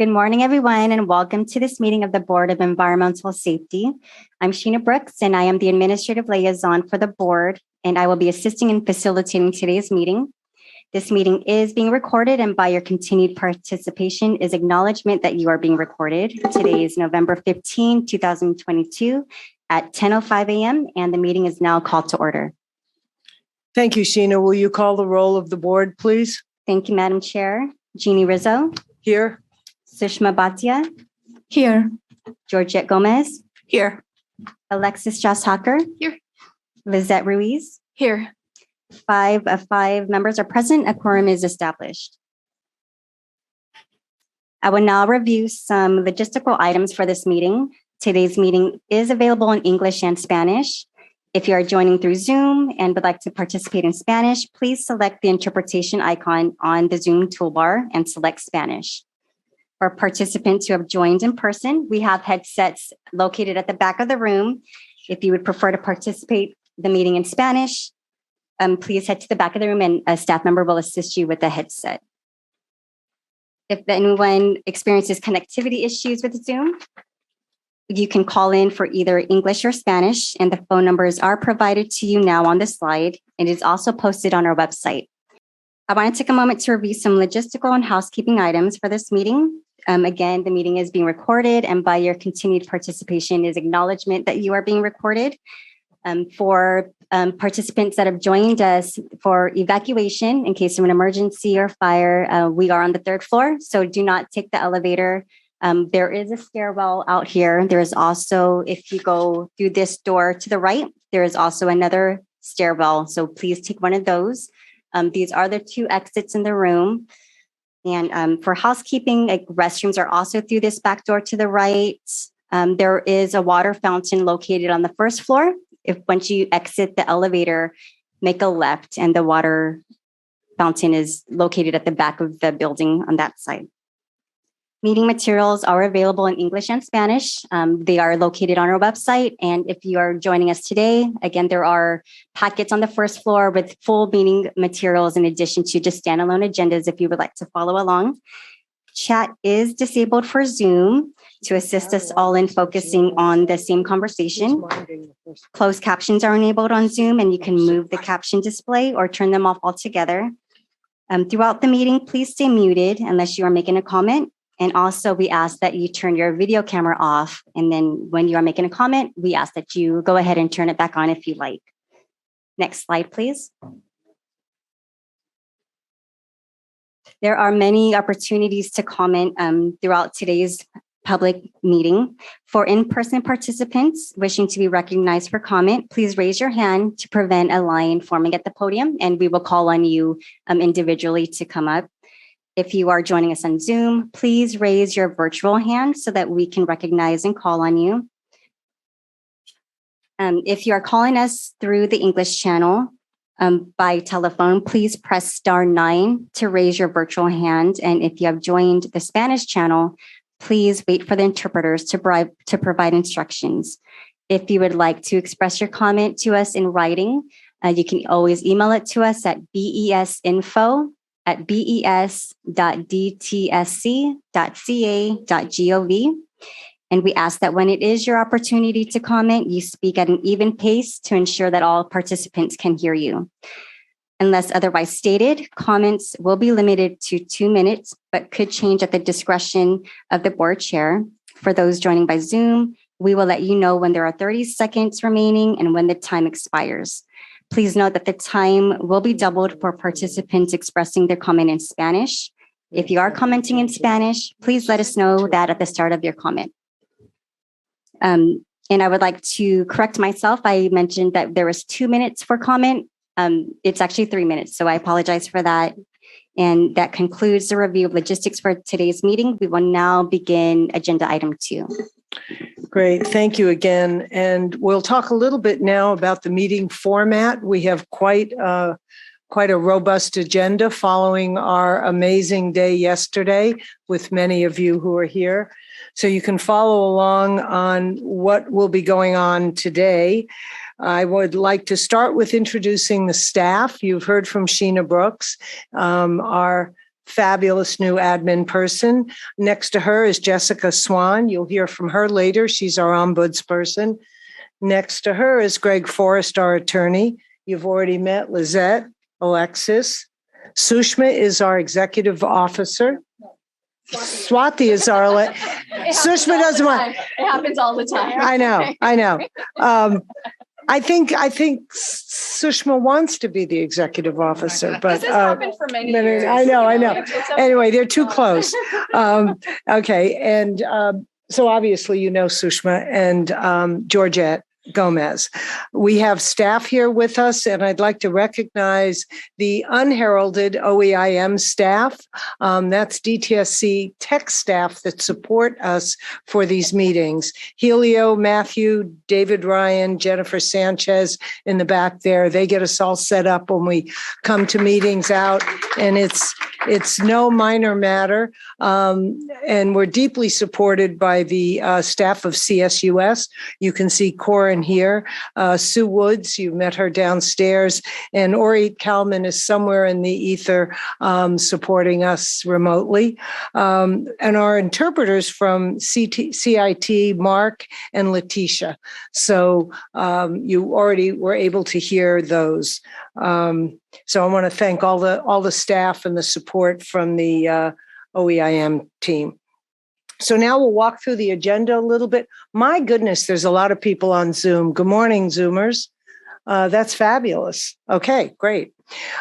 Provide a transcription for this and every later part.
Good morning, everyone, and welcome to this meeting of the Board of Environmental Safety. I'm Sheena Brooks, and I am the Administrative Liaison for the Board, and I will be assisting in facilitating today's meeting. This meeting is being recorded, and by your continued participation is acknowledgement that you are being recorded. Today is November 15, 2022 at 10:05 a.m., and the meeting is now called to order. Thank you, Sheena. Will you call the roll of the board, please? Thank you, Madam Chair. Jeannie Rizzo. Here. Sushma Bhatia. Here. Georgette Gomez. Here. Alexis Joss-Hacker. Here. Lizette Ruiz. Here. 5 of 5 members are present. A quorum is established. I will now review some logistical items for this meeting. Today's meeting is available in English and Spanish. If you are joining through Zoom and would like to participate in Spanish, please select the interpretation icon on the Zoom toolbar and select Spanish. For participants who have joined in person, we have headsets located at the back of the room. If you would prefer to participate in the meeting in Spanish, please head to the back of the room and a staff member will assist you with the headset. If anyone experiences connectivity issues with Zoom, you can call in for either English or Spanish, and the phone numbers are provided to you now on the slide. It is also posted on our website. I want to take a moment to review some logistical and housekeeping items for this meeting. Again, the meeting is being recorded, and by your continued participation is acknowledgement that you are being recorded. For participants that have joined us for evacuation in case of an emergency or fire, we are on the 3rd floor, so do not take the elevator. There is a stairwell out here. There is also, if you go through this door to the right, there is also another stairwell, so please take one of those. These are the 2 exits in the room. And for housekeeping, restrooms are also through this back door to the right. There is a water fountain located on the 1st floor. Once you exit the elevator, make a left, and the water fountain is located at the back of the building on that side. Meeting materials are available in English and Spanish. They are located on our website. And if you are joining us today, again, there are packets on the 1st floor with full meeting materials in addition to just standalone agendas if you would like to follow along. Chat is disabled for Zoom to assist us all in focusing on the same conversation. Closed captions are enabled on Zoom, and you can move the caption display or turn them off altogether. Throughout the meeting, please stay muted unless you are making a comment. And also, we ask that you turn your video camera off. And then when you are making a comment, we ask that you go ahead and turn it back on if you like. Next slide, please. There are many opportunities to comment throughout today's public meeting. For in-person participants wishing to be recognized for comment, please raise your hand to prevent a line forming at the podium, and we will call on you individually to come up. If you are joining us on Zoom, please raise your virtual hand so that we can recognize and call on you. If you are calling us through the English channel by telephone, please press *9 to raise your virtual hand. And if you have joined the Spanish channel, please wait for the interpreters to provide instructions. If you would like to express your comment to us in writing, you can always email it to us at besinfo@bes.dtsc.ca.gov. And we ask that when it is your opportunity to comment, you speak at an even pace to ensure that all participants can hear you. Unless otherwise stated, comments will be limited to 2 minutes, but could change at the discretion of the board chair. For those joining by Zoom, we will let you know when there are 30 seconds remaining and when the time expires. Please note that the time will be doubled for participants expressing their comment in Spanish. If you are commenting in Spanish, please let us know that at the start of your comment. And I would like to correct myself. I mentioned that there was 2 minutes for comment. It's actually 3 minutes, so I apologize for that. And that concludes the review of logistics for today's meeting. We will now begin agenda item 2. Great. Thank you again. And we'll talk a little bit now about the meeting format. We have quite a robust agenda following our amazing day yesterday with many of you who are here. So you can follow along on what will be going on today. I would like to start with introducing the staff. You've heard from Sheena Brooks, our fabulous new admin person. Next to her is Jessica Swan. You'll hear from her later. She's our ombudsperson. Next to her is Greg Forrest, our attorney. You've already met Lizette, Alexis. Sushma is our executive officer. Swati is our, Sushma doesn't want. It happens all the time. I know. I think Sushma wants to be the executive officer, but This has happened for many years. I know. It's okay. Anyway, they're too close. Okay, and so obviously you know Sushma and Georgette Gomez. We have staff here with us, and I'd like to recognize the unheralded OEIM staff. That's DTSC tech staff that support us for these meetings. Helio, Matthew, David Ryan, Jennifer Sanchez in the back there. They get us all set up when we come to meetings out, and it's no minor matter. And we're deeply supported by the staff of CSUS. You can see Corin here. Sue Woods, you met her downstairs, and Ori Kalman is somewhere in the ether supporting us remotely. And our interpreters from CIT, Mark and Letitia. So you already were able to hear those. So I want to thank all the staff and the support from the OEIM team. So now we'll walk through the agenda a little bit. My goodness, there's a lot of people on Zoom. Good morning, Zoomers. That's fabulous. Okay, great.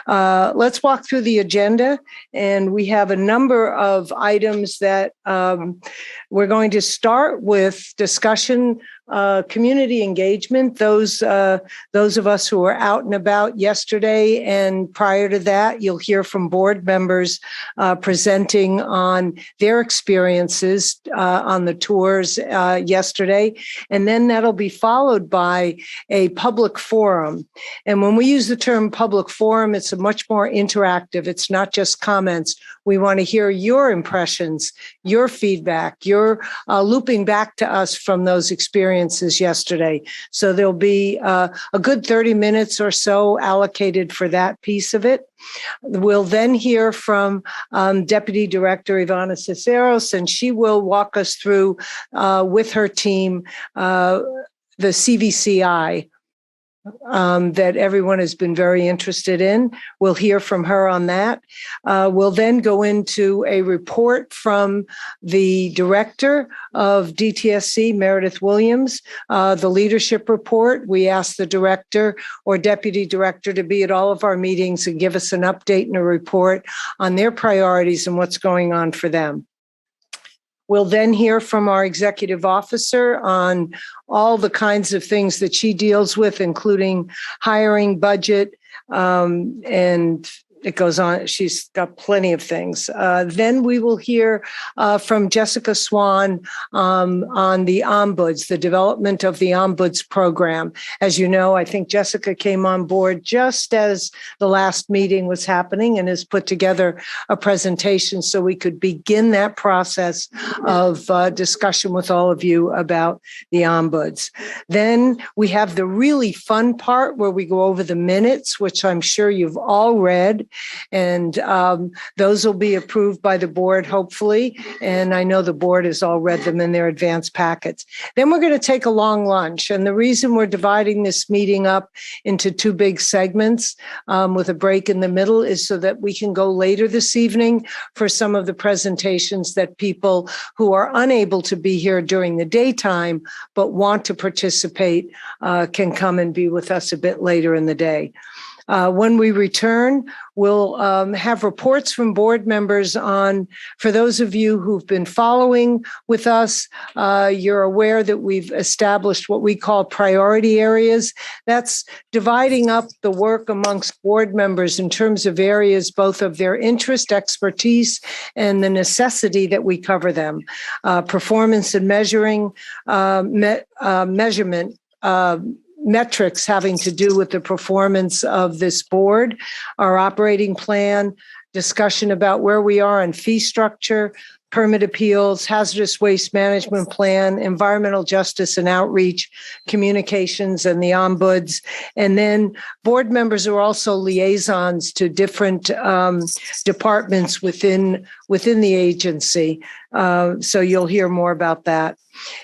Let's walk through the agenda, and we have a number of items that we're going to start with discussion, community engagement. Those of us who were out and about yesterday and prior to that, you'll hear from board members presenting on their experiences on the tours yesterday, and then that'll be followed by a public forum. And when we use the term public forum, it's a much more interactive. It's not just comments. We want to hear your impressions, your feedback, your looping back to us from those experiences yesterday. So there'll be a good 30 minutes or so allocated for that piece of it. We'll then hear from Deputy Director Ivana Ciceros, and she will walk us through with her team the CVCI that everyone has been very interested in. We'll hear from her on that. We'll then go into a report from the director of DTSC, Meredith Williams, the leadership report. We asked the director or deputy director to be at all of our meetings and give us an update and a report on their priorities and what's going on for them. We'll then hear from our executive officer on all the kinds of things that she deals with, including hiring, budget, and it goes on. She's got plenty of things. Then we will hear from Jessica Swan on the Ombuds, the development of the Ombuds program. As you know, I think Jessica came on board just as the last meeting was happening and has put together a presentation so we could begin that process of discussion with all of you about the Ombuds. Then we have the really fun part where we go over the minutes, which I'm sure you've all read. And those will be approved by the board, hopefully. And I know the board has all read them in their advanced packets. Then we're going to take a long lunch. And the reason we're dividing this meeting up into two big segments with a break in the middle is so that we can go later this evening for some of the presentations that people who are unable to be here during the daytime but want to participate can come and be with us a bit later in the day. When we return, we'll have reports from board members on, for those of you who've been following with us, you're aware that we've established what we call priority areas. That's dividing up the work amongst board members in terms of areas both of their interest, expertise, and the necessity that we cover them. Performance and measuring, measurement, metrics having to do with the performance of this board, our operating plan, discussion about where we are on fee structure, permit appeals, hazardous waste management plan, environmental justice and outreach, communications, and the ombuds. And then board members are also liaisons to different departments within the agency. So you'll hear more about that.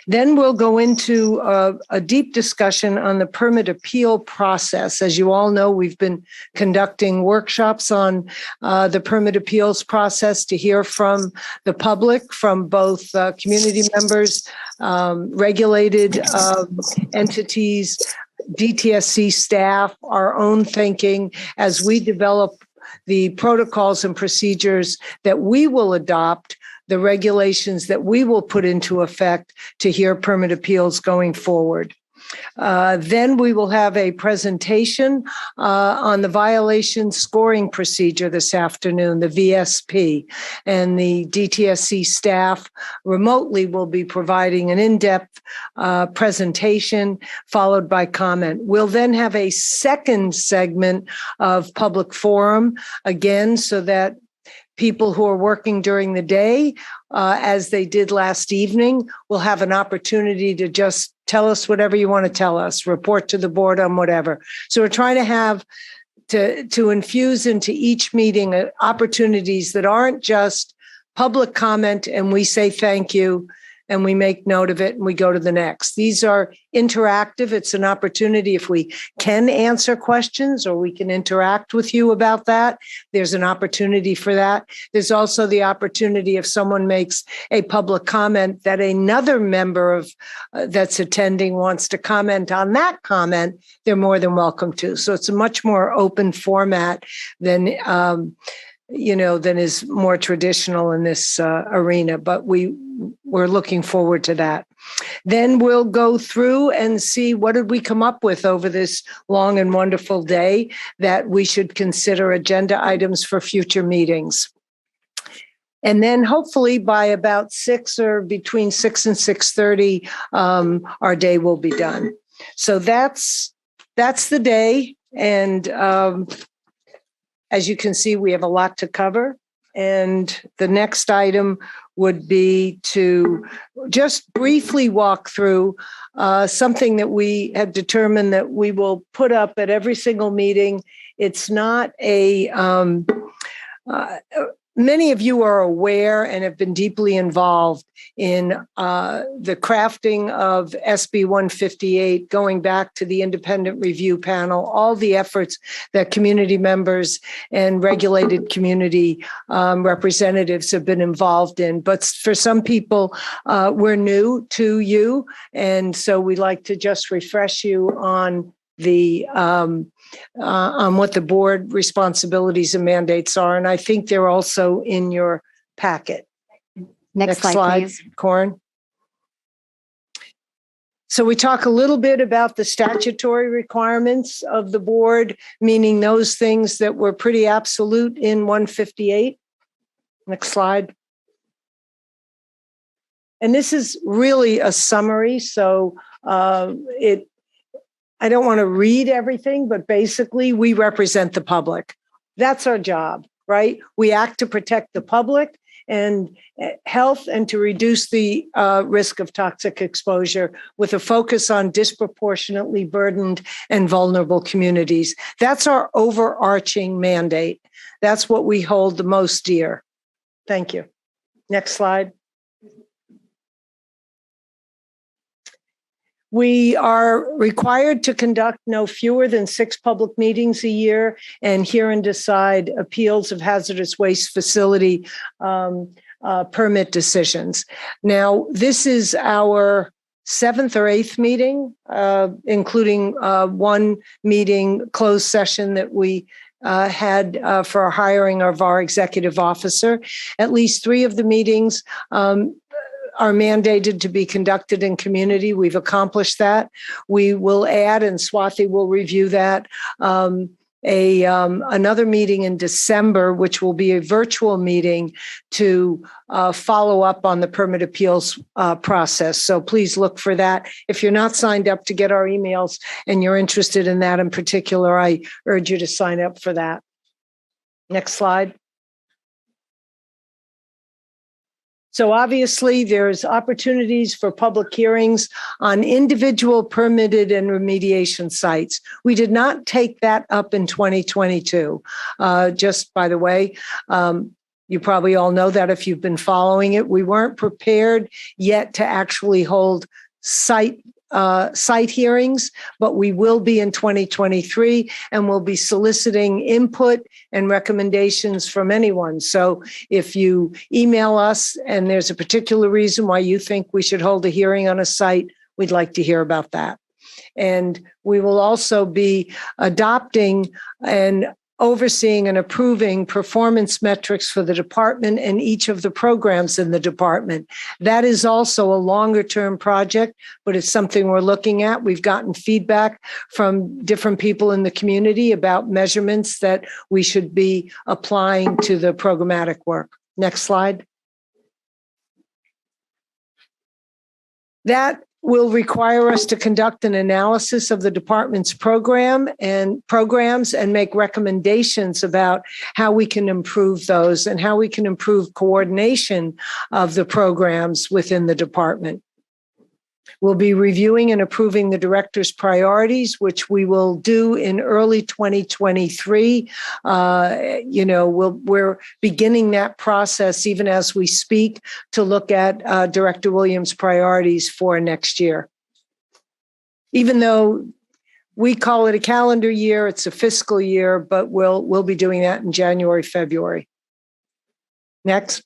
Then we'll go into a deep discussion on the permit appeal process. As you all know, we've been conducting workshops on the permit appeals process to hear from the public, from both community members, regulated entities, DTSC staff, our own thinking as we develop the protocols and procedures that we will adopt, the regulations that we will put into effect to hear permit appeals going forward. Then we will have a presentation on the violation scoring procedure this afternoon, the VSP, and the DTSC staff remotely will be providing an in-depth presentation followed by comment. We'll then have a second segment of public forum, again, so that people who are working during the day, as they did last evening, will have an opportunity to just tell us whatever you want to tell us, report to the board on whatever. So we're trying to have to infuse into each meeting opportunities that aren't just public comment and we say thank you and we make note of it and we go to the next. These are interactive. It's an opportunity if we can answer questions or we can interact with you about that. There's an opportunity for that. There's also the opportunity if someone makes a public comment that another member of that's attending wants to comment on that comment, they're more than welcome to. So it's a much more open format than than is more traditional in this arena, but we're looking forward to that. Then we'll go through and see what did we come up with over this long and wonderful day that we should consider agenda items for future meetings. And then hopefully by about 6 or between 6 and 6:30, our day will be done. So that's the day. And as you can see, we have a lot to cover. And the next item would be to just briefly walk through something that we have determined that we will put up at every single meeting. It's not many of you are aware and have been deeply involved in the crafting of SB 158, going back to the independent review panel, all the efforts that community members and regulated community representatives have been involved in. But for some people, we're new to you. And so we'd like to just refresh you on on what the board responsibilities and mandates are. And I think they're also in your packet. Next slide, please. Corin. So we talk a little bit about the statutory requirements of the board, meaning those things that were pretty absolute in 158. Next slide. And this is really a summary. So I don't want to read everything, but basically we represent the public. That's our job, right? We act to protect the public and health and to reduce the risk of toxic exposure with a focus on disproportionately burdened and vulnerable communities. That's our overarching mandate. That's what we hold the most dear. Thank you. Next slide. We are required to conduct no fewer than 6 public meetings a year and hear and decide appeals of hazardous waste facility permit decisions. Now, this is our 7th or 8th meeting, including one meeting closed session that we had for hiring of our executive officer. At least 3 of the meetings are mandated to be conducted in community. We've accomplished that. We will add, and Swathi will review that, another meeting in December, which will be a virtual meeting to follow up on the permit appeals process. So please look for that. If you're not signed up to get our emails and you're interested in that in particular, I urge you to sign up for that. Next slide. So obviously, there's opportunities for public hearings on individual permitted and remediation sites. We did not take that up in 2022. Just by the way, you probably all know that if you've been following it, we weren't prepared yet to actually hold site hearings, but we will be in 2023, and we'll be soliciting input and recommendations from anyone. So if you email us and there's a particular reason why you think we should hold a hearing on a site, we'd like to hear about that. And we will also be adopting and overseeing and approving performance metrics for the department and each of the programs in the department. That is also a longer term project, but it's something we're looking at. We've gotten feedback from different people in the community about measurements that we should be applying to the programmatic work. Next slide. That will require us to conduct an analysis of the department's programs and make recommendations about how we can improve those and how we can improve coordination of the programs within the department. We'll be reviewing and approving the director's priorities, which we will do in early 2023. We're beginning that process even as we speak to look at Director Williams' priorities for next year. Even though we call it a calendar year, it's a fiscal year, but we'll be doing that in January, February. Next.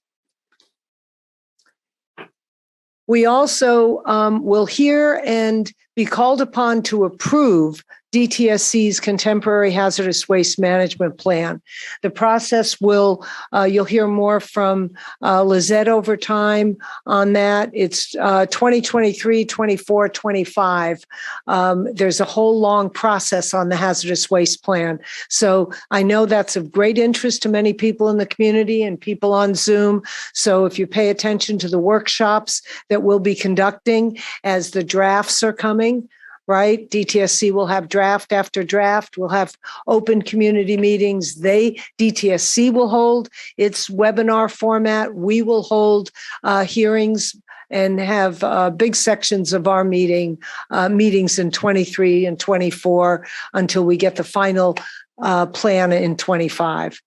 We also will hear and be called upon to approve DTSC's Contemporary Hazardous Waste Management Plan. The process will, you'll hear more from Lizette over time on that. It's 2023, 24, 25. There's a whole long process on the hazardous waste plan. So I know that's of great interest to many people in the community and people on Zoom. So if you pay attention to the workshops that we'll be conducting as the drafts are coming, right? DTSC will have draft after draft. We'll have open community meetings. DTSC will hold its webinar format. We will hold hearings and have big sections of our meetings in 23 and 24 until we get the final plan in 25.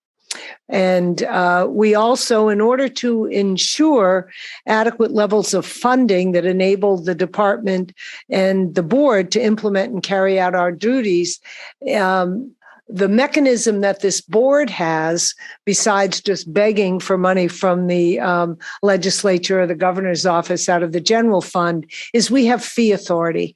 And we also, in order to ensure adequate levels of funding that enable the department and the board to implement and carry out our duties, the mechanism that this board has, besides just begging for money from the legislature or the governor's office out of the general fund, is we have fee authority.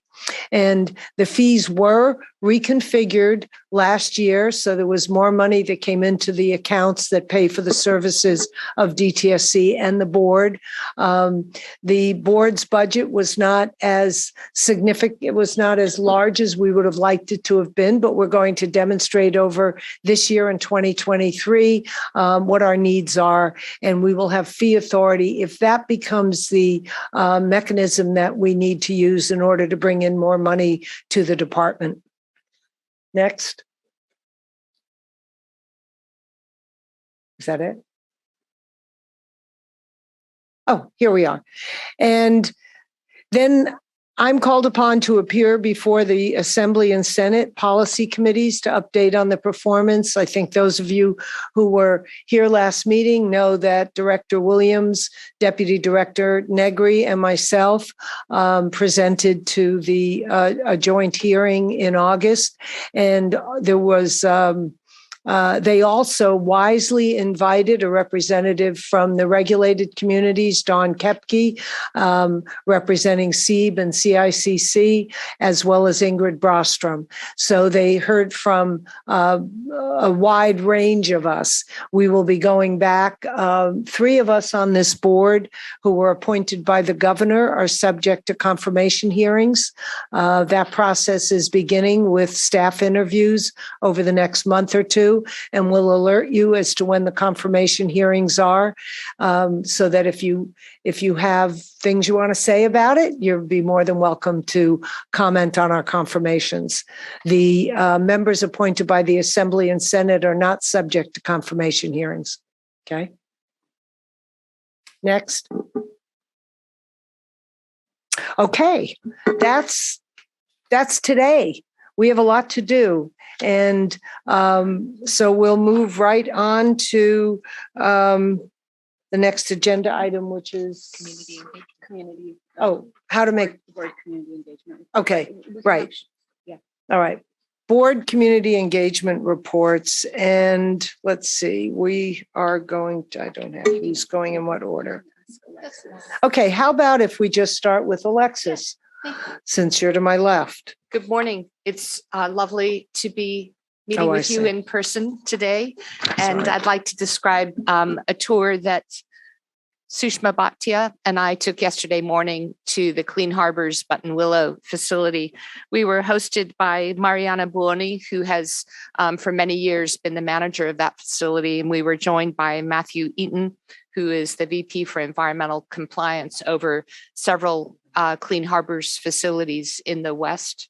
And the fees were reconfigured last year, so there was more money that came into the accounts that pay for the services of DTSC and the board. The board's budget was not as significant, it was not as large as we would have liked it to have been, but we're going to demonstrate over this year in 2023 what our needs are, and we will have fee authority if that becomes the mechanism that we need to use in order to bring in more money to the department. Next. Is that it? Oh, here we are. And then I'm called upon to appear before the Assembly and Senate policy committees to update on the performance. I think those of you who were here last meeting know that Director Williams, Deputy Director Negri, and myself presented to a joint hearing in August. And there was they also wisely invited a representative from the regulated communities, Don Kepke, representing SEEB and CICC, as well as Ingrid Brostrom. So they heard from a wide range of us. We will be going back. 3 of us on this board who were appointed by the governor are subject to confirmation hearings. That process is beginning with staff interviews over the next month or 2. And we'll alert you as to when the confirmation hearings are, so that if you have things you want to say about it, you'll be more than welcome to comment on our confirmations. The members appointed by the Assembly and Senate are not subject to confirmation hearings. Okay. Next. Okay, that's today. We have a lot to do. And so we'll move right on to the next agenda item, which is Community. how to make. Board community engagement. Okay, right. Yeah. All right. Board community engagement reports. And let's see, we are going to, I don't have these going in what order. Okay, how about if we just start with Alexis, since you're to my left? Good morning. It's lovely to be meeting Oh, I with you see. in person today. And Sorry. I'd like to describe a tour that Sushma Bhatia and I took yesterday morning to the Clean Harbors Button Willow facility. We were hosted by Mariana Buoni, who has for many years been the manager of that facility. And we were joined by Matthew Eaton, who is the VP for Environmental Compliance over several Clean Harbors facilities in the West.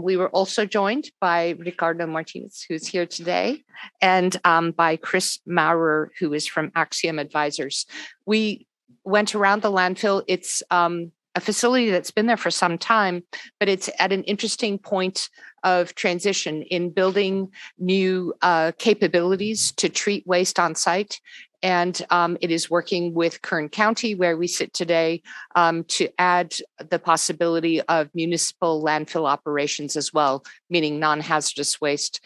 We were also joined by Ricardo Martinez, who's here today, and by Chris Maurer, who is from Axiom Advisors. We went around the landfill. It's a facility that's been there for some time, but it's at an interesting point of transition in building new capabilities to treat waste on site. And it is working with Kern County, where we sit today, to add the possibility of municipal landfill operations as well, meaning non-hazardous waste.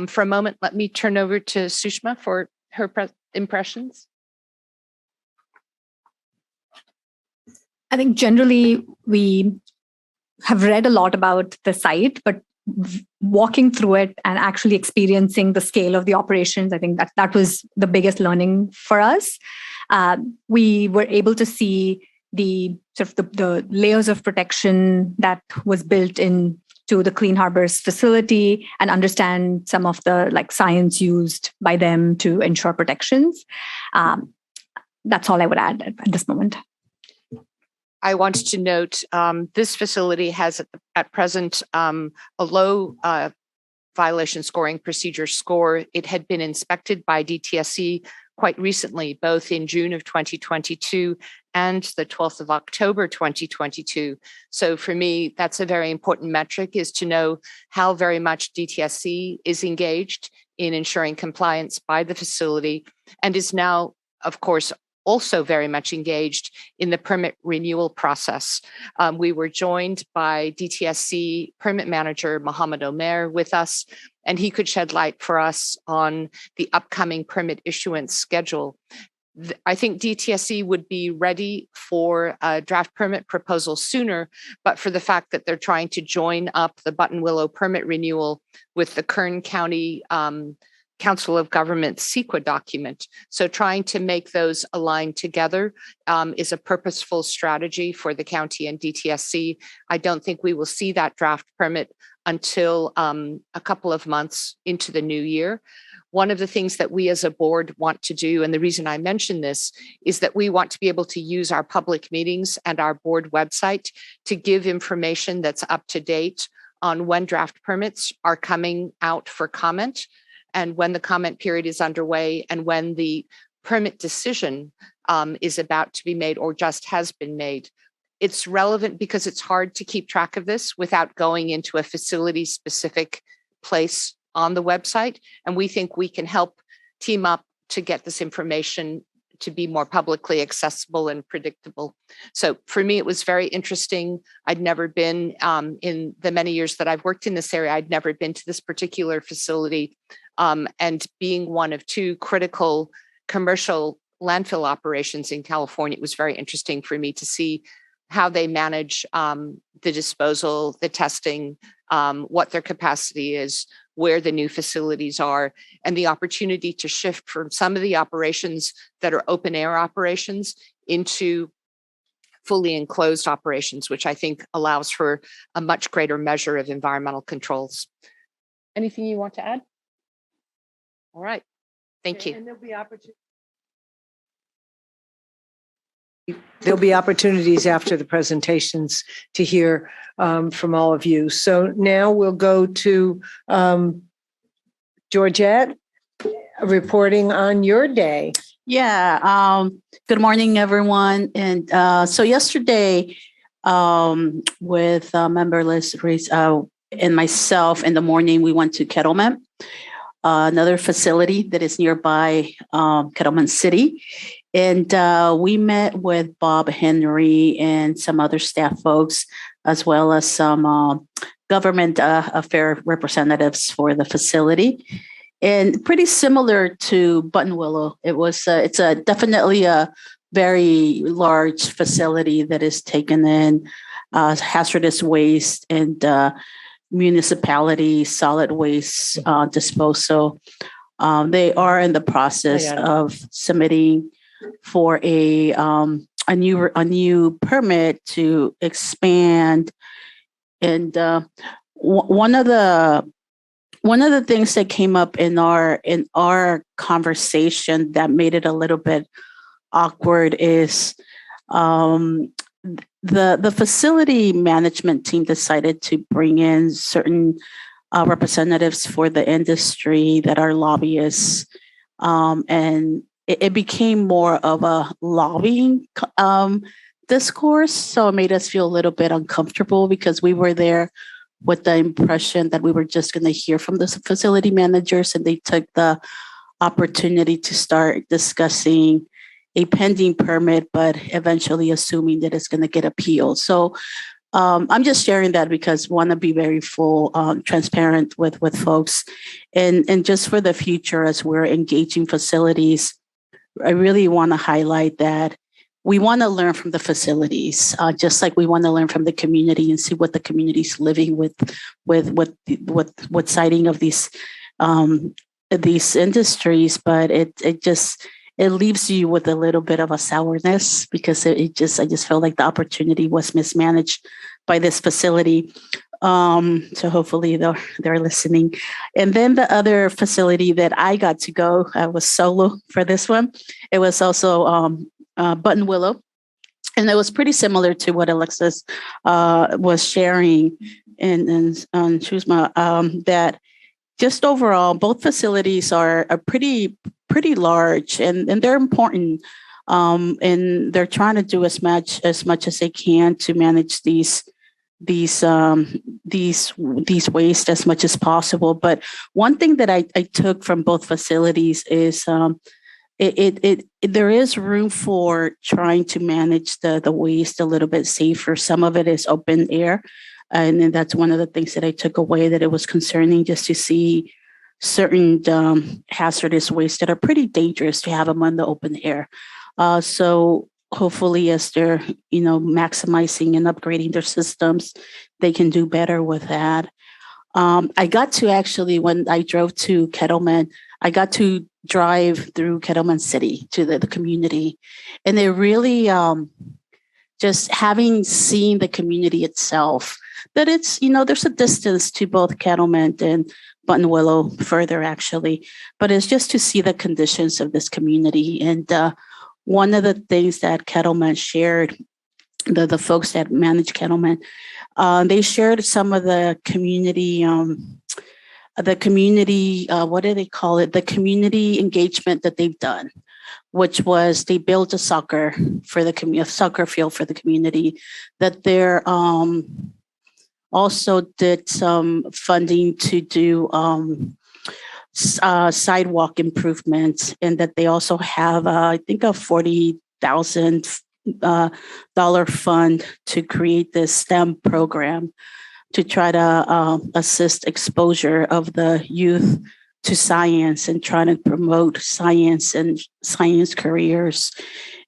For a moment, let me turn over to Sushma for her impressions. I think generally we have read a lot about the site, but walking through it and actually experiencing the scale of the operations, I think that was the biggest learning for us. We were able to see the sort of the layers of protection that was built in to the Clean Harbors facility and understand some of the science used by them to ensure protections. That's all I would add at this moment. I wanted to note this facility has at present a low violation scoring procedure score. It had been inspected by DTSC quite recently, both in June of 2022 and the 12th of October 2022. So for me, that's a very important metric, is to know how very much DTSC is engaged in ensuring compliance by the facility, and is now, of course, also very much engaged in the permit renewal process. We were joined by DTSC permit manager Mohammed Omer with us, and he could shed light for us on the upcoming permit issuance schedule. I think DTSC would be ready for a draft permit proposal sooner, but for the fact that they're trying to join up the Button Willow permit renewal with the Kern County Council of Government CEQA document. So trying to make those align together is a purposeful strategy for the county and DTSC. I don't think we will see that draft permit until a couple of months into the new year. One of the things that we as a board want to do, and the reason I mention this, is that we want to be able to use our public meetings and our board website to give information that's up to date on when draft permits are coming out for comment, and when the comment period is underway, and when the permit decision is about to be made or just has been made. It's relevant because it's hard to keep track of this without going into a facility-specific place on the website. And we think we can help team up to get this information to be more publicly accessible and predictable. So for me, it was very interesting. I'd never been, in the many years that I've worked in this area, I'd never been to this particular facility. And being one of two critical commercial landfill operations in California, it was very interesting for me to see how they manage the disposal, the testing, what their capacity is, where the new facilities are, and the opportunity to shift from some of the operations that are open air operations into fully enclosed operations, which I think allows for a much greater measure of environmental controls. Anything you want to add? All right, thank you. And there'll be opportunities after the presentations to hear from all of you. So now we'll go to Georgette. reporting on your day. Yeah. Good morning, everyone. And so yesterday, with member Liz Reese and myself in the morning, we went to Kettleman, another facility that is nearby Kettleman City. And we met with Bob Henry and some other staff folks, as well as some government affair representatives for the facility. And pretty similar to Buttonwillow, it's definitely a very large facility that is taken in hazardous waste and municipality solid waste disposal. They are in the process of submitting for a new permit to expand. And one of the things that came up in our conversation that made it a little bit awkward is the facility management team decided to bring in certain representatives for the industry that are lobbyists, and it became more of a lobbying discourse. So it made us feel a little bit uncomfortable because we were there with the impression that we were just going to hear from the facility managers, and they took the opportunity to start discussing a pending permit, but eventually assuming that it's going to get appealed. So I'm just sharing that because I want to be very full, transparent with folks. And just for the future, as we're engaging facilities, I really want to highlight that we want to learn from the facilities, just like we want to learn from the community and see what the community is living with citing of these industries. But it leaves you with a little bit of a sourness because I just felt like the opportunity was mismanaged by this facility. So hopefully they're listening. And then the other facility that I got to go, I was solo for this one. It was also Buttonwillow. And it was pretty similar to what Alexis was sharing and Shuzma, that just overall, both facilities are pretty large and they're important. And they're trying to do as much as they can to manage these waste as much as possible. But one thing that I took from both facilities is there is room for trying to manage the waste a little bit safer. Some of it is open air. And then that's one of the things that I took away, that it was concerning just to see certain hazardous waste that are pretty dangerous to have them on the open air. So hopefully as they're, maximizing and upgrading their systems, they can do better with that. I got to actually, when I drove to Kettleman, I got to drive through Kettleman City to the community. And they really, just having seen the community itself, that it's, there's a distance to both Kettleman and Buttonwillow further actually, but it's just to see the conditions of this community. And one of the things that Kettleman shared, the folks that manage Kettleman, they shared some of the community, what do they call it? The community engagement that they've done, which was they built a soccer field for the community, that they're also did some funding to do sidewalk improvements, and that they also have, I think, a $40,000 fund to create this STEM program to try to assist exposure of the youth to science and trying to promote science and science careers.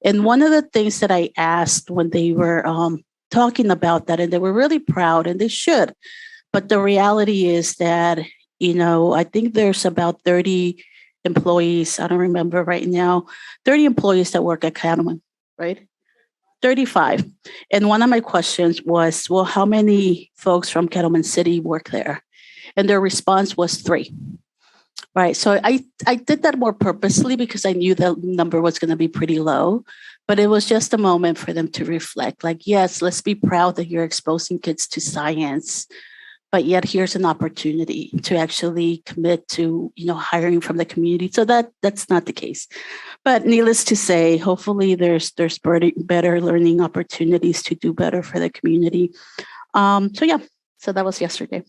And one of the things that I asked when they were talking about that, and they were really proud, and they should, but the reality is that, I think there's about 30 employees, I don't remember right now, 30 employees that work at Kettleman, right? 35. And one of my questions was, well, how many folks from Kettleman City work there? And their response was 3. Right. So I did that more purposely because I knew the number was going to be pretty low, but it was just a moment for them to reflect, like, yes, let's be proud that you're exposing kids to science, but yet here's an opportunity to actually commit to, hiring from the community. So that's not the case. But needless to say, hopefully there's better learning opportunities to do better for the community. So that was yesterday.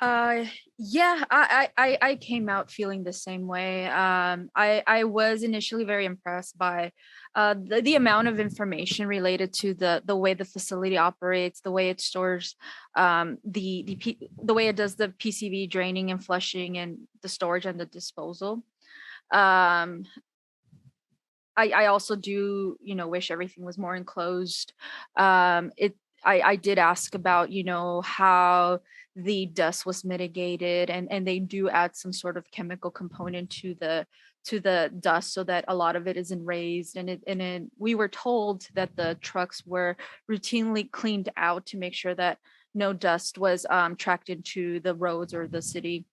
Yeah, I came out feeling the same way. I was initially very impressed by the amount of information related to the way the facility operates, the way it stores, the way it does the PCV draining and flushing, and the storage and the disposal. I also do, wish everything was more enclosed. I did ask about, how the dust was mitigated, and they do add some sort of chemical component to the dust so that a lot of it isn't raised. And we were told that the trucks were routinely cleaned out to make sure that no dust was tracked into the roads or the city.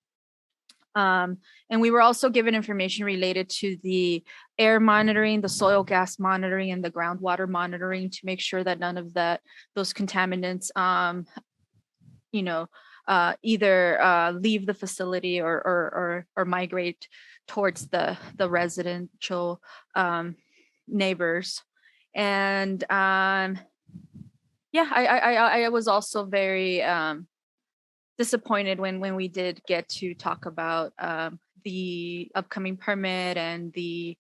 And we were also given information related to the air monitoring, the soil gas monitoring, and the groundwater monitoring to make sure that none of those contaminants, either leave the facility or migrate towards the residential neighbors. And I was also very disappointed when we did get to talk about the upcoming permit, and the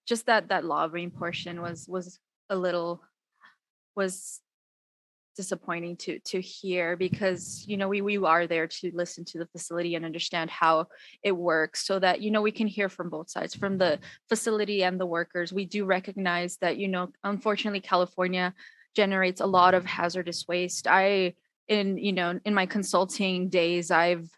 just that lobbying portion was disappointing to hear, because we are there to listen to the facility and understand how it works, so that we can hear from both sides, from the facility and the workers. We do recognize that unfortunately California generates a lot of hazardous waste. In my consulting days, I've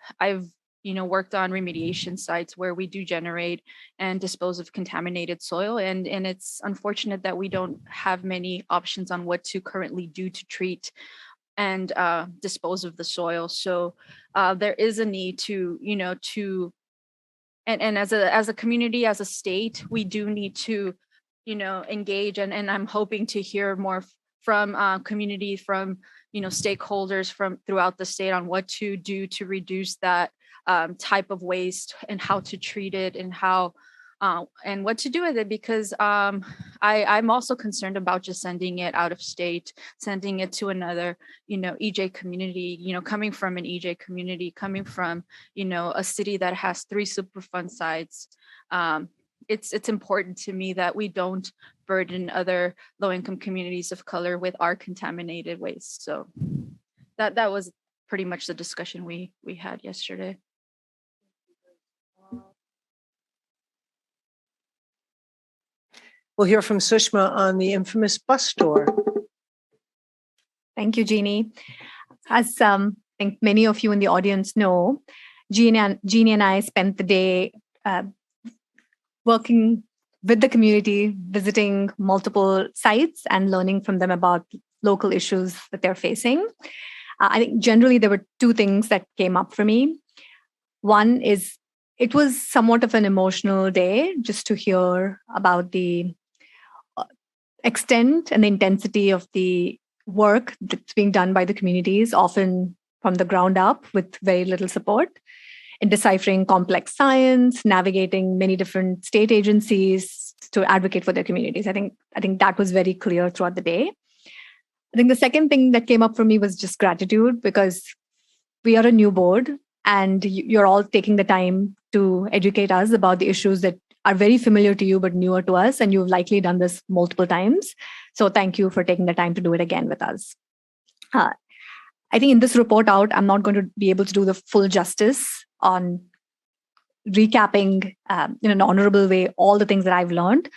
worked on remediation sites where we do generate and dispose of contaminated soil, and it's unfortunate that we don't have many options on what to currently do to treat and dispose of the soil. So there is a need to and as a community, as a state, we do need to engage, and I'm hoping to hear more from community, from stakeholders from throughout the state on what to do to reduce that type of waste, and how to treat it, and how and what to do with it, because I'm also concerned about just sending it out of state, sending it to another EJ community, coming from an EJ community, coming from a city that has 3 Superfund sites. It's important to me that we don't burden other low-income communities of color with our contaminated waste. So that was pretty much the discussion we had yesterday. We'll hear from Sushma on the infamous bus tour. Thank you, Jeannie. As I think many of you in the audience know, Jeannie and I spent the day working with the community, visiting multiple sites and learning from them about local issues that they're facing. I think generally there were 2 things that came up for me. One is it was somewhat of an emotional day just to hear about the extent and the intensity of the work that's being done by the communities, often from the ground up with very little support, in deciphering complex science, navigating many different state agencies to advocate for their communities. I think that was very clear throughout the day. I think the second thing that came up for me was just gratitude, because we are a new board and you're all taking the time to educate us about the issues that are very familiar to you but newer to us, and you've likely done this multiple times. So thank you for taking the time to do it again with us. I think in this report out, I'm not going to be able to do the full justice on recapping in an honorable way all the things that I've learned.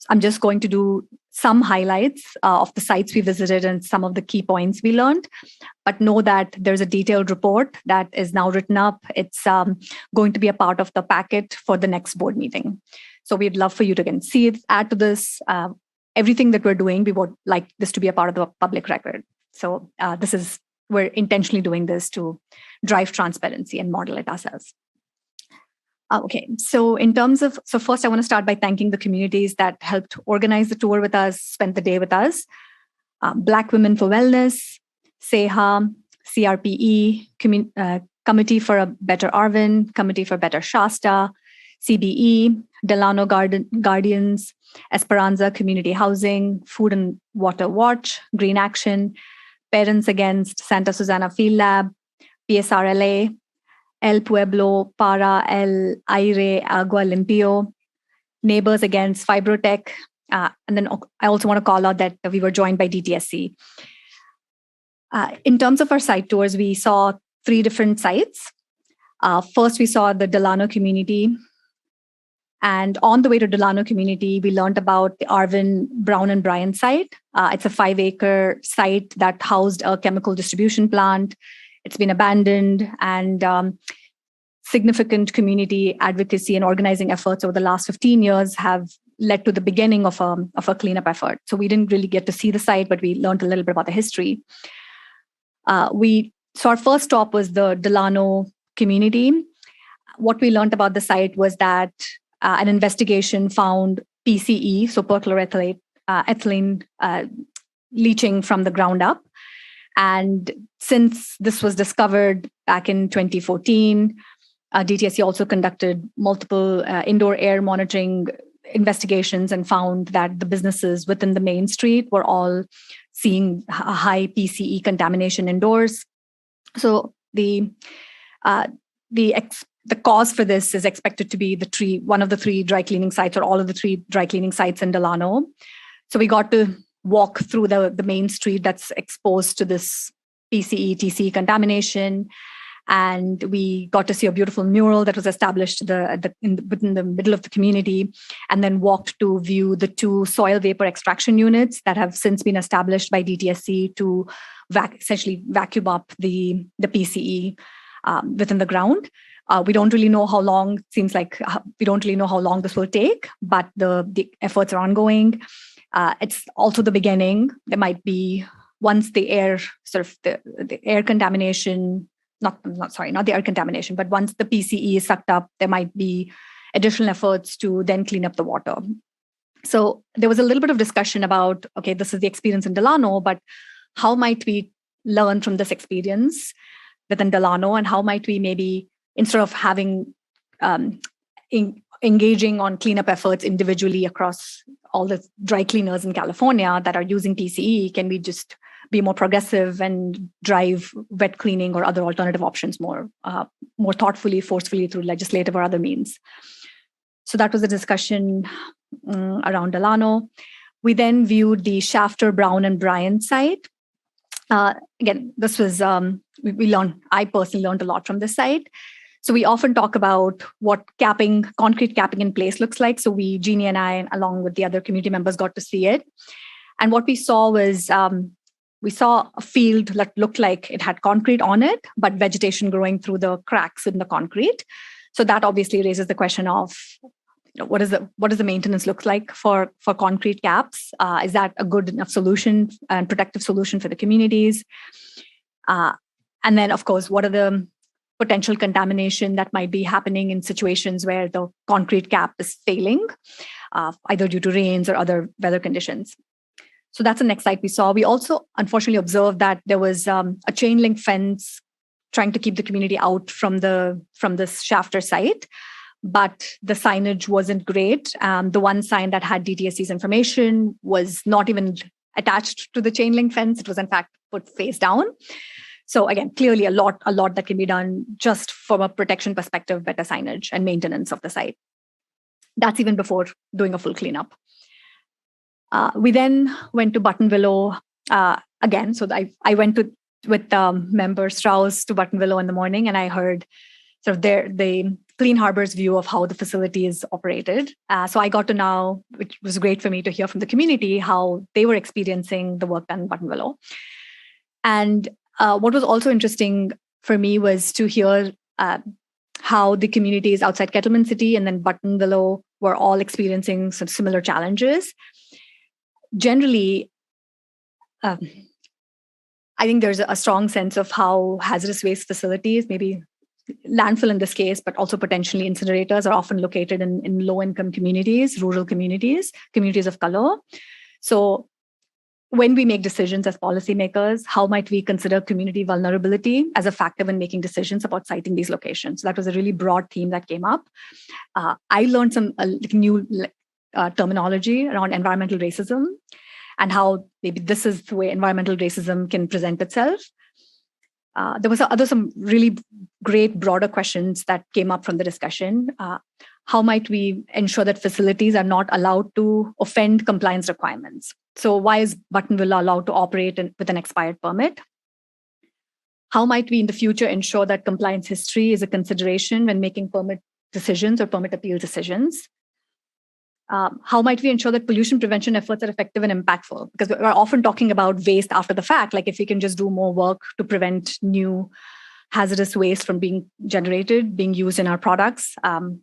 I'm just going to do some highlights of the sites we visited and some of the key points we learned. But know that there's a detailed report that is now written up. It's going to be a part of the packet for the next board meeting. So we'd love for you to again see it, add to this. Everything that we're doing, we would like this to be a part of the public record. So we're intentionally doing this to drive transparency and model it ourselves. Okay, so first I want to start by thanking the communities that helped organize the tour with us, spent the day with us. Black Women for Wellness, SEHA, CRPE, Committee for a Better Arvin, Committee for Better Shasta, CBE, Delano Guardians, Esperanza Community Housing, Food and Water Watch, Green Action, Parents Against Santa Susana Field Lab, PSRLA, El Pueblo, Para, El Aire, Agua Limpio, Neighbors Against Fibrotech. And then I also want to call out that we were joined by DTSC. In terms of our site tours, we saw 3 different sites. First, we saw the Delano community. And on the way to Delano community, we learned about the Arvin, Brown and Bryan site. It's a 5-acre site that housed a chemical distribution plant. It's been abandoned, and significant community advocacy and organizing efforts over the last 15 years have led to the beginning of a cleanup effort. So we didn't really get to see the site, but we learned a little bit about the history. So our first stop was the Delano community. What we learned about the site was that an investigation found PCE, so perchloroethylene, leaching from the ground up. And since this was discovered back in 2014, DTSC also conducted multiple indoor air monitoring investigations and found that the businesses within the main street were all seeing a high PCE contamination indoors. So the cause for this is expected to be one of the 3 dry cleaning sites, or all of the 3 dry cleaning sites in Delano. So we got to walk through the main street that's exposed to this PCE, TCE contamination. And we got to see a beautiful mural that was established within the middle of the community, and then walked to view the 2 soil vapor extraction units that have since been established by DTSC to essentially vacuum up the PCE within the ground. We don't really know how long, seems like we don't really know how long this will take, but the efforts are ongoing. It's also the beginning. There might be, once the air, the air contamination, not the air contamination, but once the PCE is sucked up, there might be additional efforts to then clean up the water. So there was a little bit of discussion about, okay, this is the experience in Delano, but how might we learn from this experience within Delano, and how might we maybe, instead of having engaging on cleanup efforts individually across all the dry cleaners in California that are using PCE, can we just be more progressive and drive wet cleaning or other alternative options more thoughtfully, forcefully through legislative or other means? So that was a discussion around Delano. We then viewed the Shafter, Brown, and Bryan site. Again, this was, I personally learned a lot from this site. So we often talk about what concrete capping in place looks like. So Jeannie and I, along with the other community members, got to see it. And what we saw was, we saw a field that looked like it had concrete on it, but vegetation growing through the cracks in the concrete. So that obviously raises the question of, what does the maintenance look like for concrete caps? Is that a good enough solution and protective solution for the communities? And then, of course, what are the potential contamination that might be happening in situations where the concrete cap is failing, either due to rains or other weather conditions? So that's the next site we saw. We also unfortunately observed that there was a chain link fence trying to keep the community out from this Shafter site, but the signage wasn't great. The one sign that had DTSC's information was not even attached to the chain link fence. It was in fact put face down. So again, clearly a lot that can be done just from a protection perspective, better signage and maintenance of the site. That's even before doing a full cleanup. We then went to Buttonwillow again. So I went with member Strauss to Buttonwillow in the morning, and I heard sort of the Clean Harbor's view of how the facility is operated. So I got to know, which was great for me to hear from the community, how they were experiencing the work done in Buttonwillow. And what was also interesting for me was to hear how the communities outside Kettleman City and then Buttonwillow were all experiencing some similar challenges. Generally, I think there's a strong sense of how hazardous waste facilities, maybe landfill in this case, but also potentially incinerators, are often located in low-income communities, rural communities of color. So when we make decisions as policymakers, how might we consider community vulnerability as a factor when making decisions about citing these locations? So that was a really broad theme that came up. I learned some new terminology around environmental racism and how maybe this is the way environmental racism can present itself. There was some really great broader questions that came up from the discussion. How might we ensure that facilities are not allowed to offend compliance requirements? So why is Buttonville allowed to operate with an expired permit? How might we in the future ensure that compliance history is a consideration when making permit decisions or permit appeal decisions? How might we ensure that pollution prevention efforts are effective and impactful? Because we're often talking about waste after the fact, like if we can just do more work to prevent new hazardous waste from being generated, being used in our products,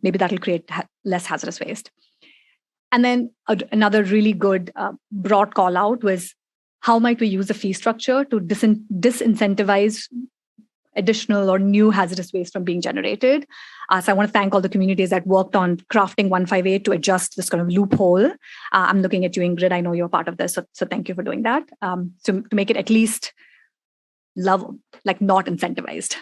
maybe that'll create less hazardous waste. And then another really good broad call out was how might we use the fee structure to disincentivize additional or new hazardous waste from being generated. So I want to thank all the communities that worked on crafting 158 to adjust this kind of loophole. I'm looking at you, Ingrid. I know you're part of this, so thank you for doing that. To make it at least not incentivized.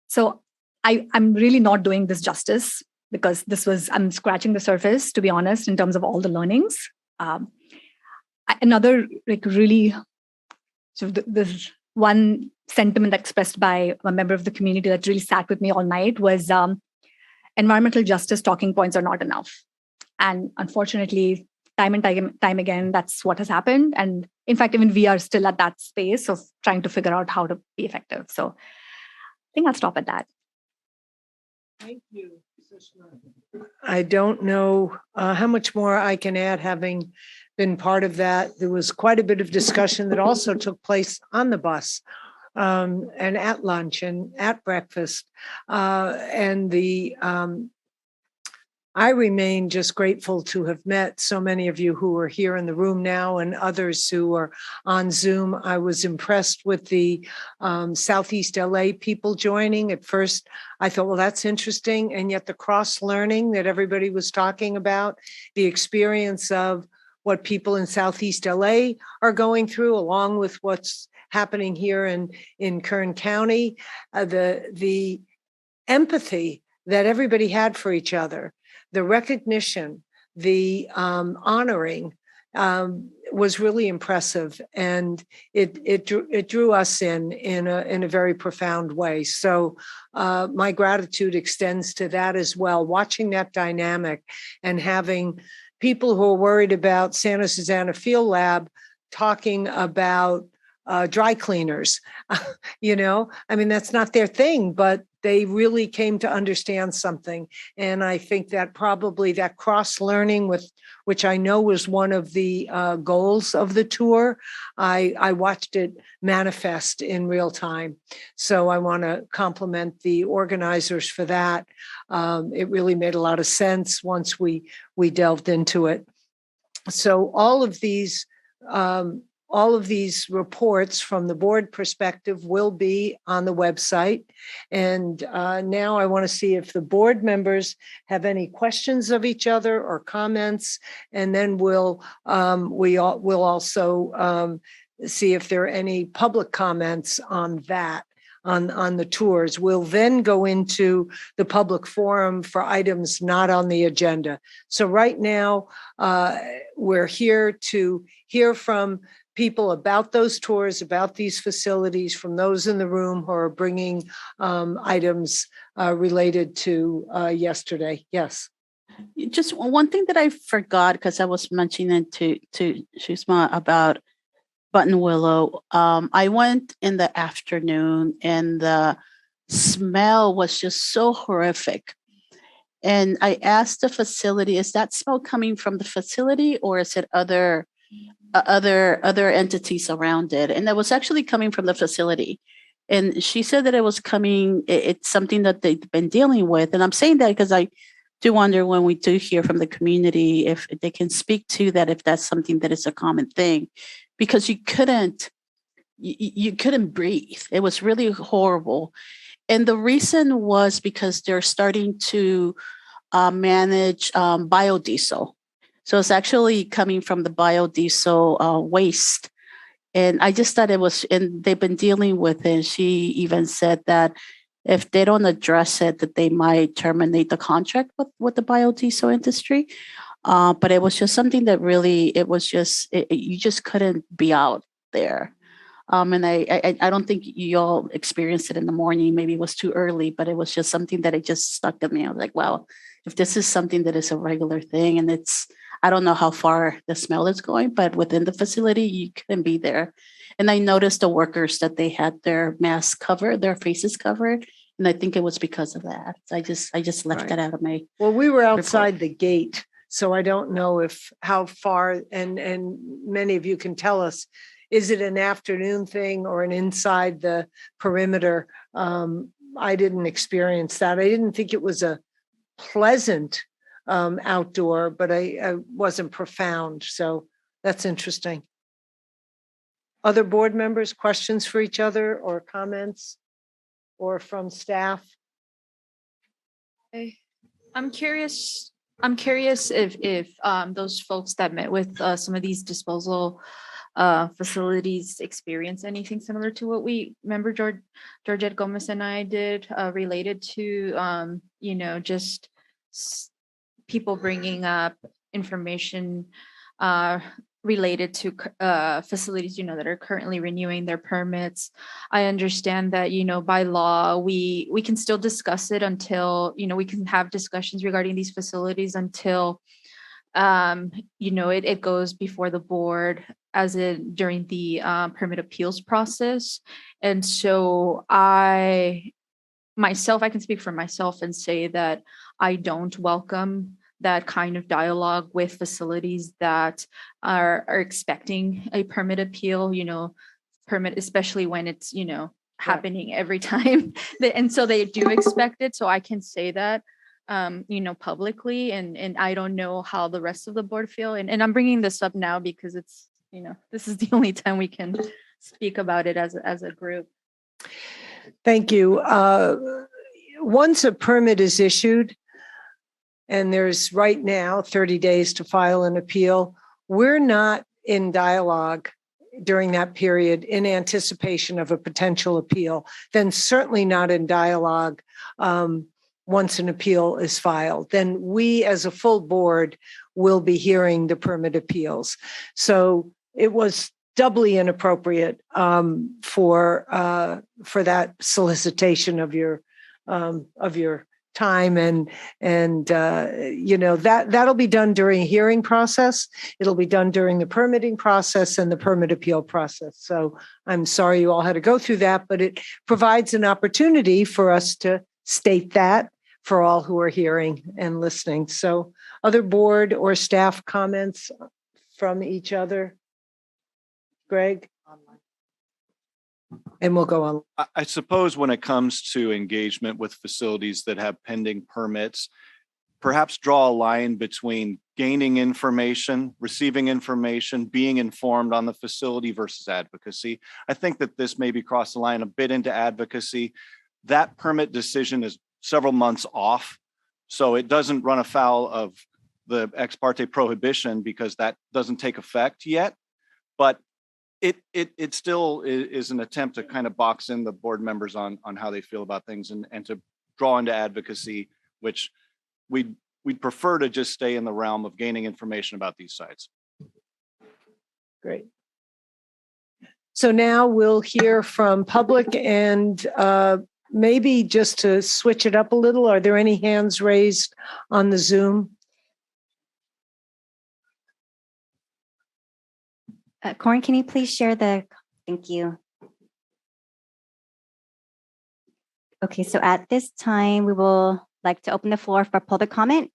So I'm really not doing this justice because I'm scratching the surface, to be honest, in terms of all the learnings. Another really, so this one sentiment expressed by a member of the community that really sat with me all night was environmental justice talking points are not enough. And unfortunately, time and time again, that's what has happened. And in fact, even we are still at that space of trying to figure out how to be effective. So I think I'll stop at that. Thank you, Sushma. I don't know how much more I can add, having been part of that. There was quite a bit of discussion that also took place on the bus and at lunch and at breakfast. I remain just grateful to have met so many of you who are here in the room now and others who are on Zoom. I was impressed with the Southeast LA people joining. At first, I thought, well, that's interesting. And yet the cross-learning that everybody was talking about, the experience of what people in Southeast LA are going through, along with what's happening here in Kern County, the empathy that everybody had for each other, the recognition, the honoring was really impressive, and it drew us in a very profound way. So my gratitude extends to that as well. Watching that dynamic and having people who are worried about Santa Susana Field Lab talking about dry cleaners, I mean, that's not their thing, but they really came to understand something. And I think that probably that cross-learning, which I know was one of the goals of the tour, I watched it manifest in real time. So I want to compliment the organizers for that. It really made a lot of sense once we delved into it. So all of these reports from the board perspective will be on the website. And now I want to see if the board members have any questions of each other or comments. And then we'll also see if there are any public comments on that, on the tours. We'll then go into the public forum for items not on the agenda. So right now, we're here to hear from people about those tours, about these facilities, from those in the room who are bringing items related to yesterday. Yes. Just one thing that I forgot, because I was mentioning to Sushma about Buttonwillow. I went in the afternoon and the smell was just so horrific. And I asked the facility, is that smell coming from the facility or is it other entities around it? And that was actually coming from the facility. And she said that it was coming, it's something that they've been dealing with. And I'm saying that because I do wonder, when we do hear from the community, if they can speak to that, if that's something that is a common thing, because you couldn't breathe. It was really horrible. And the reason was because they're starting to manage biodiesel. So it's actually coming from the biodiesel waste. And I just thought it was, and they've been dealing with it. She even said that if they don't address it, that they might terminate the contract with the biodiesel industry. But it was just something that really, it was just, you just couldn't be out there. And I don't think you all experienced it in the morning. Maybe it was too early, but it was just something that it just stuck to me. I was like, wow, if this is something that is a regular thing, and it's, I don't know how far the smell is going, but within the facility, you couldn't be there. And I noticed the workers that they had their masks covered, their faces covered. And I think it was because of that. So I just left Right. that out of my. Well, we were outside the gate, so I don't know how far, and many of you can tell us, is it an afternoon thing or an inside the perimeter? I didn't experience that. I didn't think it was a pleasant outdoor, but I wasn't profound. So that's interesting. Other board members, questions for each other or comments or from staff? I'm curious if those folks that met with some of these disposal facilities experience anything similar to what we remember Georgette Gomez and I did related to just people bringing up information related to facilities that are currently renewing their permits. I understand that by law we can still discuss it until we can have discussions regarding these facilities until it goes before the board during the permit appeals process. And so I can speak for myself and say that I don't welcome that kind of dialogue with facilities that are expecting a permit appeal, permit, especially when it's, happening every time. And so they do expect it. So I can say that, publicly, and I don't know how the rest of the board feel. And I'm bringing this up now because it's, this is the only time we can speak about it as a group. Thank you. Once a permit is issued, and there's right now 30 days to file an appeal, we're not in dialogue during that period in anticipation of a potential appeal, then certainly not in dialogue once an appeal is filed. Then we as a full board will be hearing the permit appeals. So it was doubly inappropriate for that solicitation of your time, and that'll be done during hearing process. It'll be done during the permitting process and the permit appeal process. So I'm sorry you all had to go through that, but it provides an opportunity for us to state that for all who are hearing and listening. So other board or staff comments from each other? Greg? And we'll go on. I suppose when it comes to engagement with facilities that have pending permits, perhaps draw a line between gaining information, receiving information, being informed on the facility versus advocacy. I think that this maybe crossed the line a bit into advocacy. That permit decision is several months off, so it doesn't run afoul of the ex parte prohibition because that doesn't take effect yet. But it still is an attempt to kind of box in the board members on how they feel about things and to draw into advocacy, which we'd prefer to just stay in the realm of gaining information about these sites. Great. So now we'll hear from public, and maybe just to switch it up a little, are there any hands raised on the Zoom? Corin, can you please share thank you. Okay, so at this time, we will like to open the floor for public comment.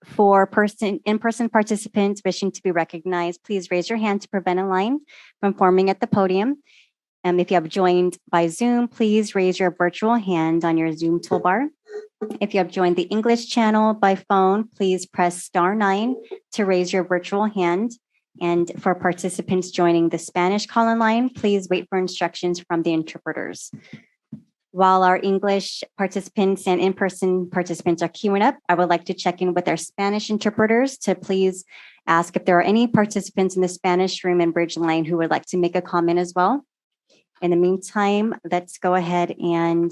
For in-person participants wishing to be recognized, please raise your hand to prevent a line from forming at the podium. If you have joined by Zoom, please raise your virtual hand on your Zoom toolbar. If you have joined the English channel by phone, please press *9 to raise your virtual hand. And for participants joining the Spanish call-in line, please wait for instructions from the interpreters. While our English participants and in-person participants are queuing up, I would like to check in with our Spanish interpreters to please ask if there are any participants in the Spanish room and bridge line who would like to make a comment as well. In the meantime, let's go ahead and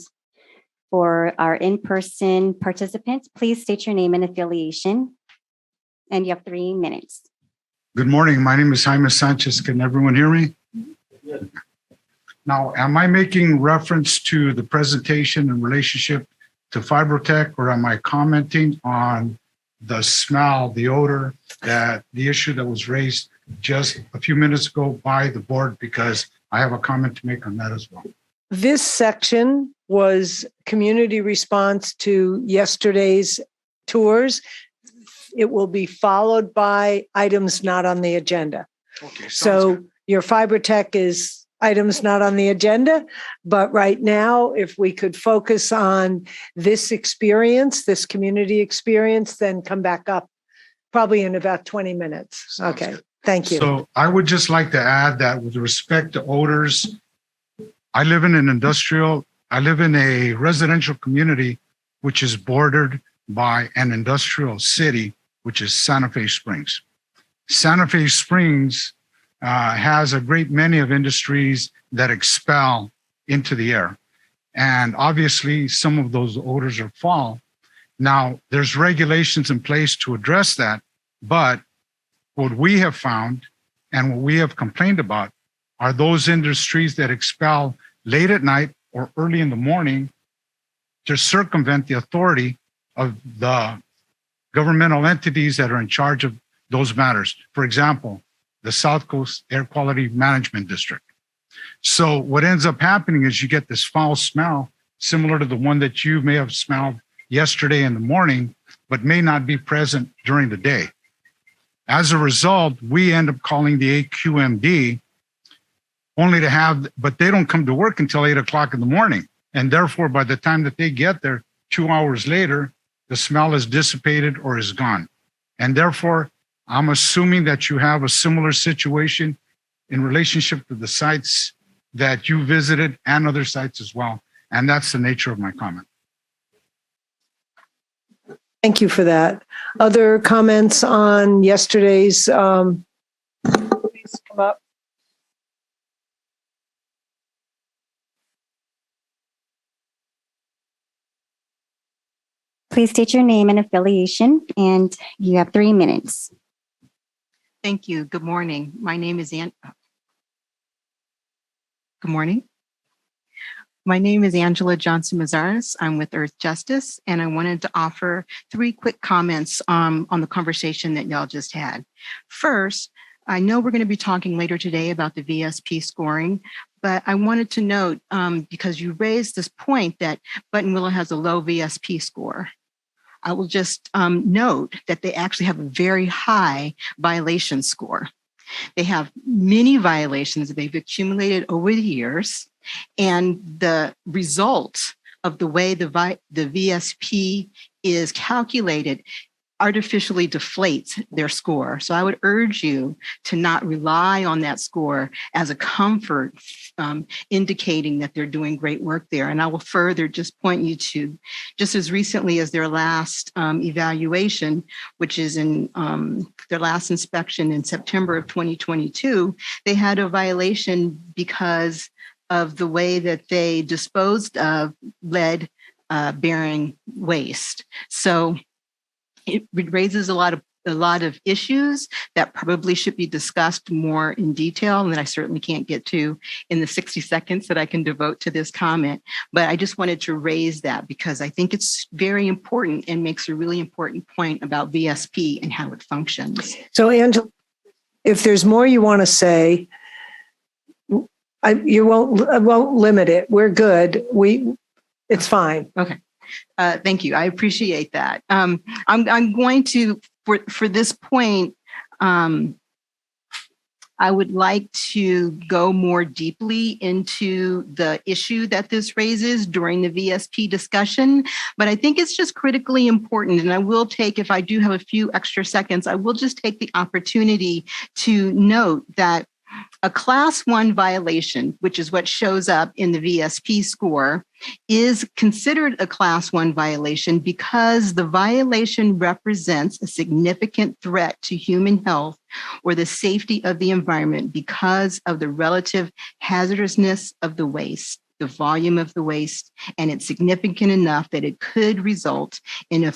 for our in-person participants, please state your name and affiliation. And you have 3 minutes. Good morning. My name is Jaime Sanchez. Can everyone hear me? Now, am I making reference to the presentation in relationship to Fibrotech, or am I commenting on the smell, the odor, that the issue that was raised just a few minutes ago by the board? Because I have a comment to make on that as well. This section was community response to yesterday's tours. It will be followed by items not on the agenda. Okay. So your Fibrotech is items not on the agenda, but right now, if we could focus on this experience, this community experience, then come back up probably in about 20 minutes. Okay, thank you. So I would just like to add that with respect to odors, I live in a residential community, which is bordered by an industrial city, which is Santa Fe Springs. Santa Fe Springs has a great many of industries that expel into the air. And obviously some of those odors are foul. Now there's regulations in place to address that, but what we have found and what we have complained about are those industries that expel late at night or early in the morning to circumvent the authority of the governmental entities that are in charge of those matters. For example, the South Coast Air Quality Management District. So what ends up happening is you get this foul smell similar to the one that you may have smelled yesterday in the morning, but may not be present during the day. As a result, we end up calling the AQMD only to have, but they don't come to work until 8 o'clock in the morning. And therefore, by the time that they get there, 2 hours later, the smell is dissipated or is gone. And therefore, I'm assuming that you have a similar situation in relationship to the sites that you visited and other sites as well. And that's the nature of my comment. Thank you for that. Other comments on yesterday's, please come up. Please state your name and affiliation, and you have 3 minutes. Thank you. Good morning. My name is Good morning. My name is Angela Johnson-Mazares. I'm with Earth Justice, and I wanted to offer 3 quick comments on the conversation that y'all just had. First, I know we're going to be talking later today about the VSP scoring, but I wanted to note, because you raised this point that Buttonwillow has a low VSP score. I will just note that they actually have a very high violation score. They have many violations that they've accumulated over the years, and the result of the way the VSP is calculated artificially deflates their score. So I would urge you to not rely on that score as a comfort, indicating that they're doing great work there. And I will further just point you to, just as recently as their last evaluation, which is in their last inspection in September of 2022, they had a violation because of the way that they disposed of lead bearing waste. So it raises a lot of issues that probably should be discussed more in detail, and that I certainly can't get to in the 60 seconds that I can devote to this comment. But I just wanted to raise that because I think it's very important and makes a really important point about VSP and how it functions. So Angela, if there's more you want to say, I won't limit it. We're good. It's fine. Okay. Thank you. I appreciate that. I'm going to, for this point, I would like to go more deeply into the issue that this raises during the VSP discussion, but I think it's just critically important. And I will take, if I do have a few extra seconds, I will just take the opportunity to note that A class 1 violation, which is what shows up in the VSP score, is considered a class 1 violation because the violation represents a significant threat to human health or the safety of the environment because of the relative hazardousness of the waste, the volume of the waste, and it's significant enough that it could result in a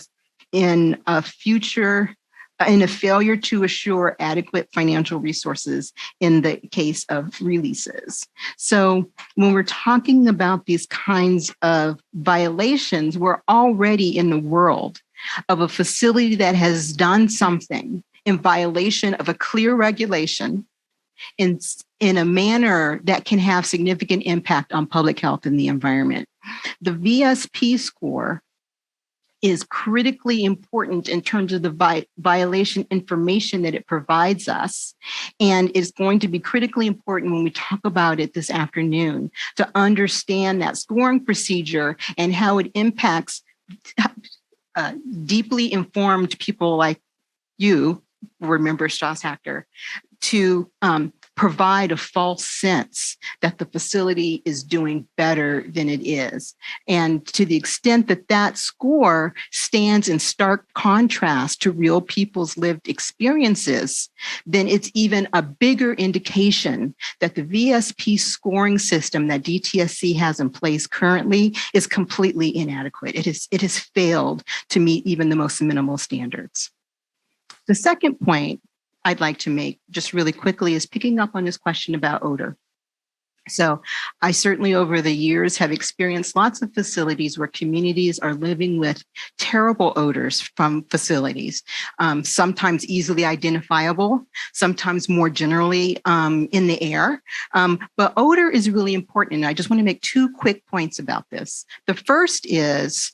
failure to assure adequate financial resources in the case of releases. So when we're talking about these kinds of violations, we're already in the world of a facility that has done something in violation of a clear regulation in a manner that can have significant impact on public health and the environment. The VSP score is critically important in terms of the violation information that it provides us, and is going to be critically important when we talk about it this afternoon to understand that scoring procedure and how it impacts deeply informed people like you, board member Strauss-Hacker, to provide a false sense that the facility is doing better than it is. And to the extent that that score stands in stark contrast to real people's lived experiences, then it's even a bigger indication that the VSP scoring system that DTSC has in place currently is completely inadequate. It has failed to meet even the most minimal standards. The second point I'd like to make just really quickly is picking up on this question about odor. So I certainly over the years have experienced lots of facilities where communities are living with terrible odors from facilities, sometimes easily identifiable, sometimes more generally in the air. But odor is really important. And I just want to make two quick points about this. The first is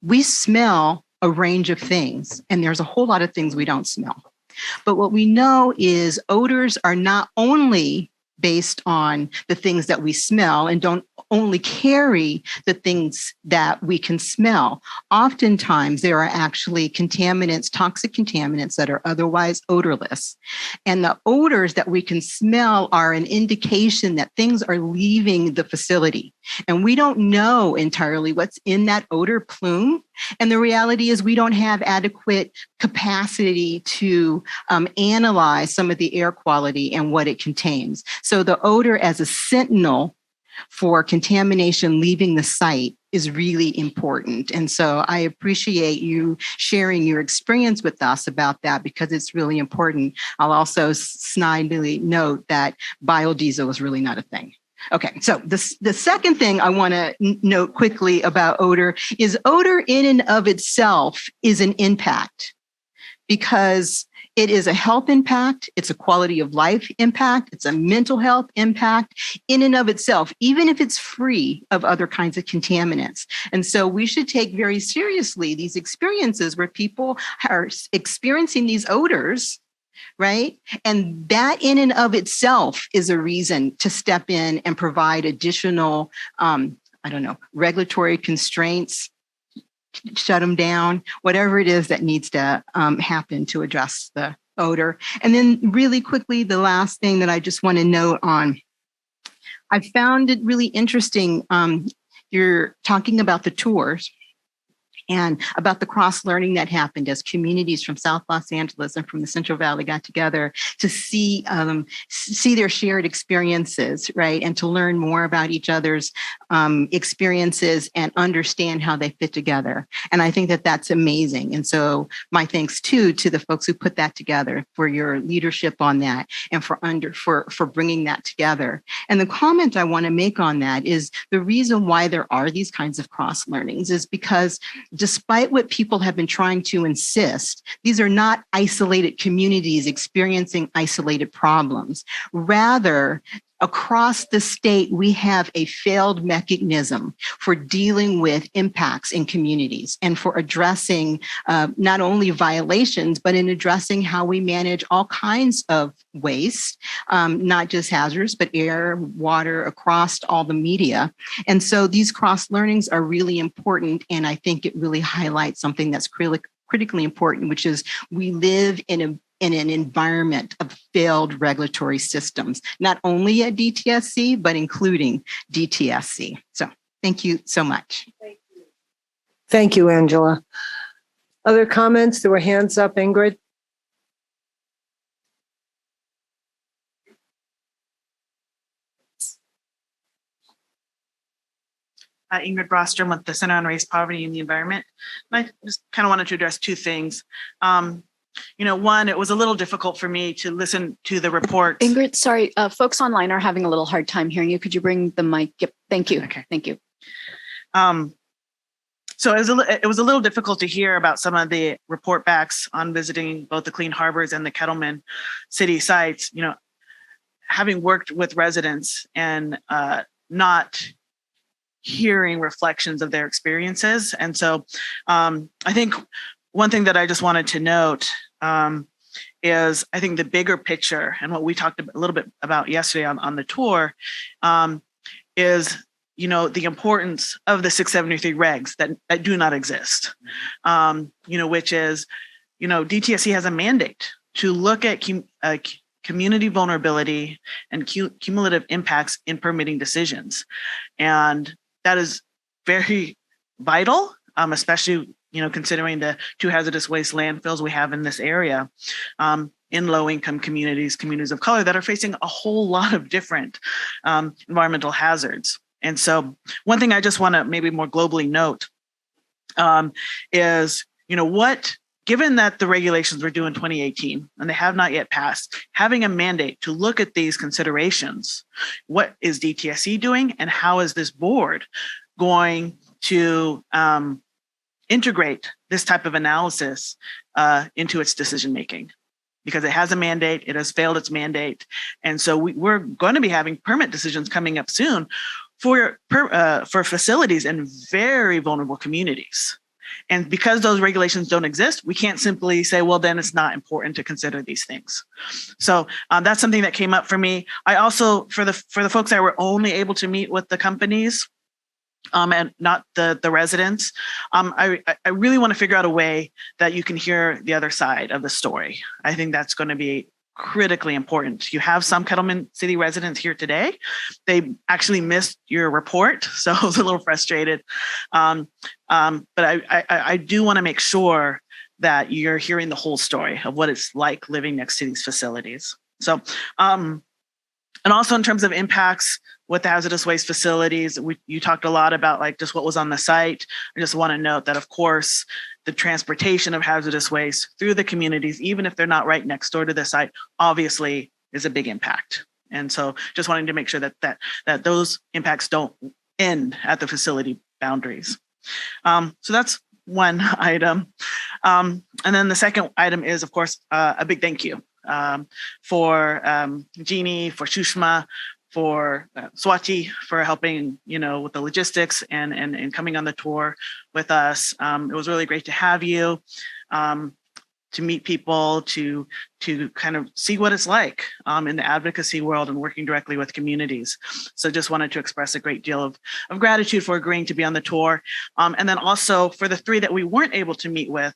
we smell a range of things, and there's a whole lot of things we don't smell. But what we know is odors are not only based on the things that we smell and don't only carry the things that we can smell. Oftentimes, there are actually contaminants, toxic contaminants that are otherwise odorless. And the odors that we can smell are an indication that things are leaving the facility. And we don't know entirely what's in that odor plume. And the reality is we don't have adequate capacity to analyze some of the air quality and what it contains. So the odor as a sentinel for contamination leaving the site is really important. And so I appreciate you sharing your experience with us about that because it's really important. I'll also snidely note that biodiesel is really not a thing. Okay, so the second thing I want to note quickly about odor is odor in and of itself is an impact because it is a health impact, it's a quality of life impact, it's a mental health impact in and of itself, even if it's free of other kinds of contaminants. And so we should take very seriously these experiences where people are experiencing these odors, right? And that in and of itself is a reason to step in and provide additional, regulatory constraints, shut them down, whatever it is that needs to happen to address the odor. And then really quickly, the last thing that I just want to note on, I found it really interesting. You're talking about the tours and about the cross-learning that happened as communities from South Los Angeles and from the Central Valley got together to see their shared experiences, right? And to learn more about each other's experiences and understand how they fit together. And I think that that's amazing. And so my thanks too to the folks who put that together for your leadership on that and for bringing that together. And the comment I want to make on that is the reason why there are these kinds of cross-learnings is because despite what people have been trying to insist, these are not isolated communities experiencing isolated problems. Rather, across the state, we have a failed mechanism for dealing with impacts in communities and for addressing not only violations, but in addressing how we manage all kinds of waste, not just hazardous, but air, water, across all the media. And so these cross-learnings are really important. And I think it really highlights something that's critically important, which is we live in in an environment of failed regulatory systems, not only at DTSC, but including DTSC. So thank you so much. Thank you, Angela. Other comments? There were hands up, Ingrid. Ingrid Brostrom with the Center on Race, Poverty, and the Environment. And I just kind of wanted to address two things. One, it was a little difficult for me to listen to the report. Ingrid, sorry, folks online are having a little hard time hearing you. Could you bring the mic? Yep, thank you. Okay. Thank you. So it was a little difficult to hear about some of the report backs on visiting both the Clean Harbors and the Kettleman city sites. Having worked with residents and not hearing reflections of their experiences. And so I think one thing that I just wanted to note is I think the bigger picture and what we talked a little bit about yesterday on the tour is, the importance of the 673 regs that do not exist, which is, DTSC has a mandate to look at community vulnerability and cumulative impacts in permitting decisions. And that is very vital, especially, considering the 2 hazardous waste landfills we have in this area, in low-income communities of color that are facing a whole lot of different environmental hazards. And so one thing I just want to maybe more globally note is, given that the regulations were due in 2018 and they have not yet passed, having a mandate to look at these considerations, what is DTSC doing and how is this board going to integrate this type of analysis into its decision-making? Because it has a mandate, it has failed its mandate. And so we're going to be having permit decisions coming up soon for facilities in very vulnerable communities. And because those regulations don't exist, we can't simply say, well, then it's not important to consider these things. So that's something that came up for me. I also, for the folks that were only able to meet with the companies and not the residents, I really want to figure out a way that you can hear the other side of the story. I think that's going to be critically important. You have some Kettleman City residents here today. They actually missed your report, so I was a little frustrated. But I do want to make sure that you're hearing the whole story of what it's like living next to these facilities. So, and also in terms of impacts with the hazardous waste facilities, you talked a lot about like just what was on the site. I just want to note that, of course, the transportation of hazardous waste through the communities, even if they're not right next door to the site, obviously is a big impact. And so just wanting to make sure that those impacts don't end at the facility boundaries. So that's one item. And then the second item is, of course, a big thank you for Jeannie, for Shushma, for Swati for helping, with the logistics and coming on the tour with us. It was really great to have you, to meet people, to kind of see what it's like in the advocacy world and working directly with communities. So just wanted to express a great deal of gratitude for agreeing to be on the tour. And then also for the 3 that we weren't able to meet with,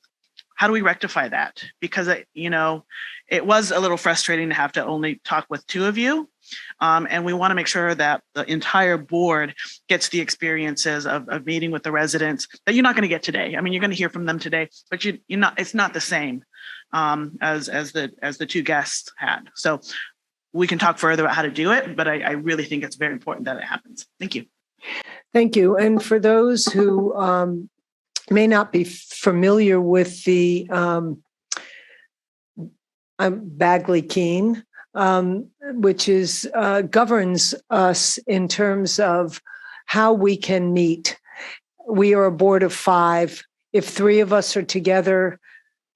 how do we rectify that? Because, it was a little frustrating to have to only talk with 2 of you. And we want to make sure that the entire board gets the experiences of meeting with the residents that you're not going to get today. I mean, you're going to hear from them today, but you're not. It's not the same as the 2 guests had. So we can talk further about how to do it, but I really think it's very important that it happens. Thank you. Thank you. And for those who may not be familiar with the Bagley-Keene, which is governs us in terms of how we can meet. We are a board of 5. If 3 of us are together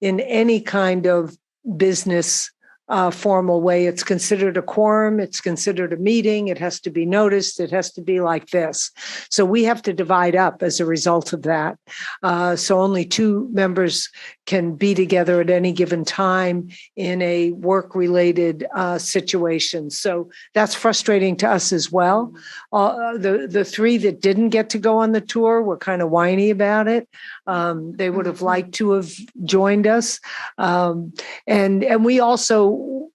in any kind of business formal way, it's considered a quorum, it's considered a meeting, it has to be noticed, it has to be like this. So we have to divide up as a result of that. So only 2 members can be together at any given time in a work-related situation. So that's frustrating to us as well. The 3 that didn't get to go on the tour were kind of whiny about it. They would have liked to have joined us. And we also,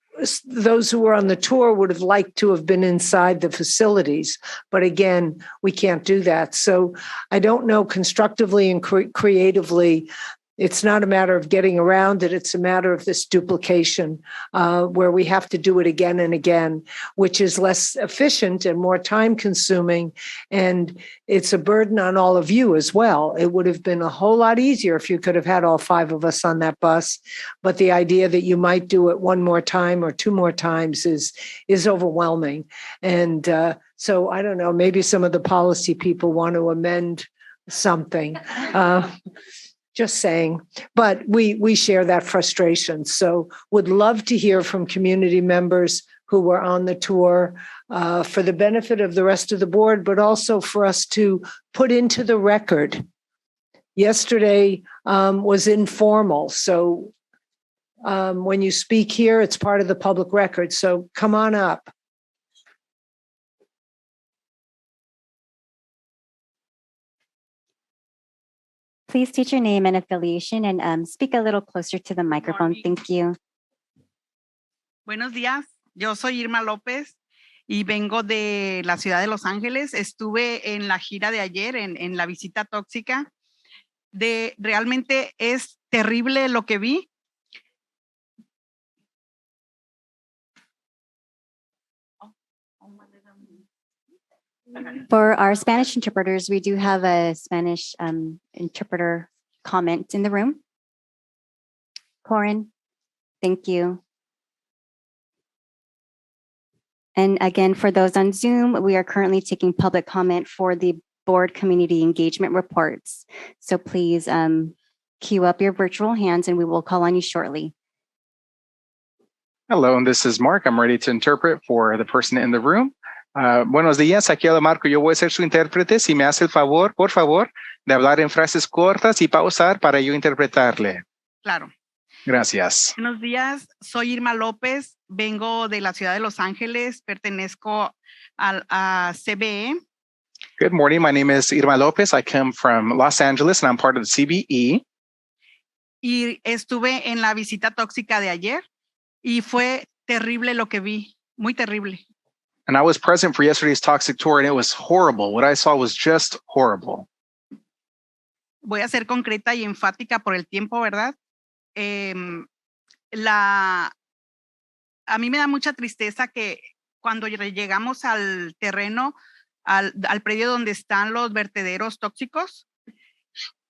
those who were on the tour would have liked to have been inside the facilities. But again, we can't do that. So I don't know, constructively and creatively, it's not a matter of getting around it. It's a matter of this duplication where we have to do it again and again, which is less efficient and more time consuming. And it's a burden on all of you as well. It would have been a whole lot easier if you could have had all 5 of us on that bus. But the idea that you might do it one more time or 2 more times is overwhelming. And so I don't know, maybe some of the policy people want to amend something. Just saying, but we share that frustration. So would love to hear from community members who were on the tour for the benefit of the rest of the board, but also for us to put into the record. Yesterday was informal. So when you speak here, it's part of the public record. So come on up. Please state your name and affiliation and speak a little closer to the microphone. Morning. Thank you. Buenos días, yo soy Irma López y vengo de la ciudad de Los Ángeles. Estuve en la gira de ayer, en la visita tóxica. Realmente es terrible lo que vi. For our Spanish interpreters, we do have a Spanish interpreter comment in the room. Corin, thank you. And again, for those on Zoom, we are currently taking public comment for the board community engagement reports. So please queue up your virtual hands and we will call on you shortly. Hello, and this is Mark. I'm ready to interpret for the person in the room. Buenos días, aquí habla Marco. Yo voy a ser su intérprete. Si me hace el favor, por favor, de hablar en frases cortas y pausar para yo interpretarle. Claro. Gracias. Buenos días, soy Irma López, vengo de la ciudad de Los Ángeles, pertenezco a CBE. Good morning. My name is Irma Lopez. I come from Los Angeles and I'm part of the CBE. Y estuve en la visita tóxica de ayer y fue terrible lo que vi, muy terrible. And I was present for yesterday's toxic tour and it was horrible. What I saw was just horrible. Voy a ser concreta y enfática por el tiempo, ¿verdad? A mí me da mucha tristeza que cuando llegamos al terreno, al predio donde están los vertederos tóxicos.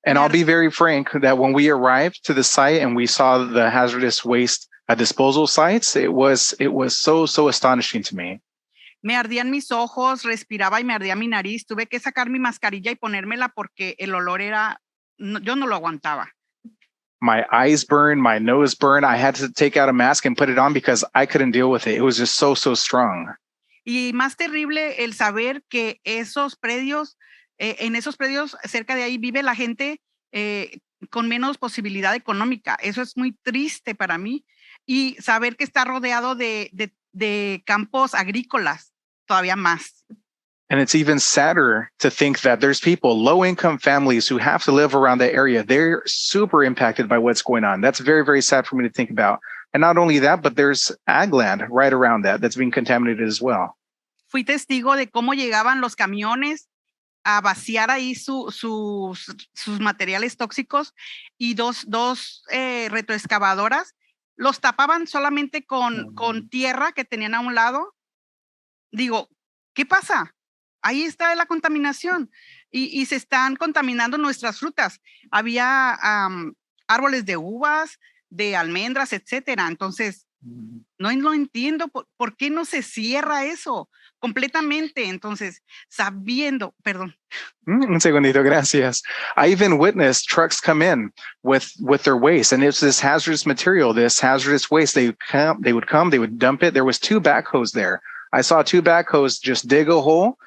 And I'll be very frank that when we arrived to the site and we saw the hazardous waste disposal sites, it was so astonishing to me. Me ardían mis ojos, respiraba y me ardía mi nariz. Tuve que sacar mi mascarilla y ponérmela porque el olor era, yo no lo aguantaba. My eyes burned, my nose burned. I had to take out a mask and put it on because I couldn't deal with it. It was just so strong. Y más terrible el saber que esos predios, en esos predios cerca de ahí vive la gente con menos posibilidad económica. Eso es muy triste para mí. Y saber que está rodeado de campos agrícolas, todavía más. And it's even sadder to think that there's people, low-income families who have to live around that area. They're super impacted by what's going on. That's very, very sad for me to think about. And not only that, but there's ag land right around that's being contaminated as well. Fui testigo de cómo llegaban los camiones a vaciar ahí sus materiales tóxicos y dos retroexcavadoras los tapaban solamente con tierra que tenían a un lado. Digo, ¿qué pasa? Ahí está la contaminación y se están contaminando nuestras frutas. Había árboles de uvas, de almendras, etcétera. Entonces, no lo entiendo por qué no se cierra eso completamente. Entonces, sabiendo, perdón. Un segundito, gracias. I even witnessed trucks come in with their waste, and it's this hazardous material, this hazardous waste. They would dump it. There was 2 backhoes there. I saw 2 backhoes just dig a hole.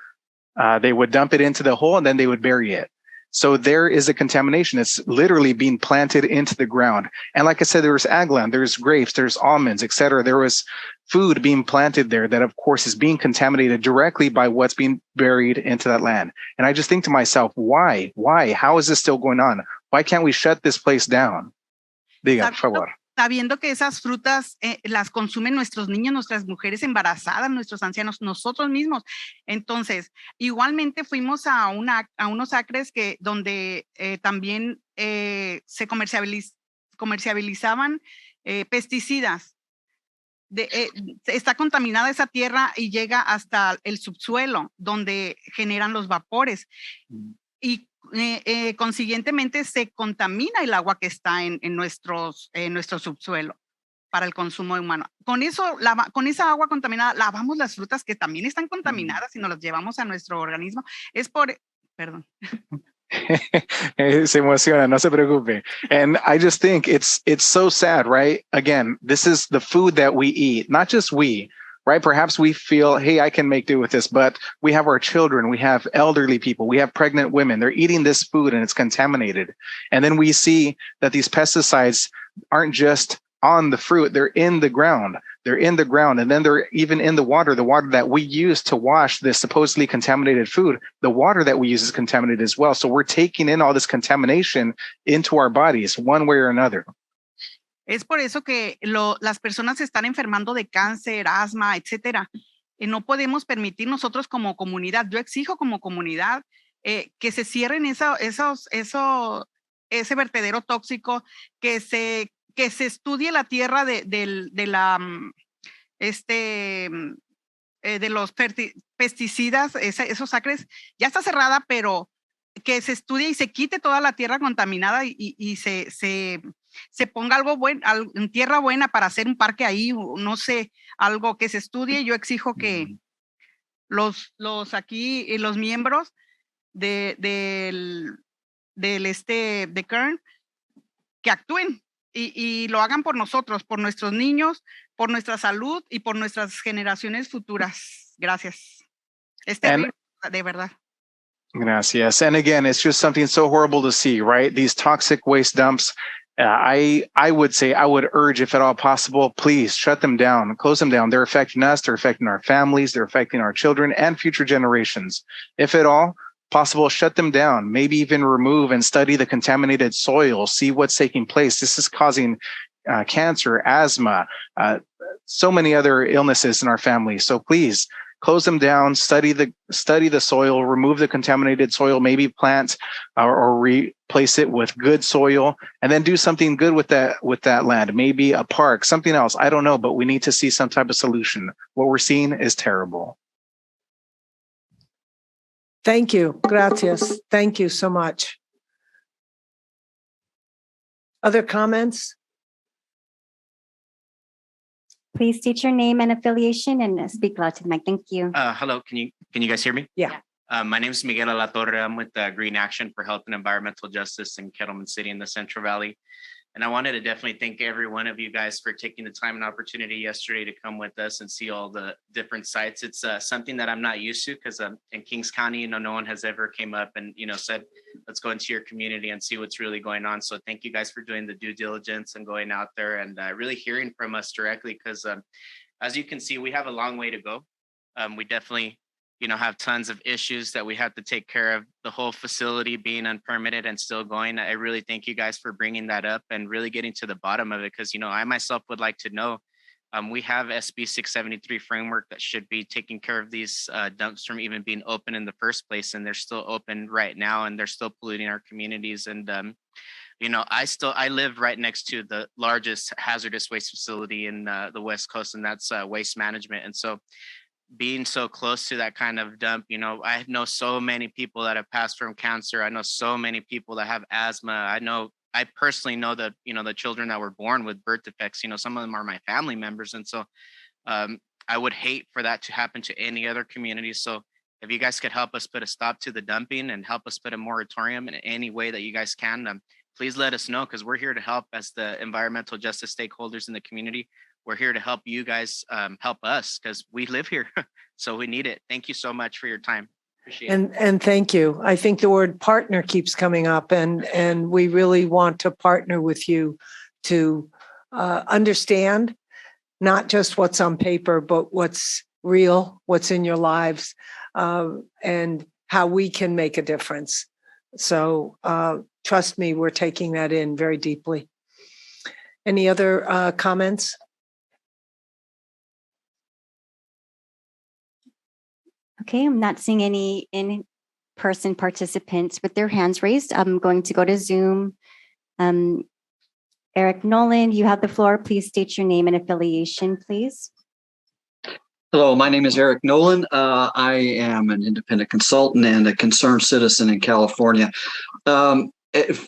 They would dump it into the hole and then they would bury it. So there is a contamination. It's literally being planted into the ground. And like I said, there was ag land, there's grapes, there's almonds, etc. There was food being planted there that, of course, is being contaminated directly by what's being buried into that land. And I just think to myself, why? How is this still going on? Why can't we shut this place down? Diga, por favor. Sabiendo que esas frutas las consumen nuestros niños, nuestras mujeres embarazadas, nuestros ancianos, nosotros mismos. Entonces, igualmente fuimos a unos acres donde también se comercializaban pesticidas. Está contaminada esa tierra y llega hasta el subsuelo, donde generan los vapores. Y consiguientemente se contamina el agua que está en nuestro subsuelo para el consumo humano. Con esa agua contaminada lavamos las frutas que también están contaminadas y nos las llevamos a nuestro organismo. Perdón. Se emociona, no se preocupe. And I just think it's so sad, right? Again, this is the food that we eat, not just we, right? Perhaps we feel, hey, I can make do with this, but we have our children, we have elderly people, we have pregnant women, they're eating this food and it's contaminated. And then we see that these pesticides aren't just on the fruit, they're in the ground. They're in the ground, and then they're even in the water that we use to wash this supposedly contaminated food. The water that we use is contaminated as well. So we're taking in all this contamination into our bodies one way or another. Es por eso que las personas se están enfermando de cáncer, asma, etcétera. No podemos permitir nosotros como comunidad, yo exijo como comunidad que se cierren ese vertedero tóxico, que se estudie la tierra de los pesticidas, esos acres. Ya está cerrada, pero que se estudie y se quite toda la tierra contaminada y se ponga en tierra buena para hacer un parque ahí, no sé, algo que se estudie. Yo exijo que los miembros de Kern que actúen y lo hagan por nosotros, por nuestros niños, por nuestra salud y por nuestras generaciones futuras. Gracias. Es terrible, de verdad. Gracias. And again, it's just something so horrible to see, right? These toxic waste dumps. I would say, I would urge, if at all possible, please shut them down, close them down. They're affecting us, they're affecting our families, they're affecting our children and future generations. If at all possible, shut them down, maybe even remove and study the contaminated soil, see what's taking place. This is causing cancer, asthma, so many other illnesses in our families. So please close them down, study the soil, remove the contaminated soil, maybe plant or replace it with good soil, and then do something good with that land. Maybe a park, something else. I don't know, but we need to see some type of solution. What we're seeing is terrible. Thank you. Gracias. Thank you so much. Other comments? Please state your name and affiliation and speak loud to the mic. Thank you. Hello, can you guys hear me? Yeah. My name is Miguel Alatorre. I'm with Green Action for Health and Environmental Justice in Kettleman City in the Central Valley. And I wanted to definitely thank every one of you guys for taking the time and opportunity yesterday to come with us and see all the different sites. It's something that I'm not used to because in Kings County, no one has ever came up and, said, let's go into your community and see what's really going on. So thank you guys for doing the due diligence and going out there and really hearing from us directly because as you can see, we have a long way to go. We definitely have tons of issues that we have to take care of. The whole facility being unpermitted and still going. I really thank you guys for bringing that up and really getting to the bottom of it. Because, I myself would like to know, we have SB 673 framework that should be taking care of these dumps from even being open in the first place. And they're still open right now and they're still polluting our communities. And, I live right next to the largest hazardous waste facility in the West Coast, and that's Waste Management. And so being so close to that kind of dump, I know so many people that have passed from cancer. I know so many people that have asthma. I personally know that, the children that were born with birth defects, some of them are my family members. And so I would hate for that to happen to any other community. So if you guys could help us put a stop to the dumping and help us put a moratorium in any way that you guys can, please let us know because we're here to help as the environmental justice stakeholders in the community. We're here to help you guys help us because we live here. So we need it. Thank you so much for your time. Appreciate it. And thank you. I think the word partner keeps coming up and we really want to partner with you to understand not just what's on paper, but what's real, what's in your lives, and how we can make a difference. So trust me, we're taking that in very deeply. Any other comments? Okay, I'm not seeing any in-person participants with their hands raised. I'm going to go to Zoom. Eric Nolan, you have the floor. Please state your name and affiliation, please. Hello, my name is Eric Nolan. I am an independent consultant and a concerned citizen in California.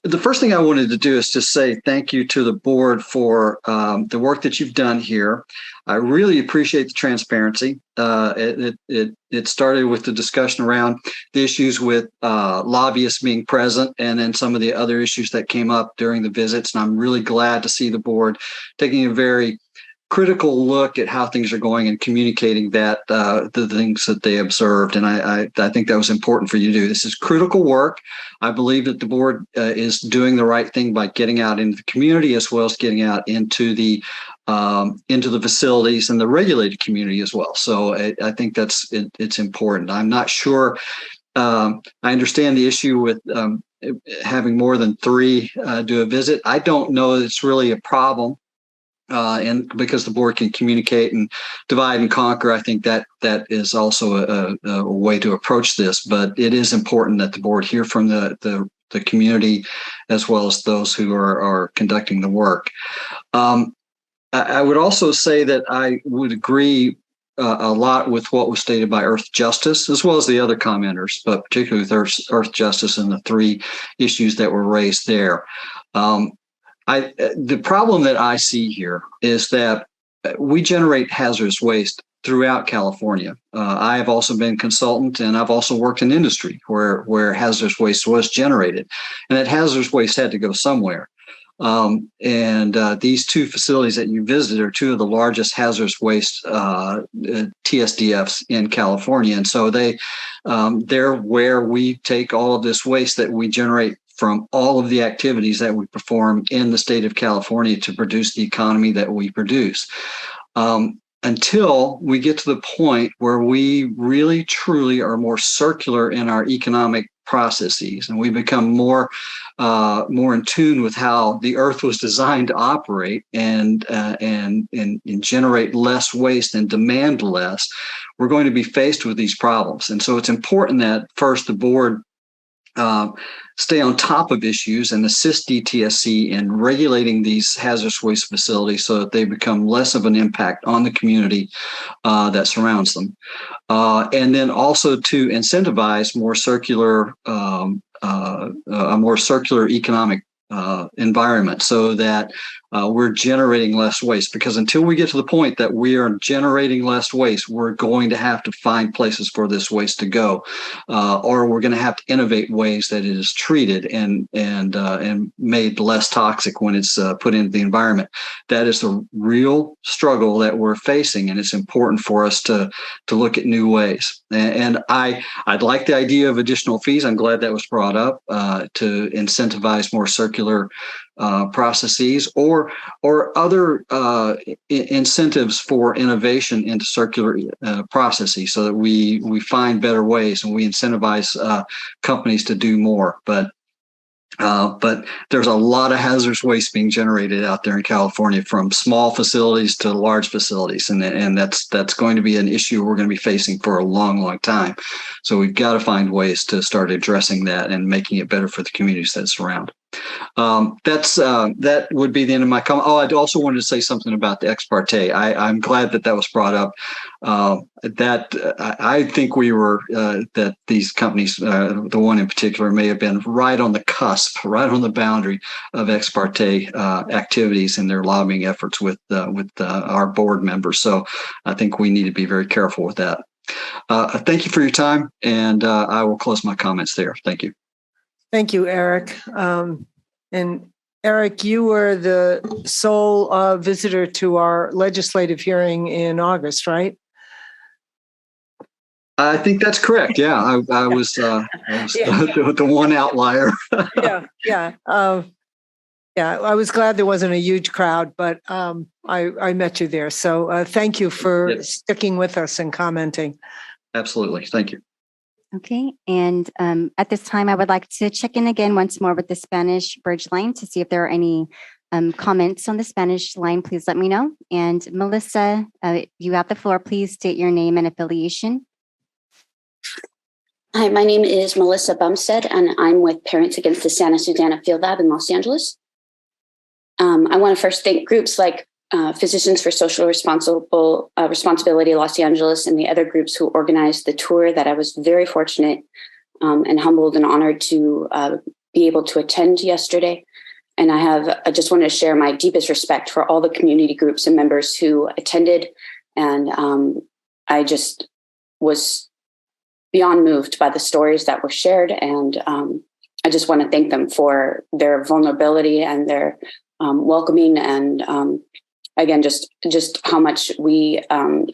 The first thing I wanted to do is just say thank you to the board for the work that you've done here. I really appreciate the transparency. It started with the discussion around the issues with lobbyists being present and then some of the other issues that came up during the visits. And I'm really glad to see the board taking a very critical look at how things are going and communicating that the things that they observed. And I think that was important for you to do. This is critical work. I believe that the board is doing the right thing by getting out into the community as well as getting out into the facilities and the regulated community as well. So I think it's important. I'm not sure. I understand the issue with having more than 3 do a visit. I don't know that it's really a problem. And because the board can communicate and divide and conquer, I think that is also a way to approach this. But it is important that the board hear from the community as well as those who are conducting the work. I would also say that I would agree a lot with what was stated by Earth Justice, as well as the other commenters, but particularly with Earth Justice and the 3 issues that were raised there. The problem that I see here is that we generate hazardous waste throughout California. I have also been a consultant, and I've also worked in industry where hazardous waste was generated, and that hazardous waste had to go somewhere. These 2 facilities that you visited are 2 of the largest hazardous waste TSDFs in California, and so they're where we take all of this waste that we generate from all of the activities that we perform in the state of California to produce the economy that we produce. Until we get to the point where we really, truly are more circular in our economic processes and we become more in tune with how the earth was designed to operate and generate less waste and demand less, we're going to be faced with these problems. And so it's important that first the board stay on top of issues and assist DTSC in regulating these hazardous waste facilities so that they become less of an impact on the community that surrounds them. And then also to incentivize more circular, a more circular economic environment so that we're generating less waste, because until we get to the point that we are generating less waste, we're going to have to find places for this waste to go, or we're going to have to innovate ways that it is treated and made less toxic when it's put into the environment. That is the real struggle that we're facing, and it's important for us to look at new ways. And I'd like the idea of additional fees. I'm glad that was brought up to incentivize more circular processes or other incentives for innovation into circular processes, so that we find better ways and we incentivize companies to do more. But there's a lot of hazardous waste being generated out there in California, from small facilities to large facilities, and that's going to be an issue we're going to be facing for a long, long time. So we've got to find ways to start addressing that and making it better for the communities that surround. That would be the end of my comment. Oh, I also wanted to say something about the ex parte. I'm glad that was brought up. I think we were that these companies, the one in particular, may have been right on the cusp, right on the boundary of ex parte activities in their lobbying efforts with our board members. So I think we need to be very careful with that. Thank you for your time, and I will close my comments there. Thank you. Thank you, Eric. And Eric, you were the sole visitor to our legislative hearing in August, right? I think that's correct. Yeah, I was the one outlier. Yeah. I was glad there wasn't a huge crowd, but I met you there. So thank you for sticking with us and commenting. Absolutely. Thank you. Okay, and at this time, I would like to check in again once more with the Spanish bridge line to see if there are any comments on the Spanish line. Please let me know. And Melissa, you have the floor. Please state your name and affiliation. Hi, my name is Melissa Bumstead, and I'm with Parents Against the Santa Susana Field Lab in Los Angeles. I want to first thank groups like Physicians for Social Responsibility Los Angeles and the other groups who organized the tour that I was very fortunate and humbled and honored to be able to attend yesterday. And I just want to share my deepest respect for all the community groups and members who attended. And I just was beyond moved by the stories that were shared. And I just want to thank them for their vulnerability and their welcoming and again, just how much we,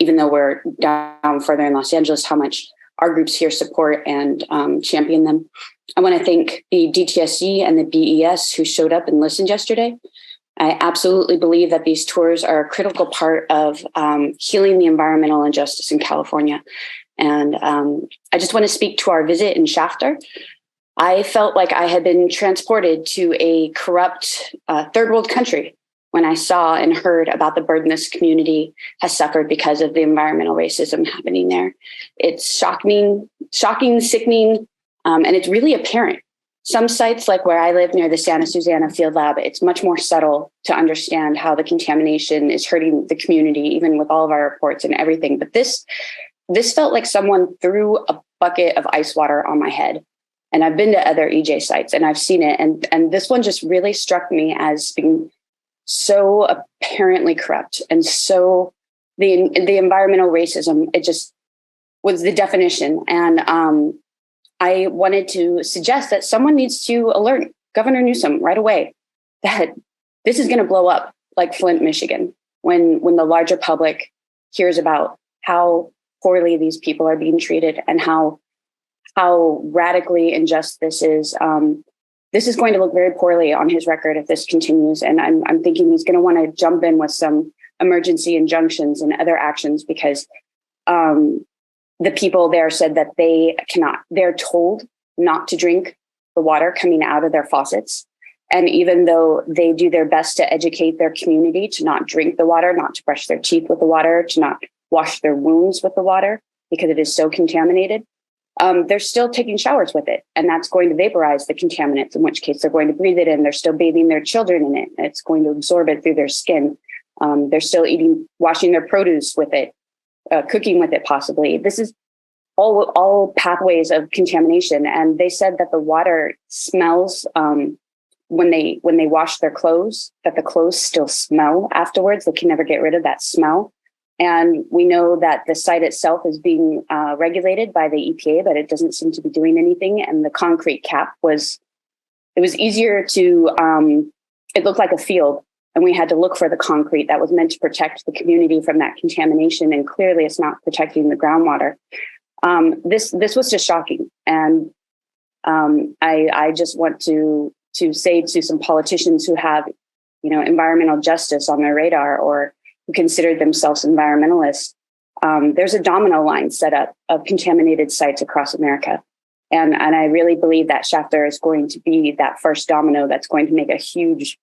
even though we're down further in Los Angeles, how much our groups here support and champion them. I want to thank the DTSC and the BES who showed up and listened yesterday. I absolutely believe that these tours are a critical part of healing the environmental injustice in California. And I just want to speak to our visit in Shafter. I felt like I had been transported to a corrupt third world country when I saw and heard about the burden this community has suffered because of the environmental racism happening there. It's shocking, sickening, and it's really apparent. Some sites, like where I live near the Santa Susana Field Lab, it's much more subtle to understand how the contamination is hurting the community, even with all of our reports and everything. But this felt like someone threw a bucket of ice water on my head. And I've been to other EJ sites and I've seen it. And this one just really struck me as being so apparently corrupt and so the environmental racism, it just was the definition. And I wanted to suggest that someone needs to alert Governor Newsom right away that this is going to blow up like Flint, Michigan, when the larger public hears about how poorly these people are being treated and how radically unjust this is. This is going to look very poorly on his record if this continues. And I'm thinking he's going to want to jump in with some emergency injunctions and other actions because the people there said that they're told not to drink the water coming out of their faucets. And even though they do their best to educate their community to not drink the water, not to brush their teeth with the water, to not wash their wounds with the water because it is so contaminated, they're still taking showers with it. And that's going to vaporize the contaminants, in which case they're going to breathe it in. They're still bathing their children in it. It's going to absorb it through their skin. They're still washing their produce with it, cooking with it possibly. This is all pathways of contamination. And they said that the water smells when they wash their clothes, that the clothes still smell afterwards. They can never get rid of that smell. And we know that the site itself is being regulated by the EPA, but it doesn't seem to be doing anything. And the concrete cap it was easier to, it looked like a field. And we had to look for the concrete that was meant to protect the community from that contamination. And clearly it's not protecting the groundwater. This was just shocking. And I just want to say to some politicians who have, environmental justice on their radar or who consider themselves environmentalists, there's a domino line set up of contaminated sites across America. And I really believe that Shafter is going to be that first domino that's going to make a huge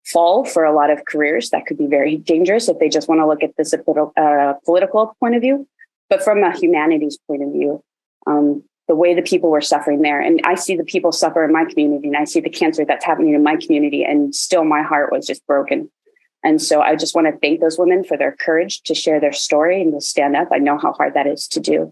fall for a lot of careers. That could be very dangerous if they just want to look at this political point of view. But from a humanities point of view, the way the people were suffering there, and I see the people suffer in my community, and I see the cancer that's happening in my community, and still my heart was just broken. And so I just want to thank those women for their courage to share their story and to stand up. I know how hard that is to do.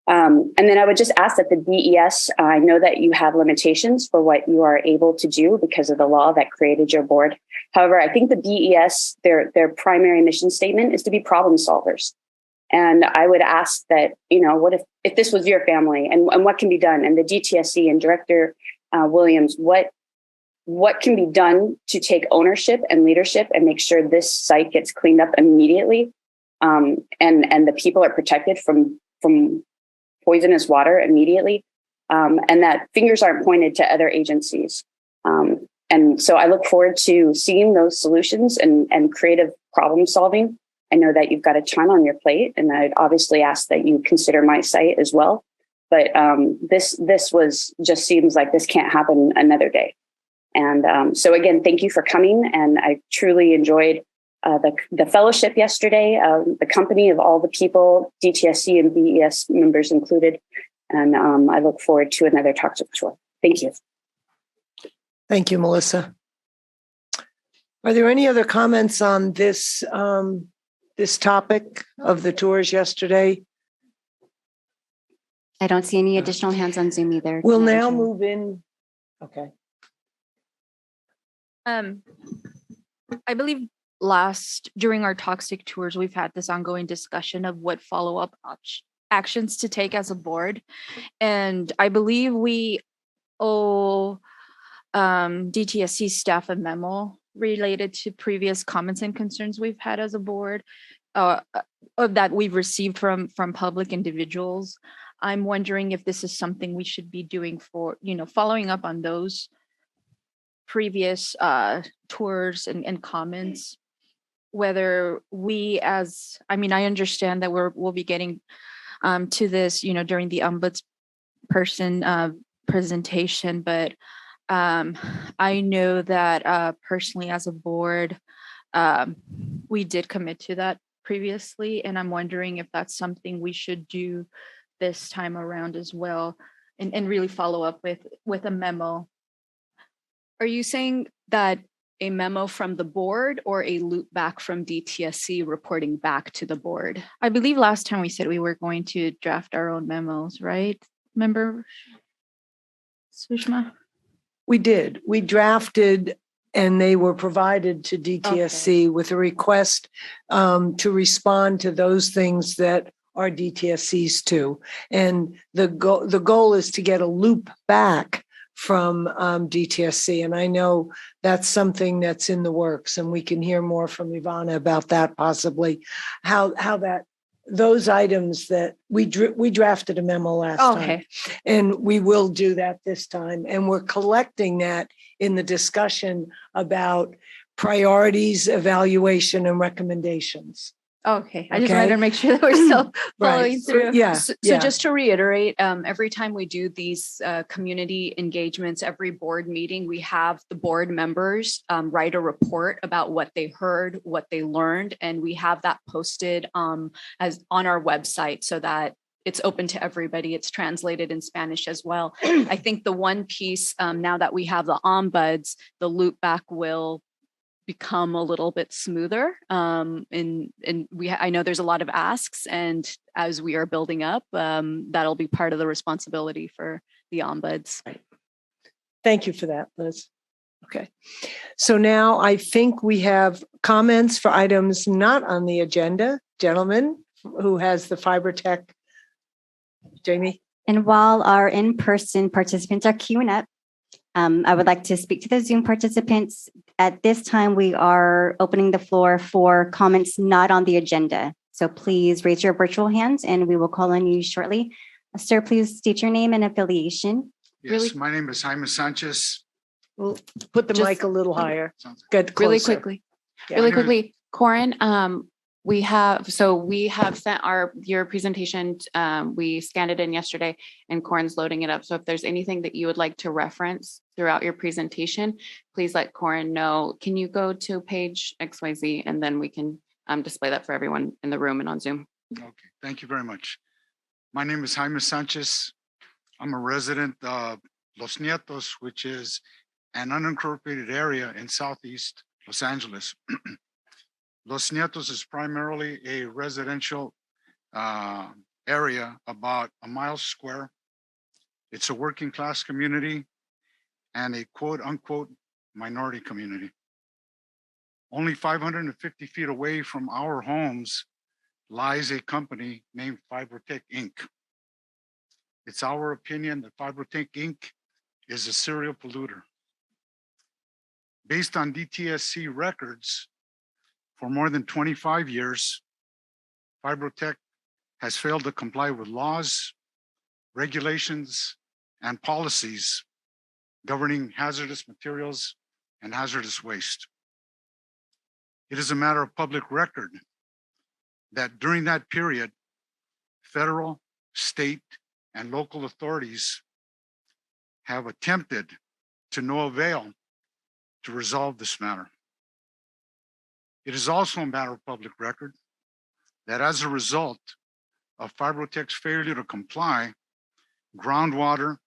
And then I would just ask that the BES, I know that you have limitations for what you are able to do because of the law that created your board. However, I think the BES, their primary mission statement is to be problem solvers. And I would ask that, what if this was your family and what can be done? And the DTSC and Director Williams, what can be done to take ownership and leadership and make sure this site gets cleaned up immediately and the people are protected from poisonous water immediately and that fingers aren't pointed to other agencies. And so I look forward to seeing those solutions and creative problem solving. I know that you've got a ton on your plate, and I'd obviously ask that you consider my site as well. But this was just seems like this can't happen another day. And so again, thank you for coming. And I truly enjoyed the fellowship yesterday, the company of all the people, DTSC and BES members included. And I look forward to another Talk to the Tour. Thank you. Thank you, Melissa. Are there any other comments on this this topic of the tours yesterday? I don't see any additional hands on Zoom either. We'll Madam now Chair. move in. Okay. I believe during our toxic tours, we've had this ongoing discussion of what follow-up actions to take as a board. And I believe we owe DTSC staff a memo related to previous comments and concerns we've had as a board that we've received from public individuals. I'm wondering if this is something we should be doing for, following up on those previous tours and comments, whether we I understand that we'll be getting to this, during the ombudsperson presentation, but I know that personally as a board, we did commit to that previously, and I'm wondering if that's something we should do this time around as well, and really follow up with a memo. Are you saying that a memo from the board or a loop back from DTSC reporting back to the board? I believe last time we said we were going to draft our own memos, right? Remember, Sushma? We did. We drafted and they were provided to DTSC with a request to respond to those things that are DTSC's too. And the goal is to get a loop back from DTSC. And I know that's something that's in the works, and we can hear more from Ivana about that possibly, how that those items that we drafted a memo last time, and we will do that this time. And we're collecting that in the discussion about priorities, evaluation, and recommendations. Okay, I just wanted to make sure that we're still following through. Yeah. So just to reiterate, every time we do these community engagements, every board meeting, we have the board members write a report about what they heard, what they learned, and we have that posted as on our website so that it's open to everybody. It's translated in Spanish as well. I think the one piece now that we have the ombuds, the loop back will become a little bit smoother. I know there's a lot of asks, and as we are building up, that'll be part of the responsibility for the ombuds. Thank you for that, Liz. Okay. So now I think we have comments for items not on the agenda. Gentlemen, who has the FiberTech? Jamie? And while our in-person participants are queuing up, I would like to speak to the Zoom participants. At this time, we are opening the floor for comments not on the agenda. So please raise your virtual hands and we will call on you shortly. Sir, please state your name and affiliation. Yes, my name is Jaime Sanchez. We'll put the mic a little higher. Get closer. Really quickly. Yeah. Really quickly, Corin, we have sent your presentation. We scanned it in yesterday and Corin's loading it up. So if there's anything that you would like to reference throughout your presentation, please let Corin know. Can you go to page XYZ and then we can display that for everyone in the room and on Zoom. Okay, thank you very much. My name is Jaime Sanchez. I'm a resident of Los Nietos, which is an unincorporated area in Southeast Los Angeles. Los Nietos is primarily a residential area about a mile square. It's a working class community and a quote unquote minority community. Only 550 feet away from our homes lies a company named FiberTech Inc. It's our opinion that FiberTech Inc. is a serial polluter. Based on DTSC records, for more than 25 years, FiberTech has failed to comply with laws, regulations, and policies governing hazardous materials and hazardous waste. It is a matter of public record that during that period, federal, state, and local authorities have attempted to no avail to resolve this matter. It is also a matter of public record that as a result of Fibrotech's failure to comply, groundwater,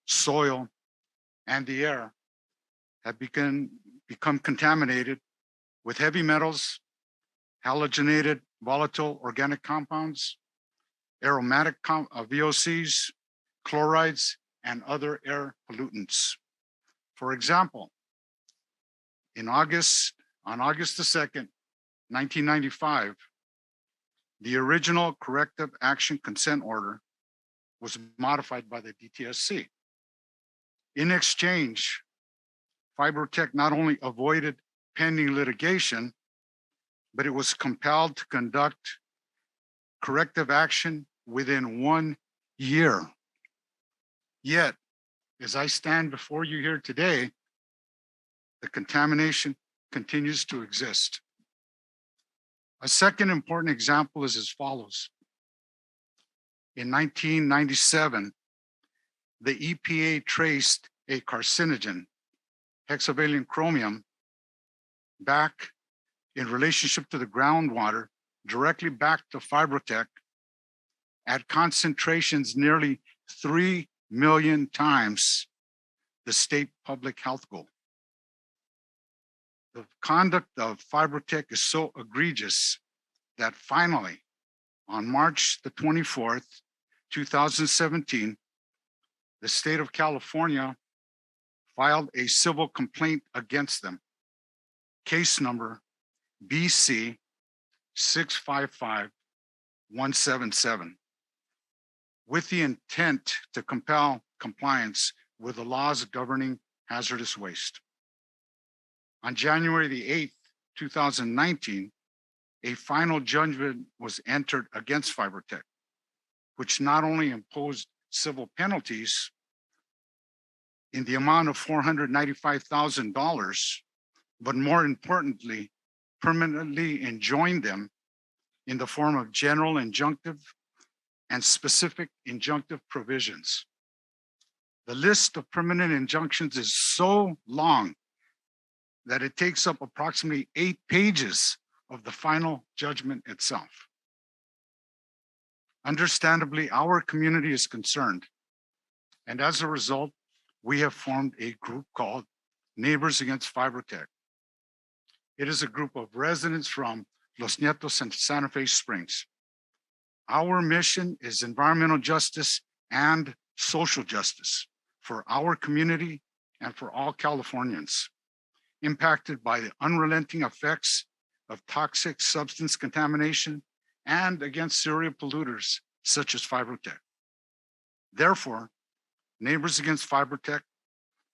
soil, and the air have become contaminated with heavy metals, halogenated volatile organic compounds, aromatic VOCs, chlorides, and other air pollutants. For example, on August the 2nd, 1995, the original corrective action consent order was modified by the DTSC. In exchange, Fibrotech not only avoided pending litigation, but it was compelled to conduct corrective action within 1 year. Yet, as I stand before you here today, the contamination continues to exist. A second important example is as follows. In 1997, the EPA traced a carcinogen, hexavalent chromium, back in relationship to the groundwater, directly back to Fibrotech at concentrations nearly 3 million times the state public health goal. The conduct of Fibrotech is so egregious that finally, on March the 24th, 2017, the state of California filed a civil complaint against them. Case number BC 655177, with the intent to compel compliance with the laws governing hazardous waste. On January the 8th, 2019, a final judgment was entered against Fibrotech, which not only imposed civil penalties in the amount of $495,000, but more importantly, permanently enjoined them in the form of general injunctive and specific injunctive provisions. The list of permanent injunctions is so long that it takes up approximately 8 pages of the final judgment itself. Understandably, our community is concerned, and as a result, we have formed a group called Neighbors Against Fibrotech. It is a group of residents from Los Nietos and Santa Fe Springs. Our mission is environmental justice and social justice for our community and for all Californians impacted by the unrelenting effects of toxic substance contamination and against serial polluters such as Fibrotech. Therefore, Neighbors Against Fibrotech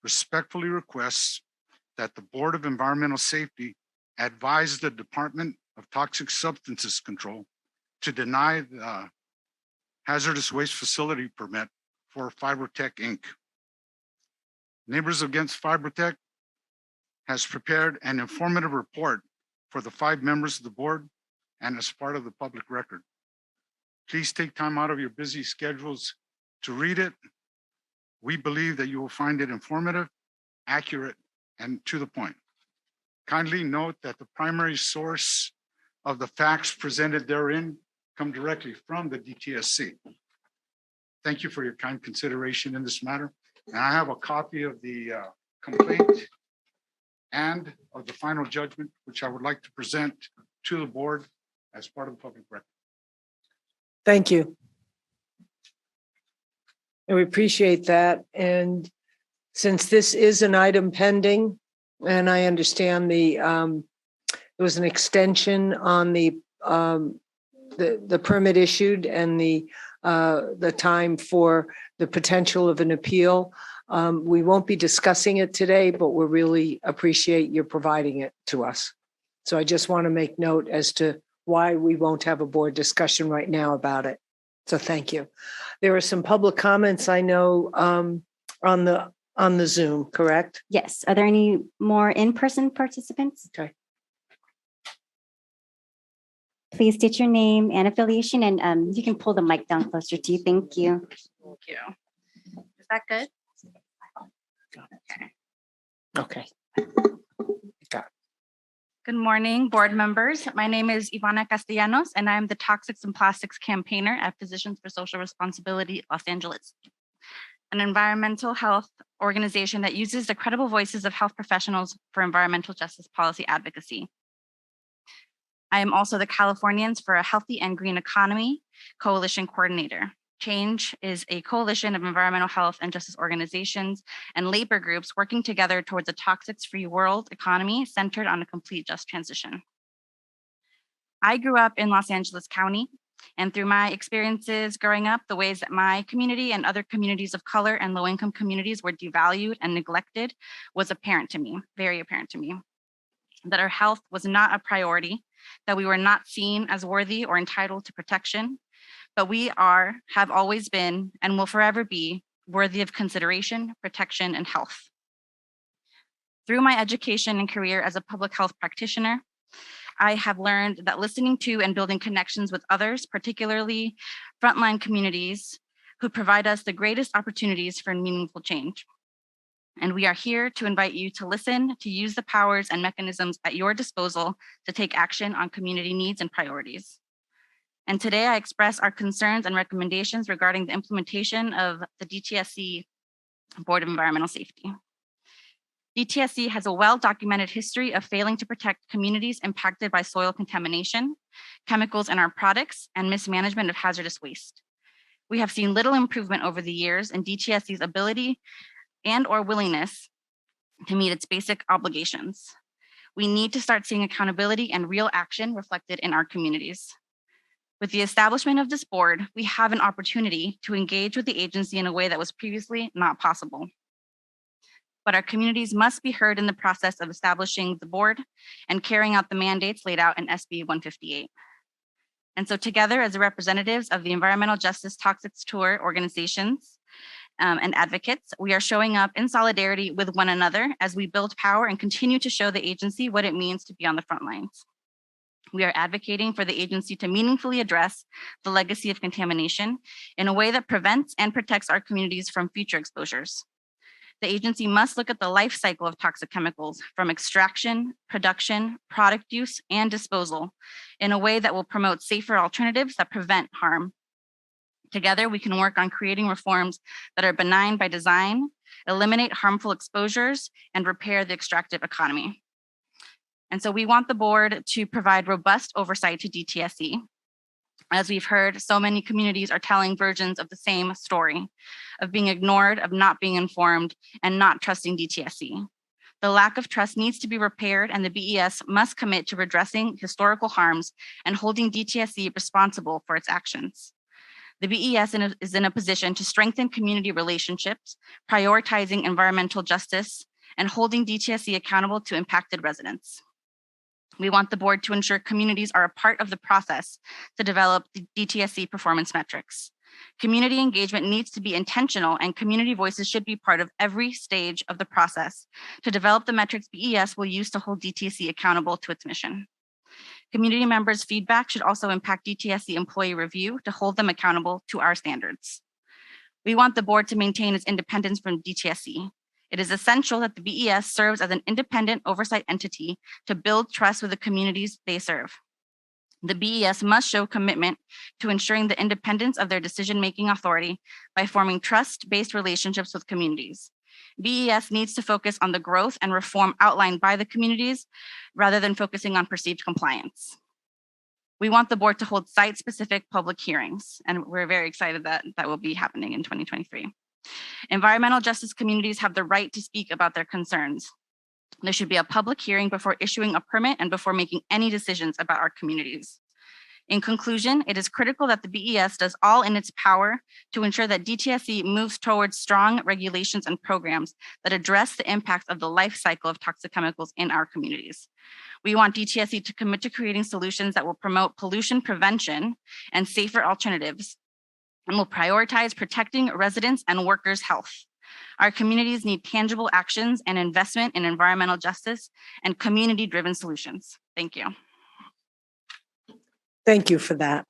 respectfully requests that the Board of Environmental Safety advise the Department of Toxic Substances Control to deny the hazardous waste facility permit for Fibrotech Inc. Neighbors Against Fibrotech has prepared an informative report for the 5 members of the board and as part of the public record. Please take time out of your busy schedules to read it. We believe that you will find it informative, accurate, and to the point. Kindly note that the primary source of the facts presented therein come directly from the DTSC. Thank you for your kind consideration in this matter. And I have a copy of the complaint and of the final judgment, which I would like to present to the board as part of the public record. Thank you. And we appreciate that. And since this is an item pending, and I understand there was an extension on the permit issued and the time for the potential of an appeal. We won't be discussing it today, but we really appreciate your providing it to us. So I just want to make note as to why we won't have a board discussion right now about it. So thank you. There are some public comments I know on the Zoom, correct? Yes. Are there any more in-person participants? Okay. Please state your name and affiliation, and you can pull the mic down closer to you. Thank you. Thank you. Is that good? Okay. Good morning, board members. My name is Ivana Castellanos, and I'm the Toxics and Plastics Campaigner at Physicians for Social Responsibility Los Angeles, an environmental health organization that uses the credible voices of health professionals for environmental justice policy advocacy. I am also the Californians for a Healthy and Green Economy Coalition Coordinator. Change is a coalition of environmental health and justice organizations and labor groups working together towards a toxics-free world economy centered on a complete just transition. I grew up in Los Angeles County, and through my experiences growing up, the ways that my community and other communities of color and low-income communities were devalued and neglected was apparent to me, very apparent to me, that our health was not a priority, that we were not seen as worthy or entitled to protection, but we have always been, and will forever be, worthy of consideration, protection, and health. Through my education and career as a public health practitioner, I have learned that listening to and building connections with others, particularly frontline communities, who provide us the greatest opportunities for meaningful change. And we are here to invite you to listen, to use the powers and mechanisms at your disposal to take action on community needs and priorities. And today I express our concerns and recommendations regarding the implementation of the DTSC Board of Environmental Safety. DTSC has a well-documented history of failing to protect communities impacted by soil contamination, chemicals in our products, and mismanagement of hazardous waste. We have seen little improvement over the years in DTSC's ability and/or willingness to meet its basic obligations. We need to start seeing accountability and real action reflected in our communities. With the establishment of this board, we have an opportunity to engage with the agency in a way that was previously not possible. But our communities must be heard in the process of establishing the board and carrying out the mandates laid out in SB 158. And so together as the representatives of the Environmental Justice Toxics Tour organizations and advocates, we are showing up in solidarity with one another as we build power and continue to show the agency what it means to be on the front lines. We are advocating for the agency to meaningfully address the legacy of contamination in a way that prevents and protects our communities from future exposures. The agency must look at the life cycle of toxic chemicals from extraction, production, product use, and disposal in a way that will promote safer alternatives that prevent harm. Together, we can work on creating reforms that are benign by design, eliminate harmful exposures, and repair the extractive economy. And so we want the board to provide robust oversight to DTSC. As we've heard, so many communities are telling versions of the same story, of being ignored, of not being informed, and not trusting DTSC. The lack of trust needs to be repaired, and the BES must commit to redressing historical harms and holding DTSC responsible for its actions. The BES is in a position to strengthen community relationships, prioritizing environmental justice, and holding DTSC accountable to impacted residents. We want the board to ensure communities are a part of the process to develop the DTSC performance metrics. Community engagement needs to be intentional, and community voices should be part of every stage of the process to develop the metrics BES will use to hold DTSC accountable to its mission. Community members' feedback should also impact DTSC employee review to hold them accountable to our standards. We want the board to maintain its independence from DTSC. It is essential that the BES serves as an independent oversight entity to build trust with the communities they serve. The BES must show commitment to ensuring the independence of their decision-making authority by forming trust-based relationships with communities. BES needs to focus on the growth and reform outlined by the communities rather than focusing on perceived compliance. We want the board to hold site-specific public hearings, and we're very excited that that will be happening in 2023. Environmental justice communities have the right to speak about their concerns. There should be a public hearing before issuing a permit and before making any decisions about our communities. In conclusion, it is critical that the BES does all in its power to ensure that DTSC moves towards strong regulations and programs that address the impacts of the life cycle of toxic chemicals in our communities. We want DTSC to commit to creating solutions that will promote pollution prevention and safer alternatives, and will prioritize protecting residents' and workers' health. Our communities need tangible actions and investment in environmental justice and community-driven solutions. Thank you. Thank you for that.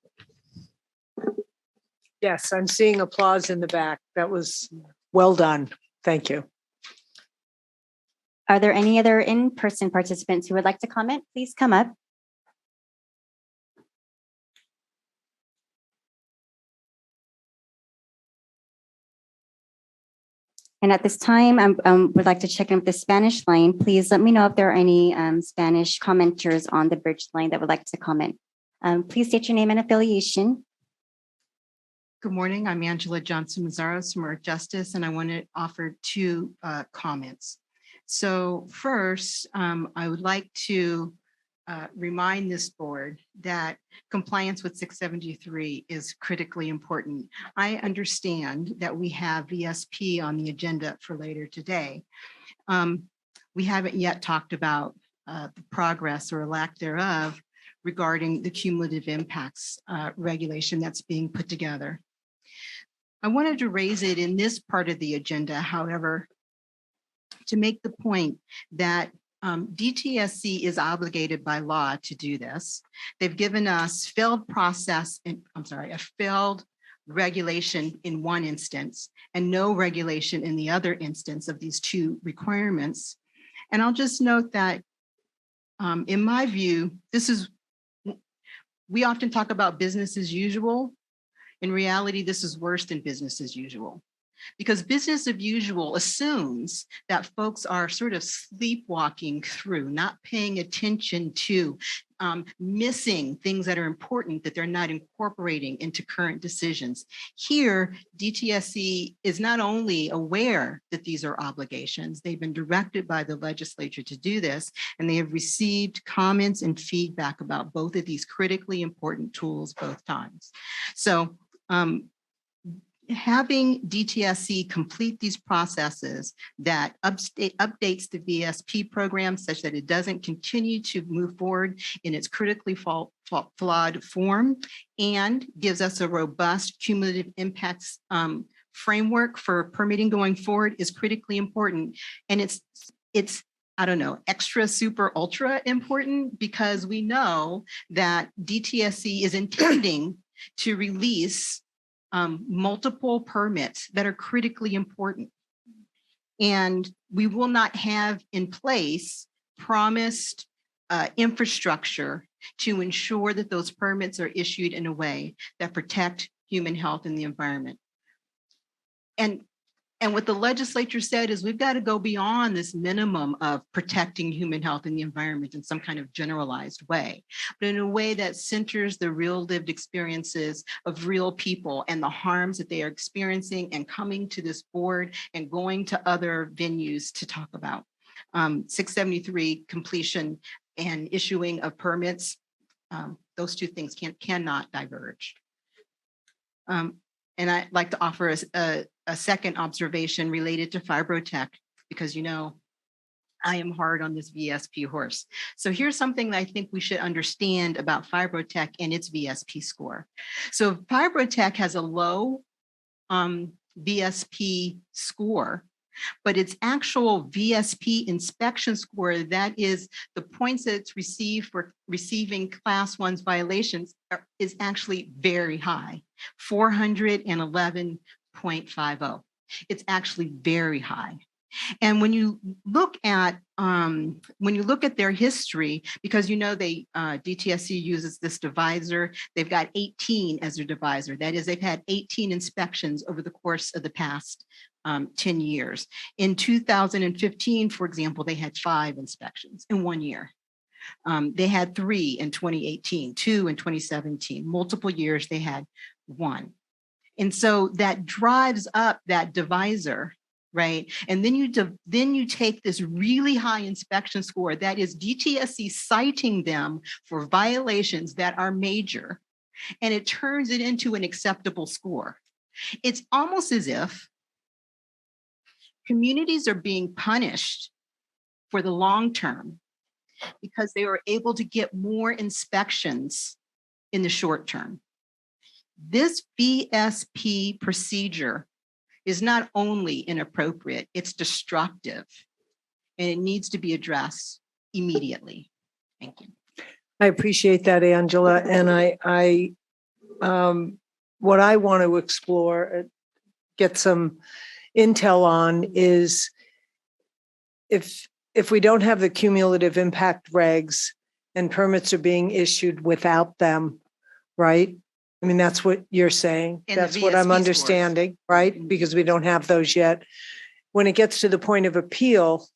Yes, I'm seeing applause in the back. That was well done. Thank you. Are there any other in-person participants who would like to comment? Please come up. And at this time, I would like to check in with the Spanish line. Please let me know if there are any Spanish commenters on the bridge line that would like to comment. Please state your name and affiliation. Good morning. I'm Angela Johnson Mazzaros from Earth Justice, and I want to offer two comments. So first, I would like to remind this board that compliance with 673 is critically important. I understand that we have VSP on the agenda for later today. We haven't yet talked about the progress or lack thereof regarding the cumulative impacts regulation that's being put together. I wanted to raise it in this part of the agenda, however, to make the point that DTSC is obligated by law to do this. They've given us failed regulation in one instance and no regulation in the other instance of these two requirements. And I'll just note that in my view, we often talk about business as usual. In reality, this is worse than business as usual, because business as usual assumes that folks are sort of sleepwalking through, not paying attention to, missing things that are important that they're not incorporating into current decisions. Here, DTSC is not only aware that these are obligations, they've been directed by the legislature to do this, and they have received comments and feedback about both of these critically important tools both times. So having DTSC complete these processes that updates the VSP program such that it doesn't continue to move forward in its critically flawed form and gives us a robust cumulative impacts framework for permitting going forward is critically important. And it's I don't know, extra, super, ultra important, because we know that DTSC is intending to release multiple permits that are critically important. And we will not have in place promised infrastructure to ensure that those permits are issued in a way that protect human health and the environment. And what the legislature said is we've got to go beyond this minimum of protecting human health and the environment in some kind of generalized way, but in a way that centers the real lived experiences of real people and the harms that they are experiencing and coming to this board and going to other venues to talk about. 673 completion and issuing of permits, those two things cannot diverge. And I'd like to offer a second observation related to Fibrotech, because you know, I am hard on this VSP horse. So here's something that I think we should understand about Fibrotech and its VSP score. So Fibrotech has a low VSP score, but its actual VSP inspection score, that is the points that it's received for receiving class 1's violations, is actually very high, 411.50. It's actually very high. And when you look at their history, because you know they DTSC uses this divisor, they've got 18 as their divisor. That is, they've had 18 inspections over the course of the past 10 years. In 2015, for example, they had 5 inspections in 1 year. They had 3 in 2018, 2 in 2017. Multiple years they had 1. And so that drives up that divisor, right? And then you take this really high inspection score, that is DTSC citing them for violations that are major, and it turns it into an acceptable score. It's almost as if communities are being punished for the long term because they were able to get more inspections in the short term. This VSP procedure is not only inappropriate, it's destructive, and it needs to be addressed immediately. Thank you. I appreciate that, Angela. And what I want to explore, get some intel on is if we don't have the cumulative impact regs and permits are being issued without them, right? I mean, that's what you're saying. And the That's what I'm VSP scores. understanding, right? Because we don't have those yet. When it gets to the point of appeal,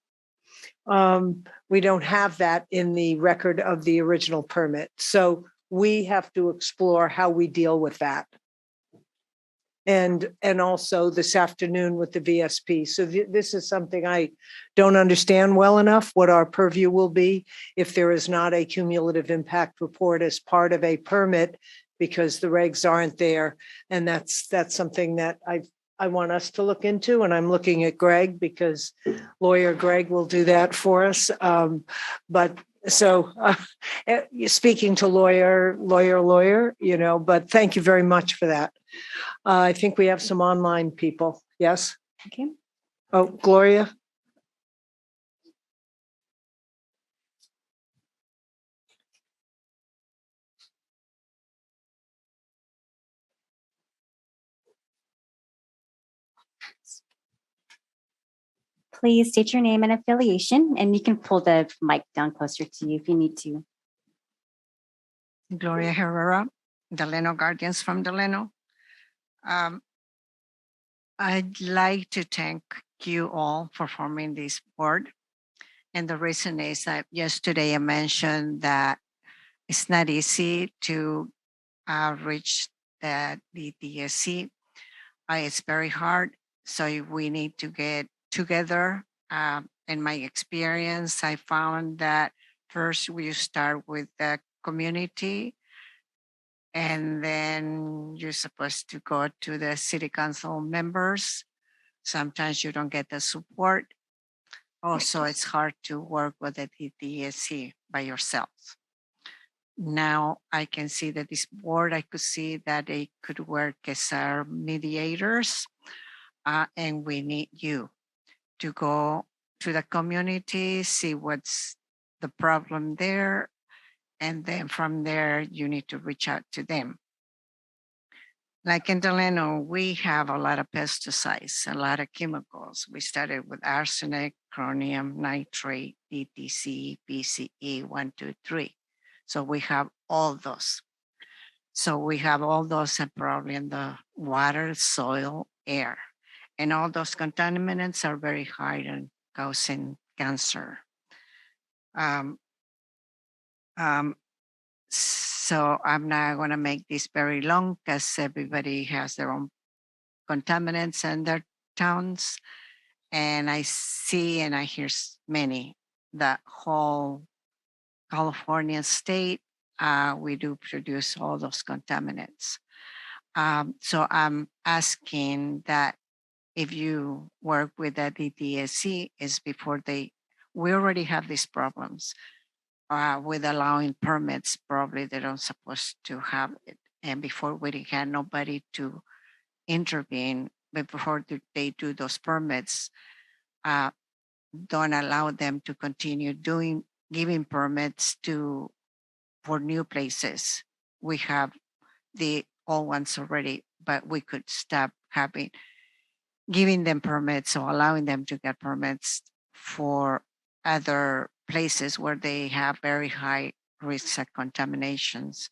we don't have that in the record of the original permit. So we have to explore how we deal with that. And also this afternoon with the VSP. So this is something I don't understand well enough, what our purview will be if there is not a cumulative impact report as part of a permit because the regs aren't there. And that's something that I want us to look into, and I'm looking at Greg because lawyer Greg will do that for us. Speaking to lawyer, but thank you very much for that. I think we have some online people. Yes? Okay. Oh, Gloria? Please state your name and affiliation, and you can pull the mic down closer to you if you need to. Gloria Herrera, Delano Guardians from Delano. I'd like to thank you all for forming this board. And the reason is that yesterday I mentioned that it's not easy to reach the DTSC. It's very hard. So we need to get together. In my experience, I found that first we start with the community, and then you're supposed to go to the city council members. Sometimes you don't get the support. Also, it's hard to work with the DTSC by yourself. Now I can see that this board, I could see that they could work as our mediators, and we need you to go to the community, see what's the problem there, and then from there, you need to reach out to them. Like in Delano, we have a lot of pesticides, a lot of chemicals. We started with arsenic, chromium, nitrate, ETC, PCE, 1, 2, 3. So we have all those. So we have all those probably in the water, soil, air. And all those contaminants are very high in causing cancer. So I'm not going to make this very long because everybody has their own contaminants in their towns. And I see and I hear many, the whole California state, we do produce all those contaminants. So I'm asking that if you work with the DTSC is before we already have these problems. With allowing permits, probably they don't supposed to have it. And before we had nobody to intervene, but before they do those permits, don't allow them to continue giving permits for new places. We have the old ones already, but we could stop giving them permits or allowing them to get permits for other places where they have very high risks of contaminations.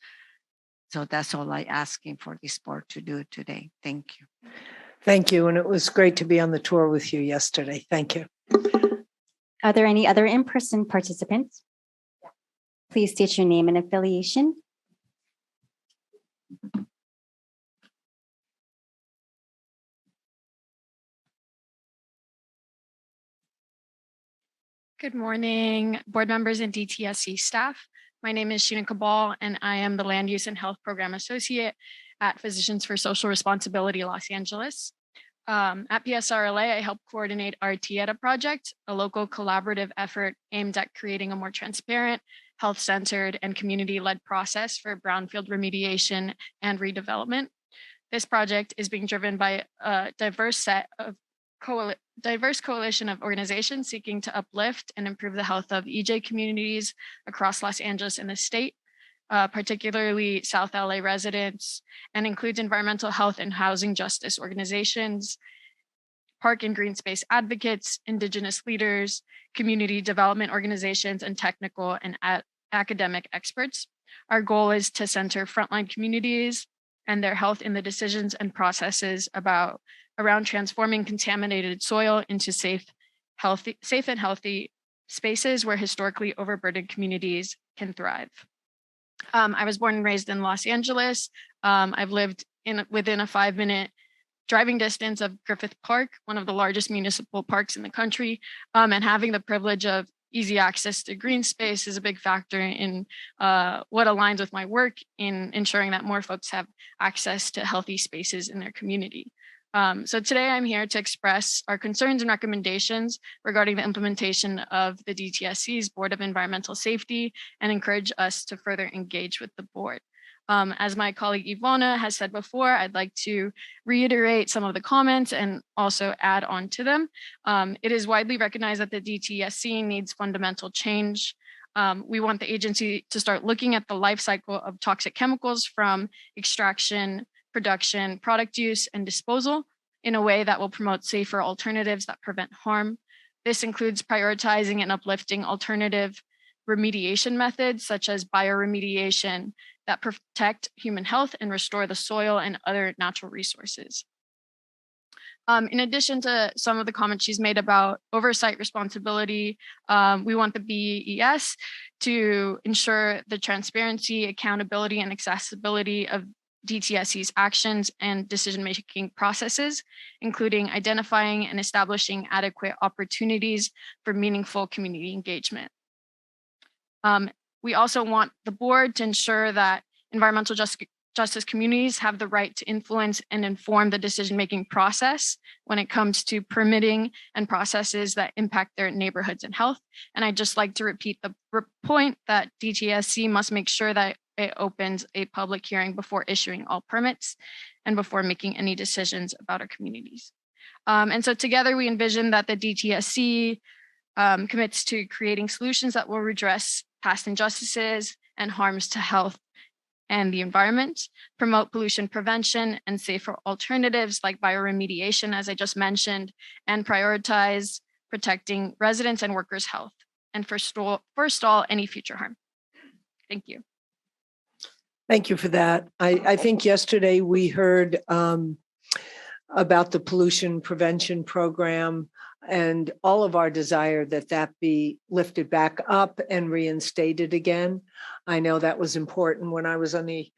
So that's all I'm asking for this board to do today. Thank you. Thank you. And it was great to be on the tour with you yesterday. Thank you. Are there any other in-person participants? Please state your name and affiliation. Good morning, board members and DTSC staff. My name is Sheena Cabal, and I am the Land Use and Health Program Associate at Physicians for Social Responsibility Los Angeles. At PSRLA, I help coordinate our Tieta project, a local collaborative effort aimed at creating a more transparent, health-centered, and community-led process for brownfield remediation and redevelopment. This project is being driven by a diverse coalition of organizations seeking to uplift and improve the health of EJ communities across Los Angeles and the state. particularly South LA residents, and includes environmental health and housing justice organizations, park and green space advocates, Indigenous leaders, community development organizations, and technical and academic experts. Our goal is to center frontline communities and their health in the decisions and processes around transforming contaminated soil into safe and healthy spaces where historically overburdened communities can thrive. I was born and raised in Los Angeles. I've lived within a 5-minute driving distance of Griffith Park, one of the largest municipal parks in the country, and having the privilege of easy access to green space is a big factor in what aligns with my work in ensuring that more folks have access to healthy spaces in their community. So today I'm here to express our concerns and recommendations regarding the implementation of the DTSC's Board of Environmental Safety and encourage us to further engage with the board. As my colleague Ivana has said before, I'd like to reiterate some of the comments and also add on to them. It is widely recognized that the DTSC needs fundamental change. We want the agency to start looking at the life cycle of toxic chemicals from extraction, production, product use, and disposal in a way that will promote safer alternatives that prevent harm. This includes prioritizing and uplifting alternative remediation methods such as bioremediation that protect human health and restore the soil and other natural resources. In addition to some of the comments she's made about oversight responsibility, we want the BES to ensure the transparency, accountability, and accessibility of DTSC's actions and decision-making processes, including identifying and establishing adequate opportunities for meaningful community engagement. We also want the board to ensure that environmental justice communities have the right to influence and inform the decision-making process when it comes to permitting and processes that impact their neighborhoods and health. And I'd just like to repeat the point that DTSC must make sure that it opens a public hearing before issuing all permits and before making any decisions about our communities. And so together we envision that the DTSC commits to creating solutions that will redress past injustices and harms to health and the environment, promote pollution prevention and safer alternatives like bioremediation, as I just mentioned, and prioritize protecting residents and workers' health and forestall any future harm. Thank you. Thank you for that. I think yesterday we heard about the pollution prevention program and all of our desire that that be lifted back up and reinstated again. I know that was important when I was on the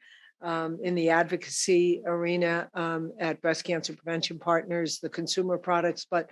in the advocacy arena at Breast Cancer Prevention Partners, the consumer products, but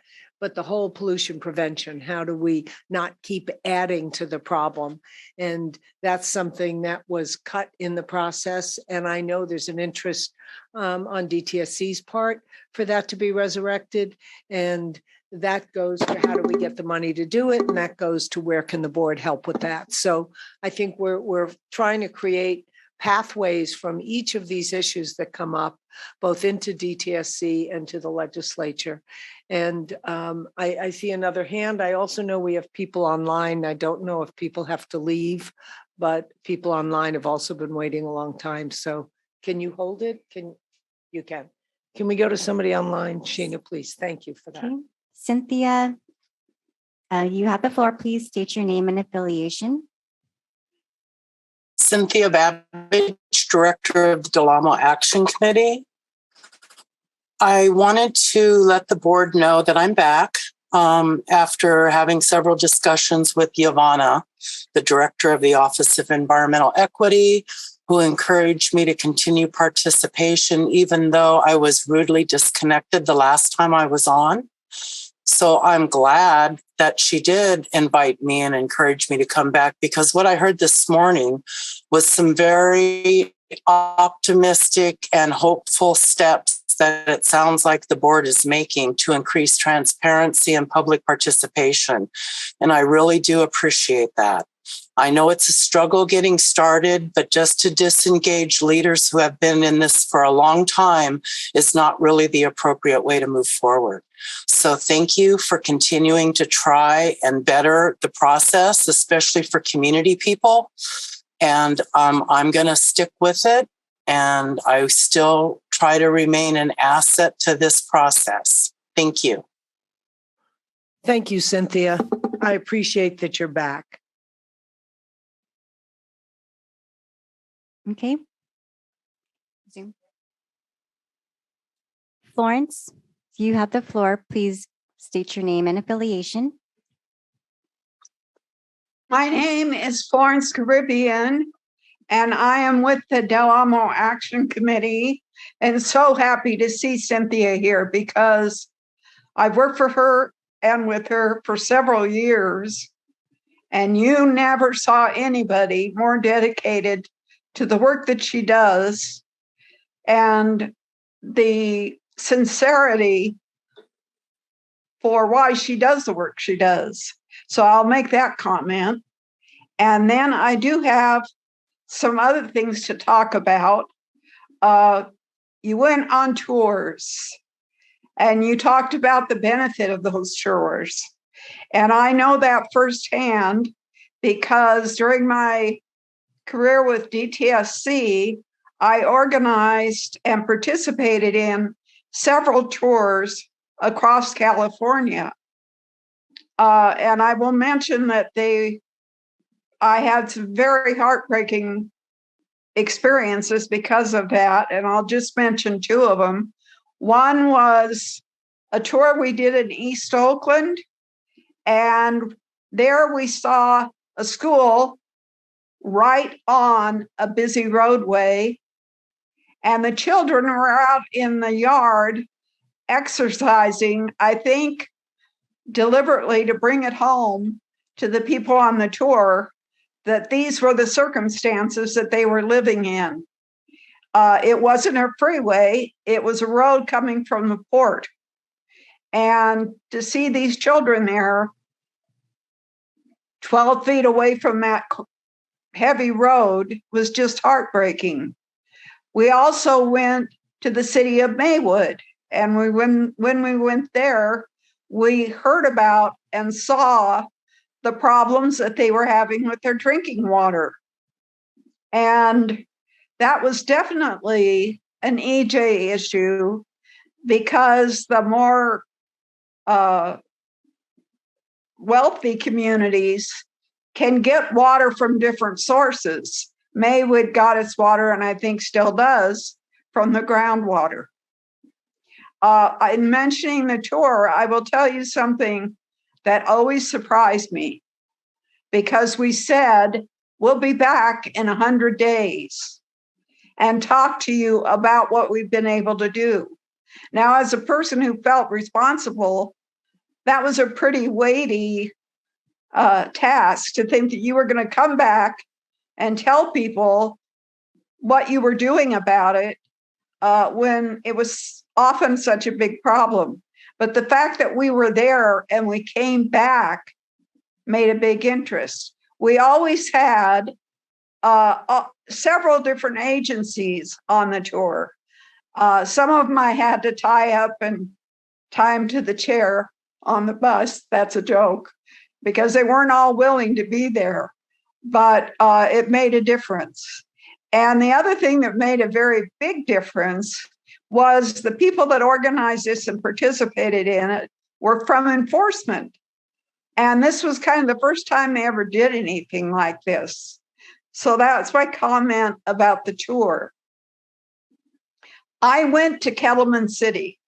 the whole pollution prevention. How do we not keep adding to the problem? And that's something that was cut in the process. And I know there's an interest on DTSC's part for that to be resurrected. And that goes to how do we get the money to do it? And that goes to where can the board help with that? So I think we're trying to create pathways from each of these issues that come up, both into DTSC and to the legislature. And I see another hand. I also know we have people online. I don't know if people have to leave, but people online have also been waiting a long time. So can you hold it? You can. Can we go to somebody online? Sheena, please. Thank you for that. Okay. Cynthia, you have the floor. Please state your name and affiliation. Cynthia Babbage, Director of the Del Amo Action Committee. I wanted to let the board know that I'm back after having several discussions with Ivana, the Director of the Office of Environmental Equity, who encouraged me to continue participation, even though I was rudely disconnected the last time I was on. So I'm glad that she did invite me and encourage me to come back, because what I heard this morning was some very optimistic and hopeful steps that it sounds like the board is making to increase transparency and public participation. And I really do appreciate that. I know it's a struggle getting started, but just to disengage leaders who have been in this for a long time is not really the appropriate way to move forward. So thank you for continuing to try and better the process, especially for community people. And I'm going to stick with it. And I still try to remain an asset to this process. Thank you. Thank you, Cynthia. I appreciate that you're back. Okay. Zoom. Florence, you have the floor. Please state your name and affiliation. My name is Florence Caribbean, and I am with the Del Amo Action Committee, and so happy to see Cynthia here because I've worked for her and with her for several years, and you never saw anybody more dedicated to the work that she does and the sincerity for why she does the work she does. So I'll make that comment. And then I do have some other things to talk about. You went on tours and you talked about the benefit of those tours. And I know that firsthand because during my career with DTSC, I organized and participated in several tours across California. And I will mention that I had some very heartbreaking experiences because of that. And I'll just mention two of them. One was a tour we did in East Oakland. And there we saw a school right on a busy roadway. And the children were out in the yard exercising, I think, deliberately to bring it home to the people on the tour that these were the circumstances that they were living in. It wasn't a freeway, it was a road coming from the port. And to see these children there 12 feet away from that heavy road was just heartbreaking. We also went to the city of Maywood, and when we went there, we heard about and saw the problems that they were having with their drinking water. And that was definitely an EJ issue because the more wealthy communities can get water from different sources. Maywood got its water, and I think still does, from the groundwater. In mentioning the tour, I will tell you something that always surprised me because we said, we'll be back in 100 days and talk to you about what we've been able to do. Now, as a person who felt responsible, that was a pretty weighty task to think that you were going to come back and tell people what you were doing about it when it was often such a big problem. But the fact that we were there and we came back made a big interest. We always had several different agencies on the tour. Some of them I had to tie up and tie them to the chair on the bus. That's a joke because they weren't all willing to be there, but it made a difference. And the other thing that made a very big difference was the people that organized this and participated in it were from enforcement. And this was kind of the first time they ever did anything like this. So that's my comment about the tour. I went to Kettleman City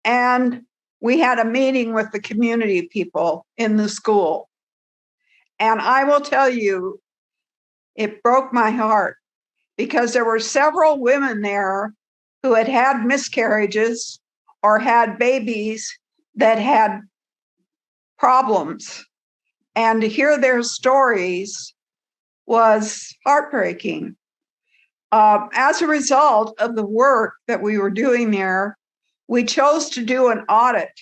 and we had a meeting with the community people in the school. And I will tell you, it broke my heart because there were several women there who had had miscarriages or had babies that had problems. And to hear their stories was heartbreaking. As a result of the work that we were doing there, we chose to do an audit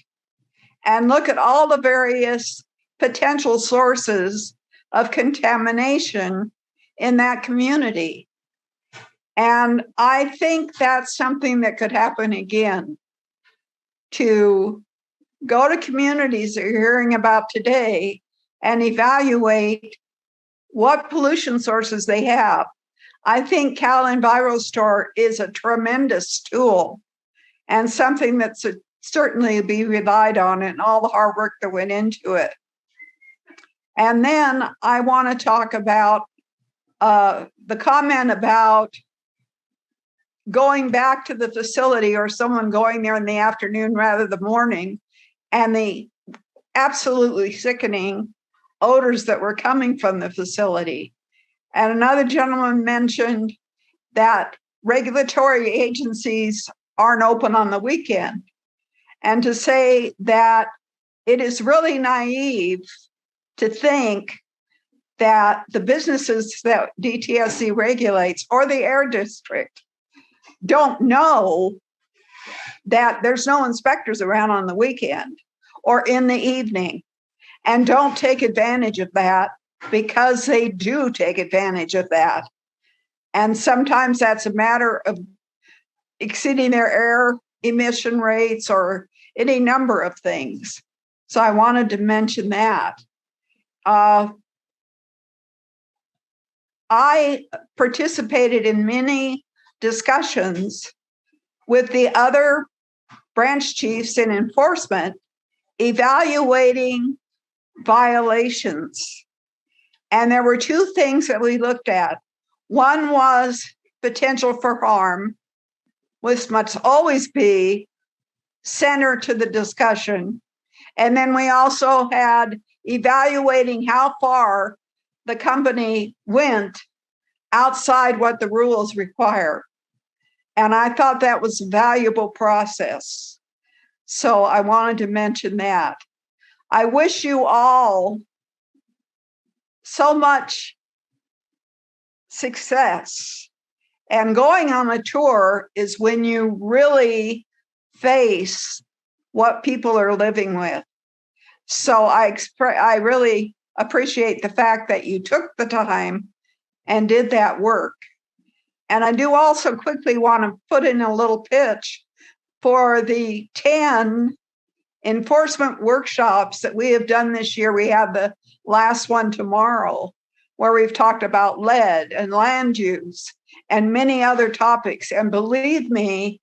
and look at all the various potential sources of contamination in that community. And I think that's something that could happen again, to go to communities that you're hearing about today and evaluate what pollution sources they have. I think Cal EnviroStore is a tremendous tool and something that's certainly be relied on and all the hard work that went into it. And then I want to talk about the comment about going back to the facility or someone going there in the afternoon rather than morning, and the absolutely sickening odors that were coming from the facility. And another gentleman mentioned that regulatory agencies aren't open on the weekend. And to say that it is really naive to think that the businesses that DTSC regulates or the air district don't know that there's no inspectors around on the weekend or in the evening, and don't take advantage of that, because they do take advantage of that. And sometimes that's a matter of exceeding their air emission rates or any number of things. So I wanted to mention that. I participated in many discussions with the other branch chiefs in enforcement, evaluating violations. And there were two things that we looked at. One was potential for harm, which must always be center to the discussion. And then we also had evaluating how far the company went outside what the rules require. And I thought that was a valuable process. So I wanted to mention that. I wish you all so much success. And going on a tour is when you really face what people are living with. So I really appreciate the fact that you took the time and did that work. And I do also quickly want to put in a little pitch for the 10 enforcement workshops that we have done this year. We have the last one tomorrow, where we've talked about lead and land use and many other topics. And believe me,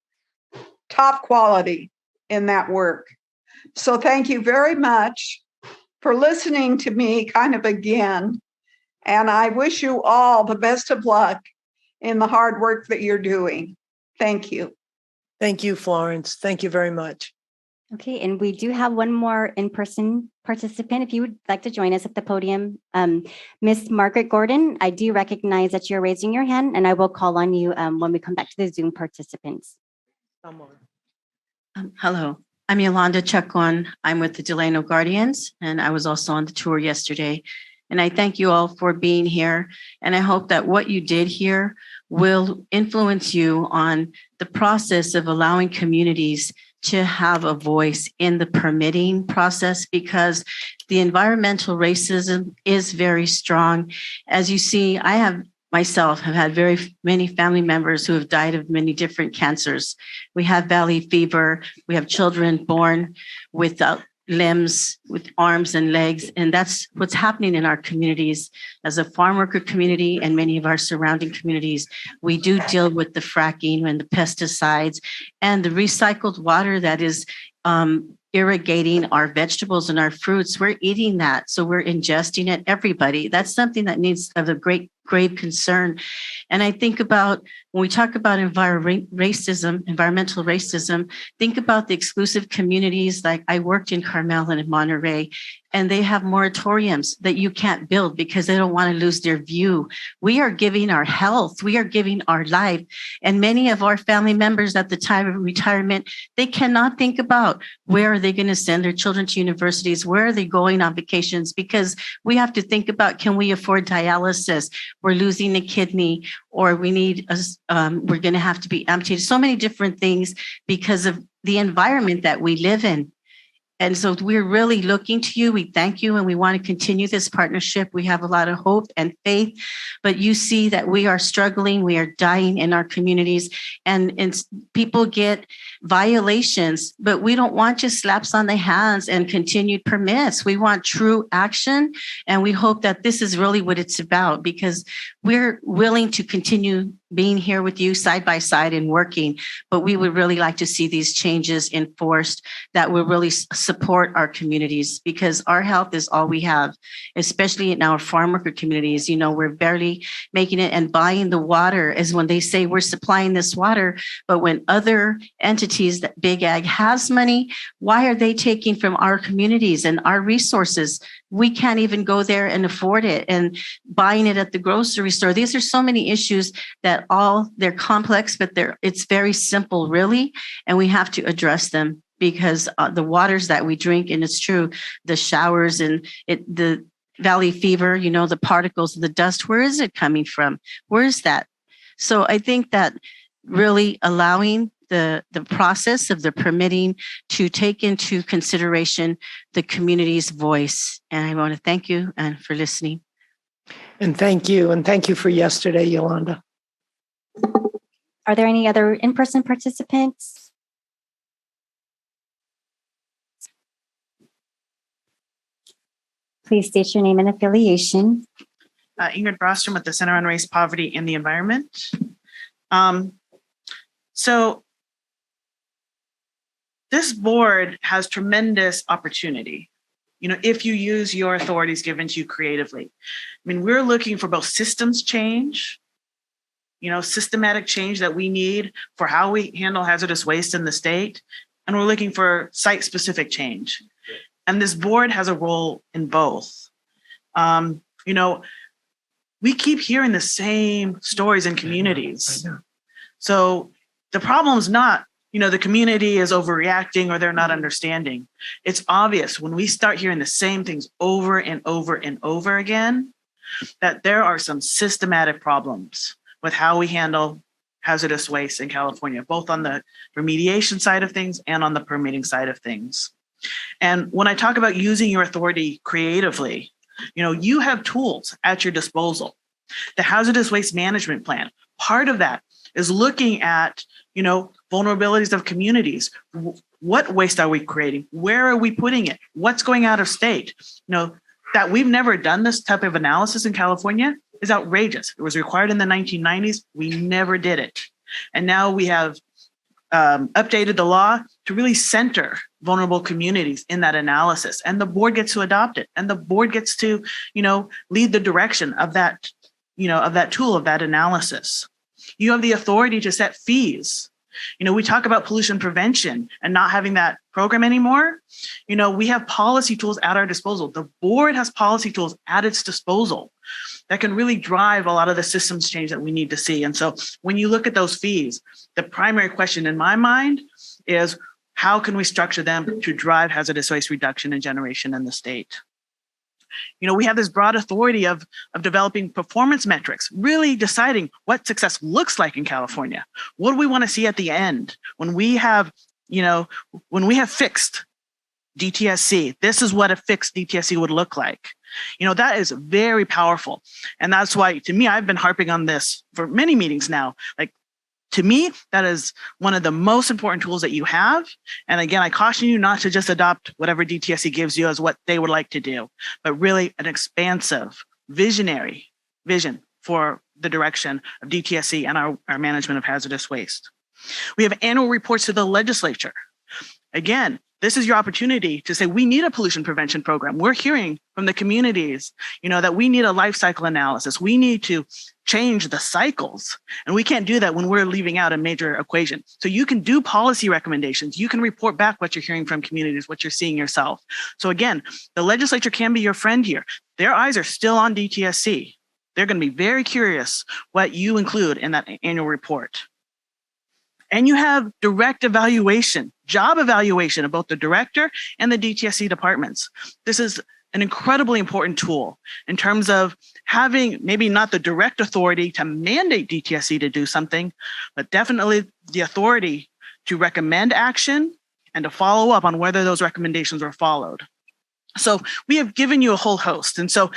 top quality in that work. So thank you very much for listening to me kind of again. And I wish you all the best of luck in the hard work that you're doing. Thank you. Thank you, Florence. Thank you very much. Okay, and we do have one more in-person participant. If you would like to join us at the podium, Miss Margaret Gordon, I do recognize that you're raising your hand, and I will call on you when we come back to the Zoom participants. Hello, I'm Yolanda Chacon. I'm with the Delano Guardians, and I was also on the tour yesterday. And I thank you all for being here. And I hope that what you did here will influence you on the process of allowing communities to have a voice in the permitting process, because the environmental racism is very strong. As you see, I have had very many family members who have died of many different cancers. We have valley fever. We have children born without limbs, with arms and legs. And that's what's happening in our communities. As a farm worker community and many of our surrounding communities, we do deal with the fracking and the pesticides and the recycled water that is irrigating our vegetables and our fruits. We're eating that. So we're ingesting it, everybody. That's something that needs of a grave concern. And I think about, when we talk about environmental racism, think about the exclusive communities. Like I worked in Carmel and in Monterey, and they have moratoriums that you can't build because they don't want to lose their view. We are giving our health, we are giving our life. And many of our family members at the time of retirement, they cannot think about where are they going to send their children to universities, where are they going on vacations, because we have to think about, can we afford dialysis? We're losing a kidney, or we need we're going to have to be amputated. So many different things because of the environment that we live in. And so we're really looking to you. We thank you and we want to continue this partnership. We have a lot of hope and faith, but you see that we are struggling. We are dying in our communities and people get violations, but we don't want just slaps on the hands and continued permits. We want true action. And we hope that this is really what it's about, because we're willing to continue being here with you side by side and working, but we would really like to see these changes enforced that will really support our communities, because our health is all we have, especially in our farm worker communities. You know, we're barely making it, and buying the water is when they say we're supplying this water, but when other entities that Big Ag has money, why are they taking from our communities and our resources? We can't even go there and afford it, and buying it at the grocery store. These are so many issues that they're complex, but it's very simple, really. And we have to address them, because the waters that we drink, and it's true, the showers and the valley fever, you know, the particles, the dust, where is it coming from? Where is that? So I think that really allowing the process of the permitting to take into consideration the community's voice. And I want to thank you and for listening. And thank you. And thank you for yesterday, Yolanda. Are there any other in-person participants? Please state your name and affiliation. Ingrid Brostrom with the Center on Race, Poverty, and the Environment. So this board has tremendous opportunity, you know, if you use your authorities given to you creatively. I mean, we're looking for both systems change, you know, systematic change that we need for how we handle hazardous waste in the state, and we're looking for site-specific change. And this board has a role in both. You know, we keep hearing the same stories in communities. So the problem is not, you know, the community is overreacting or they're not understanding. It's obvious when we start hearing the same things over and over and over again, that there are some systematic problems with how we handle hazardous waste in California, both on the remediation side of things and on the permitting side of things. And when I talk about using your authority creatively, you know, you have tools at your disposal. The hazardous waste management plan, part of that is looking at, you know, vulnerabilities of communities. What waste are we creating? Where are we putting it? What's going out of state? You know, that we've never done this type of analysis in California is outrageous. It was required in the 1990s. We never did it. And now we have updated the law to really center vulnerable communities in that analysis. And the board gets to adopt it. And the board gets to, you know, lead the direction of that, you know, of that tool, of that analysis. You have the authority to set fees. You know, we talk about pollution prevention and not having that program anymore. You know, we have policy tools at our disposal. The board has policy tools at its disposal that can really drive a lot of the systems change that we need to see. And so when you look at those fees, the primary question in my mind is, how can we structure them to drive hazardous waste reduction and generation in the state? You know, we have this broad authority of developing performance metrics, really deciding what success looks like in California. What do we want to see at the end when we have, you know, when we have fixed DTSC? This is what a fixed DTSC would look like. You know, that is very powerful. And that's why, to me, I've been harping on this for many meetings now. Like, to me, that is one of the most important tools that you have. And again, I caution you not to just adopt whatever DTSC gives you as what they would like to do, but really an expansive, visionary vision for the direction of DTSC and our management of hazardous waste. We have annual reports to the legislature. Again, this is your opportunity to say, we need a pollution prevention program. We're hearing from the communities, you know, that we need a life cycle analysis. We need to change the cycles. And we can't do that when we're leaving out a major equation. So you can do policy recommendations. You can report back what you're hearing from communities, what you're seeing yourself. So again, the legislature can be your friend here. Their eyes are still on DTSC. They're going to be very curious what you include in that annual report. And you have direct evaluation, job evaluation of both the director and the DTSC departments. This is an incredibly important tool in terms of having maybe not the direct authority to mandate DTSC to do something, but definitely the authority to recommend action and to follow up on whether those recommendations were followed. So we have given you a whole host, and so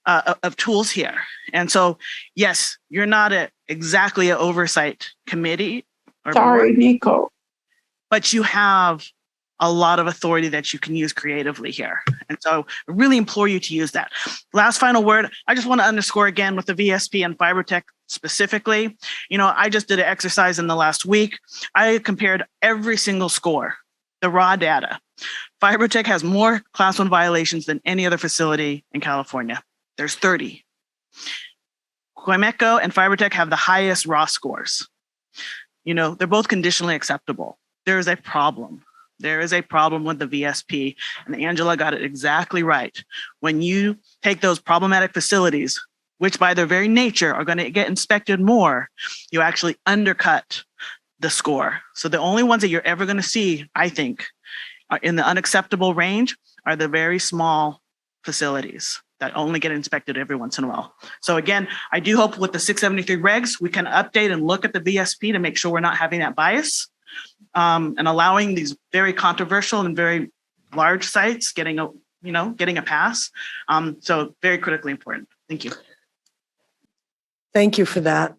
of tools here. And so yes, you're not exactly an oversight committee. Sorry, Nico. But you have a lot of authority that you can use creatively here. And so I really implore you to use that. Last final word, I just want to underscore again with the VSP and FiberTech specifically. I just did an exercise in the last week. I compared every single score, the raw data. FiberTech has more Class 1 violations than any other facility in California. There's 30. Guameco and FiberTech have the highest raw scores. They're both conditionally acceptable. There is a problem. There is a problem with the VSP, and Angela got it exactly right. When you take those problematic facilities, which by their very nature are going to get inspected more, you actually undercut the score. So the only ones that you're ever going to see, I think, are in the unacceptable range are the very small facilities that only get inspected every once in a while. So again, I do hope with the 673 regs, we can update and look at the VSP to make sure we're not having that bias. And allowing these very controversial and very large sites getting a pass. So very critically important. Thank you. Thank you for that.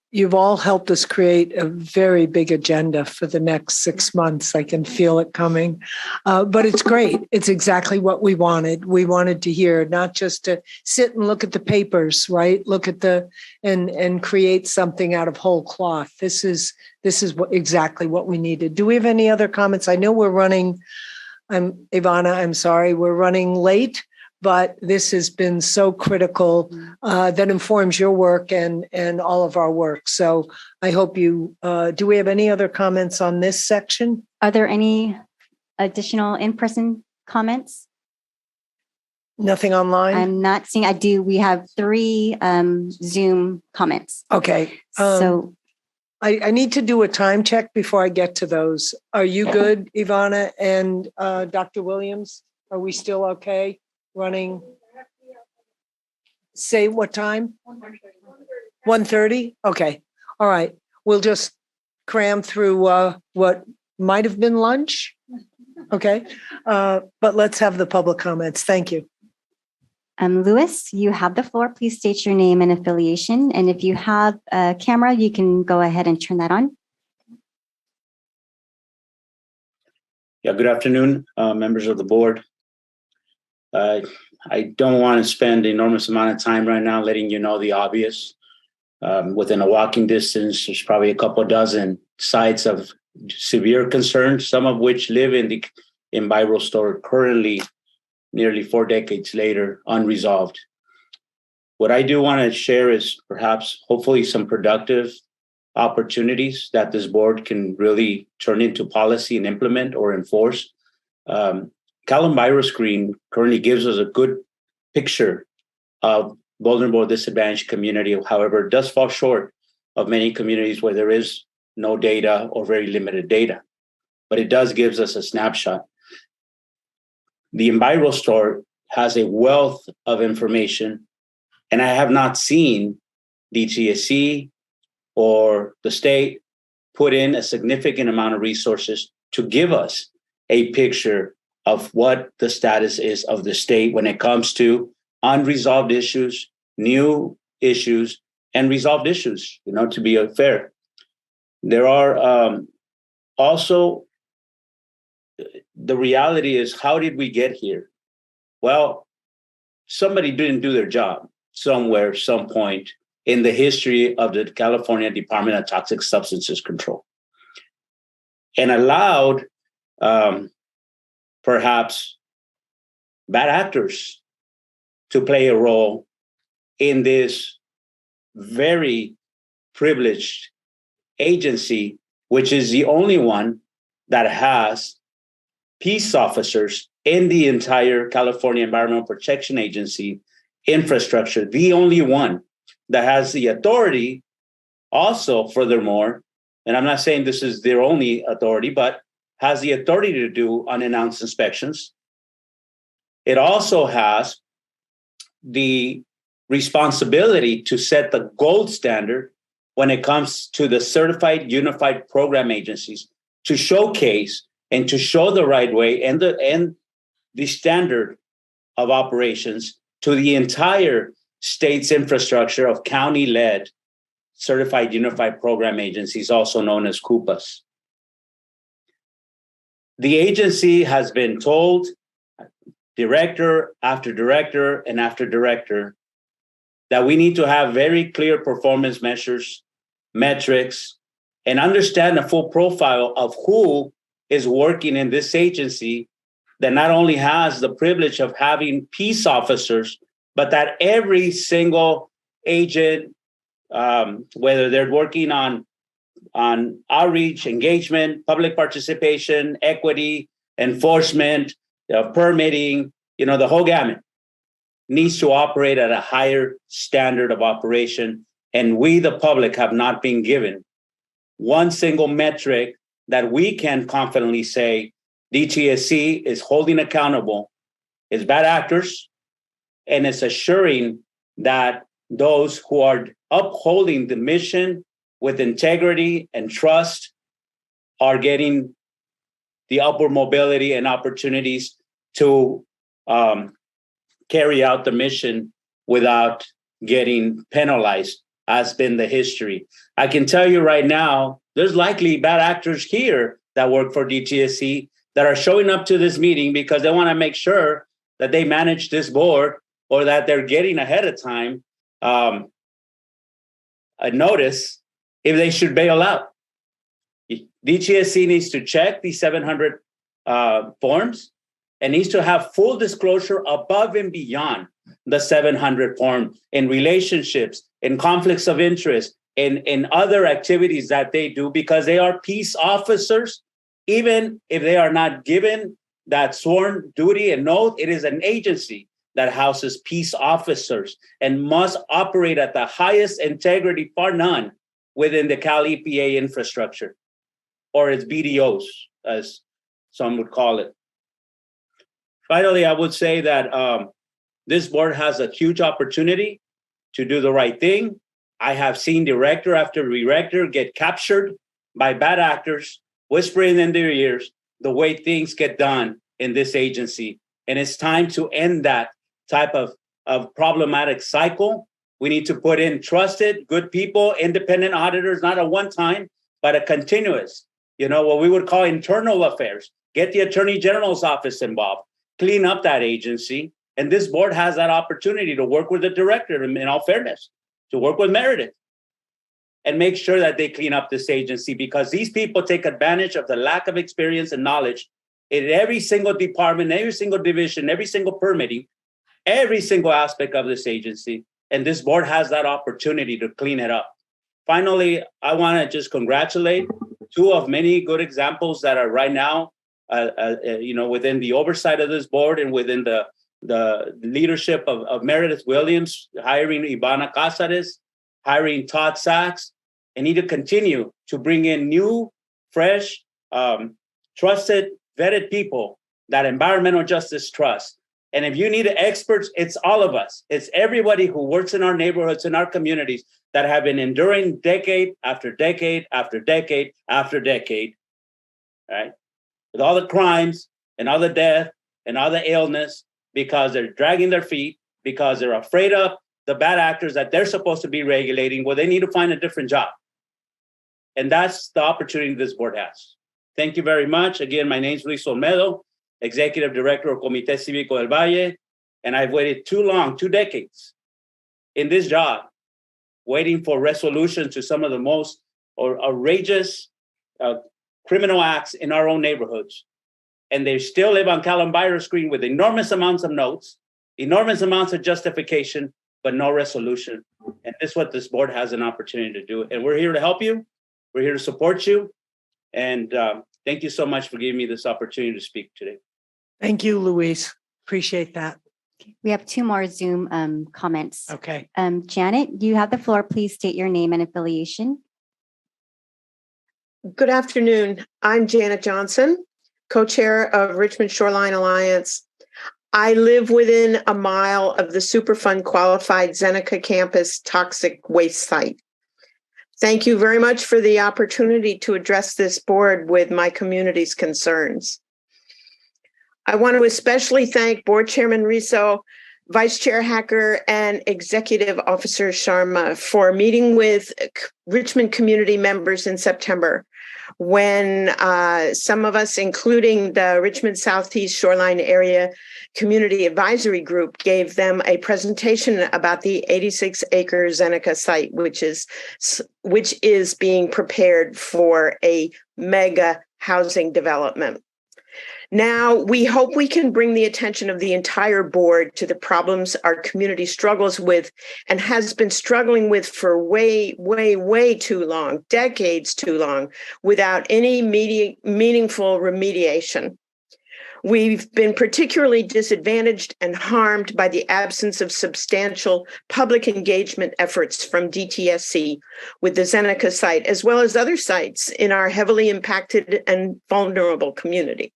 You've all helped us create a very big agenda for the next 6 months. I can feel it coming, but it's great. It's exactly what we wanted. We wanted to hear, not just to sit and look at the papers, right? Look at and create something out of whole cloth. This is exactly what we needed. Do we have any other comments? I know we're running. Ivana, I'm sorry, we're running late. But this has been so critical that informs your work and all of our work. So I hope do we have any other comments on this section? Are there any additional in-person comments? Nothing online? I'm not seeing, we have 3 Zoom comments. Okay. So I need to do a time check before I get to those. Are you good, Ivana and Dr. Williams? Are we still okay? Running, say what time? 1:30? Okay. All right. We'll just cram through what might have been lunch. Okay. But let's have the public comments. Thank you. Louis, you have the floor. Please state your name and affiliation. And if you have a camera, you can go ahead and turn that on. Yeah, good afternoon, members of the board. I don't want to spend an enormous amount of time right now letting you know the obvious. Within a walking distance, there's probably a couple dozen sites of severe concern, some of which live in the Enviro store currently, nearly 4 decades later, unresolved. What I do want to share is perhaps, hopefully, some productive opportunities that this board can really turn into policy and implement or enforce. CalEnviroScreen currently gives us a good picture of vulnerable disadvantaged community. However, it does fall short of many communities where there is no data or very limited data, but it does gives us a snapshot. The Enviro store has a wealth of information, and I have not seen DTSC or the state put in a significant amount of resources to give us a picture of what the status is of the state when it comes to unresolved issues, new issues, and resolved issues, to be fair. There are also, the reality is, how did we get here? Well, somebody didn't do their job somewhere, some point in the history of the California Department of Toxic Substances Control, and allowed perhaps bad actors to play a role in this very privileged agency, which is the only one that has peace officers in the entire California Environmental Protection Agency infrastructure, the only one that has the authority also, furthermore, and I'm not saying this is their only authority, but has the authority to do unannounced inspections. It also has the responsibility to set the gold standard when it comes to the certified unified program agencies to showcase and to show the right way and the standard of operations to the entire state's infrastructure of county-led certified unified program agencies, also known as CUPAs. The agency has been told, director after director and after director, that we need to have very clear performance measures, metrics, and understand the full profile of who is working in this agency that not only has the privilege of having peace officers, but that every single agent, whether they're working on outreach, engagement, public participation, equity, enforcement, permitting, the whole gamut, needs to operate at a higher standard of operation. And we, the public, have not been given one single metric that we can confidently say DTSC is holding accountable its bad actors, and it's assuring that those who are upholding the mission with integrity and trust are getting the upward mobility and opportunities to carry out the mission without getting penalized, as been the history. I can tell you right now, there's likely bad actors here that work for DTSC that are showing up to this meeting because they want to make sure that they manage this board or that they're getting ahead of time a notice if they should bail out. DTSC needs to check these 700 forms and needs to have full disclosure above and beyond the 700 form in relationships, in conflicts of interest, in other activities that they do, because they are peace officers. Even if they are not given that sworn duty and oath, it is an agency that houses peace officers and must operate at the highest integrity, bar none, within the Cal EPA infrastructure, or its BDOs, as some would call it. Finally, I would say that this board has a huge opportunity to do the right thing. I have seen director after director get captured by bad actors, whispering in their ears the way things get done in this agency. And it's time to end that type of problematic cycle. We need to put in trusted, good people, independent auditors, not a one-time, but a continuous, what we would call internal affairs. Get the Attorney General's office involved, clean up that agency. And this board has that opportunity to work with the director, in all fairness, to work with Meredith and make sure that they clean up this agency, because these people take advantage of the lack of experience and knowledge in every single department, every single division, every single permitting, every single aspect of this agency. And this board has that opportunity to clean it up. Finally, I want to just congratulate two of many good examples that are right now, within the oversight of this board and within the leadership of Meredith Williams, hiring Ivana Casares, hiring Todd Sachs, and need to continue to bring in new, fresh, trusted, vetted people that environmental justice trusts. And if you need experts, it's all of us. It's everybody who works in our neighborhoods, in our communities, that have been enduring decade after decade after decade after decade, right? With all the crimes and all the death and all the illness, because they're dragging their feet, because they're afraid of the bad actors that they're supposed to be regulating. Well, they need to find a different job. And that's the opportunity this board has. Thank you very much. Again, my name is Luis Olmedo, Executive Director of Comité Cívico del Valle, and I've waited too long, 2 decades, in this job, waiting for resolution to some of the most outrageous criminal acts in our own neighborhoods. And they still live on Columbine screen with enormous amounts of notes, enormous amounts of justification, but no resolution. And this is what this board has an opportunity to do. And we're here to help you. We're here to support you. And thank you so much for giving me this opportunity to speak today. Thank you, Luis. Appreciate that. We have 2 more Zoom comments. Okay. Janet, you have the floor. Please state your name and affiliation. Good afternoon. I'm Janet Johnson, co-chair of Richmond Shoreline Alliance. I live within a mile of the Superfund qualified Zeneca campus toxic waste site. Thank you very much for the opportunity to address this board with my community's concerns. I want to especially thank Board Chairman Riso, Vice Chair Hacker, and Executive Officer Sharma for meeting with Richmond community members in September, when some of us, including the Richmond Southeast Shoreline Area Community Advisory Group, gave them a presentation about the 86-acre Zeneca site, which is being prepared for a mega housing development. Now, we hope we can bring the attention of the entire board to the problems our community struggles with and has been struggling with for way too long, decades too long, without any meaningful remediation. We've been particularly disadvantaged and harmed by the absence of substantial public engagement efforts from DTSC with the Zeneca site, as well as other sites in our heavily impacted and vulnerable community.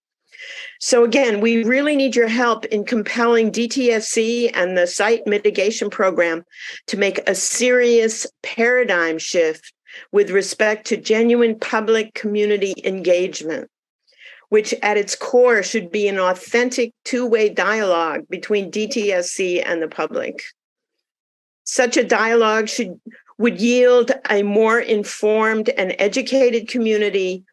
So again, we really need your help in compelling DTSC and the site mitigation program to make a serious paradigm shift with respect to genuine public community engagement, which at its core should be an authentic two-way dialogue between DTSC and the public. Such a dialogue would yield a more informed and educated community,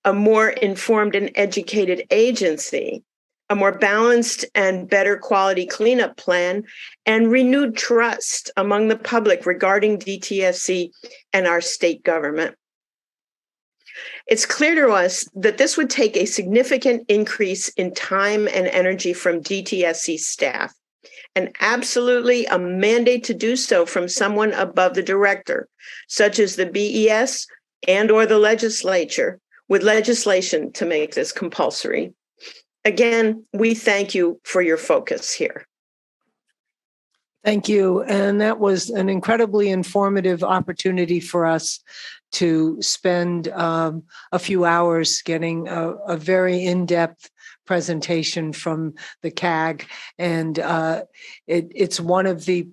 a more informed and educated agency, a more balanced and better quality cleanup plan, and renewed trust among the public regarding DTSC and our state government. It's clear to us that this would take a significant increase in time and energy from DTSC staff, and absolutely a mandate to do so from someone above the director, such as the BES and or the legislature, with legislation to make this compulsory. Again, we thank you for your focus here. Thank you. And that was an incredibly informative opportunity for us to spend a few hours getting a very in-depth presentation from the CAG. And it's one of the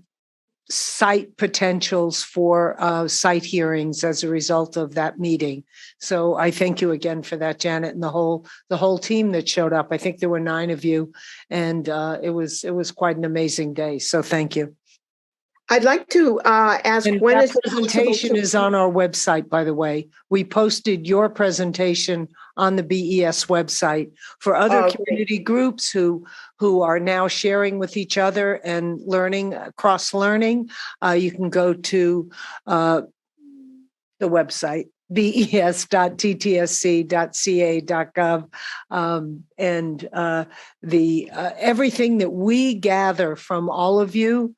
site potentials for site hearings as a result of that meeting. So I thank you again for that, Janet, and the whole team that showed up. I think there were 9 of you, and it was quite an amazing day. So thank you. I'd like to ask, and when that is the presentation is on our website, by the way. We posted your presentation on the BES website for other community groups who are now sharing with each other and learning, cross-learning. You can go to the website, bes.ttsc.ca.gov, and everything that we gather from all of you,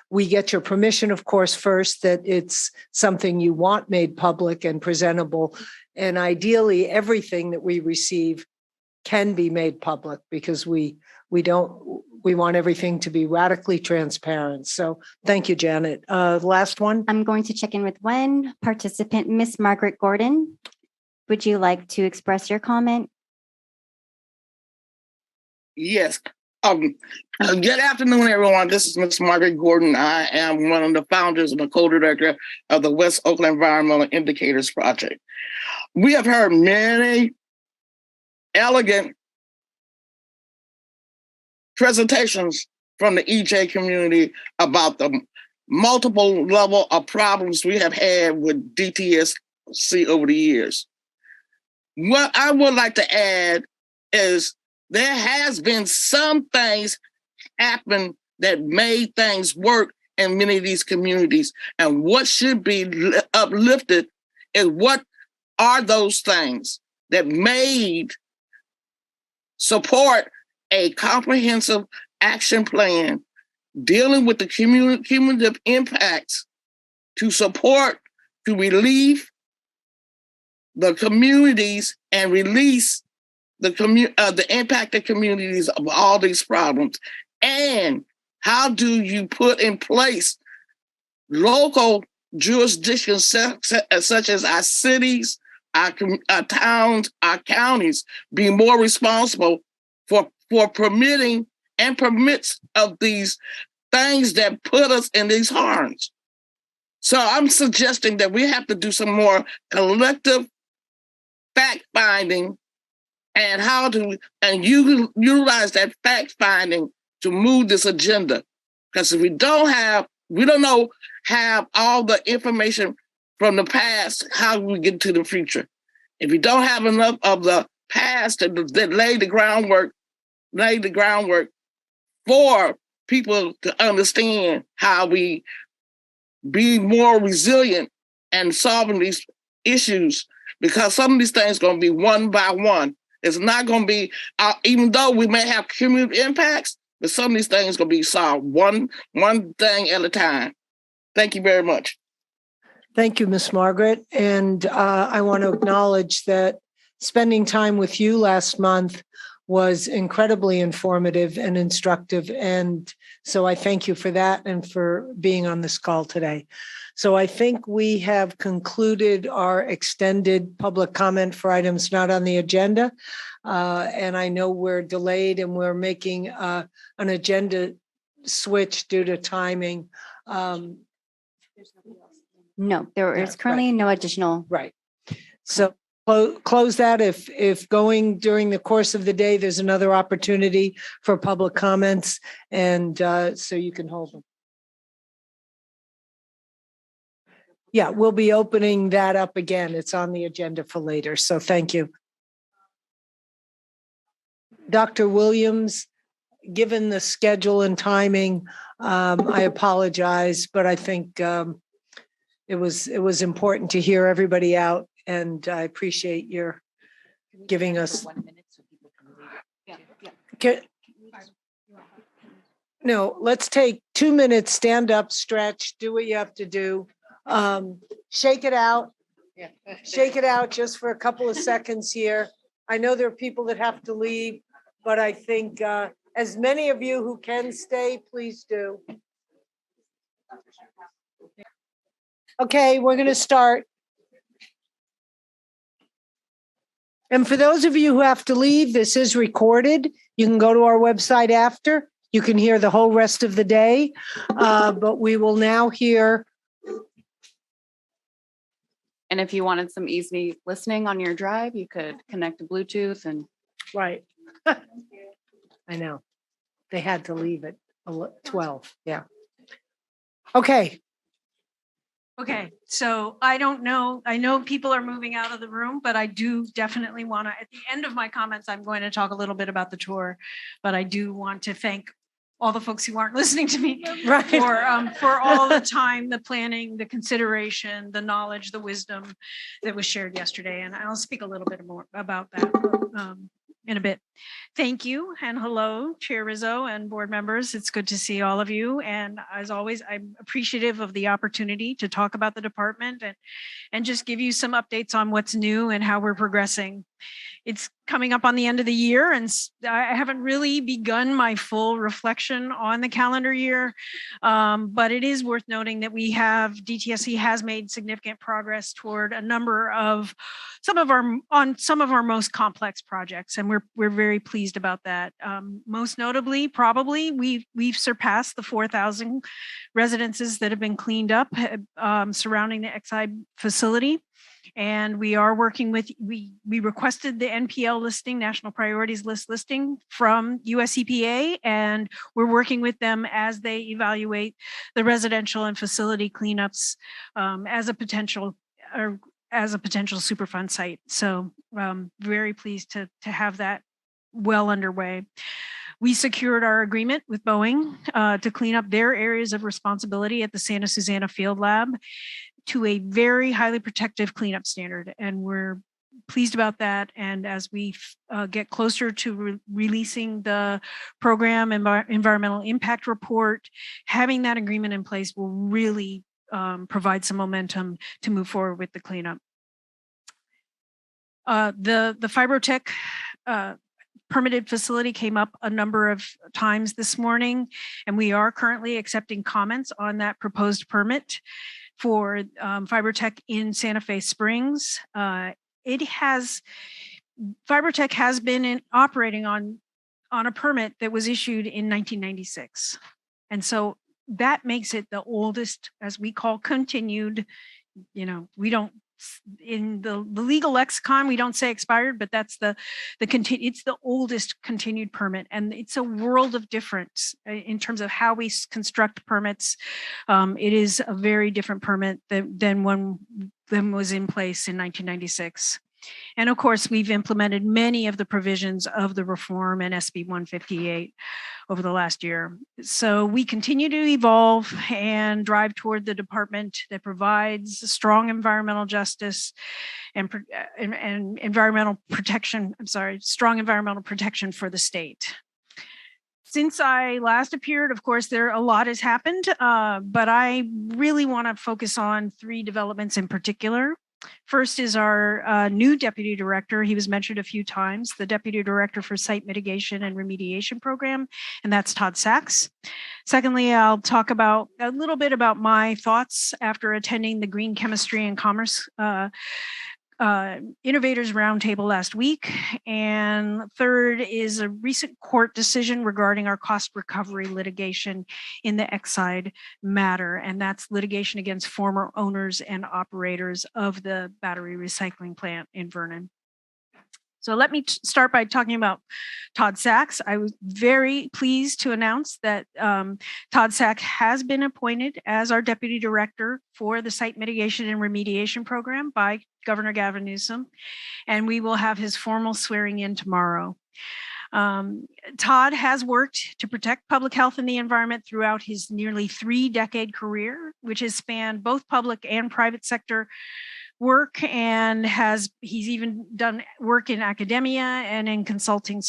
we get your permission, of course, first, that it's something you want made public and presentable, and ideally everything that we receive can be made public, because we want everything to be radically transparent. So thank you, Janet. Last one. I'm going to check in with one participant, Miss Margaret Gordon. Would you like to express your comment? Yes. Good afternoon, everyone. This is Miss Margaret Gordon. I am one of the founders and the co-director of the West Oakland Environmental Indicators Project. We have heard many elegant presentations from the EJ community about the multiple level of problems we have had with DTSC over the years. What I would like to add is there has been some things happen that made things work in many of these communities. And what should be uplifted is what are those things that made support a comprehensive action plan dealing with the cumulative impacts to support, to relieve the communities and release the impacted communities of all these problems. And how do you put in place local jurisdictions such as our cities, our towns, our counties be more responsible for permitting and permits of these things that put us in these harms. So I'm suggesting that we have to do some more collective fact finding and how to utilize that fact finding to move this agenda. Because if we don't have all the information from the past, how do we get to the future? If we don't have enough of the past that lay the groundwork for people to understand how we be more resilient and solving these issues, because some of these things are going to be one by one. It's not going to be, even though we may have cumulative impacts, but some of these things are going to be solved one thing at a time. Thank you very much. Thank you, Miss Margaret. And I want to acknowledge that spending time with you last month was incredibly informative and instructive. And so I thank you for that and for being on this call today. So I think we have concluded our extended public comment for items not on the agenda. And I know we're delayed and we're making an agenda switch due to timing. No, there is currently no additional. Right. So close that. If going during the course of the day, there's another opportunity for public comments, and so you can hold them. Yeah, we'll be opening that up again. It's on the agenda for later. So thank you. Dr. Williams, given the schedule and timing, I apologize, but I think it was important to hear everybody out, and I appreciate your giving us. No, let's take 2 minutes, stand up, stretch, do what you have to do. Shake it out. Shake it out just for a couple of seconds here. I know there are people that have to leave, but I think as many of you who can stay, please do. Okay, we're going to start. And for those of you who have to leave, this is recorded. You can go to our website after. You can hear the whole rest of the day. But we will now hear. And if you wanted some easy listening on your drive, you could connect to Bluetooth and. Right. I know. They had to leave at 12. Yeah. Okay. Okay, so I don't know. I know people are moving out of the room, but I do definitely want to, at the end of my comments, I'm going to talk a little bit about the tour, but I do want to thank all the folks who aren't listening to me for all the time, the planning, the consideration, the knowledge, the wisdom that was shared yesterday. And I'll speak a little bit more about that in a bit. Thank you and hello, Chair Rizzo and board members. It's good to see all of you. And as always, I'm appreciative of the opportunity to talk about the department and just give you some updates on what's new and how we're progressing. It's coming up on the end of the year, and I haven't really begun my full reflection on the calendar year, but it is worth noting that DTSC has made significant progress toward a number of some of our most complex projects, and we're very pleased about that. Most notably, probably we've surpassed the 4,000 residences that have been cleaned up surrounding the Exide facility. And we are working with, we requested the NPL listing, National Priorities List listing from US EPA, and we're working with them as they evaluate the residential and facility cleanups as a potential Superfund site. So very pleased to have that well underway. We secured our agreement with Boeing to clean up their areas of responsibility at the Santa Susana Field Lab to a very highly protective cleanup standard. And we're pleased about that. And as we get closer to releasing the program environmental impact report, having that agreement in place will really provide some momentum to move forward with the cleanup. The Fibrotech permitted facility came up a number of times this morning, and we are currently accepting comments on that proposed permit for Fibrotech in Santa Fe Springs. Fibrotech has been operating on a permit that was issued in 1996. And so that makes it the oldest, as we call, continued. We don't, in the legal lexicon, we don't say expired, but that's it's the oldest continued permit, and it's a world of difference in terms of how we construct permits. It is a very different permit than was in place in 1996. And of course, we've implemented many of the provisions of the reform and SB 158 over the last year. So we continue to evolve and drive toward the department that provides strong environmental justice and environmental protection. Strong environmental protection for the state. Since I last appeared, of course, a lot has happened, but I really want to focus on 3 developments in particular. First is our new deputy director. He was mentioned a few times, the deputy director for site mitigation and remediation program, and that's Todd Sachs. Secondly, I'll talk about a little bit about my thoughts after attending the Green Chemistry and Commerce Innovators Roundtable last week. And third is a recent court decision regarding our cost recovery litigation in the Exide matter. And that's litigation against former owners and operators of the battery recycling plant in Vernon. So let me start by talking about Todd Sachs. I was very pleased to announce that Todd Sachs has been appointed as our deputy director for the site mitigation and remediation program by Governor Gavin Newsom, and we will have his formal swearing in tomorrow. Todd has worked to protect public health and the environment throughout his nearly 3-decade career, which has spanned both public and private sector work, and he's even done work in academia and in consultation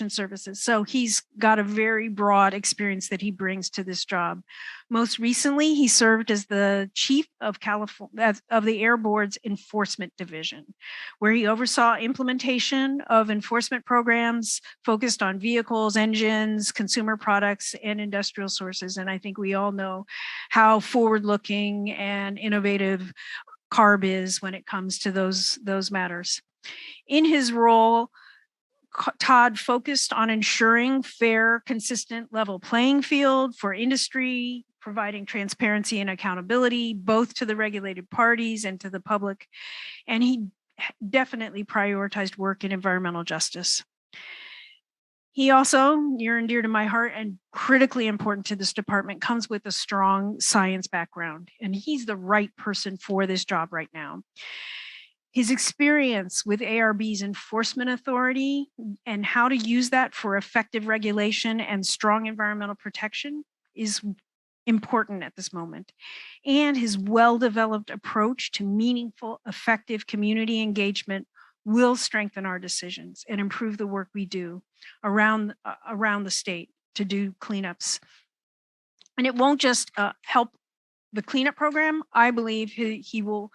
services. So he's got a very broad experience that he brings to this job. Most recently, he served as the chief of the Air Board's Enforcement Division, where he oversaw implementation of enforcement programs focused on vehicles, engines, consumer products, and industrial sources. And I think we all know how forward-looking and innovative CARB is when it comes to those matters. In his role, Todd focused on ensuring fair, consistent, level playing field for industry, providing transparency and accountability, both to the regulated parties and to the public. And he definitely prioritized work in environmental justice. He also, near and dear to my heart and critically important to this department, comes with a strong science background, and he's the right person for this job right now. His experience with ARB's enforcement authority and how to use that for effective regulation and strong environmental protection is important at this moment. And his well-developed approach to meaningful, effective community engagement will strengthen our decisions and improve the work we do around the state to do cleanups. And it won't just help the cleanup program. I believe he will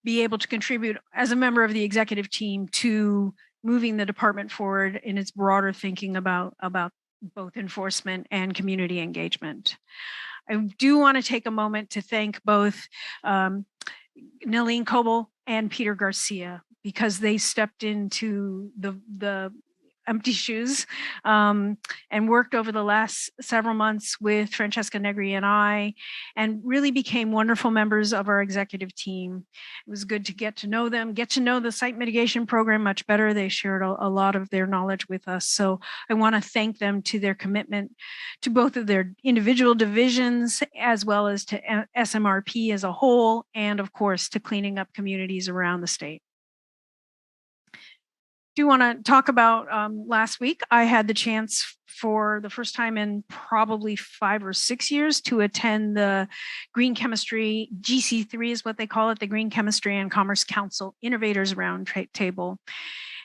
be able to contribute as a member of the executive team to moving the department forward in its broader thinking about both enforcement and community engagement. I do want to take a moment to thank both Nalene Coble and Peter Garcia, because they stepped into the empty shoes and worked over the last several months with Francesca Negri and I, and really became wonderful members of our executive team. It was good to get to know them, get to know the site mitigation program much better. They shared a lot of their knowledge with us. So I want to thank them to their commitment to both of their individual divisions, as well as to SMRP as a whole, and of course, to cleaning up communities around the state. Do want to talk about last week. I had the chance for the first time in probably 5 or 6 years to attend the Green Chemistry, GC3 is what they call it, the Green Chemistry and Commerce Council Innovators Roundtable.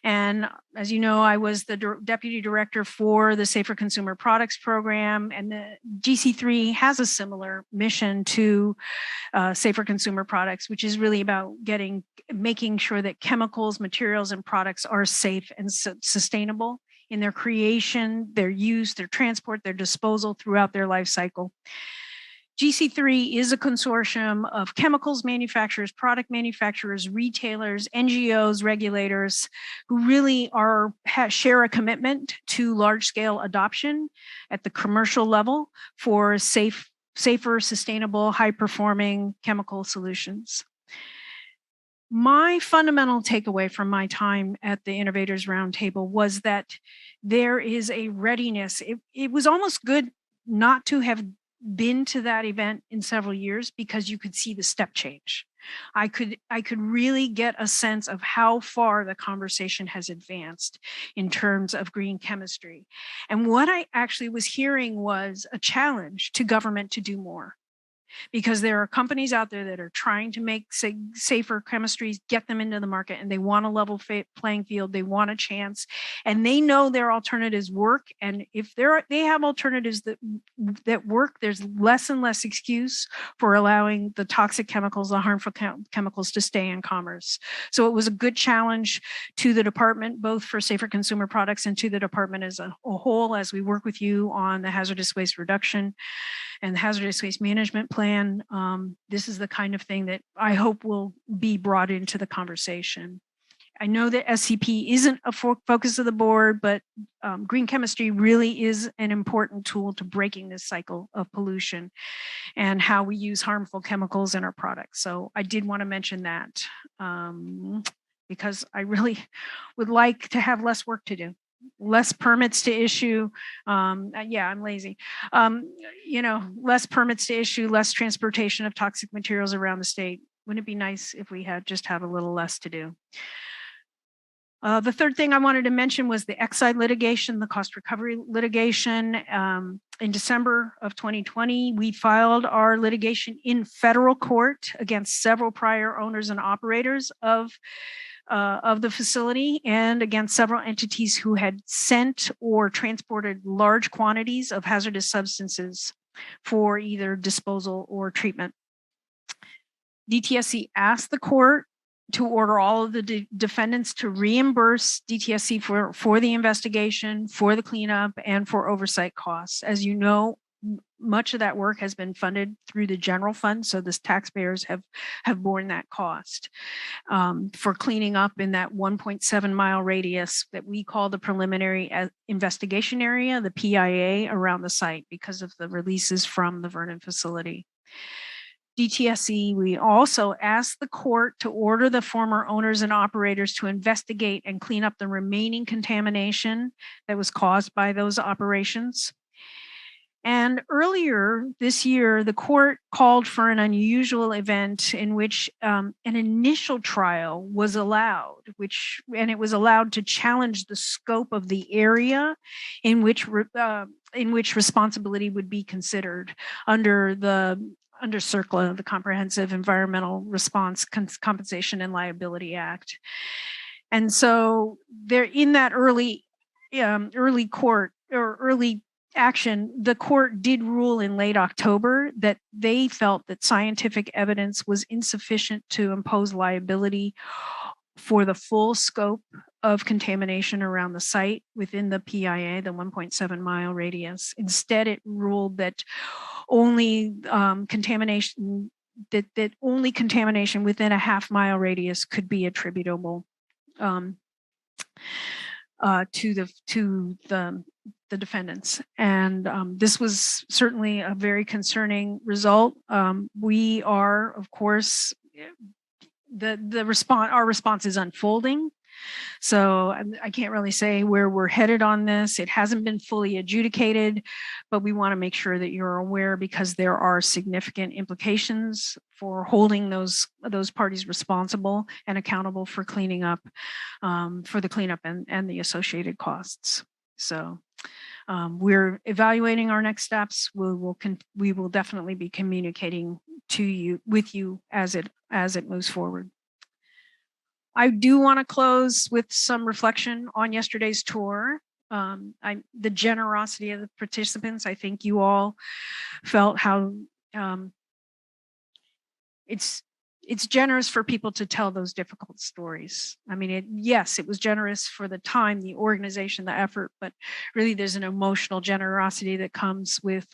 And as you know, I was the deputy director for the Safer Consumer Products Program, and the GC3 has a similar mission to Safer Consumer Products, which is really about making sure that chemicals, materials, and products are safe and sustainable in their creation, their use, their transport, their disposal throughout their life cycle. GC3 is a consortium of chemicals manufacturers, product manufacturers, retailers, NGOs, regulators who really share a commitment to large-scale adoption at the commercial level for safer, sustainable, high-performing chemical solutions. My fundamental takeaway from my time at the Innovators Roundtable was that there is a readiness. It was almost good not to have been to that event in several years because you could see the step change. I could really get a sense of how far the conversation has advanced in terms of green chemistry. And what I actually was hearing was a challenge to government to do more. Because there are companies out there that are trying to make safer chemistries, get them into the market, and they want a level playing field. They want a chance, and they know their alternatives work. And if they have alternatives that work, there's less and less excuse for allowing the toxic chemicals, the harmful chemicals, to stay in commerce. So it was a good challenge to the department, both for safer consumer products and to the department as a whole, as we work with you on the hazardous waste reduction and the hazardous waste management plan. This is the kind of thing that I hope will be brought into the conversation. I know that SCP isn't a focus of the board, but green chemistry really is an important tool to breaking this cycle of pollution and how we use harmful chemicals in our products. So I did want to mention that because I really would like to have less work to do. Less permits to issue. Yeah, I'm lazy. Less permits to issue, less transportation of toxic materials around the state. Wouldn't it be nice if we had a little less to do? The third thing I wanted to mention was the Exide litigation, the cost recovery litigation. In December of 2020, we filed our litigation in federal court against several prior owners and operators of the facility and against several entities who had sent or transported large quantities of hazardous substances for either disposal or treatment. DTSC asked the court to order all of the defendants to reimburse DTSC for the investigation, for the cleanup, and for oversight costs. As you know, much of that work has been funded through the general fund, so the taxpayers have borne that cost for cleaning up in that 1.7 mile radius that we call the preliminary investigation area, the PIA, around the site because of the releases from the Vernon facility. DTSC, we also asked the court to order the former owners and operators to investigate and clean up the remaining contamination that was caused by those operations. And earlier this year, the court called for an unusual event in which an initial trial was allowed, and it was allowed to challenge the scope of the area in which responsibility would be considered under CERCLA, the Comprehensive Environmental Response Compensation and Liability Act. And so there, in that early court or early action, the court did rule in late October that they felt that scientific evidence was insufficient to impose liability for the full scope of contamination around the site within the PIA, the 1.7 mile radius. Instead, it ruled that only contamination within a half-mile radius could be attributable to the defendants. And this was certainly a very concerning result. We are, of course, our response is unfolding. So I can't really say where we're headed on this. It hasn't been fully adjudicated, but we want to make sure that you're aware because there are significant implications for holding those parties responsible and accountable for cleaning up, for the cleanup and the associated costs. So we're evaluating our next steps. We will definitely be communicating with you as it moves forward. I do want to close with some reflection on yesterday's tour. The generosity of the participants. I think you all felt how it's generous for people to tell those difficult stories. I mean, yes, it was generous for the time, the organization, the effort, but really there's an emotional generosity that comes with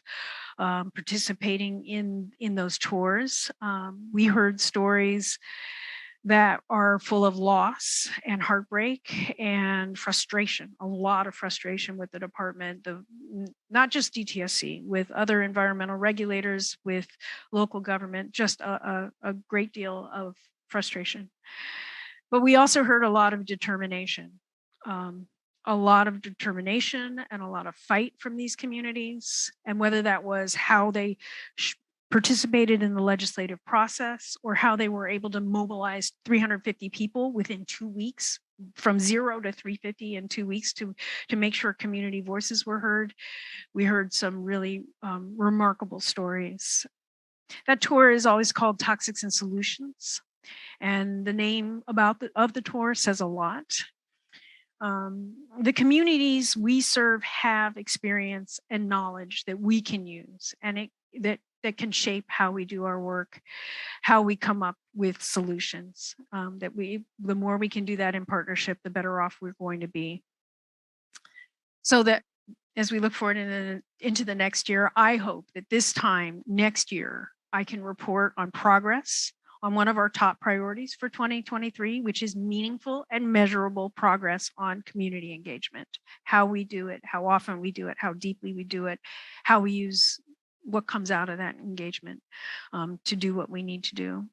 participating in those tours. We heard stories that are full of loss and heartbreak and frustration, a lot of frustration with the department, not just DTSC, with other environmental regulators, with local government, just a great deal of frustration. But we also heard a lot of determination, and a lot of fight from these communities, and whether that was how they participated in the legislative process or how they were able to mobilize 350 people within 2 weeks, from 0 to 350 in 2 weeks, to make sure community voices were heard. We heard some really remarkable stories. That tour is always called Toxics and Solutions, and the name of the tour says a lot. The communities we serve have experience and knowledge that we can use, and that can shape how we do our work, how we come up with solutions. The more we can do that in partnership, the better off we're going to be. So that as we look forward into the next year, I hope that this time next year, I can report on progress on one of our top priorities for 2023, which is meaningful and measurable progress on community engagement. How we do it, how often we do it, how deeply we do it, how we use what comes out of that engagement to do what we need to do.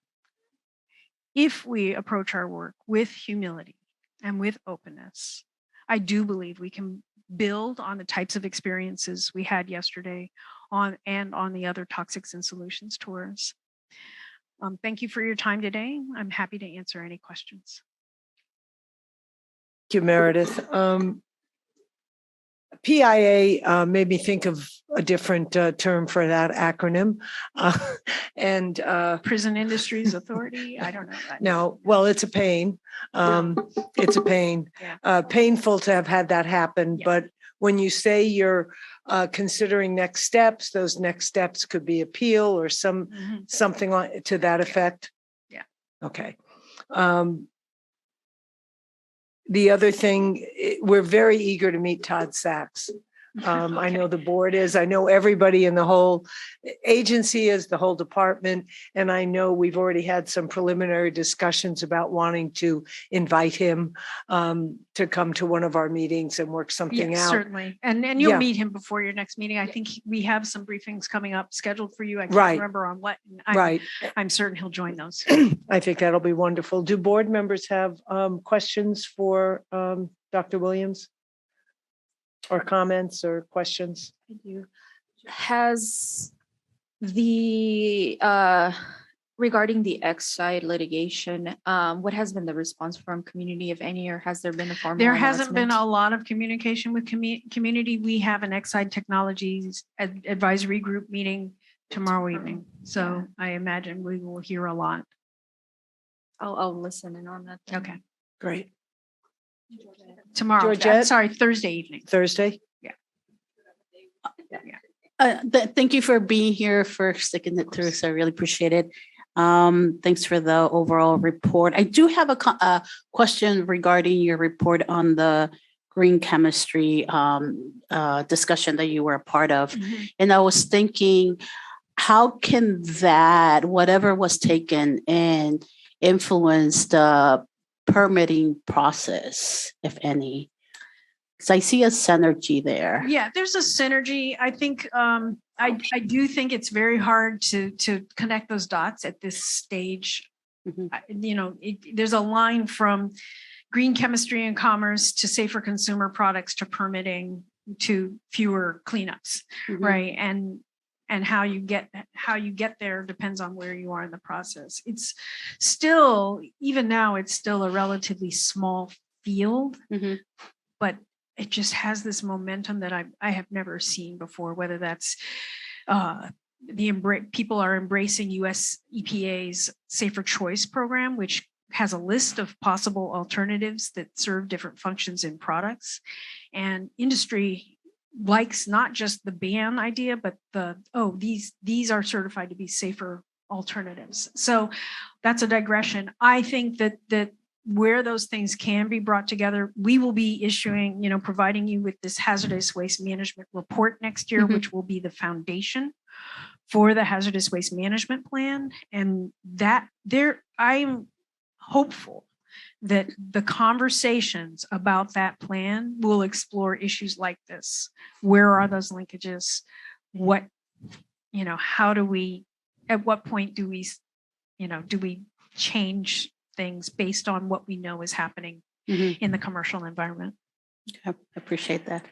If we approach our work with humility and with openness, I do believe we can build on the types of experiences we had yesterday on the other Toxics and Solutions tours. Thank you for your time today. I'm happy to answer any questions. Thank you, Meredith. PIA made me think of a different term for that acronym. Prison Industries Authority, I don't know. No, well, it's a pain. It's a pain. Yeah. Painful to have had that happen, but when you say you're considering next steps, those next steps could be appeal or something to that effect. Yeah. Okay. The other thing, we're very eager to meet Todd Sachs. I know the board is, I know everybody in the whole agency is, the whole department. And I know we've already had some preliminary discussions about wanting to invite him to come to one of our meetings and work something out. Certainly. And you'll meet him before your next meeting. I think we have some briefings coming up scheduled for you. I can't remember on what. I'm certain he'll join those. I think that'll be wonderful. Do board members have questions for Dr. Williams? Or comments or questions? I do. Has the regarding the Exide litigation, what has been the response from community, if any, or has there been a formal There hasn't announcement? been a lot of communication with community. We have an Exide Technologies advisory group meeting tomorrow evening. So I imagine we will hear a lot. I'll listen in on that then. Okay. Great. Tomorrow. Georgette? Sorry, Thursday evening. Thursday? Thank you for being here, for sticking it through. So I really appreciate it. Thanks for the overall report. I do have a question regarding your report on the green chemistry discussion that you were a part of. And I was thinking, how can that, whatever was taken, and influence the permitting process, if any? Because I see a synergy there. Yeah, there's a synergy. I think I do think it's very hard to connect those dots at this stage. There's a line from green chemistry and commerce to safer consumer products to permitting to fewer cleanups, right? And how you get there depends on where you are in the process. It's still, even now, it's still a relatively small field, but it just has this momentum that I have never seen before, whether that's people are embracing US EPA's Safer Choice program, which has a list of possible alternatives that serve different functions in products. And industry likes not just the ban idea, but these are certified to be safer alternatives. So that's a digression. I think that where those things can be brought together, we will be issuing, providing you with this hazardous waste management report next year, which will be the foundation for the hazardous waste management plan. And I'm hopeful that the conversations about that plan will explore issues like this. Where are those linkages? What, how do we, at what point do we change things based on what we know is happening in the commercial environment? I appreciate that.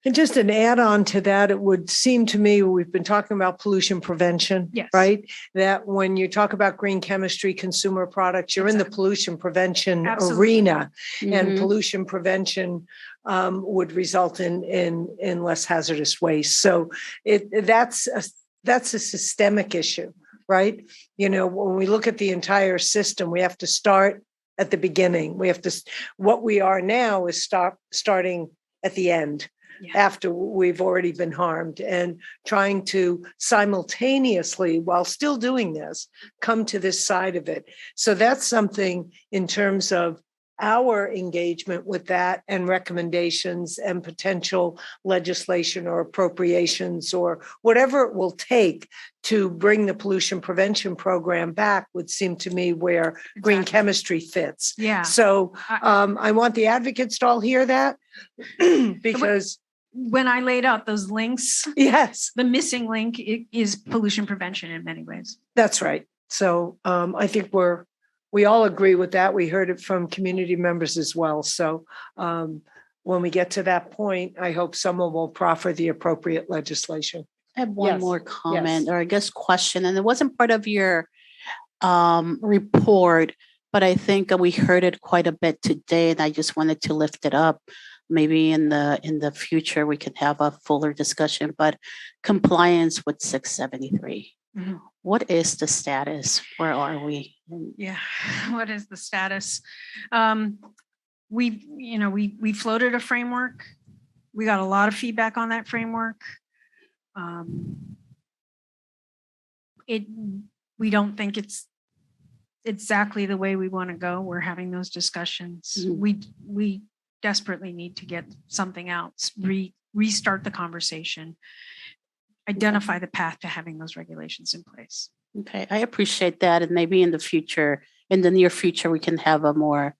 And just an add-on to that, it would seem to me, we've been talking about pollution prevention, Yes. right? That when you talk about green chemistry, consumer products, you're in the pollution prevention Absolutely. arena. And Mhm. pollution prevention would result in less hazardous waste. So that's a systemic issue, right? When we look at the entire system, we have to start at the beginning. What we are now is starting at the end. After we've already been harmed, and trying to simultaneously, while still doing this, come to this side of it. So that's something in terms of our engagement with that and recommendations and potential legislation or appropriations or whatever it will take to bring the pollution prevention program back would seem to me where green chemistry fits. Yeah. So I want the advocates to all hear that because when I laid out those links, yes, the missing link is pollution prevention in many ways. that's right. So I think we all agree with that. We heard it from community members as well. So when we get to that point, I hope someone will proffer the appropriate legislation. I have one Yes. more comment Yes. or I guess question, and it wasn't part of your report, but I think we heard it quite a bit today, and I just wanted to lift it up. Maybe in the future we can have a fuller discussion. But compliance with 673. Mhm. What is the status? Where are we? Yeah. What is the status? We floated a framework. We got a lot of feedback on that framework. We don't think it's exactly the way we want to go. We're having those discussions. We desperately need to get something else, restart the conversation, identify the path to having those regulations in place. Okay, I appreciate that. And maybe in the near future, we can have a more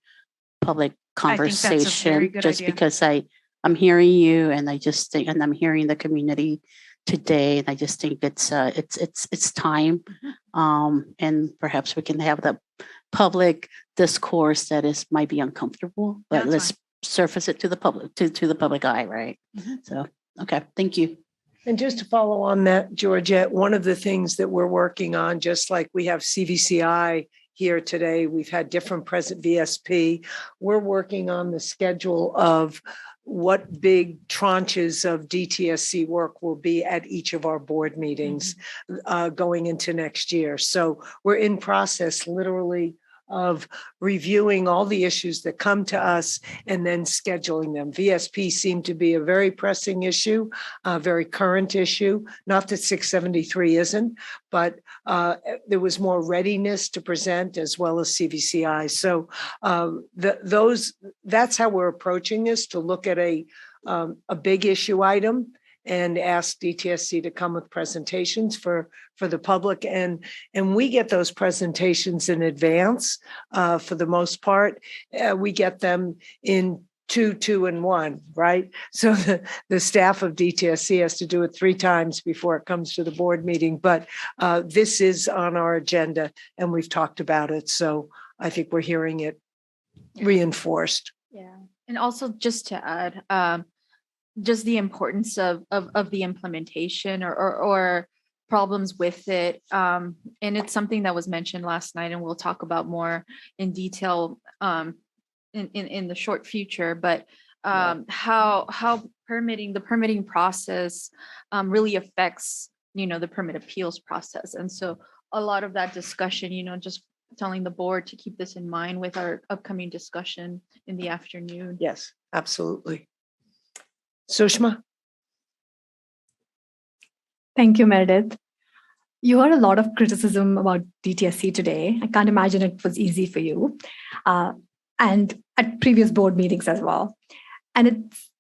public I think that's a very conversation, good just idea. because I'm hearing you and I just think, and I'm hearing the community today, and I just think it's time. And perhaps we can have the public discourse that might be uncomfortable, but That's let's surface it to the public, to the public eye, right? So, okay, thank you. And just to follow on that, Georgette, one of the things that we're working on, just like we have CVCI here today, we've had different present VSP. We're working on the schedule of what big tranches of DTSC work will be at each of our board meetings going into next year. So we're in process literally of reviewing all the issues that come to us and then scheduling them. VSP seemed to be a very pressing issue, a very current issue. Not that 673 isn't, but there was more readiness to present as well as CVCI. So that's how we're approaching this, to look at a big issue item and ask DTSC to come with presentations for the public. And we get those presentations in advance for the most part. We get them in 2, and 1, right? So the staff of DTSC has to do it 3 times before it comes to the board meeting. But this is on our agenda and we've talked about it. So I think we're hearing it reinforced. Yeah. And also just to add, just the importance of the implementation or problems with it. And it's something that was mentioned last night, and we'll talk about more in detail in the short future. But how the permitting process really affects, the permit appeals process. And so a lot of that discussion, just telling the board to keep this in mind with our upcoming discussion in the afternoon. Yes, absolutely. Sushma? Thank you, Meredith. You heard a lot of criticism about DTSC today. I can't imagine it was easy for you, and at previous board meetings as well. And it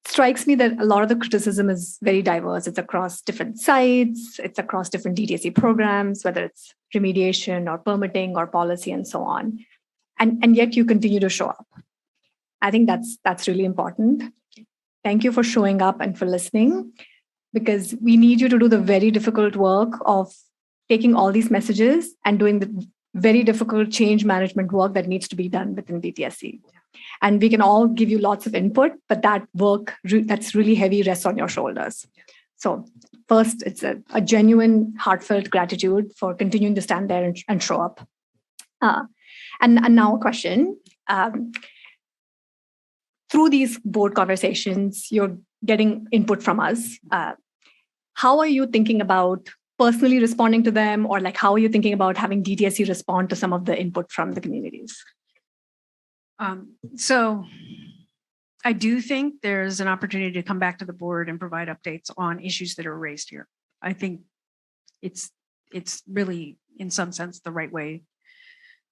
strikes me that a lot of the criticism is very diverse. It's across different sites, it's across different DTSC programs, whether it's remediation or permitting or policy and so on. And yet you continue to show up. I think that's really important. Thank you for showing up and for listening, because we need you to do the very difficult work of taking all these messages and doing the very difficult change management work that needs to be done within DTSC. And we can all give you lots of input, but that work that's really heavy rests on your shoulders. So first, it's a genuine, heartfelt gratitude for continuing to stand there and show up. And now a question. Through these board conversations, you're getting input from us. How are you thinking about personally responding to them, or like how are you thinking about having DTSC respond to some of the input from the communities? So I do think there's an opportunity to come back to the board and provide updates on issues that are raised here. I think it's really, in some sense, the right way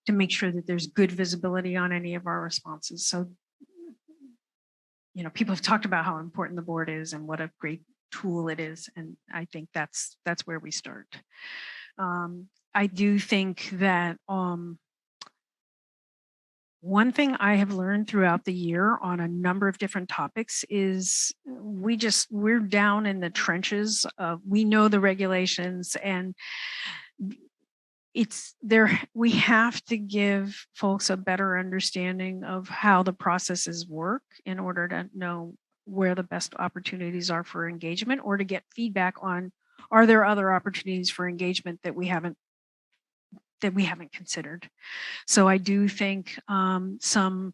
to make sure that there's good visibility on any of our responses. So, people have talked about how important the board is and what a great tool it is. And I think that's where we start. I do think that one thing I have learned throughout the year on a number of different topics is we're down in the trenches of, we know the regulations, and we have to give folks a better understanding of how the processes work in order to know where the best opportunities are for engagement, or to get feedback on, are there other opportunities for engagement that we haven't considered. So I do think some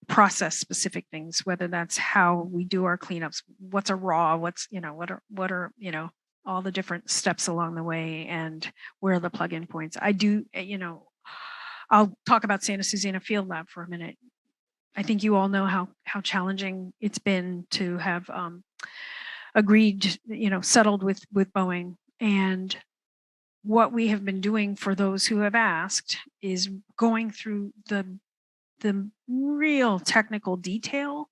process specific things, whether that's how we do our cleanups, what's a raw, what's, what are all the different steps along the way, and where are the plug-in points. I do, I'll talk about Santa Susana Field Lab for a minute. I think you all know how challenging it's been to have agreed, settled with Boeing. And what we have been doing for those who have asked is going through the real technical detail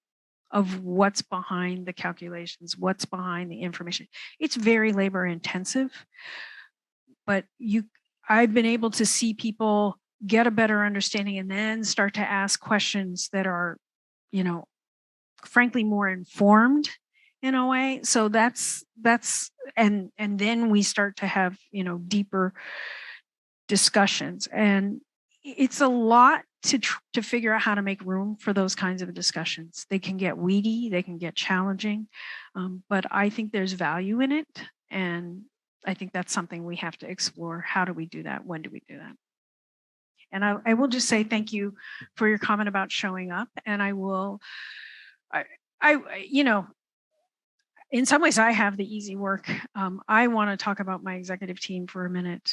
of what's behind the calculations, what's behind the information. It's very labor intensive, but I've been able to see people get a better understanding and then start to ask questions that are, frankly, more informed in a way. So that's and then we start to have, deeper discussions. And it's a lot to figure out how to make room for those kinds of discussions. They can get weedy, they can get challenging, but I think there's value in it. And I think that's something we have to explore. How do we do that? When do we do that? And I will just say thank you for your comment about showing up. And in some ways, I have the easy work. I want to talk about my executive team for a minute.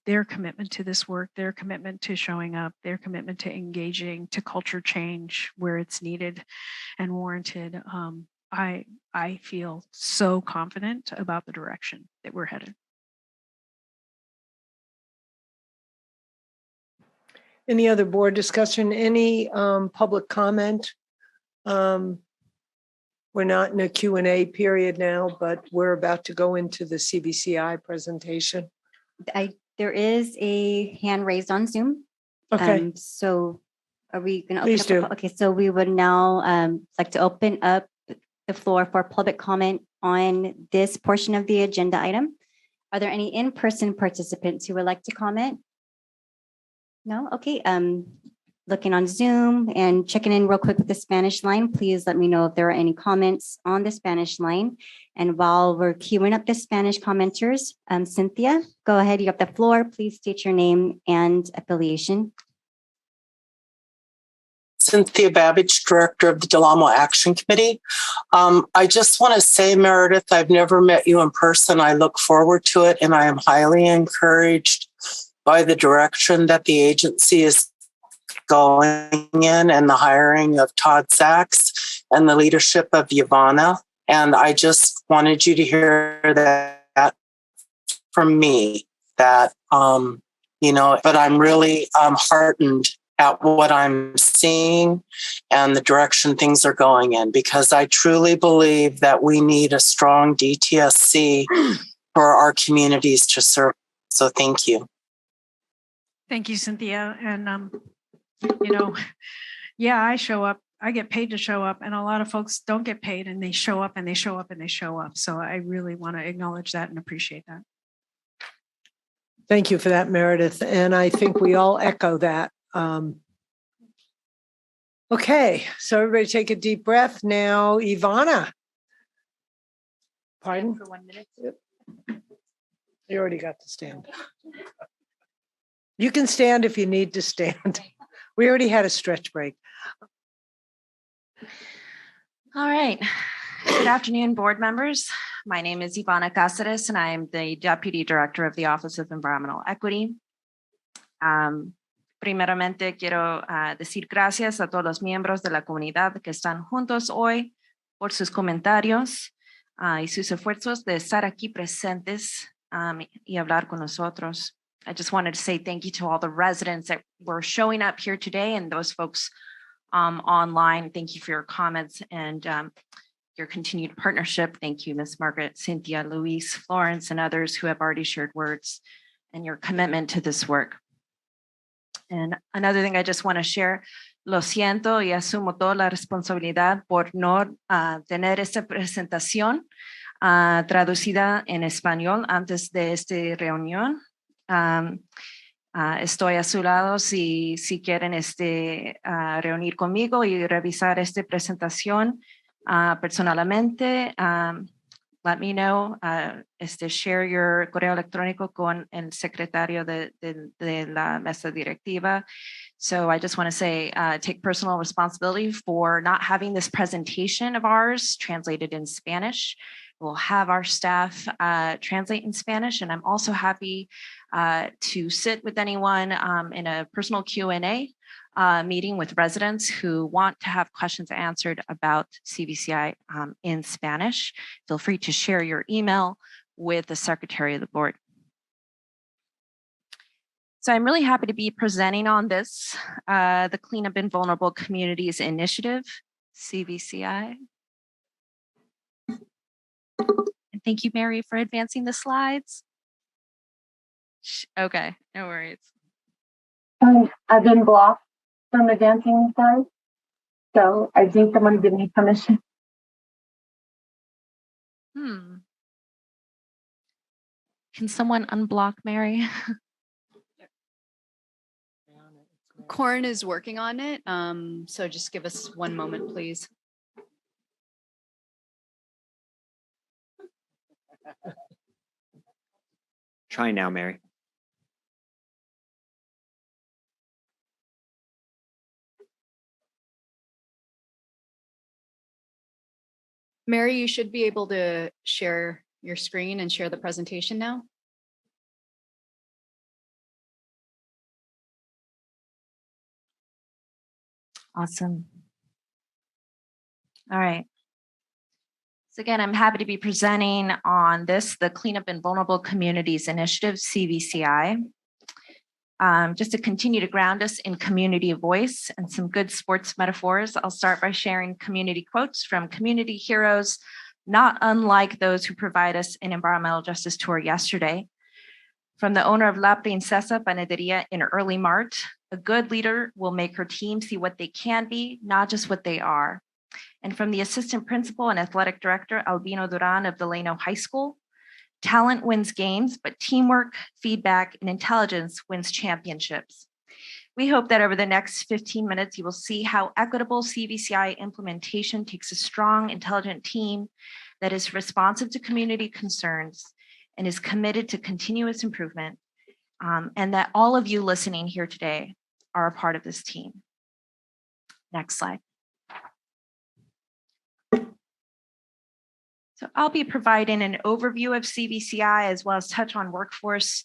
Their commitment to this work, their commitment to showing up, their commitment to engaging, to culture change where it's needed and warranted. I feel so confident about the direction that we're headed. Any other board discussion? Any public comment? We're not in a Q&A period now, but we're about to go into the CBCI presentation. There is a hand raised on Zoom. Okay. So are we going to Please do. Okay, so we would now like to open up the floor for public comment on this portion of the agenda item. Are there any in-person participants who would like to comment? No? Okay. Looking on Zoom and checking in real quick with the Spanish line. Please let me know if there are any comments on the Spanish line. And while we're queuing up the Spanish commenters, Cynthia, go ahead. You have the floor. Please state your name and affiliation. Cynthia Babbage, Director of the Del Amo Action Committee. I just want to say, Meredith, I've never met you in person. I look forward to it, and I am highly encouraged by the direction that the agency is going in, and the hiring of Todd Sachs and the leadership of Ivana. And I just wanted you to hear that from me, that, but I'm really heartened at what I'm seeing and the direction things are going in, because I truly believe that we need a strong DTSC for our communities to serve. So thank you. Thank you, Cynthia. And, yeah, I show up. I get paid to show up, and a lot of folks don't get paid, and they show up and they show up and they show up. So I really want to acknowledge that and appreciate that. Thank you for that, Meredith. And I think we all echo that. Okay, so everybody take a deep breath now. Ivana. Pardon? For 1 minute. You already got to stand. You can stand if you need to stand. We already had a stretch break. All right. Good afternoon, board members. My name is Ivana Cáceres, and I am the Deputy Director of the Office of Environmental Equity. Primeramente, quiero decir gracias a todos los miembros de la comunidad que están juntos hoy por sus comentarios y sus esfuerzos de estar aquí presentes y hablar con nosotros. I just wanted to say thank you to all the residents that were showing up here today and those folks online. Thank you for your comments and your continued partnership. Thank you, Ms. Margaret, Cynthia, Luis, Florence, and others who have already shared words and your commitment to this work. And another thing I just want to share, lo siento y asumo toda la responsabilidad por no tener esta presentación traducida en español antes de esta reunión. Estoy a su lado si quieren reunir conmigo y revisar esta presentación personalmente. Let me know, share your correo electrónico con el secretario de la mesa directiva. So I just want to say, take personal responsibility for not having this presentation of ours translated in Spanish. We'll have our staff translate in Spanish, and I'm also happy to sit with anyone in a personal Q&A meeting with residents who want to have questions answered about CVCI in Spanish. Feel free to share your email with the Secretary of the Board. So I'm really happy to be presenting on this, the Cleanup in Vulnerable Communities Initiative, CVCI. And thank you, Mary, for advancing the slides. Okay, no worries. I've been blocked from advancing the slides, so I think someone give me permission. Can someone unblock Mary? Corin is working on it, so just give us 1 moment, please. Try now, Mary. Mary, you should be able to share your screen and share the presentation now. Awesome. All right. So again, I'm happy to be presenting on this, the Cleanup in Vulnerable Communities Initiative, CVCI. Just to continue to ground us in community voice and some good sports metaphors, I'll start by sharing community quotes from community heroes, not unlike those who provide us an environmental justice tour yesterday. From the owner of La Princesa Panaderia in early March, a good leader will make her team see what they can be, not just what they are. And from the assistant principal and athletic director, Albino Duran of Delano High School, talent wins games, but teamwork, feedback, and intelligence wins championships. We hope that over the next 15 minutes, you will see how equitable CVCI implementation takes a strong, intelligent team that is responsive to community concerns and is committed to continuous improvement, and that all of you listening here today are a part of this team. Next slide. So I'll be providing an overview of CVCI as well as touch on workforce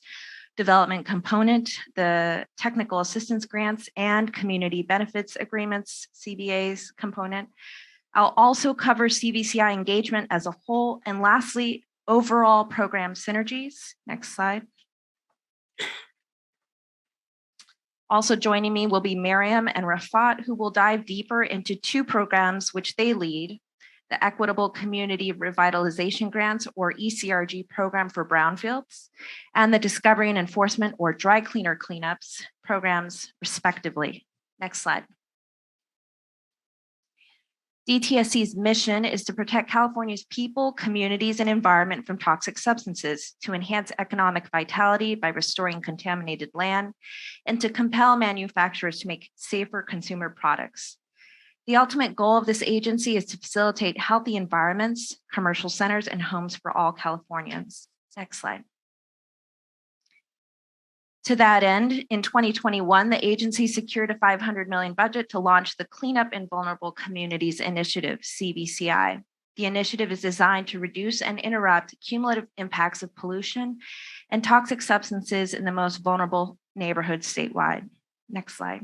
development component, the technical assistance grants and community benefits agreements, CBAs component. I'll also cover CVCI engagement as a whole. And lastly, overall program synergies. Next slide. Also joining me will be Miriam and Rafat, who will dive deeper into two programs which they lead, the Equitable Community Revitalization Grants, or ECRG program for brownfields, and the Discovery and Enforcement, or Dry Cleaner Cleanups programs, respectively. Next slide. DTSC's mission is to protect California's people, communities, and environment from toxic substances, to enhance economic vitality by restoring contaminated land, and to compel manufacturers to make safer consumer products. The ultimate goal of this agency is to facilitate healthy environments, commercial centers, and homes for all Californians. Next slide. To that end, in 2021, the agency secured a $500 million budget to launch the Cleanup in Vulnerable Communities Initiative, CVCI. The initiative is designed to reduce and interrupt cumulative impacts of pollution and toxic substances in the most vulnerable neighborhoods statewide. Next slide.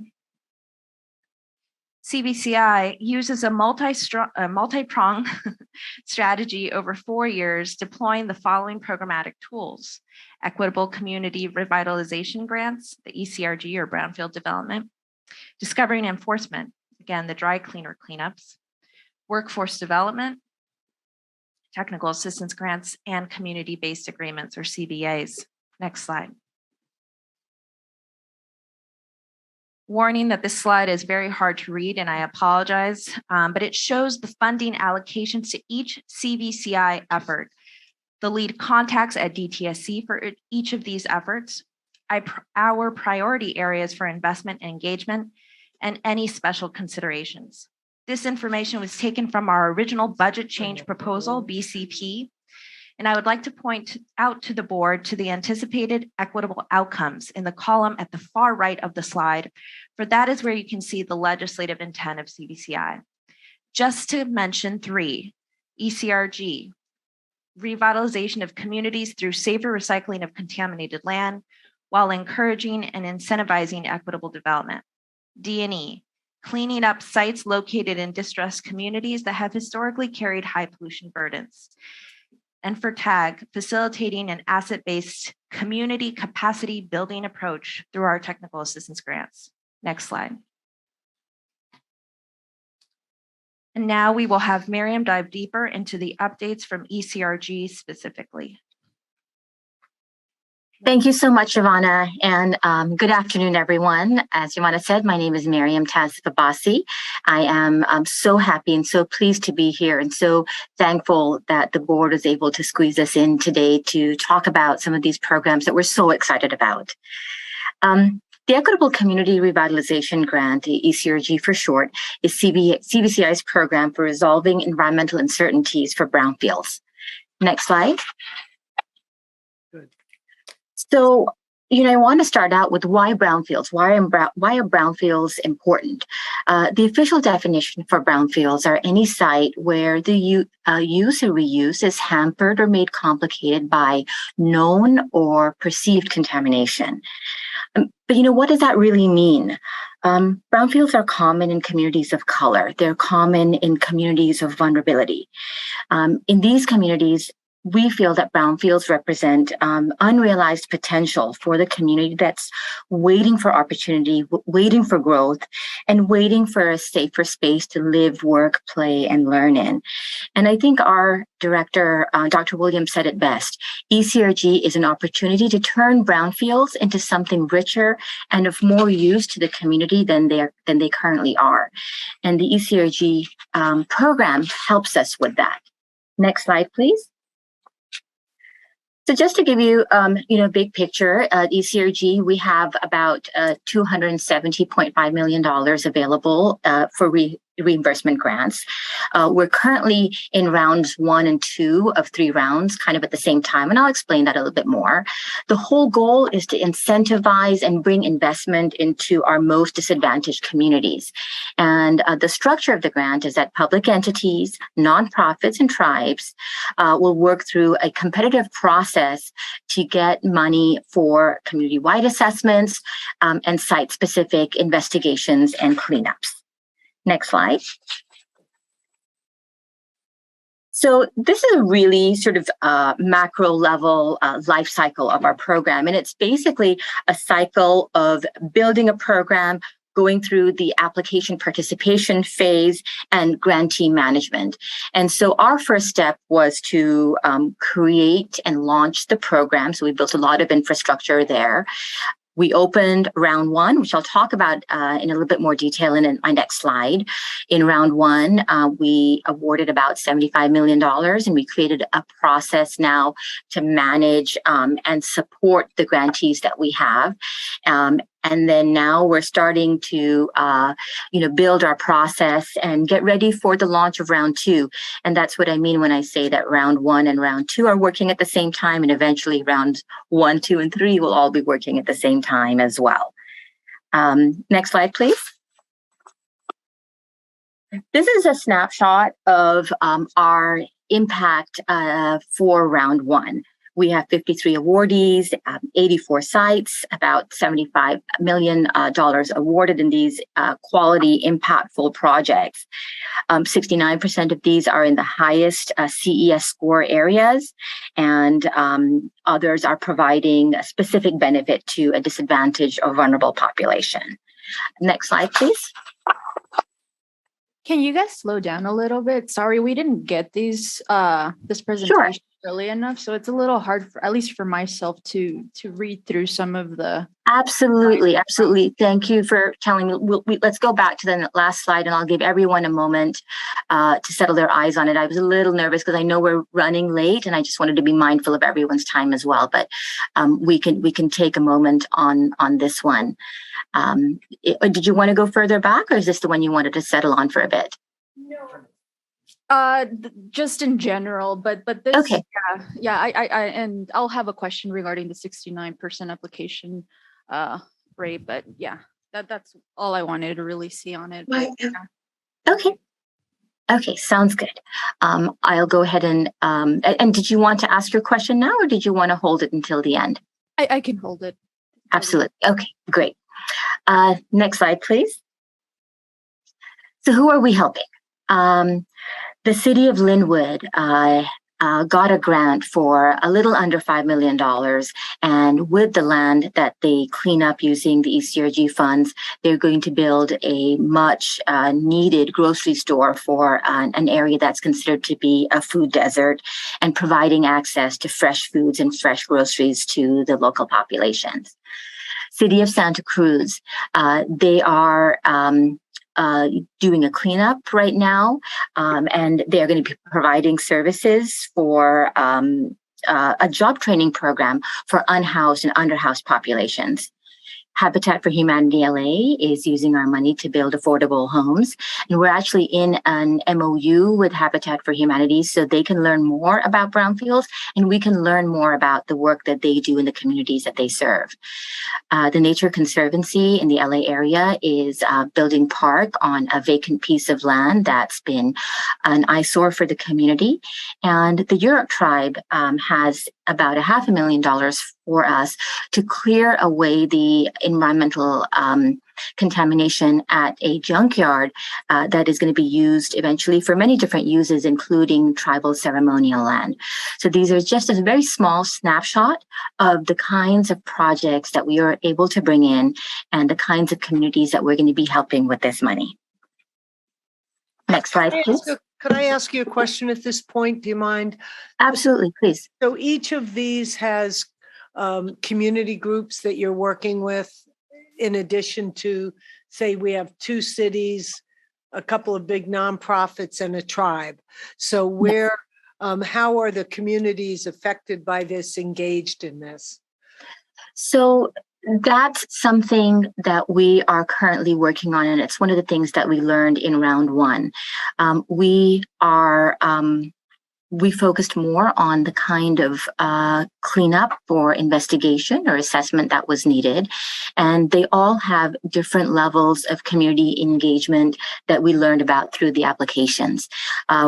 CVCI uses a multi-pronged strategy over 4 years, deploying the following programmatic tools: Equitable Community Revitalization Grants, the ECRG, or Brownfield Development; Discovery and Enforcement, again, the Dry Cleaner Cleanups; Workforce Development; Technical Assistance Grants; and Community-Based Agreements, or CBAs. Next slide. Warning that this slide is very hard to read, and I apologize, but it shows the funding allocations to each CVCI effort, the lead contacts at DTSC for each of these efforts, our priority areas for investment and engagement, and any special considerations. This information was taken from our original budget change proposal, BCP, and I would like to point out to the board to the anticipated equitable outcomes in the column at the far right of the slide, for that is where you can see the legislative intent of CVCI. Just to mention three: ECRG, revitalization of communities through safer recycling of contaminated land while encouraging and incentivizing equitable development; D&E, cleaning up sites located in distressed communities that have historically carried high pollution burdens; and for TAG, facilitating an asset-based community capacity building approach through our technical assistance grants. Next slide. And now we will have Miriam dive deeper into the updates from ECRG specifically. Thank you so much, Ivana, and good afternoon, everyone. As Ivana said, my name is Miriam Tazif-Abbasi. I am so happy and so pleased to be here, and so thankful that the board was able to squeeze us in today to talk about some of these programs that we're so excited about. The Equitable Community Revitalization Grant, the ECRG for short, is CVCI's program for resolving environmental uncertainties for brownfields. Next slide. So, I want to start out with why brownfields. Why are brownfields important? The official definition for brownfields are any site where the use or reuse is hampered or made complicated by known or perceived contamination. But what does that really mean? Brownfields are common in communities of color. They're common in communities of vulnerability. In these communities, we feel that brownfields represent unrealized potential for the community that's waiting for opportunity, waiting for growth, and waiting for a safer space to live, work, play, and learn in. And I think our director, Dr. Williams, said it best. ECRG is an opportunity to turn brownfields into something richer and of more use to the community than they currently are. And the ECRG program helps us with that. Next slide, please. So just to give you, a big picture, at ECRG, we have about $270.5 million available for reimbursement grants. We're currently in rounds 1 and 2 of 3 rounds, kind of at the same time, and I'll explain that a little bit more. The whole goal is to incentivize and bring investment into our most disadvantaged communities. And the structure of the grant is that public entities, nonprofits, and tribes will work through a competitive process to get money for community-wide assessments and site-specific investigations and cleanups. Next slide. So this is a really sort of macro level life cycle of our program. And it's basically a cycle of building a program, going through the application participation phase and grantee management. And so our first step was to create and launch the program. So we built a lot of infrastructure there. We opened round one, which I'll talk about in a little bit more detail in my next slide. In round one, we awarded about $75 million, and we created a process now to manage and support the grantees that we have. And then now we're starting to, build our process and get ready for the launch of round two. And that's what I mean when I say that round one and round two are working at the same time, and eventually rounds 1, 2, and 3 will all be working at the same time as well. Next slide, please. This is a snapshot of our impact for round one. We have 53 awardees, 84 sites, about $75 million awarded in these quality, impactful projects. 69% of these are in the highest CES score areas, and others are providing a specific benefit to a disadvantaged or vulnerable population. Next slide, please. Can you guys slow down a little bit? Sorry, we didn't get this presentation early enough, so it's a little hard, at least for myself, to read through some of the. Absolutely. Thank you for telling me. Let's go back to the last slide, and I'll give everyone a moment to settle their eyes on it. I was a little nervous because I know we're running late, and I just wanted to be mindful of everyone's time as well. But we can take a moment on this one. Did you want to go further back, or is this the one you wanted to settle on for a bit? Just in general, but this, okay. I and I'll have a question regarding the 69% application rate, but yeah, that's all I wanted to really see on it. But, yeah. Okay, sounds good. I'll go ahead and did you want to ask your question now, or did you want to hold it until the end? I can hold it. Absolutely. Okay, great. Next slide, please. So who are we helping? The city of Linwood got a grant for a little under $5 million. And with the land that they clean up using the ECRG funds, they're going to build a much needed grocery store for an area that's considered to be a food desert, and providing access to fresh foods and fresh groceries to the local populations. City of Santa Cruz, they are doing a cleanup right now, and they're going to be providing services for a job training program for unhoused and underhoused populations. Habitat for Humanity LA is using our money to build affordable homes. And we're actually in an MOU with Habitat for Humanity so they can learn more about brownfields, and we can learn more about the work that they do in the communities that they serve. The Nature Conservancy in the LA area is building park on a vacant piece of land that's been an eyesore for the community. And the Yurok tribe has about $500,000 for us to clear away the environmental contamination at a junkyard that is going to be used eventually for many different uses, including tribal ceremonial land. So these are just a very small snapshot of the kinds of projects that we are able to bring in and the kinds of communities that we're going to be helping with this money. Next slide, please. Could I ask you a question at this point? Do you mind? Absolutely, please. So each of these has community groups that you're working with, in addition to, say, we have 2 cities, a couple of big nonprofits, and a tribe. So how are the communities affected by this, engaged in this? So that's something that we are currently working on, and it's one of the things that we learned in round one. We focused more on the kind of cleanup for investigation or assessment that was needed. And they all have different levels of community engagement that we learned about through the applications.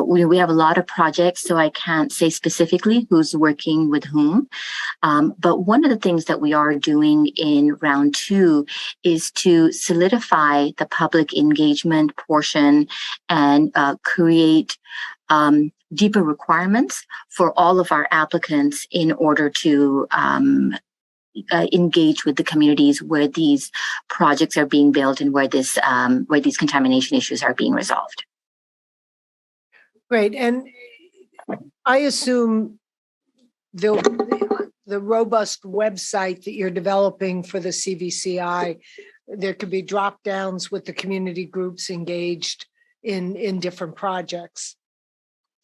We have a lot of projects, so I can't say specifically who's working with whom. But one of the things that we are doing in round 2 is to solidify the public engagement portion and create deeper requirements for all of our applicants in order to engage with the communities where these projects are being built and where these contamination issues are being resolved. Great. And I assume the robust website that you're developing for the CVCI, there could be drop downs with the community groups engaged in different projects.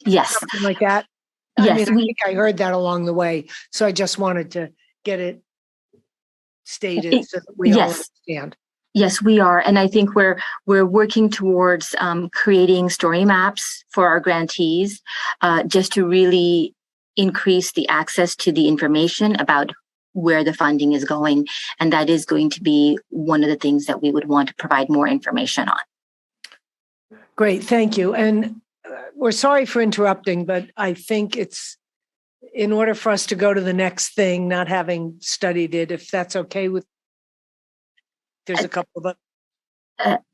Yes. Something like that. Yes, I think I heard that along the way. So I just wanted to get it stated so that we all understand. Yes, we are. And I think we're working towards creating story maps for our grantees, just to really increase the access to the information about where the funding is going. And that is going to be one of the things that we would want to provide more information on. Great, thank you. And we're sorry for interrupting, but I think it's in order for us to go to the next thing, not having studied it, if that's okay with, there's a couple of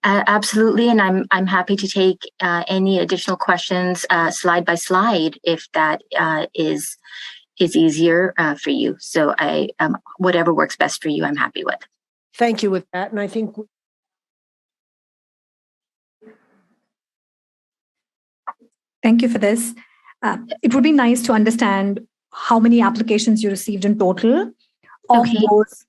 absolutely, and I'm happy to take any additional questions slide by slide if that is easier for you. So I whatever works best for you, I'm happy with. Thank you with that, and I think. Thank you for this. It would be nice to understand how many applications you received in total. Of those,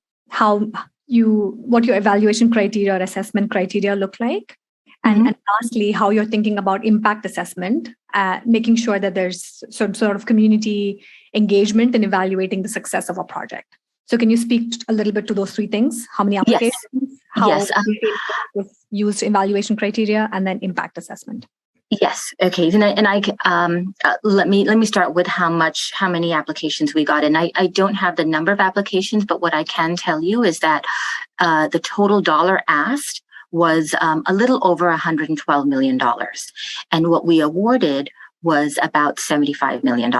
what your evaluation criteria or assessment criteria look like. And lastly, how you're thinking about impact assessment, making sure that there's some sort of community engagement in evaluating the success of a project. So can you speak a little bit to those three things? How many applications? Yes. Used evaluation criteria and then impact assessment. Yes. Okay. Let me start with how many applications we got. And I don't have the number of applications, but what I can tell you is that the total dollar asked was a little over $112 million. And what we awarded was about $75 million.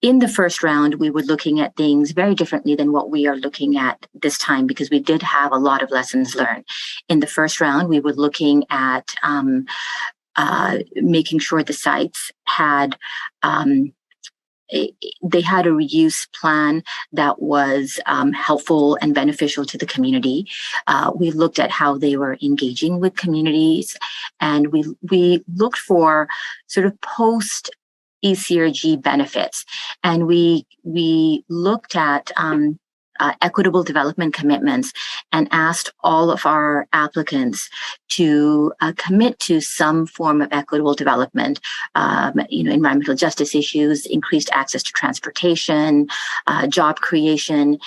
In the first round, we were looking at things very differently than what we are looking at this time, because we did have a lot of lessons learned. In the first round, we were looking at making sure the sites had they had a reuse plan that was helpful and beneficial to the community. We looked at how they were engaging with communities, and we looked for sort of post ECRG benefits. And we looked at equitable development commitments and asked all of our applicants to commit to some form of equitable development, environmental justice issues, increased access to transportation, job creation.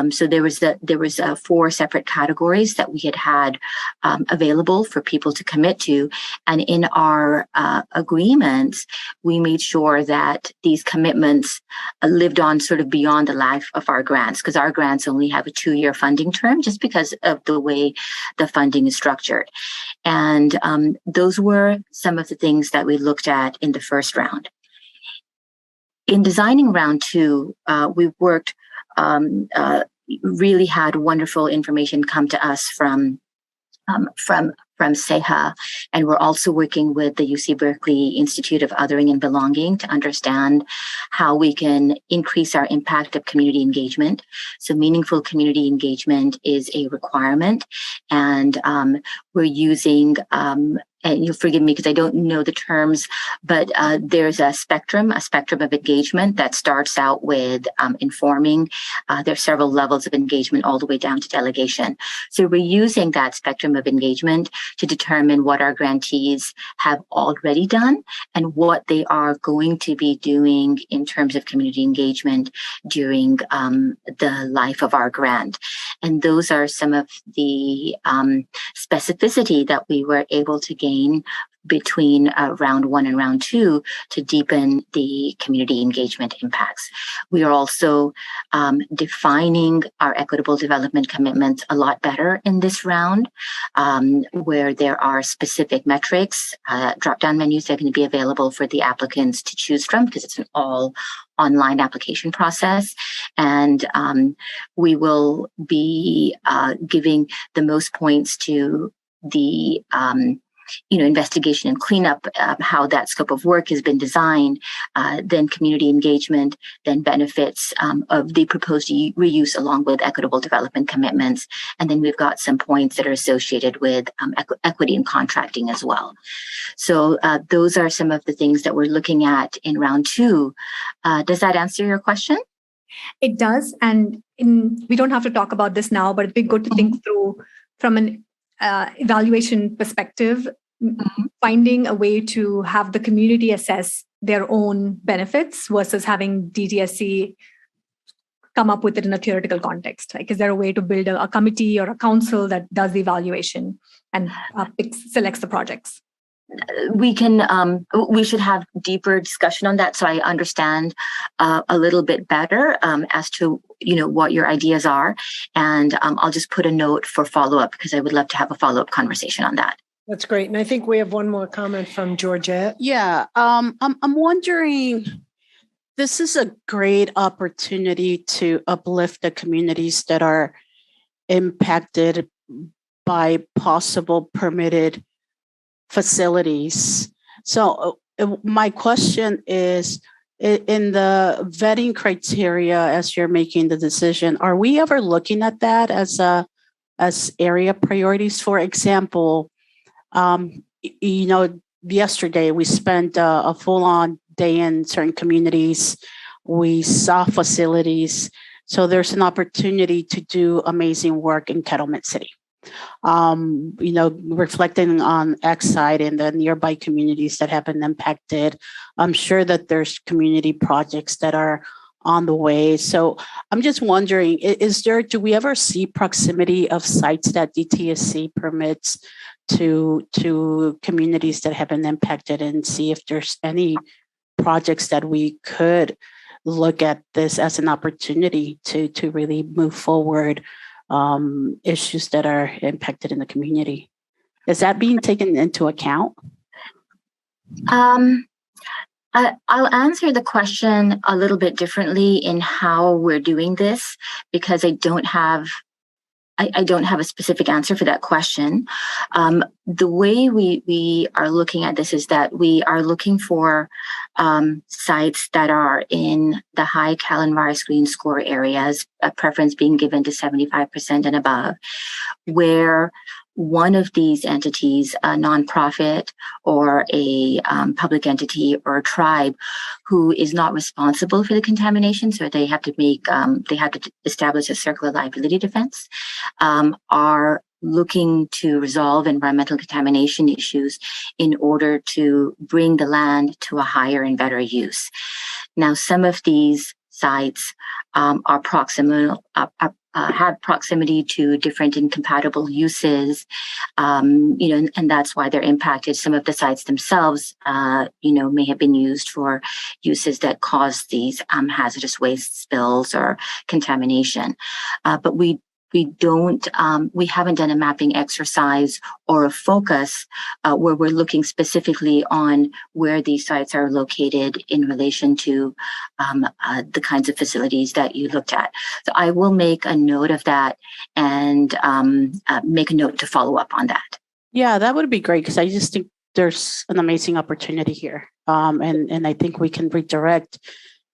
So there was 4 separate categories that we had available for people to commit to. And in our agreements, we made sure that these commitments lived on sort of beyond the life of our grants, because our grants only have a 2-year funding term just because of the way the funding is structured. And those were some of the things that we looked at in the first round. In designing round 2, we worked, really had wonderful information come to us from SEHA, and we're also working with the UC Berkeley Institute of Othering and Belonging to understand how we can increase our impact of community engagement. So meaningful community engagement is a requirement, and we're using and you'll forgive me because I don't know the terms, but there's a spectrum of engagement that starts out with informing. There's several levels of engagement all the way down to delegation. So we're using that spectrum of engagement to determine what our grantees have already done and what they are going to be doing in terms of community engagement during the life of our grant. And those are some of the specificity that we were able to gain between round 1 and round 2 to deepen the community engagement impacts. We are also defining our equitable development commitments a lot better in this round, where there are specific metrics. Drop-down menus are going to be available for the applicants to choose from because it's an all online application process. And we will be giving the most points to the investigation and cleanup, how that scope of work has been designed, then community engagement, then benefits of the proposed reuse along with equitable development commitments. And then we've got some points that are associated with equity and contracting as well. So those are some of the things that we're looking at in round 2. Does that answer your question? It does. And we don't have to talk about this now, but it'd be good to think through from an evaluation perspective, finding a way to have the community assess their own benefits versus having DTSC come up with it in a theoretical context. Like, is there a way to build a committee or a council that does the evaluation and selects the projects? We should have deeper discussion on that, so I understand a little bit better as to what your ideas are, and I'll just put a note for follow-up because I would love to have a follow-up conversation on that. That's great. And I think we have one more comment from Georgette. Yeah, I'm wondering, this is a great opportunity to uplift the communities that are impacted by possible permitted facilities. So my question is, in the vetting criteria as you're making the decision, are we ever looking at that as area priorities? For example, yesterday we spent a full-on day in certain communities. We saw facilities. So there's an opportunity to do amazing work in Kettleman City. Reflecting on Exide and the nearby communities that have been impacted. I'm sure that there's community projects that are on the way. So I'm just wondering, do we ever see proximity of sites that DTSC permits to communities that have been impacted, and see if there's any projects that we could look at this as an opportunity to really move forward issues that are impacted in the community? Is that being taken into account? I'll answer the question a little bit differently in how we're doing this, because I don't have a specific answer for that question. The way we are looking at this is that we are looking for sites that are in the high Callan-Mars screen score areas, a preference being given to 75% and above, where one of these entities, a nonprofit or a public entity or a tribe who is not responsible for the contamination, so they have to establish a circular liability defense, are looking to resolve environmental contamination issues in order to bring the land to a higher and better use. Now, some of these sites are proximal, have proximity to different incompatible uses, and that's why they're impacted. Some of the sites themselves, may have been used for uses that cause these hazardous waste spills or contamination. But we haven't done a mapping exercise or a focus where we're looking specifically on where these sites are located in relation to the kinds of facilities that you looked at. So I will make a note of that and make a note to follow up on that. Yeah, that would be great, because I just think there's an amazing opportunity here. And I think we can redirect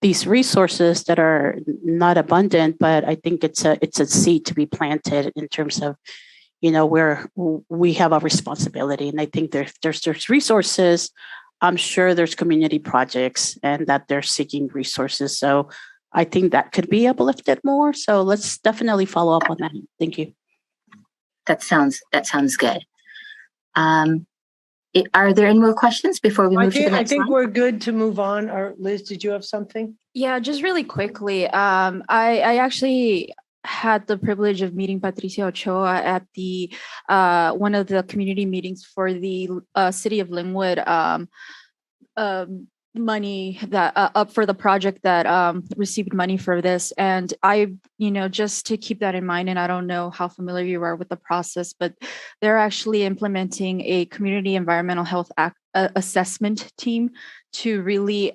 these resources that are not abundant, but I think it's a seed to be planted in terms of, where we have a responsibility. And I think there's resources. I'm sure there's community projects and that they're seeking resources. So I think that could be uplifted more. So let's definitely follow up on that. Thank you. That sounds good. Are there any more questions before we move to the next one? I think we're good to move on. Or Liz, did you have something? Yeah, just really quickly. I actually had the privilege of meeting Patricia Ochoa at the one of the community meetings for the City of Linwood money that up for the project that received money for this. And I, just to keep that in mind, and I don't know how familiar you are with the process, but they're actually implementing a community environmental health assessment team to really,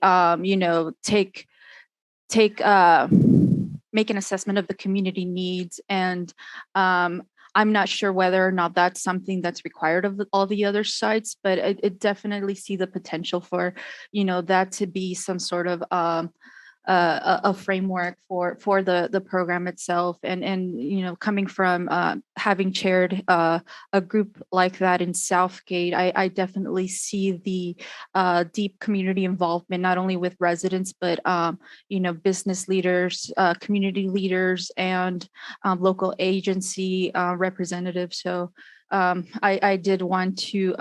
make an assessment of the community needs. And I'm not sure whether or not that's something that's required of all the other sites, but it definitely see the potential for, that to be some sort of a framework for the program itself, and coming from having chaired a group like that in Southgate, I definitely see the deep community involvement, not only with residents but business leaders, community leaders, and local agency representatives. So I did want to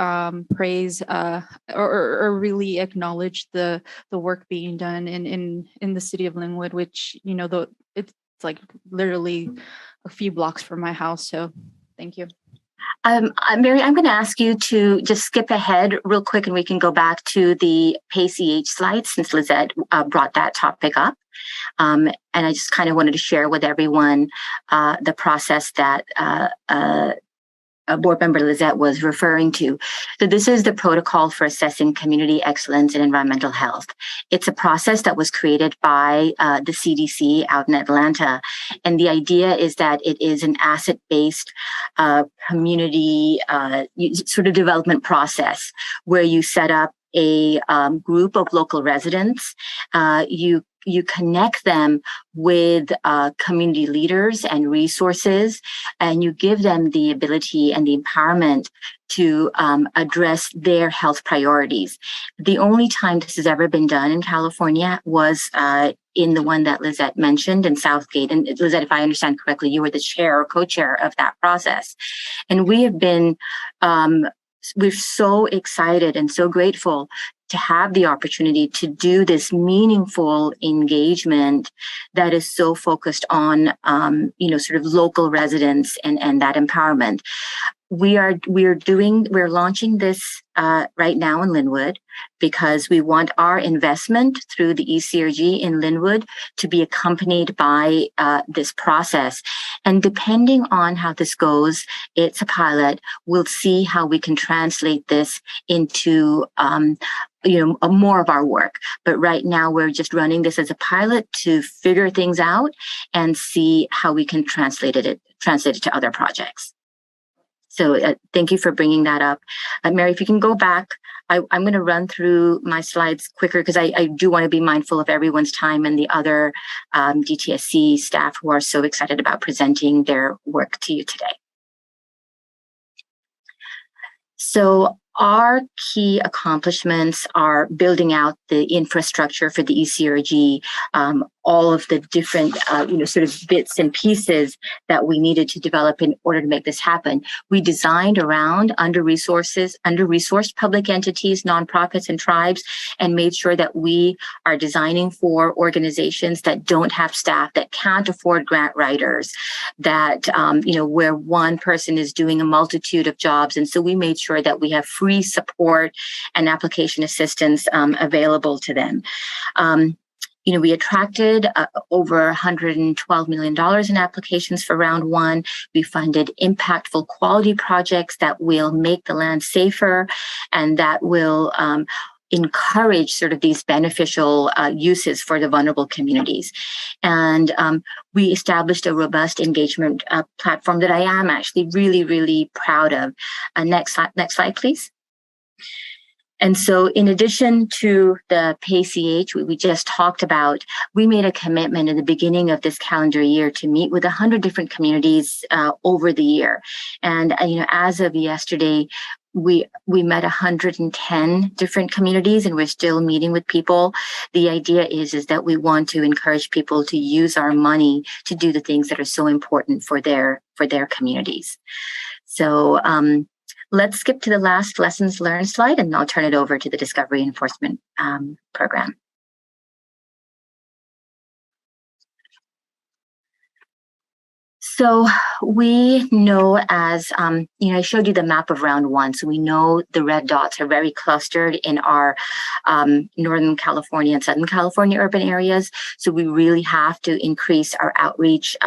praise or really acknowledge the work being done in the city of Linwood, which it's like literally a few blocks from my house. So thank you. Mary, I'm going to ask you to just skip ahead real quick, and we can go back to the PayCH slide since Lizette brought that topic up. And I just kind of wanted to share with everyone the process that Board Member Lizette was referring to. So this is the protocol for assessing community excellence in environmental health. It's a process that was created by the CDC out in Atlanta. And the idea is that it is an asset-based community sort of development process where you set up a group of local residents. You connect them with community leaders and resources, and you give them the ability and the empowerment to address their health priorities. The only time this has ever been done in California was in the one that Lizette mentioned in Southgate. And Lizette, if I understand correctly, you were the chair or co-chair of that process. And we have been, we're so excited and so grateful to have the opportunity to do this meaningful engagement that is so focused on, sort of local residents and that empowerment. We're launching this right now in Linwood because we want our investment through the ECRG in Linwood to be accompanied by this process. And depending on how this goes, it's a pilot. We'll see how we can translate this into more of our work. But right now we're just running this as a pilot to figure things out and see how we can translate it to other projects. So thank you for bringing that up. Mary, if you can go back, I'm going to run through my slides quicker because I do want to be mindful of everyone's time and the other DTSC staff who are so excited about presenting their work to you today. So our key accomplishments are building out the infrastructure for the ECRG, all of the different, sort of bits and pieces that we needed to develop in order to make this happen. We designed around under-resourced public entities, nonprofits, and tribes, and made sure that we are designing for organizations that don't have staff, that can't afford grant writers, that, where one person is doing a multitude of jobs. And so we made sure that we have free support and application assistance available to them. We attracted over $112 million in applications for round one. We funded impactful quality projects that will make the land safer and that will encourage sort of these beneficial uses for the vulnerable communities. And we established a robust engagement platform that I am actually really, really proud of. Next slide, please. And so in addition to the PayCH we just talked about, we made a commitment in the beginning of this calendar year to meet with 100 different communities over the year. And, as of yesterday, we met 110 different communities, and we're still meeting with people. The idea is that we want to encourage people to use our money to do the things that are so important for their communities. So, let's skip to the last lessons learned slide, and I'll turn it over to the Discovery Enforcement Program. So we know as, I showed you the map of round one. So we know the red dots are very clustered in our Northern California and Southern California urban areas. So we really have to increase our outreach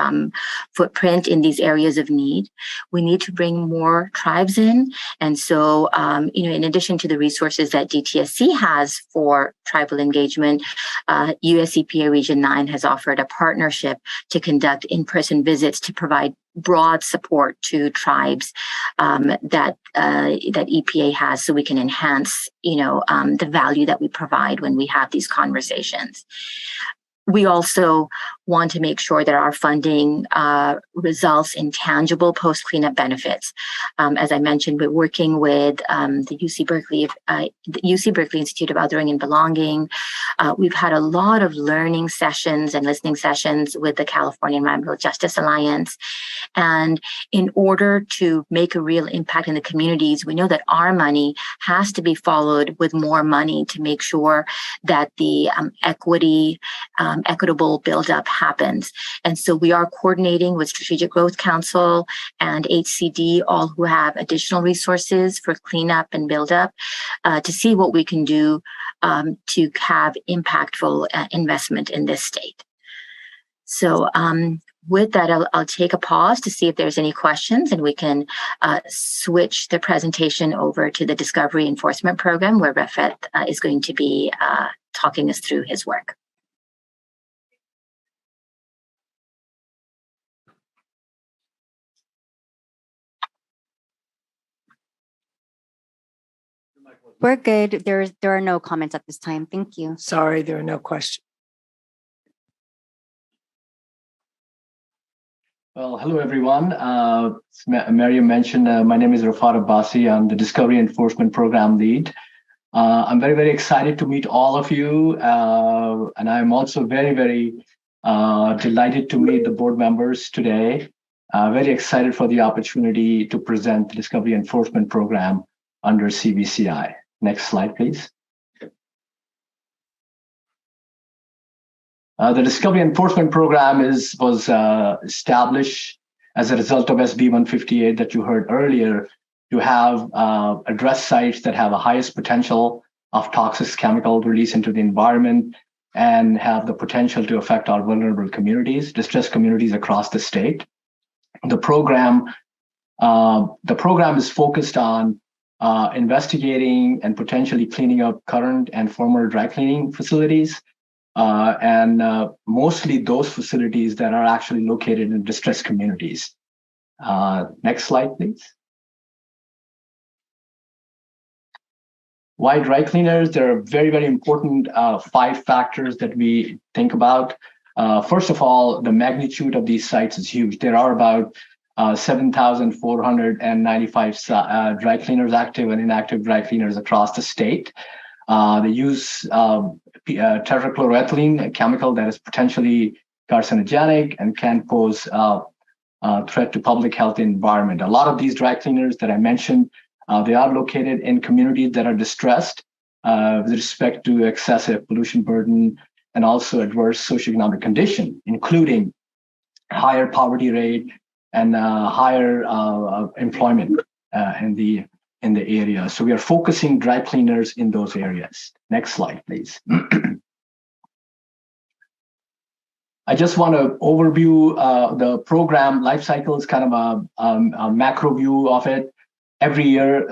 footprint in these areas of need. We need to bring more tribes in. And so, in addition to the resources that DTSC has for tribal engagement, US EPA Region 9 has offered a partnership to conduct in-person visits to provide broad support to tribes that EPA has, so we can enhance, the value that we provide when we have these conversations. We also want to make sure that our funding results in tangible post-cleanup benefits. As I mentioned, we're working with the UC Berkeley Institute of Othering and Belonging. We've had a lot of learning sessions and listening sessions with the California Environmental Justice Alliance. And in order to make a real impact in the communities, we know that our money has to be followed with more money to make sure that the equitable buildup happens. And so we are coordinating with Strategic Growth Council and HCD, all who have additional resources for cleanup and buildup, to see what we can do to have impactful investment in this state. So with that, I'll take a pause to see if there's any questions, and we can switch the presentation over to the Discovery Enforcement Program, where Rafet is going to be talking us through his work. We're good. There are no comments at this time. Thank you. Sorry, there are no questions. Well, hello, everyone. As Mariam mentioned, my name is Rafat Abbasi. I'm the Discovery Enforcement Program Lead. I'm very, very excited to meet all of you. And I'm also very, very delighted to meet the board members today. Very excited for the opportunity to present the Discovery Enforcement Program under CVCI. Next slide, please. The Discovery Enforcement Program was established as a result of SB 158 that you heard earlier, to have address sites that have the highest potential of toxic chemical release into the environment and have the potential to affect our vulnerable communities, distressed communities across the state. The program is focused on investigating and potentially cleaning up current and former dry cleaning facilities, and mostly those facilities that are actually located in distressed communities. Next slide, please. Why dry cleaners? There are very, very important 5 factors that we think about. First of all, the magnitude of these sites is huge. There are about 7,495 dry cleaners, active and inactive dry cleaners across the state. They use tetrachloroethylene, a chemical that is potentially carcinogenic and can pose a threat to public health and environment. A lot of these dry cleaners that I mentioned, they are located in communities that are distressed with respect to excessive pollution burden and also adverse socioeconomic condition, including higher poverty rate and higher employment in the area. So we are focusing dry cleaners in those areas. Next slide, please. I just want to overview the program life cycle. Is kind of a macro view of it. Every year,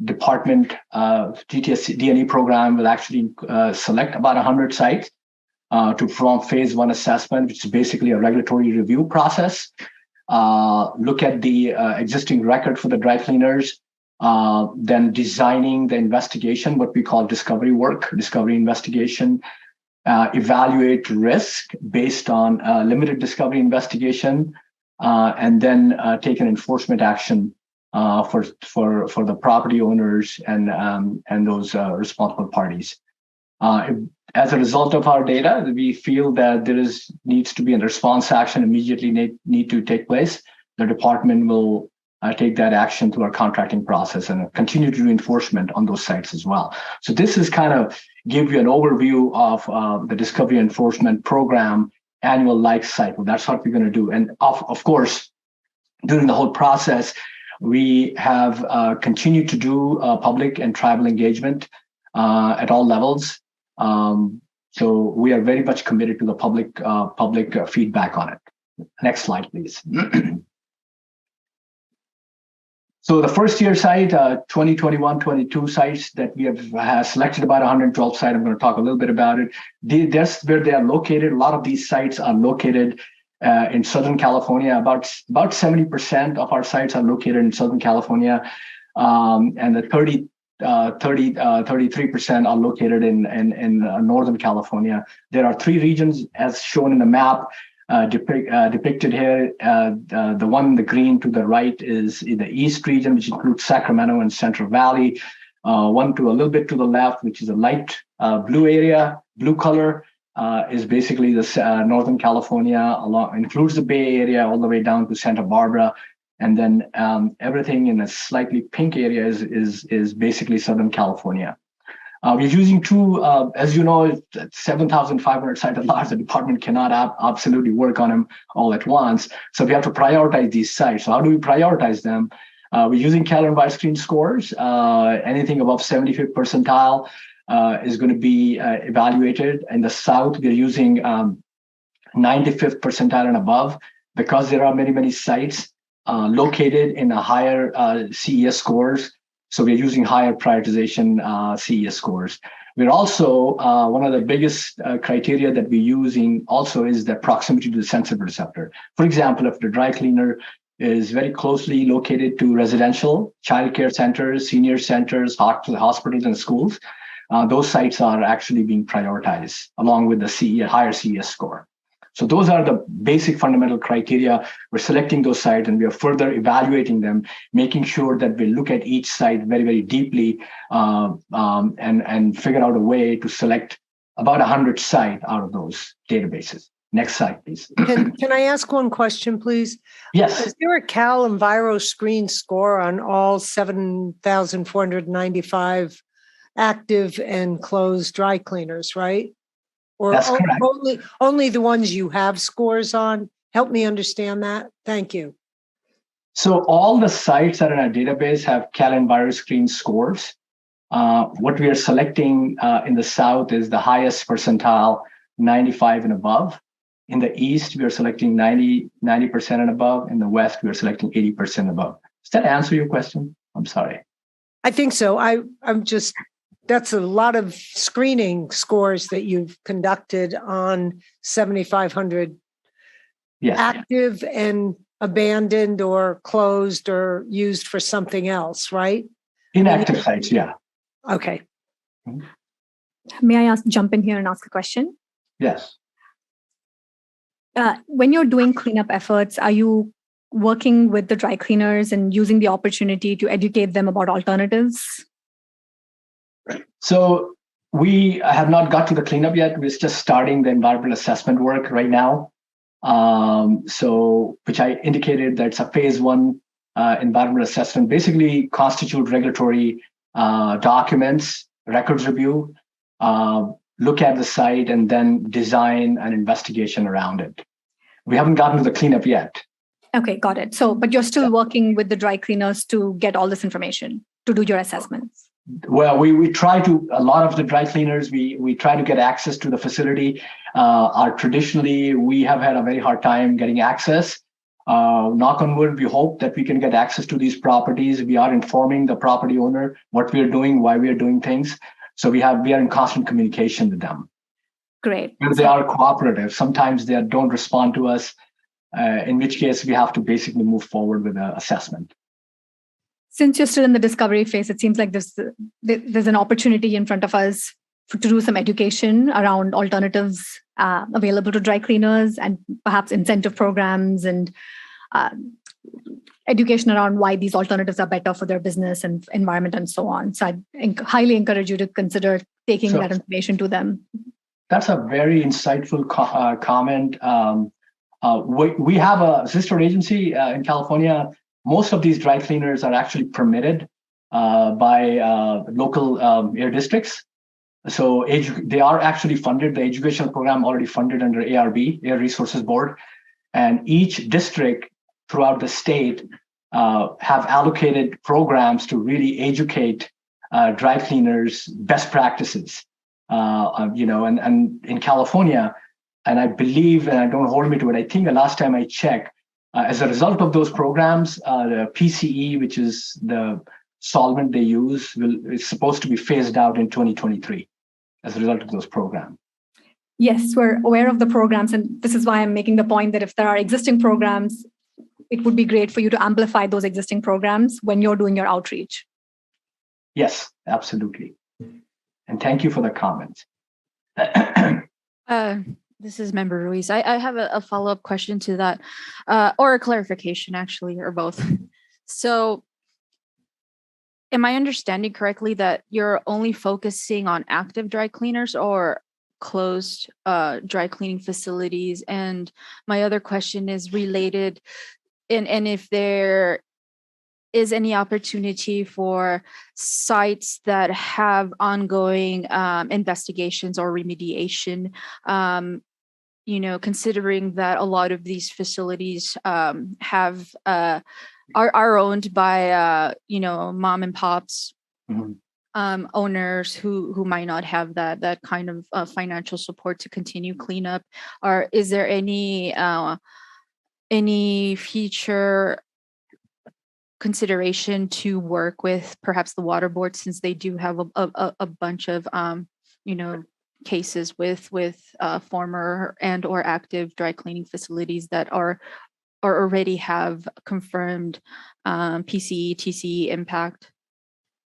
department GTS D&E program will actually select about 100 sites to perform phase 1 assessment, which is basically a regulatory review process. Look at the existing record for the dry cleaners, then designing the investigation, what we call discovery work, discovery investigation, evaluate risk based on limited discovery investigation, and then take an enforcement action for the property owners and those responsible parties. As a result of our data, we feel that there needs to be a response action immediately need to take place. The department will take that action through our contracting process and continue to do enforcement on those sites as well. So this is kind of give you an overview of the Discovery Enforcement Program annual life cycle. That's what we're going to do. And of course, during the whole process, we have continued to do public and tribal engagement at all levels. So we are very much committed to the public feedback on it. Next slide, please. So the first year site, 2021-22 sites that we have selected, about 112 sites. I'm going to talk a little bit about it. That's where they are located. A lot of these sites are located in Southern California. About 70% of our sites are located in Southern California, and the 33% are located in Northern California. There are 3 regions as shown in the map depicted here. The one in the green to the right is in the East region, which includes Sacramento and Central Valley. One to a little bit to the left, which is a light blue area, blue color, is basically the Northern California, includes the Bay Area all the way down to Santa Barbara. And then everything in a slightly pink area is basically Southern California. We're using 2, as you know, 7,500 sites at large. The department cannot absolutely work on them all at once. So we have to prioritize these sites. So how do we prioritize them? We're using Callan-Weiss screen scores. Anything above 75th percentile is going to be evaluated. In the South, we're using 95th percentile and above, because there are many, many sites located in a higher CES scores. So we're using higher prioritization CES scores. We're also, one of the biggest criteria that we're using also is the proximity to the sensitive receptor. For example, if the dry cleaner is very closely located to residential, childcare centers, senior centers, hospitals, and schools, those sites are actually being prioritized along with the higher CES score. So those are the basic fundamental criteria. We're selecting those sites and we are further evaluating them, making sure that we look at each site very, very deeply and figure out a way to select about 100 sites out of those databases. Next slide, please. Can I ask one question, please? Yes. Is there a Cal-Enviro screen score on all 7,495 active and closed dry cleaners, right? Or That's correct. only the ones you have scores on? Help me understand that. Thank you. So all the sites that are in our database have Cal-Enviro screen scores. What we are selecting in the South is the highest percentile, 95 and above. In the East, we are selecting 90% and above. In the West, we are selecting 80% above. Does that answer your question? I'm sorry. I think so. That's a lot of screening scores that you've conducted on 7,500 active and abandoned or closed or used for something else, right? Inactive sites, yeah. Okay. May I jump in here and ask a question? Yes. When you're doing cleanup efforts, are you working with the dry cleaners and using the opportunity to educate them about alternatives? So we have not got to the cleanup yet. We're just starting the environmental assessment work right now. Which I indicated that it's a phase 1 environmental assessment, basically constitute regulatory documents, records review, look at the site, and then design an investigation around it. We haven't gotten to the cleanup yet. Okay, got it. So, but you're still working with the dry cleaners to get all this information, to do your assessments? Well, we try to, a lot of the dry cleaners, we try to get access to the facility. Traditionally, we have had a very hard time getting access. Knock on wood, we hope that we can get access to these properties. We are informing the property owner what we are doing, why we are doing things. So we are in constant communication with them. Great. And they are cooperative. Sometimes they don't respond to us, in which case we have to basically move forward with an assessment. Since you're still in the discovery phase, it seems like there's an opportunity in front of us to do some education around alternatives available to dry cleaners and perhaps incentive programs and education around why these alternatives are better for their business and environment and so on. So I highly encourage you to consider taking that information to them. That's a very insightful comment. We have a sister agency in California. Most of these dry cleaners are actually permitted by local air districts. So they are actually funded, the educational program already funded under ARB, Air Resources Board. And each district throughout the state have allocated programs to really educate dry cleaners best practices. And in California, and I believe, and I don't hold me to it, I think the last time I checked, as a result of those programs, the PCE, which is the solvent they use, is supposed to be phased out in 2023 as a result of those programs. Yes, we're aware of the programs, and this is why I'm making the point that if there are existing programs, it would be great for you to amplify those existing programs when you're doing your outreach. Yes, absolutely. And thank you for the comments. This is Member Ruiz. I have a follow-up question to that, or a clarification, actually, or both. So, am I understanding correctly that you're only focusing on active dry cleaners or closed dry cleaning facilities? And my other question is related, and if there is any opportunity for sites that have ongoing investigations or remediation, considering that a lot of these facilities are owned by mom and pops, owners who might not have that kind of financial support to continue cleanup. Or is there any future consideration to work with perhaps the water board, since they do have a bunch of cases with former and or active dry cleaning facilities that are already have confirmed PCE, TCE impact?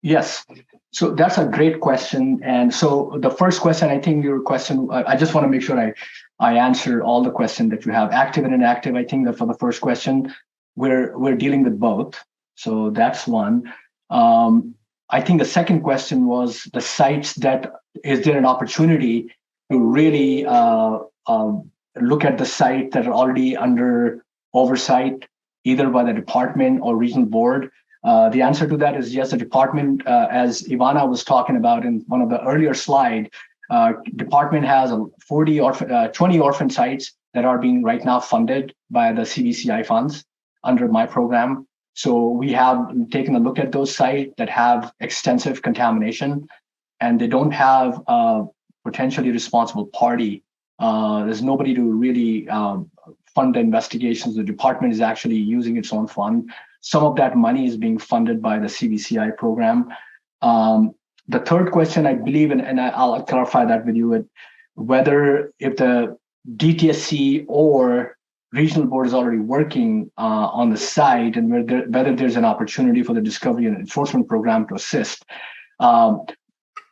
Yes. So that's a great question. And so the first question, I think your question, I just want to make sure I answer all the questions that you have. Active and inactive, I think that for the first question, we're dealing with both. So that's one. I think the second question was the sites that, is there an opportunity to really look at the site that are already under oversight, either by the department or regional board? The answer to that is yes, the department, as Ivana was talking about in one of the earlier slide, department has 20 orphan sites that are being right now funded by the CVCI funds under my program. So we have taken a look at those sites that have extensive contamination and they don't have a potentially responsible party. There's nobody to really fund the investigations. The department is actually using its own fund. Some of that money is being funded by the CVCI program. The third question, I believe, and I'll clarify that with you, whether if the DTSC or regional board is already working on the site and whether there's an opportunity for the discovery and enforcement program to assist.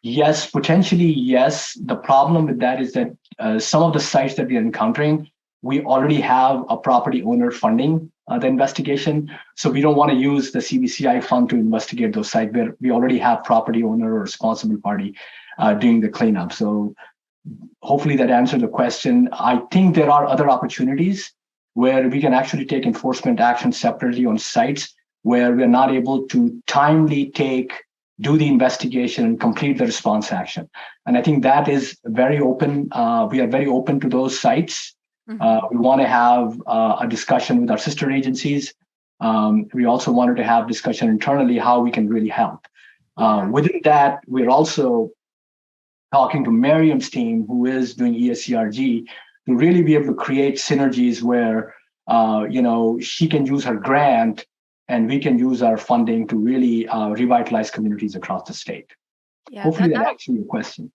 Yes, potentially, yes. The problem with that is that some of the sites that we're encountering, we already have a property owner funding the investigation. So we don't want to use the CVCI fund to investigate those sites where we already have property owner or responsible party doing the cleanup. So hopefully that answered the question. I think there are other opportunities where we can actually take enforcement action separately on sites where we're not able to timely do the investigation and complete the response action. And I think that is very open. We are very open to those sites. We want to have a discussion with our sister agencies. We also wanted to have discussion internally how we can really help. Within that, we're also talking to Miriam's team, who is doing ESCRG, to really be able to create synergies where she can use her grant and we can use our funding to really revitalize communities across the state. Yeah, hopefully that answers your question.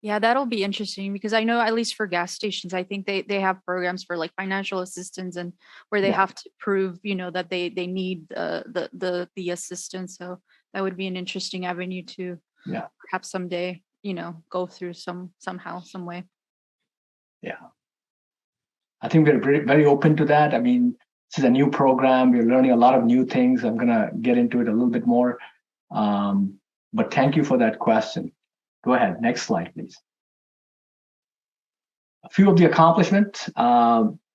Yeah, that'll be interesting because I know at least for gas stations, I think they have programs for like financial assistance and where they have to prove, that they need the assistance. So that would be an interesting avenue to perhaps someday, go through somehow, some way. Yeah. I think we're very, very open to that. I mean, this is a new program. We're learning a lot of new things. I'm going to get into it a little bit more. But thank you for that question. Go ahead. Next slide, please. A few of the accomplishments.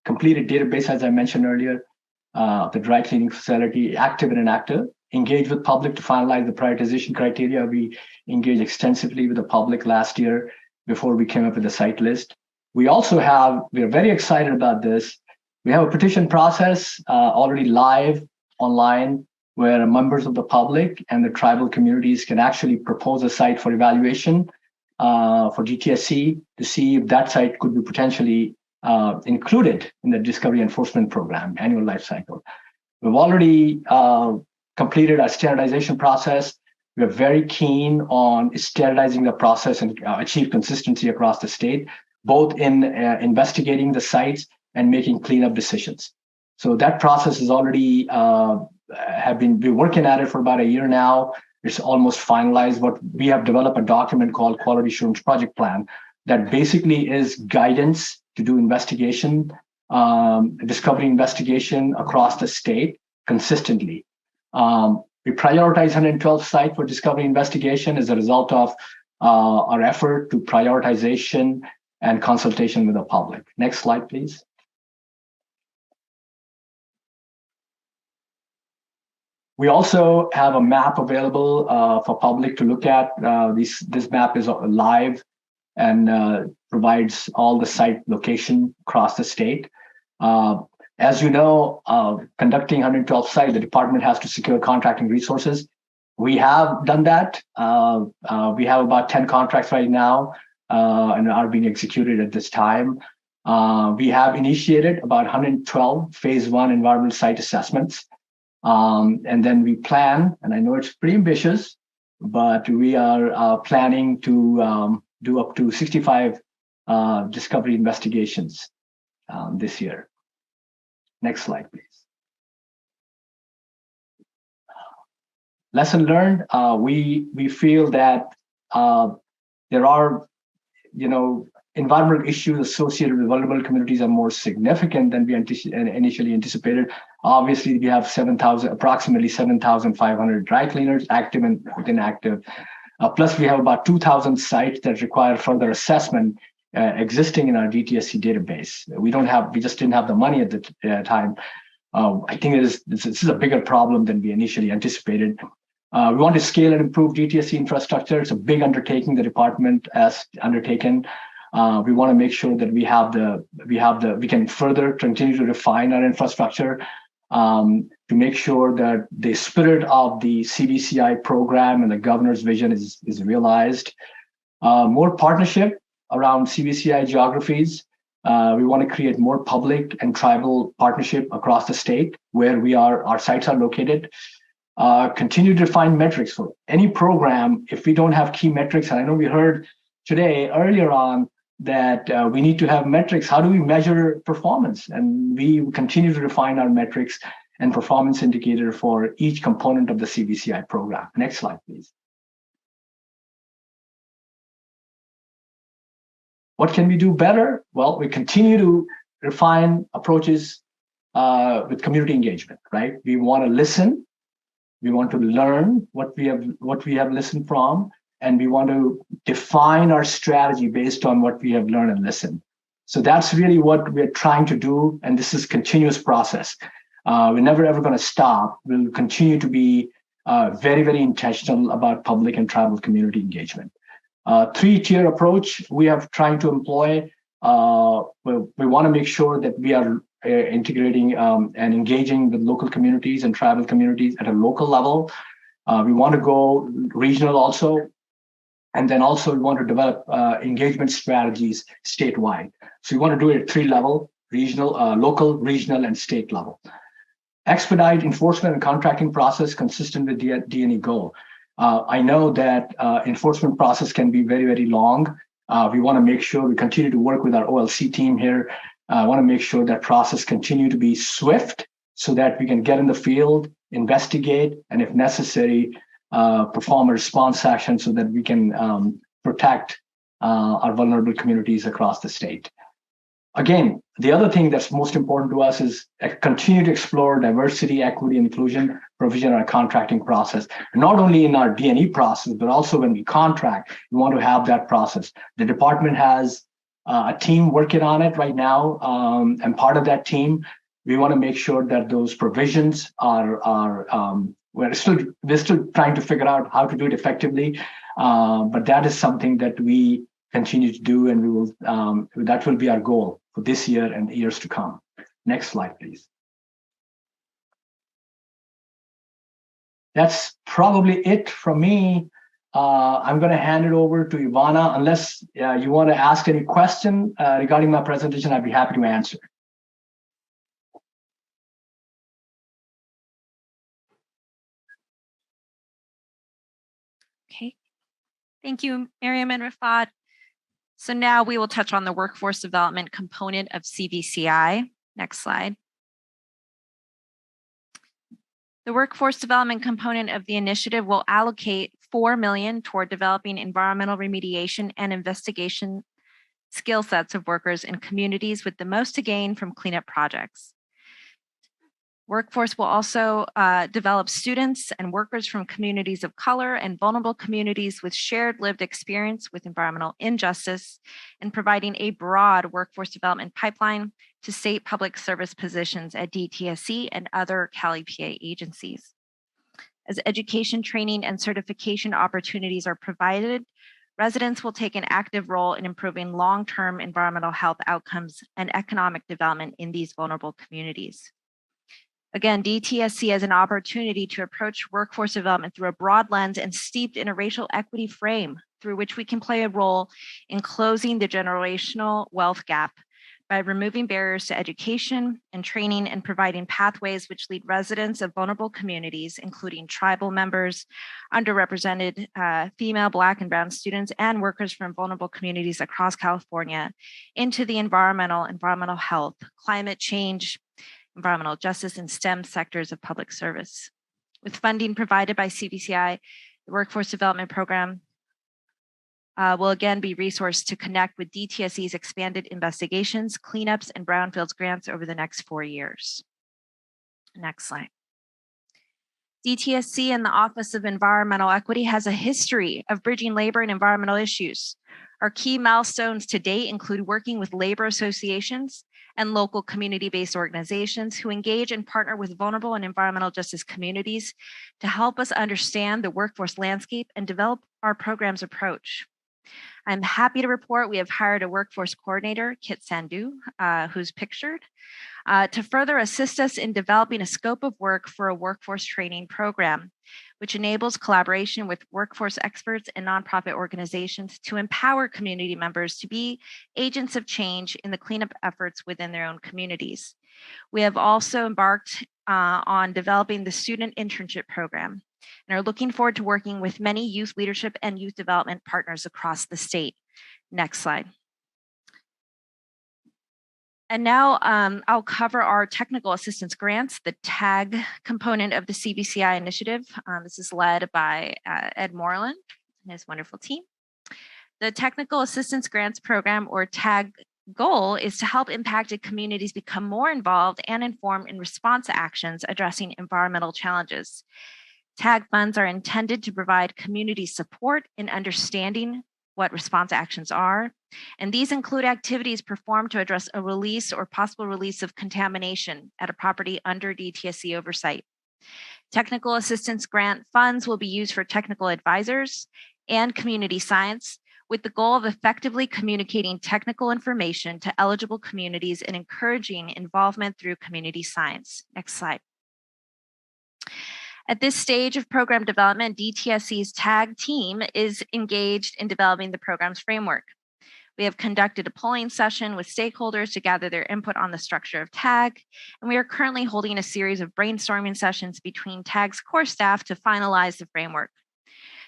Completed database, as I mentioned earlier, the dry cleaning facility, active and inactive. Engage with public to finalize the prioritization criteria. We engaged extensively with the public last year before we came up with the site list. We are very excited about this. We have a petition process already live online where members of the public and the tribal communities can actually propose a site for evaluation for DTSC to see if that site could be potentially included in the Discovery Enforcement Program annual life cycle. We've already completed our standardization process. We're very keen on standardizing the process and achieve consistency across the state. both in investigating the sites and making cleanup decisions. So that process is already we're working at it for about a year now. It's almost finalized. But we have developed a document called Quality Assurance Project Plan that basically is guidance to do investigation, discovery investigation across the state consistently. We prioritize 112 sites for discovery investigation as a result of our effort to prioritization and consultation with the public. Next slide, please. We also have a map available for public to look at. This map is live and provides all the site location across the state. As you know, conducting 112 sites, the department has to secure contracting resources. We have done that. We have about 10 contracts right now and are being executed at this time. We have initiated about 112 phase 1 environmental site assessments. And then we plan, and I know it's pretty ambitious, but we are planning to do up to 65 discovery investigations this year. Next slide, please. Lesson learned, we feel that there are, environmental issues associated with vulnerable communities are more significant than we initially anticipated. Obviously, we have approximately 7,500 dry cleaners, active and inactive. Plus, we have about 2,000 sites that require further assessment existing in our DTSC database. We just didn't have the money at the time. I think this is a bigger problem than we initially anticipated. We want to scale and improve DTSC infrastructure. It's a big undertaking the department has undertaken. We want to make sure that we can further continue to refine our infrastructure to make sure that the spirit of the CBCI program and the governor's vision is realized. More partnership around CBCI geographies. We want to create more public and tribal partnership across the state where our sites are located. Continue to define metrics for any program. If we don't have key metrics, and I know we heard today earlier on that we need to have metrics. How do we measure performance? And we continue to refine our metrics and performance indicator for each component of the CBCI program. Next slide, please. What can we do better? Well, we continue to refine approaches with community engagement, right? We want to listen. We want to learn what we have listened from, and we want to define our strategy based on what we have learned and listened. So that's really what we're trying to do, and this is a continuous process. We're never ever going to stop. We'll continue to be very, very intentional about public and tribal community engagement. Three-tier approach we are trying to employ. We want to make sure that we are integrating and engaging with local communities and tribal communities at a local level. We want to go regional also. And then also we want to develop engagement strategies statewide. So we want to do it at 3 levels: regional, local, regional, and state level. Expedite enforcement and contracting process consistent with D&E goal. I know that enforcement process can be very, very long. We want to make sure we continue to work with our OLC team here. I want to make sure that process continue to be swift so that we can get in the field, investigate, and if necessary, perform a response action so that we can protect our vulnerable communities across the state. Again, the other thing that's most important to us is continue to explore diversity, equity, inclusion, provision, in our contracting process. Not only in our D&E process, but also when we contract, we want to have that process. The department has a team working on it right now, and part of that team, we want to make sure that those provisions we're still trying to figure out how to do it effectively, but that is something that we continue to do, and we will. That will be our goal for this year and years to come. Next slide, please. That's probably it from me. I'm going to hand it over to Ivana. Unless you want to ask any question regarding my presentation, I'd be happy to answer. Okay. Thank you, Miriam and Rafat. So now we will touch on the workforce development component of CVCI. Next slide. The workforce development component of the initiative will allocate $4 million toward developing environmental remediation and investigation skill sets of workers in communities with the most to gain from cleanup projects. Workforce will also develop students and workers from communities of color and vulnerable communities with shared lived experience with environmental injustice, and providing a broad workforce development pipeline to state public service positions at DTSC and other Cali PA agencies. As education, training, and certification opportunities are provided, residents will take an active role in improving long-term environmental health outcomes and economic development in these vulnerable communities. Again, DTSC has an opportunity to approach workforce development through a broad lens and steeped in a racial equity frame through which we can play a role in closing the generational wealth gap by removing barriers to education and training and providing pathways which lead residents of vulnerable communities, including tribal members, underrepresented female, Black, and Brown students, and workers from vulnerable communities across California into the environmental health, climate change, environmental justice, and STEM sectors of public service. With funding provided by CVCI, the Workforce Development Program will again be resourced to connect with DTSC's expanded investigations, cleanups, and brownfields grants over the next 4 years. Next slide. DTSC and the Office of Environmental Equity has a history of bridging labor and environmental issues. Our key milestones to date include working with labor associations and local community-based organizations who engage and partner with vulnerable and environmental justice communities to help us understand the workforce landscape and develop our program's approach. I'm happy to report we have hired a workforce coordinator, Kit Sandhu, who's pictured, to further assist us in developing a scope of work for a workforce training program, which enables collaboration with workforce experts and nonprofit organizations to empower community members to be agents of change in the cleanup efforts within their own communities. We have also embarked on developing the student internship program and are looking forward to working with many youth leadership and youth development partners across the state. Next slide. And now I'll cover our technical assistance grants, the TAG component of the CVCI initiative. This is led by Ed Moreland and his wonderful team. The Technical Assistance Grants Program, or TAG, goal is to help impacted communities become more involved and informed in response to actions addressing environmental challenges. TAG funds are intended to provide community support in understanding what response actions are, and these include activities performed to address a release or possible release of contamination at a property under DTSC oversight. Technical assistance grant funds will be used for technical advisors and community science, with the goal of effectively communicating technical information to eligible communities and encouraging involvement through community science. Next slide. At this stage of program development, DTSC's TAG team is engaged in developing the program's framework. We have conducted a polling session with stakeholders to gather their input on the structure of TAG, and we are currently holding a series of brainstorming sessions between TAG's core staff to finalize the framework.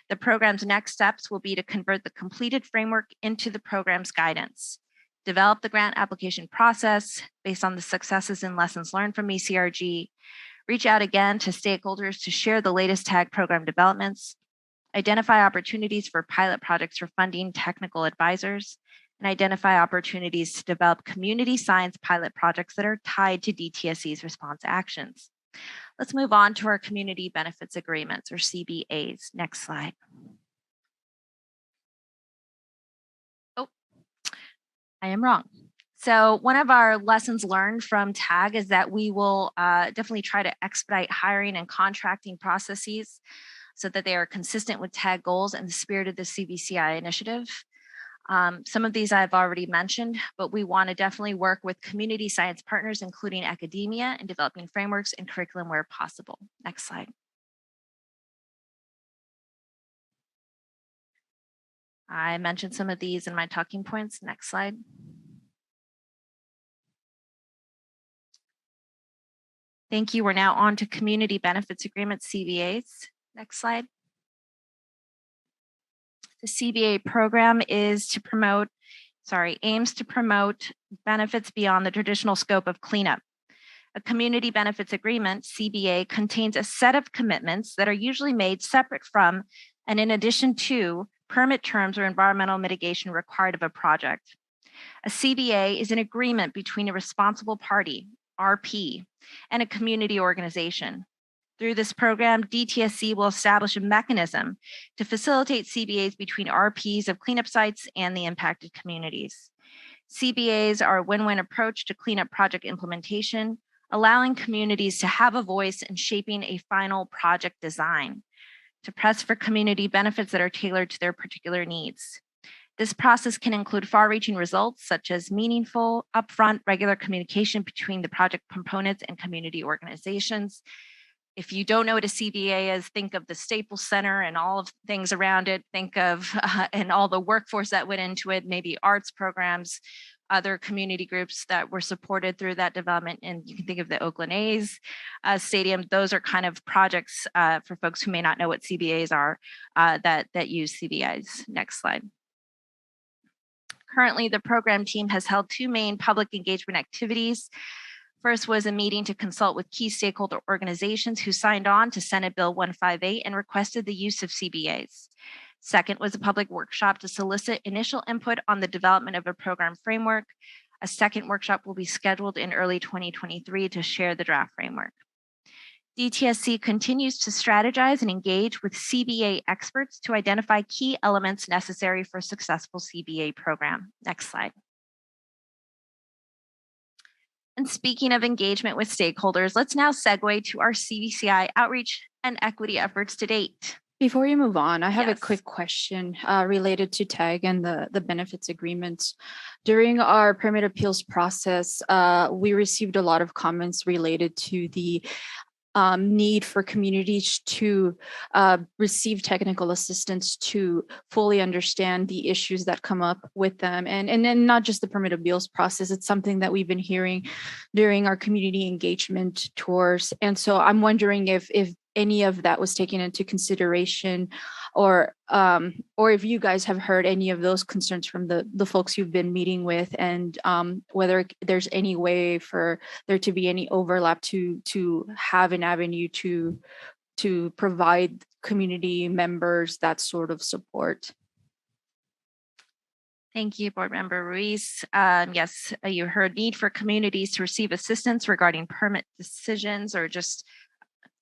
The program's next steps will be to convert the completed framework into the program's guidance, develop the grant application process based on the successes and lessons learned from ECRG, reach out again to stakeholders to share the latest TAG program developments, identify opportunities for pilot projects for funding technical advisors, and identify opportunities to develop community science pilot projects that are tied to DTSC's response actions. Let's move on to our community benefits agreements, or CBAs. Next slide. Oh, I am wrong. So one of our lessons learned from TAG is that we will definitely try to expedite hiring and contracting processes so that they are consistent with TAG goals and the spirit of the CVCI initiative. Some of these I've already mentioned, but we want to definitely work with community science partners, including academia, in developing frameworks and curriculum where possible. Next slide. I mentioned some of these in my talking points. Next slide. Thank you. We're now on to community benefits agreements, CBAs. Next slide. The CBA program is to promote aims to promote benefits beyond the traditional scope of cleanup. A community benefits agreement, CBA, contains a set of commitments that are usually made separate from and in addition to permit terms or environmental mitigation required of a project. A CBA is an agreement between a responsible party, RP, and a community organization. Through this program, DTSC will establish a mechanism to facilitate CBAs between RPs of cleanup sites and the impacted communities. CBAs are a win-win approach to cleanup project implementation, allowing communities to have a voice in shaping a final project design, to press for community benefits that are tailored to their particular needs. This process can include far-reaching results such as meaningful, upfront, regular communication between the project components and community organizations. If you don't know what a CBA is, think of the Staples Center and all of the things around it. Think of and all the workforce that went into it, maybe arts programs, other community groups that were supported through that development. And you can think of the Oakland A's stadium. Those are kind of projects for folks who may not know what CBAs are that use CBAs. Next slide. Currently, the program team has held two main public engagement activities. First was a meeting to consult with key stakeholder organizations who signed on to Senate Bill 158 and requested the use of CBAs. Second was a public workshop to solicit initial input on the development of a program framework. A second workshop will be scheduled in early 2023 to share the draft framework. DTSC continues to strategize and engage with CBA experts to identify key elements necessary for a successful CBA program. Next slide. And speaking of engagement with stakeholders, let's now segue to our CVCI outreach and equity efforts to date. Before you move on, I have a quick question related to TAG and the benefits agreements. During our permit appeals process, we received a lot of comments related to the need for communities to receive technical assistance to fully understand the issues that come up with them. And then not just the permit appeals process, it's something that we've been hearing during our community engagement tours. And so I'm wondering if any of that was taken into consideration, or if you guys have heard any of those concerns from the folks you've been meeting with, and whether there's any way for there to be any overlap to have an avenue to provide community members that sort of support. Thank you, Board Member Ruiz. Yes, you heard need for communities to receive assistance regarding permit decisions or just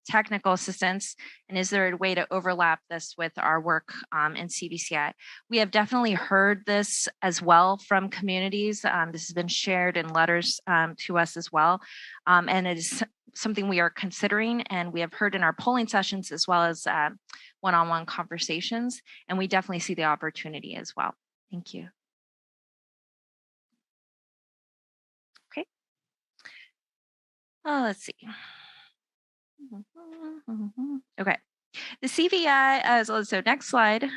technical assistance, and is there a way to overlap this with our work in CVCI? We have definitely heard this as well from communities. This has been shared in letters to us as well, and it is something we are considering, and we have heard in our polling sessions as well as one-on-one conversations, and we definitely see the opportunity as well. Thank you. Okay. Let's see. Okay, the CVI, so next slide.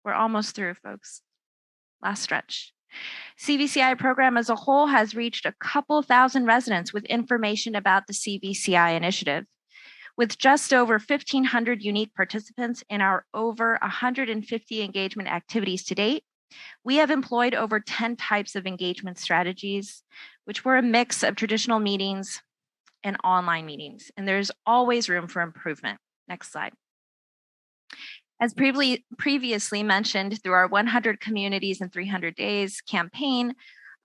We're almost through, folks. Last stretch. CVCI program as a whole has reached a couple thousand residents with information about the CVCI initiative. With just over 1,500 unique participants in our over 150 engagement activities to date, we have employed over 10 types of engagement strategies, which were a mix of traditional meetings and online meetings, and there's always room for improvement. Next slide. As previously mentioned, through our 100 Communities in 300 Days campaign,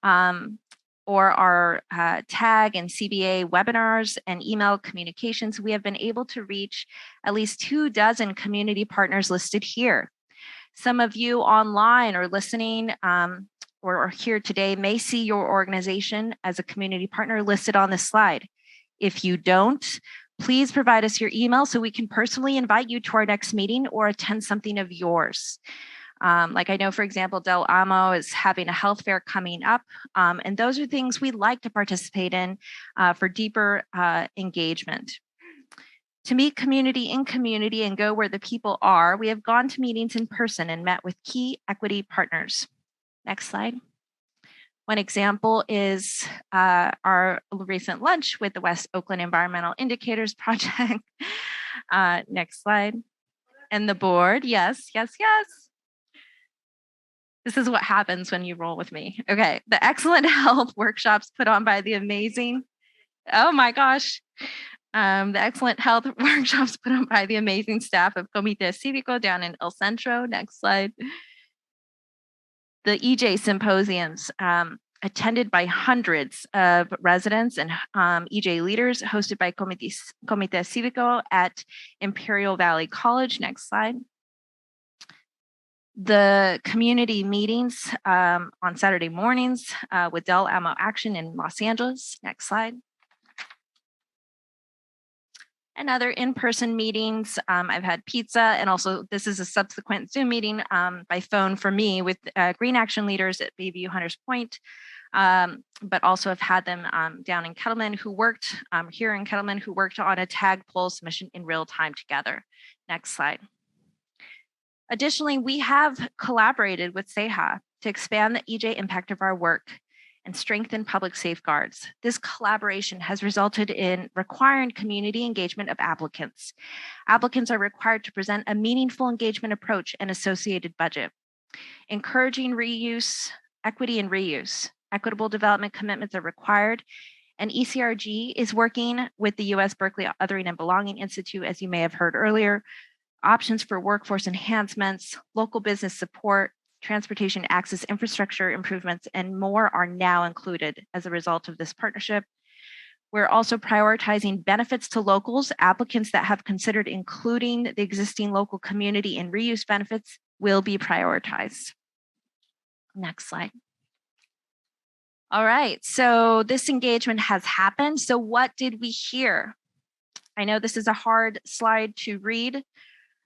or our TAG and CBA webinars and email communications, we have been able to reach at least 24 community partners listed here. Some of you online or listening or here today may see your organization as a community partner listed on this slide. If you don't, please provide us your email so we can personally invite you to our next meeting or attend something of yours. Like I know, for example, Del Amo is having a health fair coming up, and those are things we'd like to participate in for deeper engagement. To meet community in community and go where the people are, we have gone to meetings in person and met with key equity partners. Next slide. One example is our recent lunch with the West Oakland Environmental Indicators Project. Next slide. And the board, yes. This is what happens when you roll with me. Okay. The excellent health workshops put on by the amazing, oh my gosh. The excellent health workshops put on by the amazing staff of Comité Cívico down in El Centro. Next slide. The EJ symposiums attended by hundreds of residents and EJ leaders, hosted by Comité Cívico at Imperial Valley College. Next slide. The community meetings on Saturday mornings with Del Amo Action in Los Angeles. Next slide. And other in-person meetings. I've had pizza, and also this is a subsequent Zoom meeting by phone for me with Green Action leaders at Bayview Hunters Point, but also have had them down in Kettleman who worked here in Kettleman who worked on a tag poll submission in real time together. Next slide. Additionally, we have collaborated with CEJA to expand the EJ impact of our work and strengthen public safeguards. This collaboration has resulted in requiring community engagement of applicants. Applicants are required to present a meaningful engagement approach and associated budget, encouraging reuse, equity and reuse. Equitable development commitments are required, and ECRG is working with the U.S. Berkeley Othering and Belonging Institute, as you may have heard earlier. Options for workforce enhancements, local business support, transportation access infrastructure improvements, and more are now included as a result of this partnership. We're also prioritizing benefits to locals. Applicants that have considered including the existing local community and reuse benefits will be prioritized. Next slide. All right, so this engagement has happened. So what did we hear? I know this is a hard slide to read,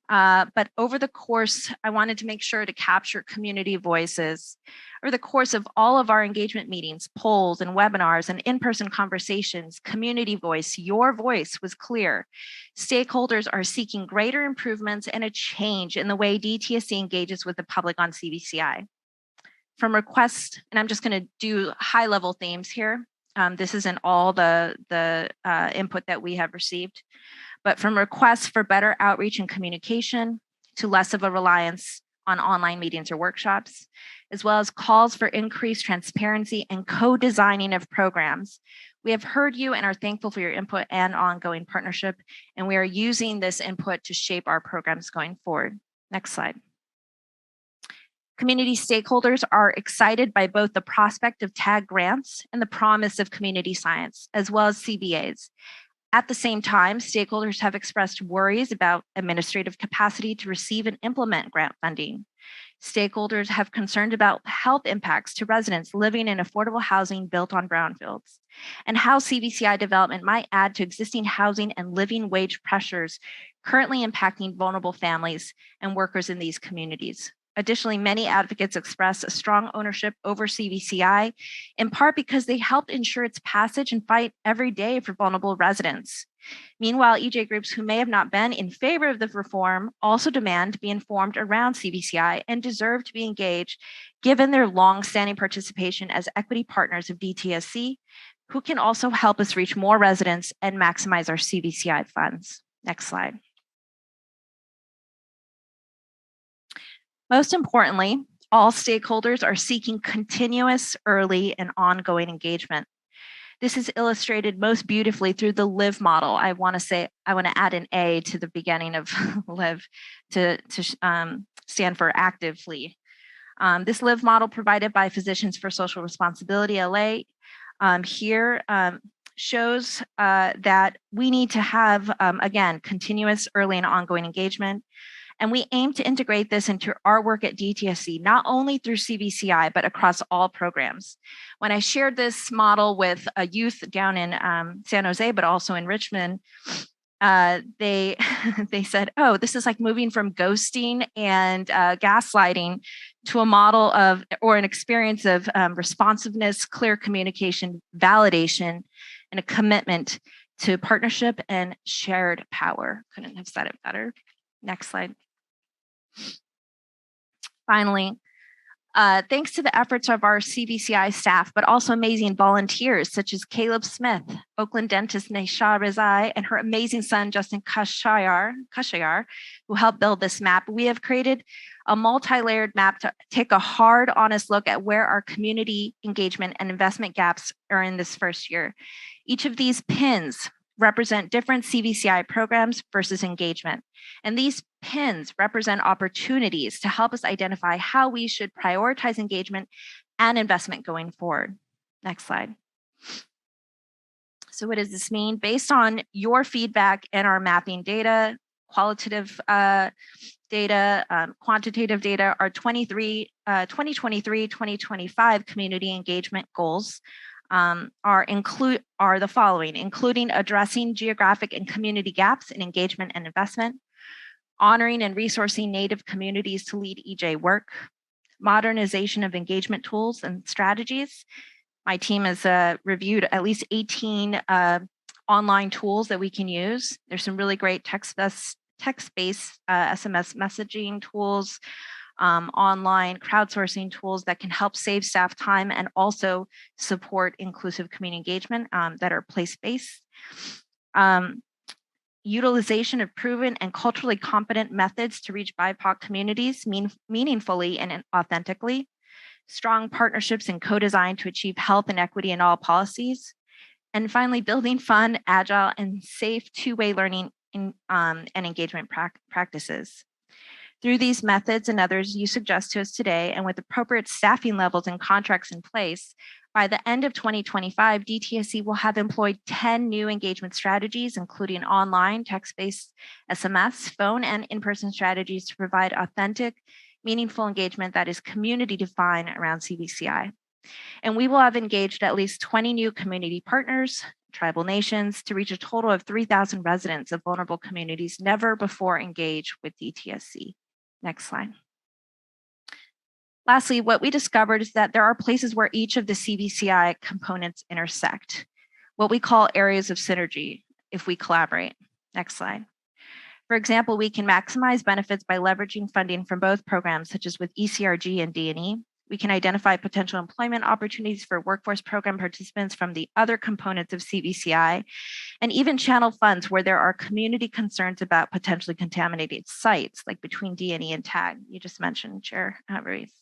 but over the course, I wanted to make sure to capture community voices. Over the course of all of our engagement meetings, polls and webinars and in-person conversations, community voice, your voice was clear. Stakeholders are seeking greater improvements and a change in the way DTSC engages with the public on CVCI. From requests, and I'm just going to do high-level themes here. This isn't all the input that we have received. But from requests for better outreach and communication to less of a reliance on online meetings or workshops, as well as calls for increased transparency and co-designing of programs. We have heard you and are thankful for your input and ongoing partnership, and we are using this input to shape our programs going forward. Next slide. Community stakeholders are excited by both the prospect of TAG grants and the promise of community science, as well as CBAs. At the same time, stakeholders have expressed worries about administrative capacity to receive and implement grant funding. Stakeholders have concerned about health impacts to residents living in affordable housing built on brownfields, and how CVCI development might add to existing housing and living wage pressures currently impacting vulnerable families and workers in these communities. Additionally, many advocates express a strong ownership over CVCI, in part because they helped ensure its passage and fight every day for vulnerable residents. Meanwhile, EJ groups who may have not been in favor of the reform also demand to be informed around CVCI and deserve to be engaged, given their long-standing participation as equity partners of DTSC, who can also help us reach more residents and maximize our CVCI funds. Next slide. Most importantly, all stakeholders are seeking continuous, early, and ongoing engagement. This is illustrated most beautifully through the LIVE model. I want to add an A to the beginning of LIVE to stand for actively. This LIVE model provided by Physicians for Social Responsibility, LA, here shows that we need to have, again, continuous, early, and ongoing engagement. And we aim to integrate this into our work at DTSC, not only through CVCI, but across all programs. When I shared this model with a youth down in San Jose, but also in Richmond, they said, oh, this is like moving from ghosting and gaslighting to a model of, or an experience of responsiveness, clear communication, validation, and a commitment to partnership and shared power. Couldn't have said it better. Next slide. Finally, Thanks to the efforts of our CVCI staff, but also amazing volunteers such as Caleb Smith, Oakland dentist Nesha Rizai, and her amazing son, Justin Kashayar, who helped build this map, we have created a multi-layered map to take a hard, honest look at where our community engagement and investment gaps are in this first year. Each of these pins represent different CVCI programs versus engagement. And these pins represent opportunities to help us identify how we should prioritize engagement and investment going forward. Next slide. So what does this mean? Based on your feedback and our mapping data, qualitative data, quantitative data, our 2023-2025 community engagement goals are the following, including addressing geographic and community gaps in engagement and investment, honoring and resourcing Native communities to lead EJ work, modernization of engagement tools and strategies. My team has reviewed at least 18 online tools that we can use. There's some really great text-based SMS messaging tools, online crowdsourcing tools that can help save staff time and also support inclusive community engagement that are place-based. Utilization of proven and culturally competent methods to reach BIPOC communities meaningfully and authentically. Strong partnerships and co-design to achieve health and equity in all policies. And finally, building fun, agile, and safe two-way learning and engagement practices. Through these methods and others you suggest to us today, and with appropriate staffing levels and contracts in place, by the end of 2025, DTSC will have employed 10 new engagement strategies, including online, text-based, SMS, phone, and in-person strategies to provide authentic, meaningful engagement that is community-defined around CVCI. And we will have engaged at least 20 new community partners, tribal nations, to reach a total of 3,000 residents of vulnerable communities never before engaged with DTSC. Next slide. Lastly, what we discovered is that there are places where each of the CVCI components intersect, what we call areas of synergy if we collaborate. Next slide. For example, we can maximize benefits by leveraging funding from both programs, such as with ECRG and D&E. We can identify potential employment opportunities for workforce program participants from the other components of CVCI, and even channel funds where there are community concerns about potentially contaminated sites, like between D&E and TAG. You just mentioned, Chair Ruiz.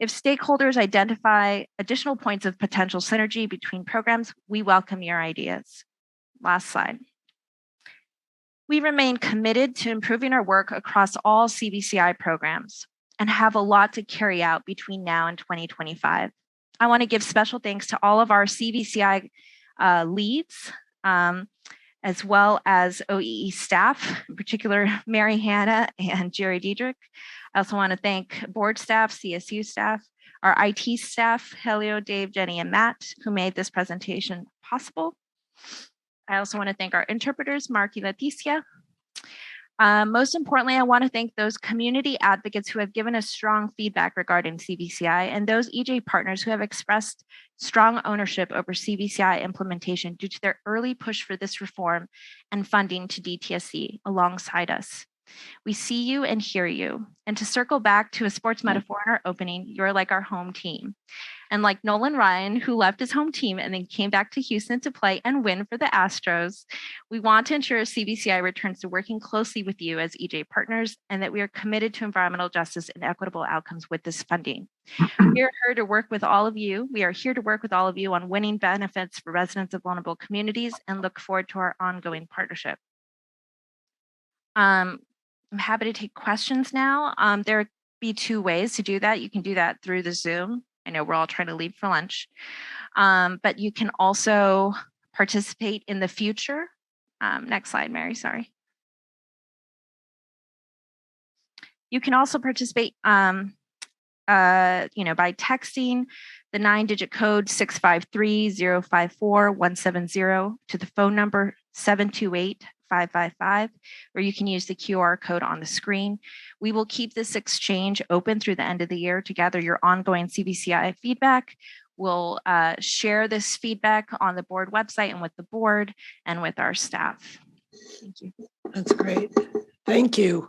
If stakeholders identify additional points of potential synergy between programs, we welcome your ideas. Last slide. We remain committed to improving our work across all CVCI programs and have a lot to carry out between now and 2025. I want to give special thanks to all of our CVCI leads, as well as OEE staff, in particular, Mary Hannah and Jerry Diedrich. I also want to thank board staff, CSU staff, our IT staff, Helio, Dave, Jenny, and Matt, who made this presentation possible. I also want to thank our interpreters, Mark and Leticia. Most importantly, I want to thank those community advocates who have given us strong feedback regarding CVCI and those EJ partners who have expressed strong ownership over CVCI implementation due to their early push for this reform and funding to DTSC alongside us. We see you and hear you. And to circle back to a sports metaphor in our opening, you're like our home team. And like Nolan Ryan, who left his home team and then came back to Houston to play and win for the Astros, we want to ensure CVCI returns to working closely with you as EJ partners and that we are committed to environmental justice and equitable outcomes with this funding. We are here to work with all of you. We are here to work with all of you on winning benefits for residents of vulnerable communities and look forward to our ongoing partnership. I'm happy to take questions now. There will be two ways to do that. You can do that through the Zoom. I know we're all trying to leave for lunch, but you can also participate in the future. Next slide, Mary, sorry. You can also participate by texting the 9-digit code 653-054-170 to the phone number 728-555, or you can use the QR code on the screen. We will keep this exchange open through the end of the year to gather your ongoing CVCI feedback. We'll share this feedback on the board website and with the board and with our staff. Thank you. That's great. Thank you.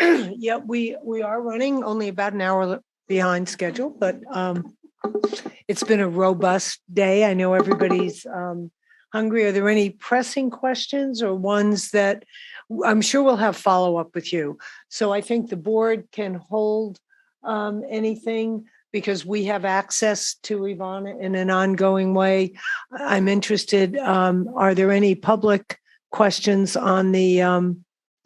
Yeah, we are running only about an hour behind schedule, but it's been a robust day. I know everybody's hungry. Are there any pressing questions or ones that I'm sure we'll have follow-up with you? So I think the board can hold anything because we have access to Ivana in an ongoing way. I'm interested, are there any public questions on the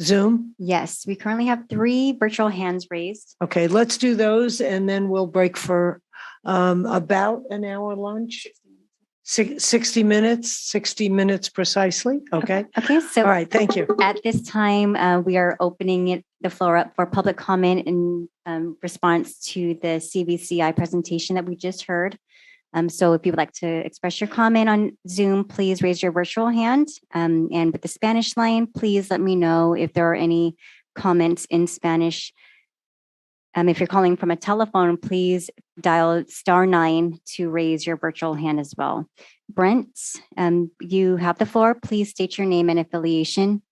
Zoom? Yes, we currently have 3 virtual hands raised. Okay, let's do those and then we'll break for about an hour lunch. 60 minutes precisely. Okay. Okay, so all right, thank you. At this time, we are opening the floor up for public comment in response to the CVCI presentation that we just heard. So if you would like to express your comment on Zoom, please raise your virtual hand. And with the Spanish line, please let me know if there are any comments in Spanish. If you're calling from a telephone, please dial *9 to raise your virtual hand as well. Brent, you have the floor. Please state your name and affiliation.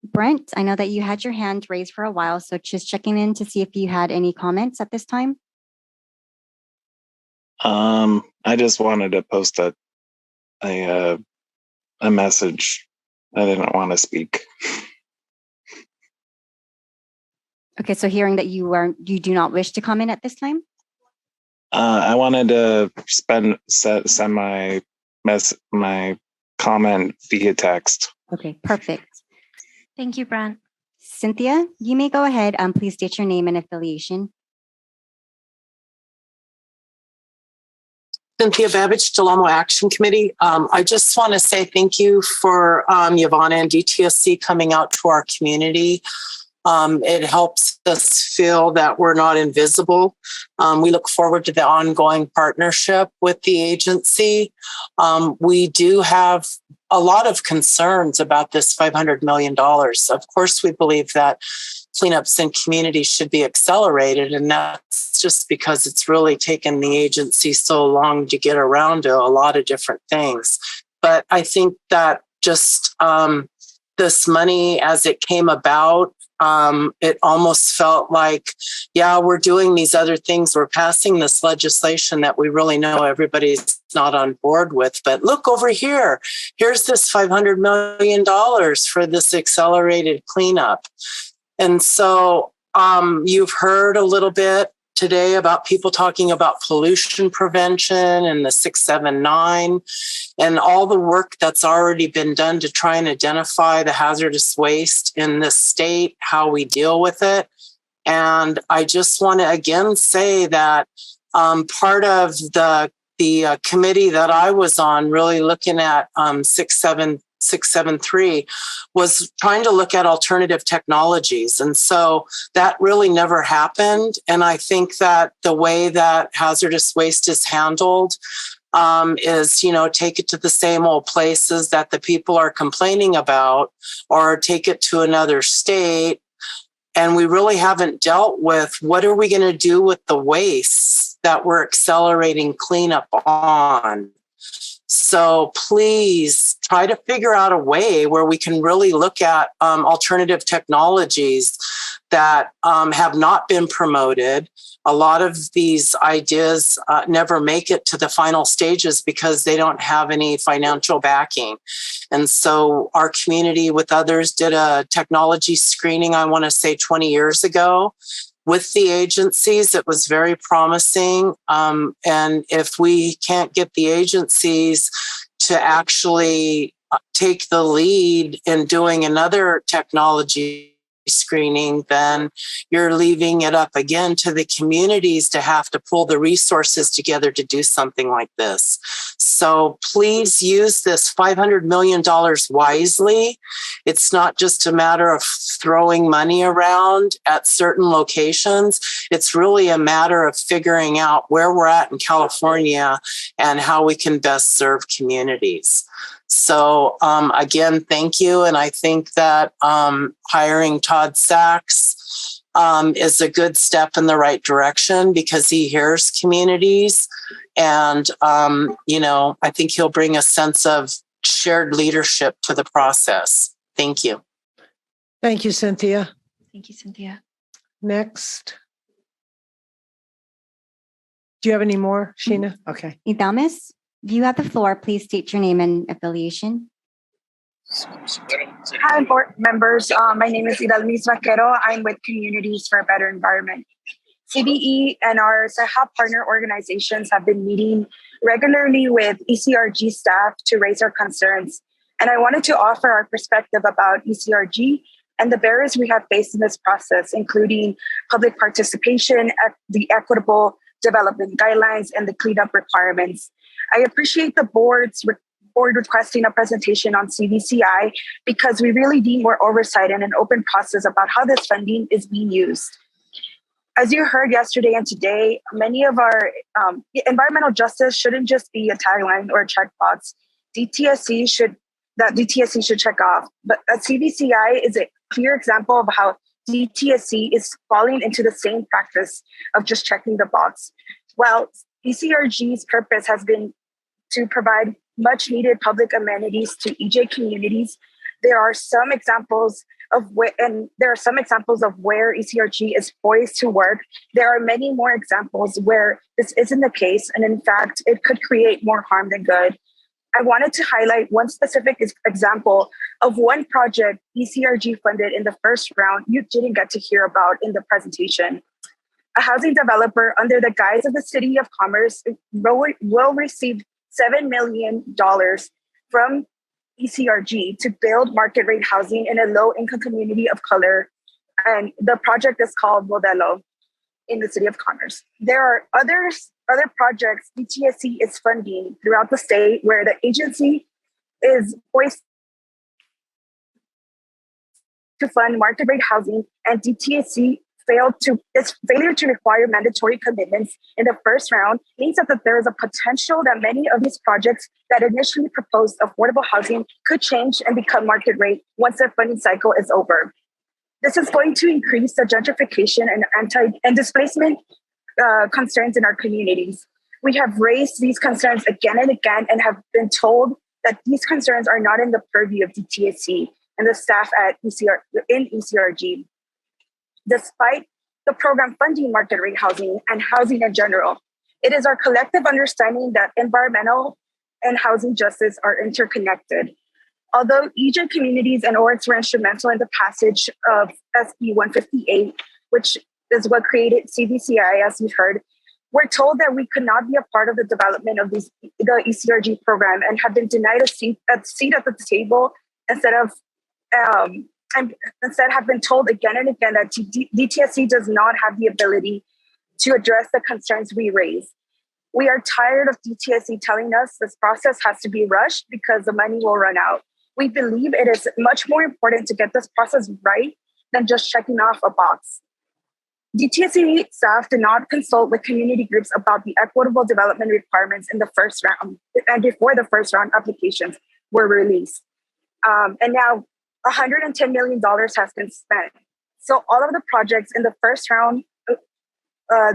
Brent, I know that you had your hand raised for a while, so just checking in to see if you had any comments at this time. I just wanted to post a message. I didn't want to speak. Okay, so hearing that you do not wish to comment at this time? I wanted to send my comment via text. Okay, perfect. Thank you, Brent. Cynthia, you may go ahead. Please state your name and affiliation. Cynthia Babbage, Del Amo Action Committee. I just want to say thank you for Yvonne and DTSC coming out to our community. It helps us feel that we're not invisible. We look forward to the ongoing partnership with the agency. We do have a lot of concerns about this $500 million. Of course, we believe that cleanups in communities should be accelerated, and that's just because it's really taken the agency so long to get around to a lot of different things. But I think that just this money, as it came about, it almost felt like, yeah, we're doing these other things. We're passing this legislation that we really know everybody's not on board with. But look over here. Here's this $500 million for this accelerated cleanup. And so you've heard a little bit today about people talking about pollution prevention and the 679 and all the work that's already been done to try and identify the hazardous waste in this state, how we deal with it. And I just want to again say that part of the committee that I was on, really looking at 673, was trying to look at alternative technologies. And so that really never happened. And I think that the way that hazardous waste is handled is, take it to the same old places that the people are complaining about, or take it to another state. And we really haven't dealt with what are we going to do with the waste that we're accelerating cleanup on. So please try to figure out a way where we can really look at alternative technologies that have not been promoted. A lot of these ideas never make it to the final stages because they don't have any financial backing. And so our community with others did a technology screening, I want to say 20 years ago. With the agencies, it was very promising. And if we can't get the agencies to actually take the lead in doing another technology screening, then you're leaving it up again to the communities to have to pull the resources together to do something like this. So please use this $500 million wisely. It's not just a matter of throwing money around at certain locations. It's really a matter of figuring out where we're at in California and how we can best serve communities. So again, thank you. And I think that hiring Todd Sachs is a good step in the right direction because he hears communities. And, I think he'll bring a sense of shared leadership to the process. Thank you. Thank you, Cynthia. Thank you, Cynthia. Next. Do you have any more, Sheena? Okay. Idamis, if you have the floor, please state your name and affiliation. Hi, board members. My name is Idalmis Vaquero. I'm with Communities for a Better Environment. CBE and our SAHA partner organizations have been meeting regularly with ECRG staff to raise our concerns. And I wanted to offer our perspective about ECRG and the barriers we have faced in this process, including public participation, the equitable development guidelines, and the cleanup requirements. I appreciate the board requesting a presentation on CVCI because we really need more oversight and an open process about how this funding is being used. As you heard yesterday and today, many of our environmental justice shouldn't just be a tagline or a checkbox. DTSC should check off. But a CVCI is a clear example of how DTSC is falling into the same practice of just checking the box. While ECRG's purpose has been to provide much needed public amenities to EJ communities, there are some examples of where ECRG is poised to work. There are many more examples where this isn't the case, and in fact, it could create more harm than good. I wanted to highlight one specific example of one project ECRG funded in the first round you didn't get to hear about in the presentation. A housing developer under the guise of the City of Commerce will receive $7 million from ECRG to build market rate housing in a low-income community of color. And the project is called Modelo in the City of Commerce. There are other projects DTSC is funding throughout the state where the agency is poised to fund market rate housing, and DTSC its failure to require mandatory commitments in the first round means that there is a potential that many of these projects that initially proposed affordable housing could change and become market rate once their funding cycle is over. This is going to increase the gentrification and displacement concerns in our communities. We have raised these concerns again and again and have been told that these concerns are not in the purview of DTSC and the staff at ECRG. Despite the program funding market rate housing and housing in general, it is our collective understanding that environmental and housing justice are interconnected. Although EJ communities and ORIX were instrumental in the passage of SB 158, which is what created CVCI, as we've heard, we're told that we could not be a part of the development of the ECRG program and have been denied a seat at the table instead have been told again and again that DTSC does not have the ability to address the concerns we raise. We are tired of DTSC telling us this process has to be rushed because the money will run out. We believe it is much more important to get this process right than just checking off a box. DTSC staff did not consult with community groups about the equitable development requirements in the first round and before the first round applications were released. And now $110 million has been spent. So all of the projects in the first round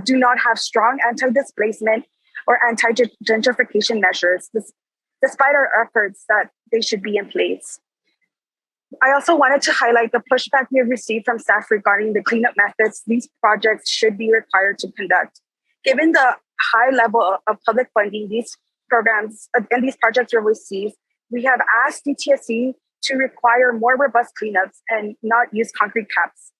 do not have strong anti-displacement or anti-gentrification measures, despite our efforts that they should be in place. I also wanted to highlight the pushback we have received from staff regarding the cleanup methods these projects should be required to conduct. Given the high level of public funding these programs and these projects will receive, we have asked DTSC to require more robust cleanups and not use concrete caps,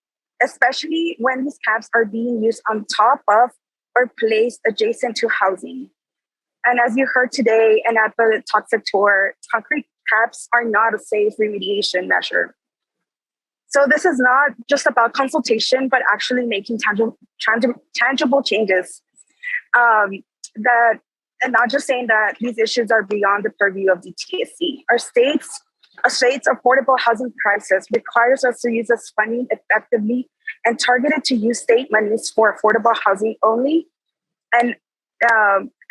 especially when these caps are being used on top of or placed adjacent to housing. And as you heard today and at the toxic tour, concrete caps are not a safe remediation measure. So this is not just about consultation, but actually making tangible changes. And not just saying that these issues are beyond the purview of DTSC. A state's affordable housing crisis requires us to use this funding effectively and targeted to use state monies for affordable housing only, and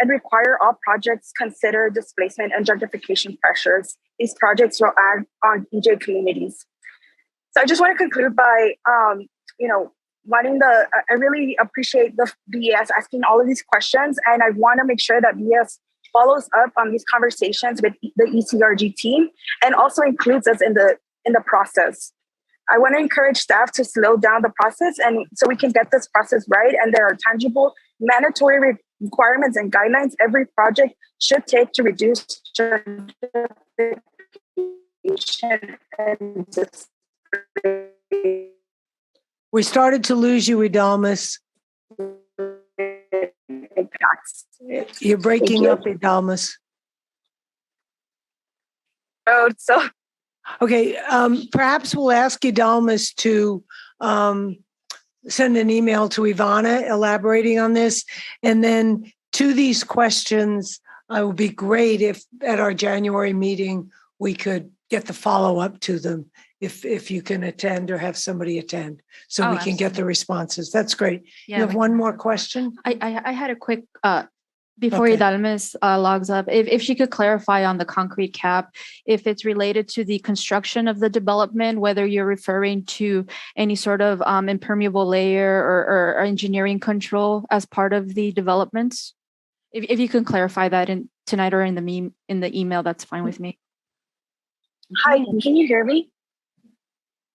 require all projects consider displacement and gentrification pressures these projects will add on EJ communities. So I just want to conclude by, I really appreciate the BES asking all of these questions, and I want to make sure that BES follows up on these conversations with the ECRG team and also includes us in the process. I want to encourage staff to slow down the process, and so we can get this process right. And there are tangible, mandatory requirements and guidelines every project should take to reduce gentrification and We started to lose you, Idalmus. impacts. You're breaking up, Idalmus. Oh, so okay. Perhaps we'll ask Idalmus to send an email to Ivana elaborating on this, and then to these questions, it would be great if at our January meeting we could get the follow-up to them if you can attend or have somebody attend so we can get the responses. That's great. Yeah, you have one more question? I had a quick before Okay. Idalmus logs up, if she could clarify on the concrete cap, if it's related to the construction of the development, whether you're referring to any sort of impermeable layer or engineering control as part of the developments. If you can clarify that tonight or in the email, that's fine with me. hi, can you hear me?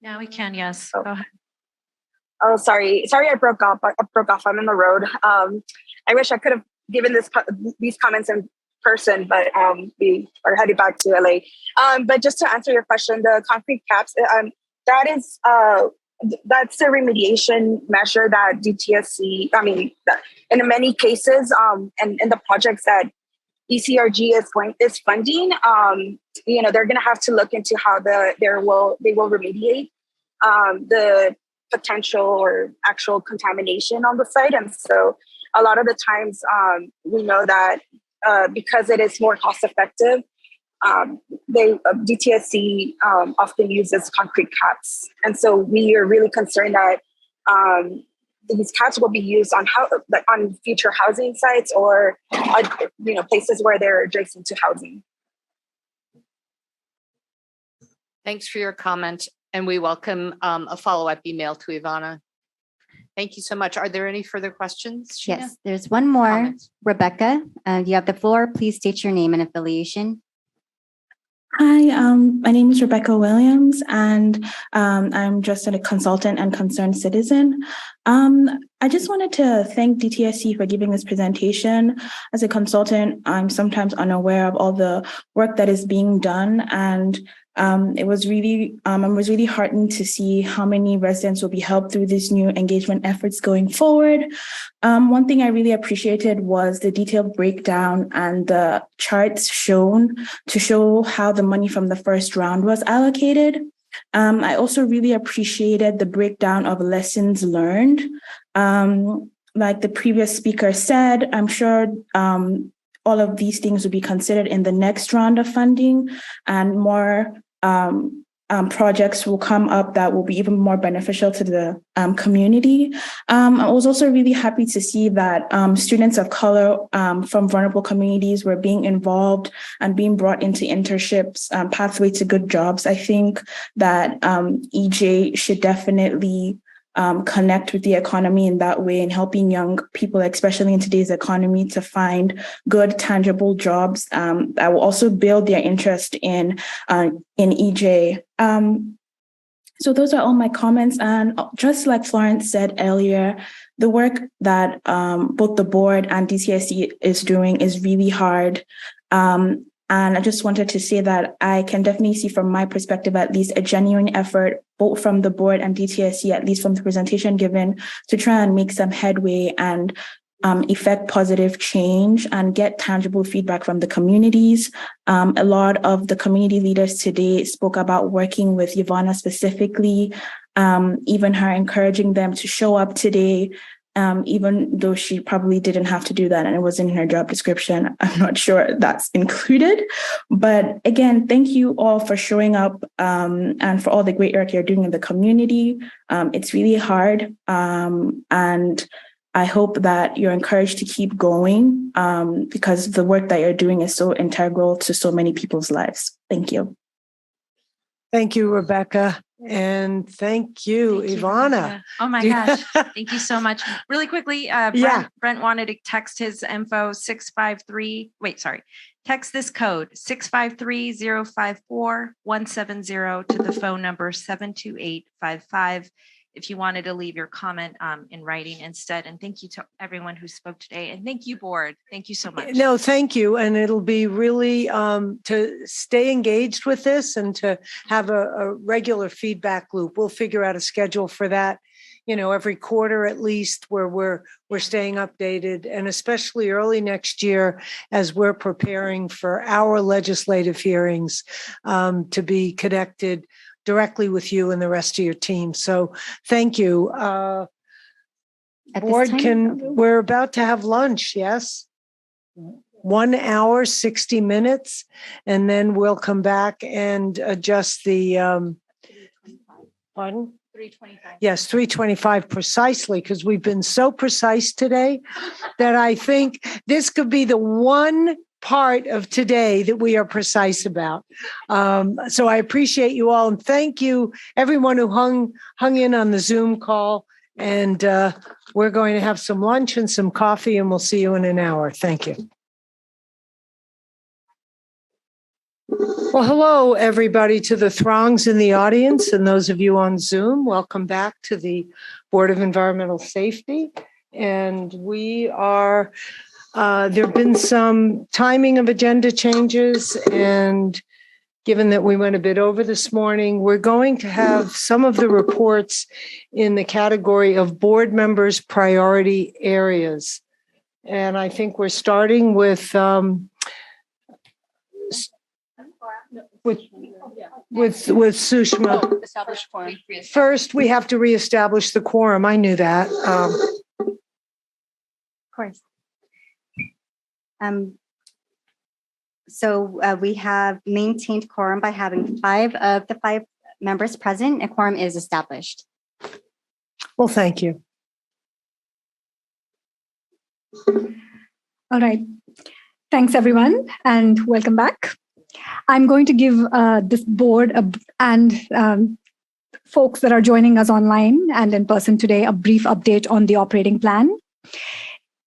Now we can, yes. Oh. Go ahead. Oh, sorry, I broke off. I'm on the road. I wish I could have given these comments in person, but we are headed back to LA. But just to answer your question, the concrete caps, that's the remediation measure that DTSC, in many cases, and in the projects that ECRG is funding, they're going to have to look into how they will remediate the potential or actual contamination on the site. And so a lot of the times we know that because it is more cost effective, DTSC often uses concrete caps. And so we are really concerned that these caps will be used on future housing sites or places where they're adjacent to housing. Thanks for your comment, and we welcome a follow-up email to Ivana. Thank you so much. Are there any further questions, Sheena? Yes, there's one more. Rebecca, you have the floor. Please state your name and affiliation. Hi, my name is Rebecca Williams, and I'm just a consultant and concerned citizen. I just wanted to thank DTSC for giving this presentation. As a consultant, I'm sometimes unaware of all the work that is being done, and I was really heartened to see how many residents will be helped through these new engagement efforts going forward. One thing I really appreciated was the detailed breakdown and the charts shown to show how the money from the first round was allocated. I also really appreciated the breakdown of lessons learned. Like the previous speaker said, I'm sure all of these things will be considered in the next round of funding, and more projects will come up that will be even more beneficial to the community. I was also really happy to see that students of color from vulnerable communities were being involved and being brought into internships, Pathway to Good Jobs. I think that EJ should definitely connect with the economy in that way and helping young people, especially in today's economy, to find good, tangible jobs that will also build their interest in EJ. So those are all my comments. And just like Florence said earlier, the work that both the board and DTSC is doing is really hard. And I just wanted to say that I can definitely see from my perspective, at least, a genuine effort, both from the board and DTSC, at least from the presentation given, to try and make some headway and effect positive change and get tangible feedback from the communities. A lot of the community leaders today spoke about working with Ivana specifically, even her encouraging them to show up today, even though she probably didn't have to do that and it was in her job description. I'm not sure that's included. But again, thank you all for showing up and for all the great work you're doing in the community. It's really hard. And I hope that you're encouraged to keep going because the work that you're doing is so integral to so many people's lives. Thank you. Thank you, Rebecca. And thank you, Ivana. Oh my gosh. Thank you so much. Really quickly, Brent wanted to text his info text this code 653-054-170 to the phone number 72855 if you wanted to leave your comment in writing instead. And thank you to everyone who spoke today. And thank you, board. Thank you so much. No, thank you. And it'll be really to stay engaged with this and to have a regular feedback loop. We'll figure out a schedule for that, every quarter at least, where we're staying updated, and especially early next year as we're preparing for our legislative hearings to be connected directly with you and the rest of your team. So thank you. Board, we're about to have lunch, yes? 1 hour, 60 minutes, and then we'll come back and adjust the, pardon? 3:25. Yes, 3:25 precisely, because we've been so precise today that I think this could be the one part of today that we are precise about. So I appreciate you all, and thank you everyone who hung in on the Zoom call. And we're going to have some lunch and some coffee, and we'll see you in an hour. Thank you. Well, hello, everybody, to the throngs in the audience and those of you on Zoom. Welcome back to the Board of Environmental Safety. And we are, there have been some timing of agenda changes, and given that we went a bit over this morning, we're going to have some of the reports in the category of board members' priority areas. And I think we're starting with Sushma. Establish quorum. First, we have to reestablish the quorum. I knew that. Of course. So we have maintained quorum by having 5 of the 5 members present. A quorum is established. Well, thank you. All right. Thanks, everyone, and welcome back. I'm going to give this board and folks that are joining us online and in person today a brief update on the operating plan.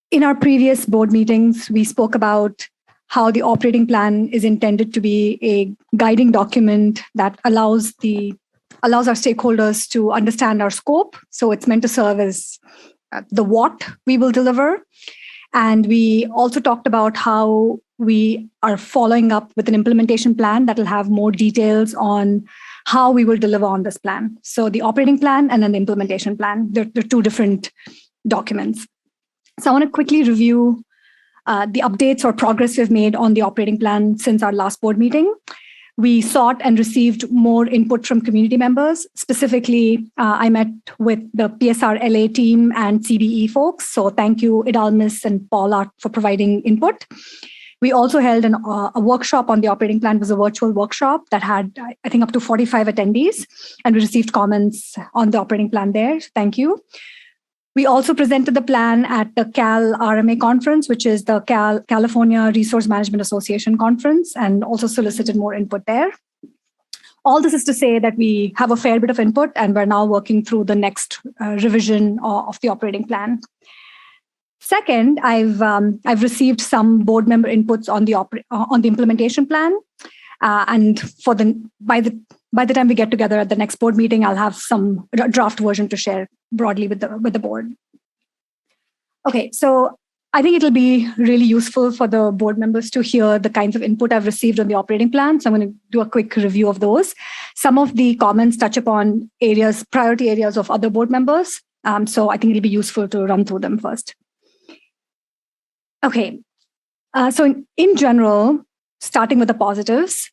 In our previous board meetings, we spoke about how the operating plan is intended to be a guiding document that allows our stakeholders to understand our scope. So it's meant to serve as the what we will deliver. And we also talked about how we are following up with an implementation plan that will have more details on how we will deliver on this plan. So the operating plan and then the implementation plan, they're 2 different documents. So I want to quickly review the updates or progress we've made on the operating plan since our last board meeting. We sought and received more input from community members. Specifically, I met with the PSR LA team and CBE folks. So thank you, Idalmis and Paula, for providing input. We also held a workshop on the operating plan. It was a virtual workshop that had, I think, up to 45 attendees, and we received comments on the operating plan there. Thank you. We also presented the plan at the Cal RMA conference, which is the California Resource Management Association conference, and also solicited more input there. All this is to say that we have a fair bit of input, and we're now working through the next revision of the operating plan. Second, I've received some board member inputs on the implementation plan, and by the time we get together at the next board meeting, I'll have some draft version to share broadly with the board. Okay, so I think it'll be really useful for the board members to hear the kinds of input I've received on the operating plan. So I'm going to do a quick review of those. Some of the comments touch upon priority areas of other board members. So I think it'll be useful to run through them first. Okay, so in general, starting with the positives,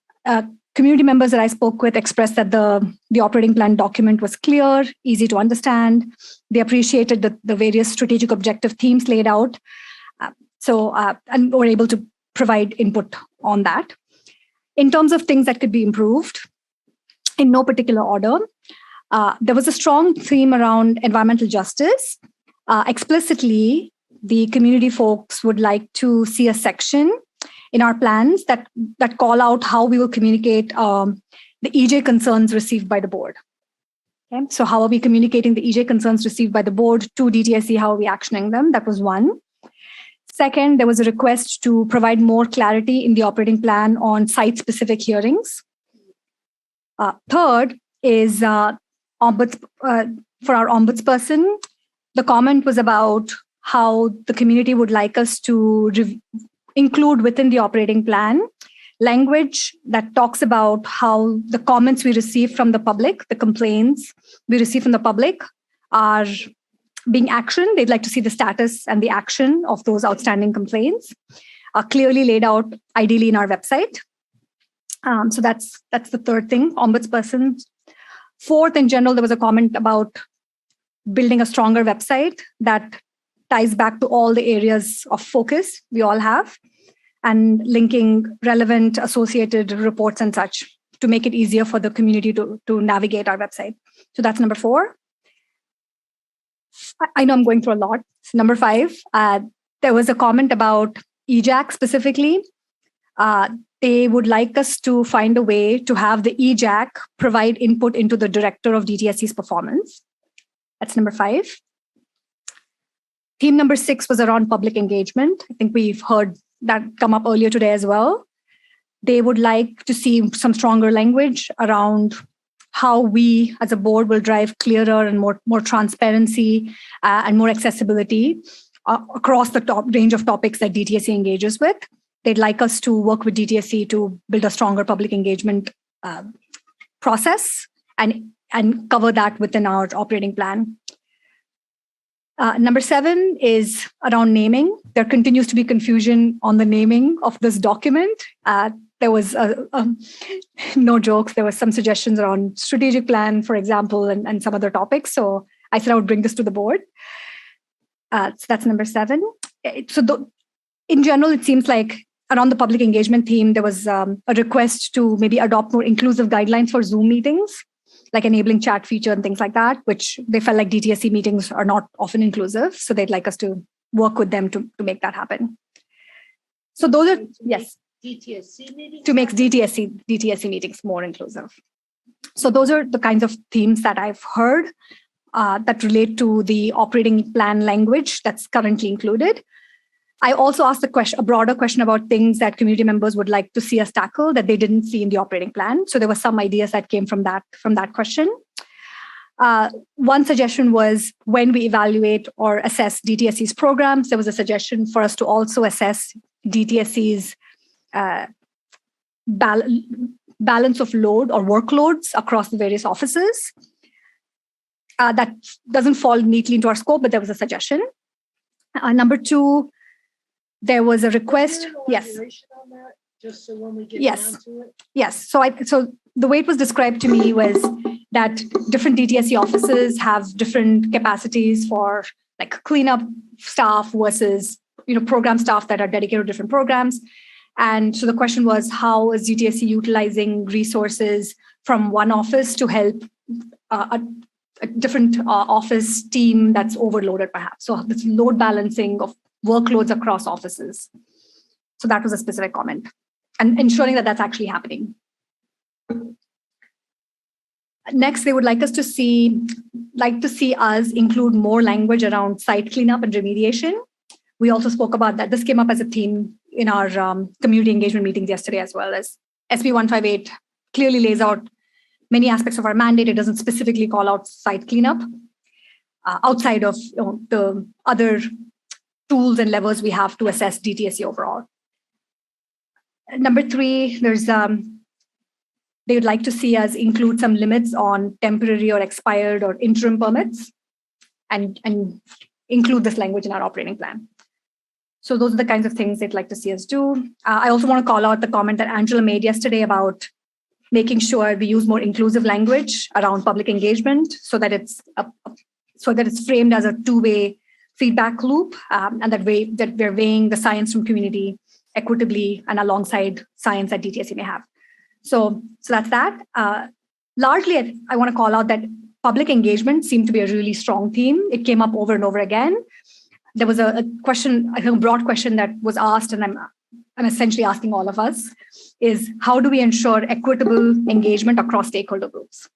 community members that I spoke with expressed that the operating plan document was clear, easy to understand. They appreciated the various strategic objective themes laid out. And were able to provide input on that. In terms of things that could be improved, in no particular order, there was a strong theme around environmental justice. Explicitly, the community folks would like to see a section in our plans that call out how we will communicate the EJ concerns received by the board. Okay, so how are we communicating the EJ concerns received by the board to DTSC? How are we actioning them? That was one. Second, there was a request to provide more clarity in the operating plan on site-specific hearings. Third is for our ombudsperson. The comment was about how the community would like us to include within the operating plan language that talks about how the comments we receive from the public, the complaints we receive from the public, are being actioned. They'd like to see the status and the action of those outstanding complaints clearly laid out, ideally in our website. So that's the third thing, ombudsperson. Fourth, in general, there was a comment about building a stronger website that ties back to all the areas of focus we all have and linking relevant associated reports and such to make it easier for the community to navigate our website. So that's number 4. I know I'm going through a lot. Number 5, there was a comment about EJAC specifically. They would like us to find a way to have the EJAC provide input into the director of DTSC's performance. That's number 5. Theme number 6 was around public engagement. I think we've heard that come up earlier today as well. They would like to see some stronger language around how we as a board will drive clearer and more transparency and more accessibility across the top range of topics that DTSC engages with. They'd like us to work with DTSC to build a stronger public engagement process and cover that within our operating plan. Number 7 is around naming. There continues to be confusion on the naming of this document. There was, no jokes, there was some suggestions around strategic plan, for example, and some other topics. So I said I would bring this to the board. So that's number 7. In general, it seems like around the public engagement theme, there was a request to maybe adopt more inclusive guidelines for Zoom meetings, like enabling chat feature and things like that, which they felt like DTSC meetings are not often inclusive. So they'd like us to work with them to make that happen. So those are, yes. DTSC meetings? To make DTSC meetings more inclusive. So those are the kinds of themes that I've heard that relate to the operating plan language that's currently included. I also asked a broader question about things that community members would like to see us tackle that they didn't see in the operating plan. So there were some ideas that came from that question. One suggestion was when we evaluate or assess DTSC's programs, there was a suggestion for us to also assess DTSC's balance of load or workloads across the various offices. That doesn't fall neatly into our scope, but there was a suggestion. Number 2, there was a request. Yes. Just so when we get Yes. down to it. Yes. So the way it was described to me was that different DTSC offices have different capacities for like cleanup staff versus program staff that are dedicated to different programs. And so the question was, how is DTSC utilizing resources from one office to help a different office team that's overloaded, perhaps? So this load balancing of workloads across offices. So that was a specific comment, and ensuring that that's actually happening. Next, they would like to see us include more language around site cleanup and remediation. We also spoke about that. This came up as a theme in our community engagement meetings yesterday, as well as SB 158 clearly lays out many aspects of our mandate. It doesn't specifically call out site cleanup outside of the other tools and levers we have to assess DTSC overall. Number 3, there's they would like to see us include some limits on temporary or expired or interim permits and include this language in our operating plan. So those are the kinds of things they'd like to see us do. I also want to call out the comment that Angela made yesterday about making sure we use more inclusive language around public engagement so that it's framed as a two-way feedback loop, and that we're weighing the science from community equitably and alongside science that DTSC may have. So that's that. Largely, I want to call out that public engagement seemed to be a really strong theme. It came up over and over again. There was a question, I think a broad question that was asked, and I'm essentially asking all of us, is how do we ensure equitable engagement across stakeholder groups?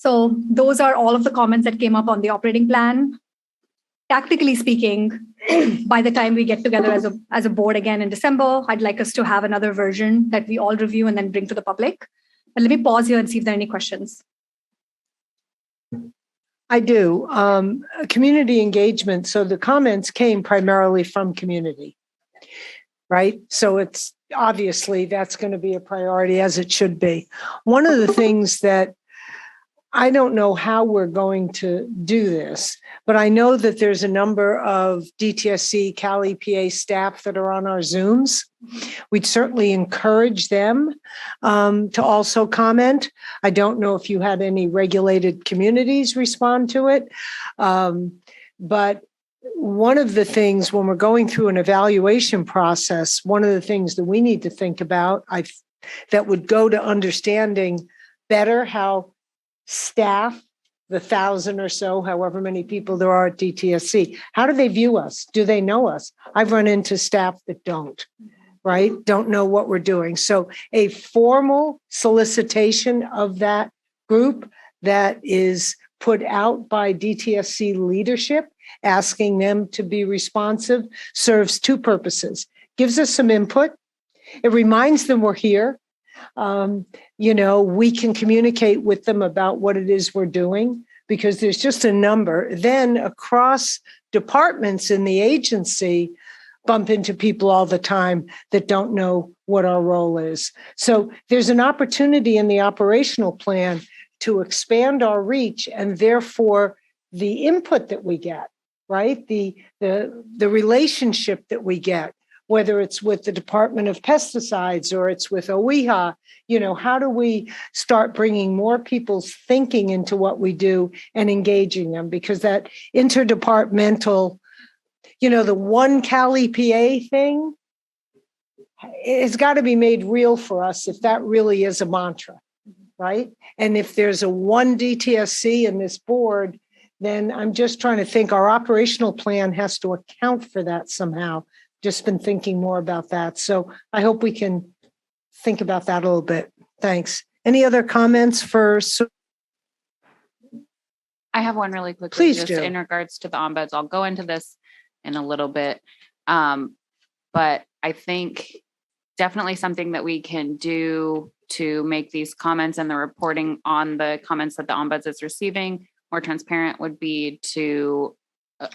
So those are all of the comments that came up on the operating plan. Tactically speaking, by the time we get together as a board again in December, I'd like us to have another version that we all review and then bring to the public. But let me pause here and see if there are any questions. I do. Community engagement. So the comments came primarily from community, right? So it's obviously that's going to be a priority, as it should be. One of the things that I don't know how we're going to do this, but I know that there's a number of DTSC Cal EPA staff that are on our Zooms. We'd certainly encourage them to also comment. I don't know if you had any regulated communities respond to it, but one of the things when we're going through an evaluation process, one of the things that we need to think about that would go to understanding better how staff, the 1,000 or so, however many people there are at DTSC, how do they view us? Do they know us? I've run into staff that don't, right? Don't know what we're doing. So a formal solicitation of that group that is put out by DTSC leadership, asking them to be responsive, serves two purposes. Gives us some input. It reminds them we're here. We can communicate with them about what it is we're doing because there's just a number. Then across departments in the agency, bump into people all the time that don't know what our role is. So there's an opportunity in the operational plan to expand our reach and therefore the input that we get, right? The relationship that we get, whether it's with the Department of Pesticides or it's with OEHA, how do we start bringing more people's thinking into what we do and engaging them? Because that interdepartmental, the one Cal EPA thing, it's got to be made real for us if that really is a mantra, right? And if there's a one DTSC in this board, then I'm just trying to think our operational plan has to account for that somehow. Just been thinking more about that. So I hope we can think about that a little bit. Thanks. Any other comments for? I have one really quickly. Please just do. In regards to the ombuds. I'll go into this in a little bit. But I think definitely something that we can do to make these comments and the reporting on the comments that the ombuds is receiving more transparent would be to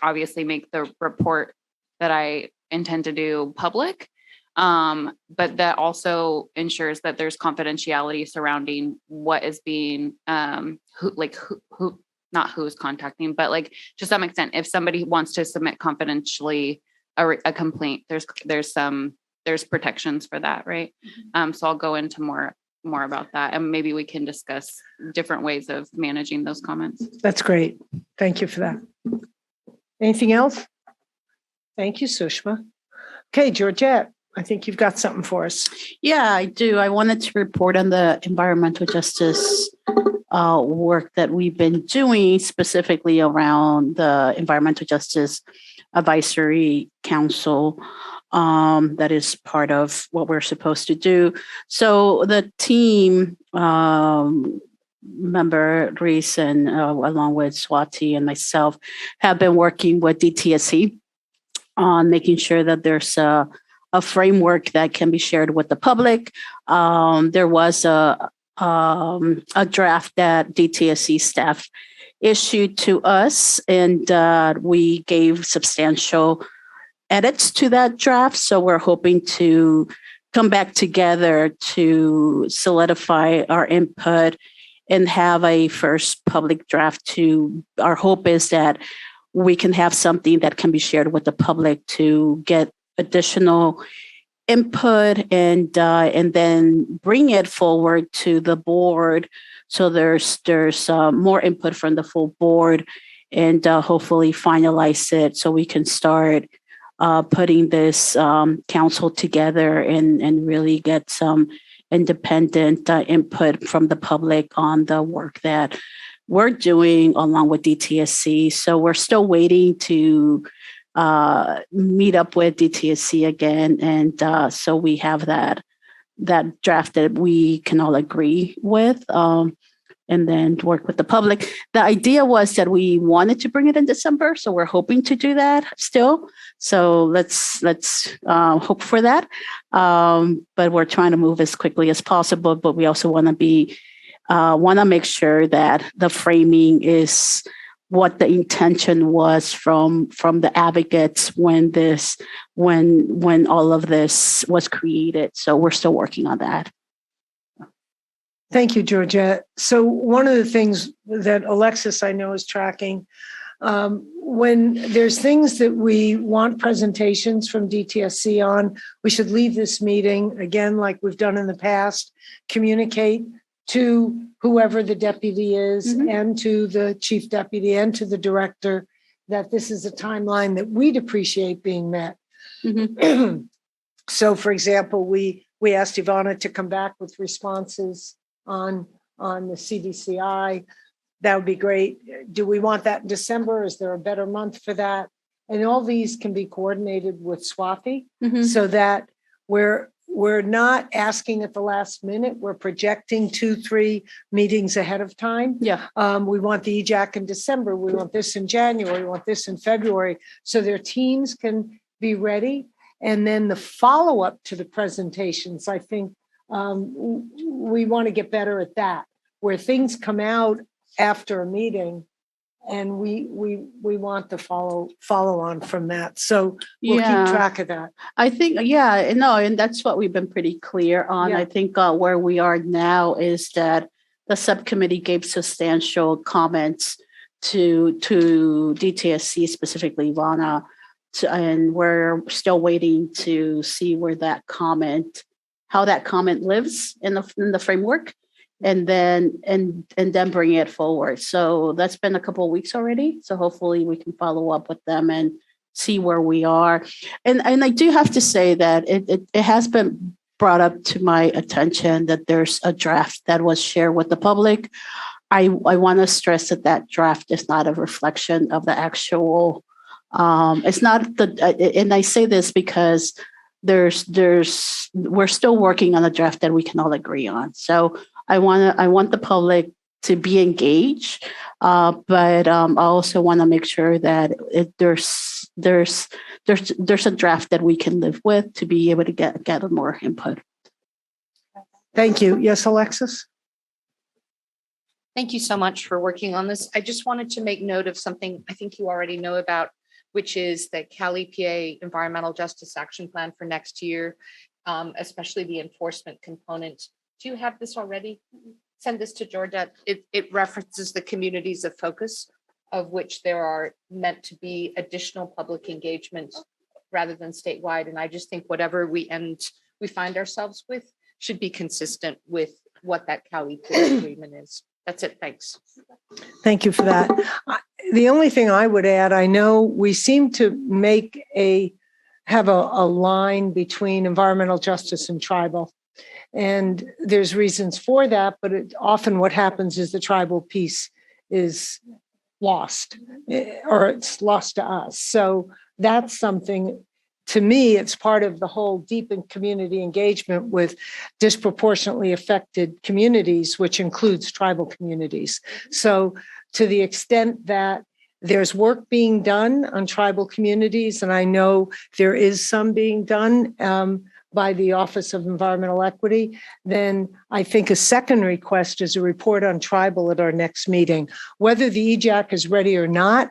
obviously make the report that I intend to do public, but that also ensures that there's confidentiality surrounding what is being who not who's contacting, but like to some extent, if somebody wants to submit confidentially a complaint, there's protections for that, right? So I'll go into more about that, and maybe we can discuss different ways of managing those comments. That's great. Thank you for that. Anything else? Thank you, Sushma. Okay, Georgette, I think you've got something for us. Yeah, I do. I wanted to report on the environmental justice work that we've been doing, specifically around the Environmental Justice Advisory Council. That is part of what we're supposed to do. So the team member Reese and along with Swati and myself have been working with DTSC on making sure that there's a framework that can be shared with the public. There was a draft that DTSC staff issued to us, and we gave substantial edits to that draft. So we're hoping to come back together to solidify our input and have a first public draft. Our hope is that we can have something that can be shared with the public to get additional input and then bring it forward to the board. So there's more input from the full board, and hopefully finalize it so we can start putting this council together and really get some independent input from the public on the work that we're doing along with DTSC. So we're still waiting to meet up with DTSC again. And so we have that draft that we can all agree with. and then work with the public. The idea was that we wanted to bring it in December, so we're hoping to do that still. So let's hope for that. But we're trying to move as quickly as possible. But we also want to make sure that the framing is what the intention was from the advocates when all of this was created. So we're still working on that. Thank you, Georgette. So one of the things that Alexis, I know, is tracking, when there's things that we want presentations from DTSC on, we should leave this meeting, again, like we've done in the past, communicate to whoever the deputy is and to the chief deputy and to the director that this is a timeline that we'd appreciate being met. So, for example, we asked Ivana to come back with responses on the CVCI. That would be great. Do we want that in December? Is there a better month for that? And all these can be coordinated with SWAFI so that we're not asking at the last minute. We're projecting 2-3 meetings ahead of time. Yeah. We want the EJAC in December. We want this in January. We want this in February. So their teams can be ready. And then the follow-up to the presentations, I think we want to get better at that, where things come out after a meeting and we want to follow on from that. So we'll keep track of that. I think, and that's what we've been pretty clear on. I think where we are now is that the subcommittee gave substantial comments to DTSC, specifically Ivana, and we're still waiting to see how that comment lives in the framework, and then bring it forward. So that's been a couple of weeks already. So hopefully we can follow up with them and see where we are. And I do have to say that it has been brought up to my attention that there's a draft that was shared with the public. I want to stress that draft is not a reflection of the actual. It's not and I say this because we're still working on a draft that we can all agree on. So I want the public to be engaged, but I also want to make sure that there's a draft that we can live with to be able to get more input. Thank you. Yes, Alexis? Thank you so much for working on this. I just wanted to make note of something I think you already know about, which is the Cal EPA Environmental Justice Action Plan for next year, especially the enforcement component. Do you have this already? Send this to Georgette. It references the communities of focus, of which there are meant to be additional public engagement rather than statewide. And I just think whatever we find ourselves with should be consistent with what that Cal EPA agreement is. That's it. Thanks. Thank you for that. The only thing I would add, I know we seem to have a line between environmental justice and tribal. And there's reasons for that, but often what happens is the tribal piece is lost, or it's lost to us. So that's something, to me, it's part of the whole deepened community engagement with disproportionately affected communities, which includes tribal communities. So to the extent that there's work being done on tribal communities, and I know there is some being done by the Office of Environmental Equity, then I think a second request is a report on tribal at our next meeting. Whether the EJAC is ready or not,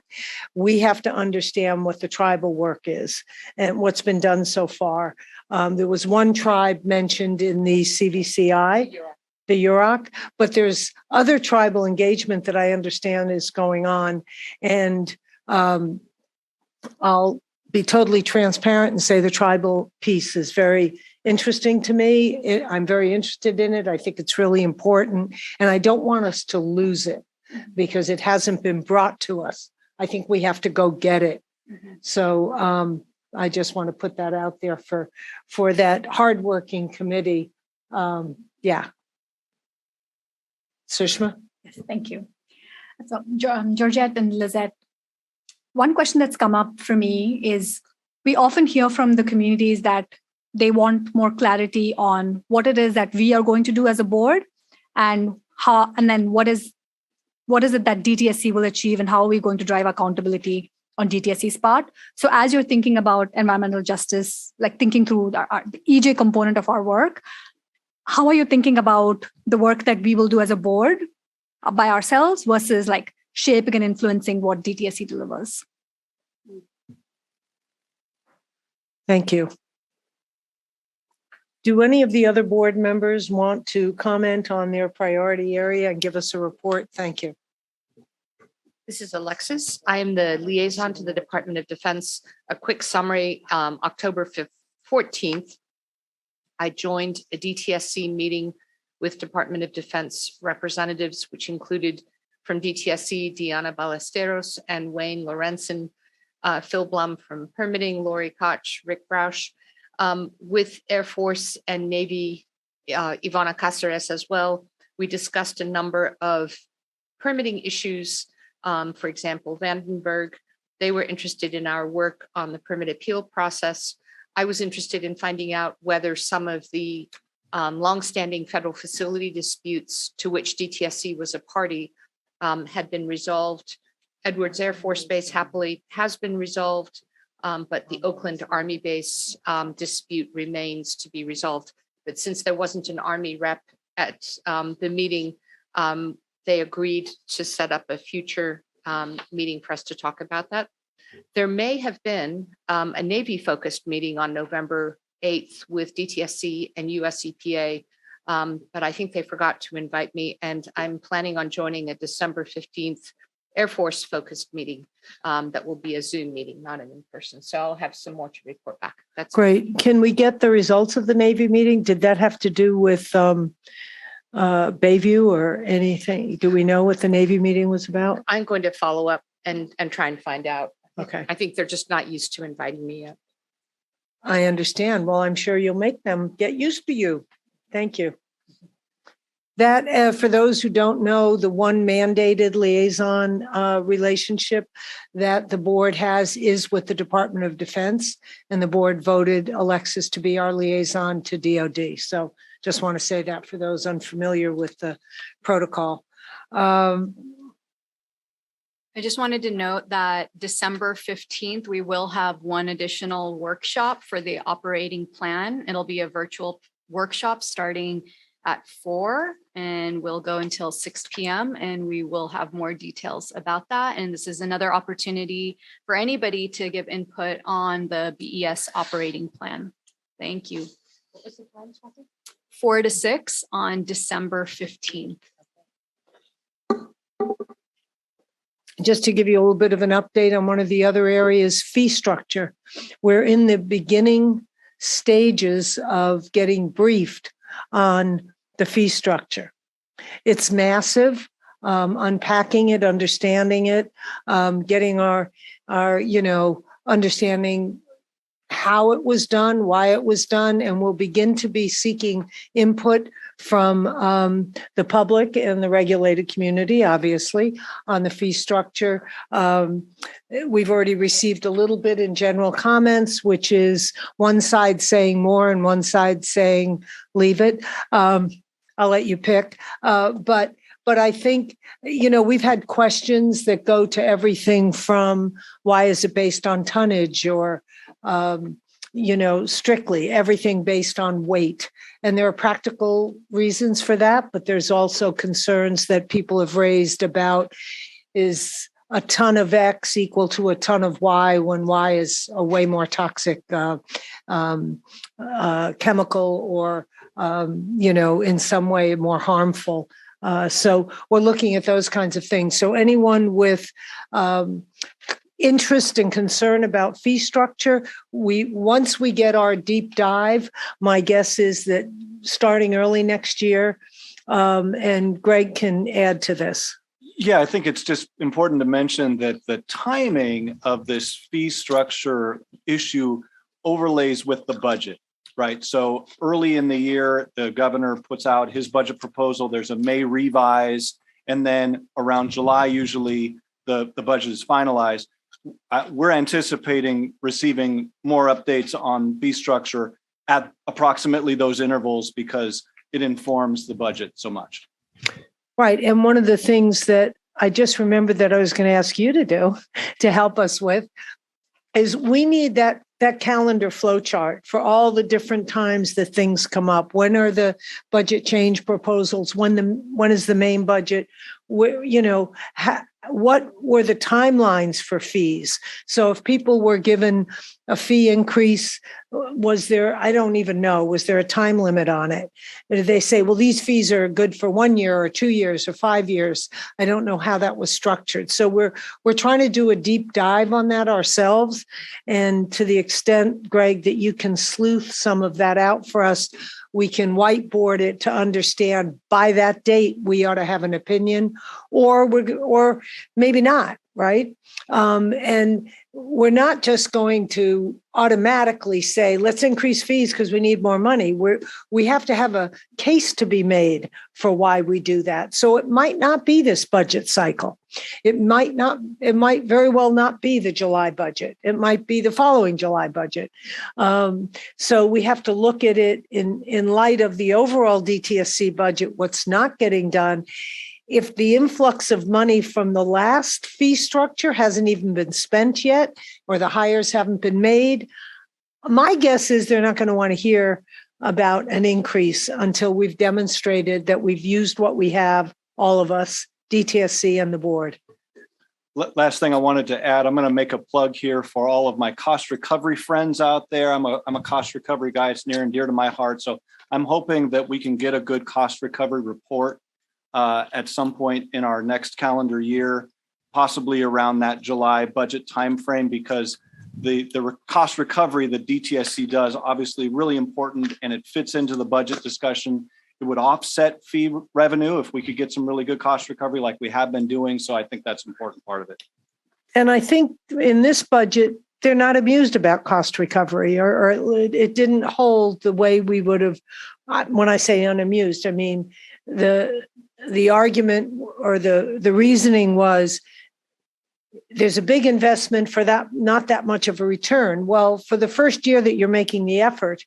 we have to understand what the tribal work is and what's been done so far. There was one tribe mentioned in the CVCI, the Yurok, but there's other tribal engagement that I understand is going on. And I'll be totally transparent and say the tribal piece is very interesting to me. I'm very interested in it. I think it's really important. And I don't want us to lose it because it hasn't been brought to us. I think we have to go get it. So I just want to put that out there for that hardworking committee. Yeah. Sushma? Yes, thank you. So, Georgette and Lizette, one question that's come up for me is we often hear from the communities that they want more clarity on what it is that we are going to do as a board and how, and then what is what is it that DTSC will achieve and how are we going to drive accountability on DTSC's part? So as you're thinking about environmental justice, like thinking through the EJ component of our work, how are you thinking about the work that we will do as a board by ourselves versus like shaping and influencing what DTSC delivers? Thank you. Do any of the other board members want to comment on their priority area and give us a report? Thank you. This is Alexis. I am the liaison to the Department of Defense. A quick summary, October 14th, I joined a DTSC meeting with Department of Defense representatives, which included from DTSC, Diana Ballesteros and Wayne Lorenzen, Phil Blum from Permitting, Lori Koch, Rick Brausch, with Air Force and Navy, Ivana Cáceres as well. We discussed a number of permitting issues. For example, Vandenberg, they were interested in our work on the permit appeal process. I was interested in finding out whether some of the longstanding federal facility disputes to which DTSC was a party had been resolved. Edwards Air Force Base happily has been resolved, but the Oakland Army Base dispute remains to be resolved. But since there wasn't an Army rep at the meeting, they agreed to set up a future meeting for us to talk about that. There may have been a Navy-focused meeting on November 8th with DTSC and US EPA, but I think they forgot to invite me, and I'm planning on joining a December 15th Air Force-focused meeting that will be a Zoom meeting, not an in-person. So I'll have some more to report back. That's Great. Can we get the results of the Navy meeting? Did that have to do with Bayview or anything? Do we know what the Navy meeting was about? I'm going to follow up and try and find out. Okay. I think they're just not used to inviting me yet. I understand. Well, I'm sure you'll make them get used to you. Thank you. That, for those who don't know, the one mandated liaison relationship that the board has is with the Department of Defense, and the board voted Alexis to be our liaison to DOD. So just want to say that for those unfamiliar with the protocol. I just wanted to note that December 15th, we will have one additional workshop for the operating plan. It'll be a virtual workshop starting at 4 and we'll go until 6 p.m. and we will have more details about that. And this is another opportunity for anybody to give input on the BES operating plan. Thank you. What was the time, Kathy? 4 to 6 on December 15th. Just to give you a little bit of an update on one of the other areas, fee structure. We're in the beginning stages of getting briefed on the fee structure. It's massive, unpacking it, understanding it, getting our understanding how it was done, why it was done, and we'll begin to be seeking input from the public and the regulated community, obviously, on the fee structure. We've already received a little bit in general comments, which is one side saying more and one side saying leave it. I'll let you pick. But I think, we've had questions that go to everything from why is it based on tonnage or strictly everything based on weight. And there are practical reasons for that, but there's also concerns that people have raised about is a ton of X equal to a ton of Y when Y is a way more toxic chemical or, in some way more harmful. So we're looking at those kinds of things. So anyone with interest and concern about fee structure, once we get our deep dive, my guess is that starting early next year, and Greg can add to this. Yeah, I think it's just important to mention that the timing of this fee structure issue overlays with the budget, right? So early in the year, the governor puts out his budget proposal. There's a May revise, and then around July, usually the budget is finalized. We're anticipating receiving more updates on fee structure at approximately those intervals because it informs the budget so much. Right. And one of the things that I just remembered that I was going to ask you to do to help us with is we need that calendar flow chart for all the different times that things come up. When are the budget change proposals? When is the main budget? Where, what were the timelines for fees? So if people were given a fee increase, was there, I don't even know, was there a time limit on it? Did they say, well, these fees are good for 1 year or 2 years or 5 years? I don't know how that was structured. So we're trying to do a deep dive on that ourselves. And to the extent, Greg, that you can sleuth some of that out for us, we can whiteboard it to understand by that date, we ought to have an opinion or maybe not, right? And we're not just going to automatically say, let's increase fees because we need more money. We have to have a case to be made for why we do that. So it might not be this budget cycle. It might very well not be the July budget. It might be the following July budget. So we have to look at it in light of the overall DTSC budget, what's not getting done. If the influx of money from the last fee structure hasn't even been spent yet, or the hires haven't been made, my guess is they're not going to want to hear about an increase until we've demonstrated that we've used what we have, all of us, DTSC and the board. Last thing I wanted to add, I'm going to make a plug here for all of my cost recovery friends out there. I'm a cost recovery guy. It's near and dear to my heart. So I'm hoping that we can get a good cost recovery report at some point in our next calendar year, possibly around that July budget timeframe, because the cost recovery that DTSC does, obviously really important, and it fits into the budget discussion. It would offset fee revenue if we could get some really good cost recovery like we have been doing. So I think that's an important part of it. And I think in this budget, they're not amused about cost recovery, or it didn't hold the way we would have. When I say unamused, I mean the argument or the reasoning was there's a big investment for that, not that much of a return. Well, for the first year that you're making the effort,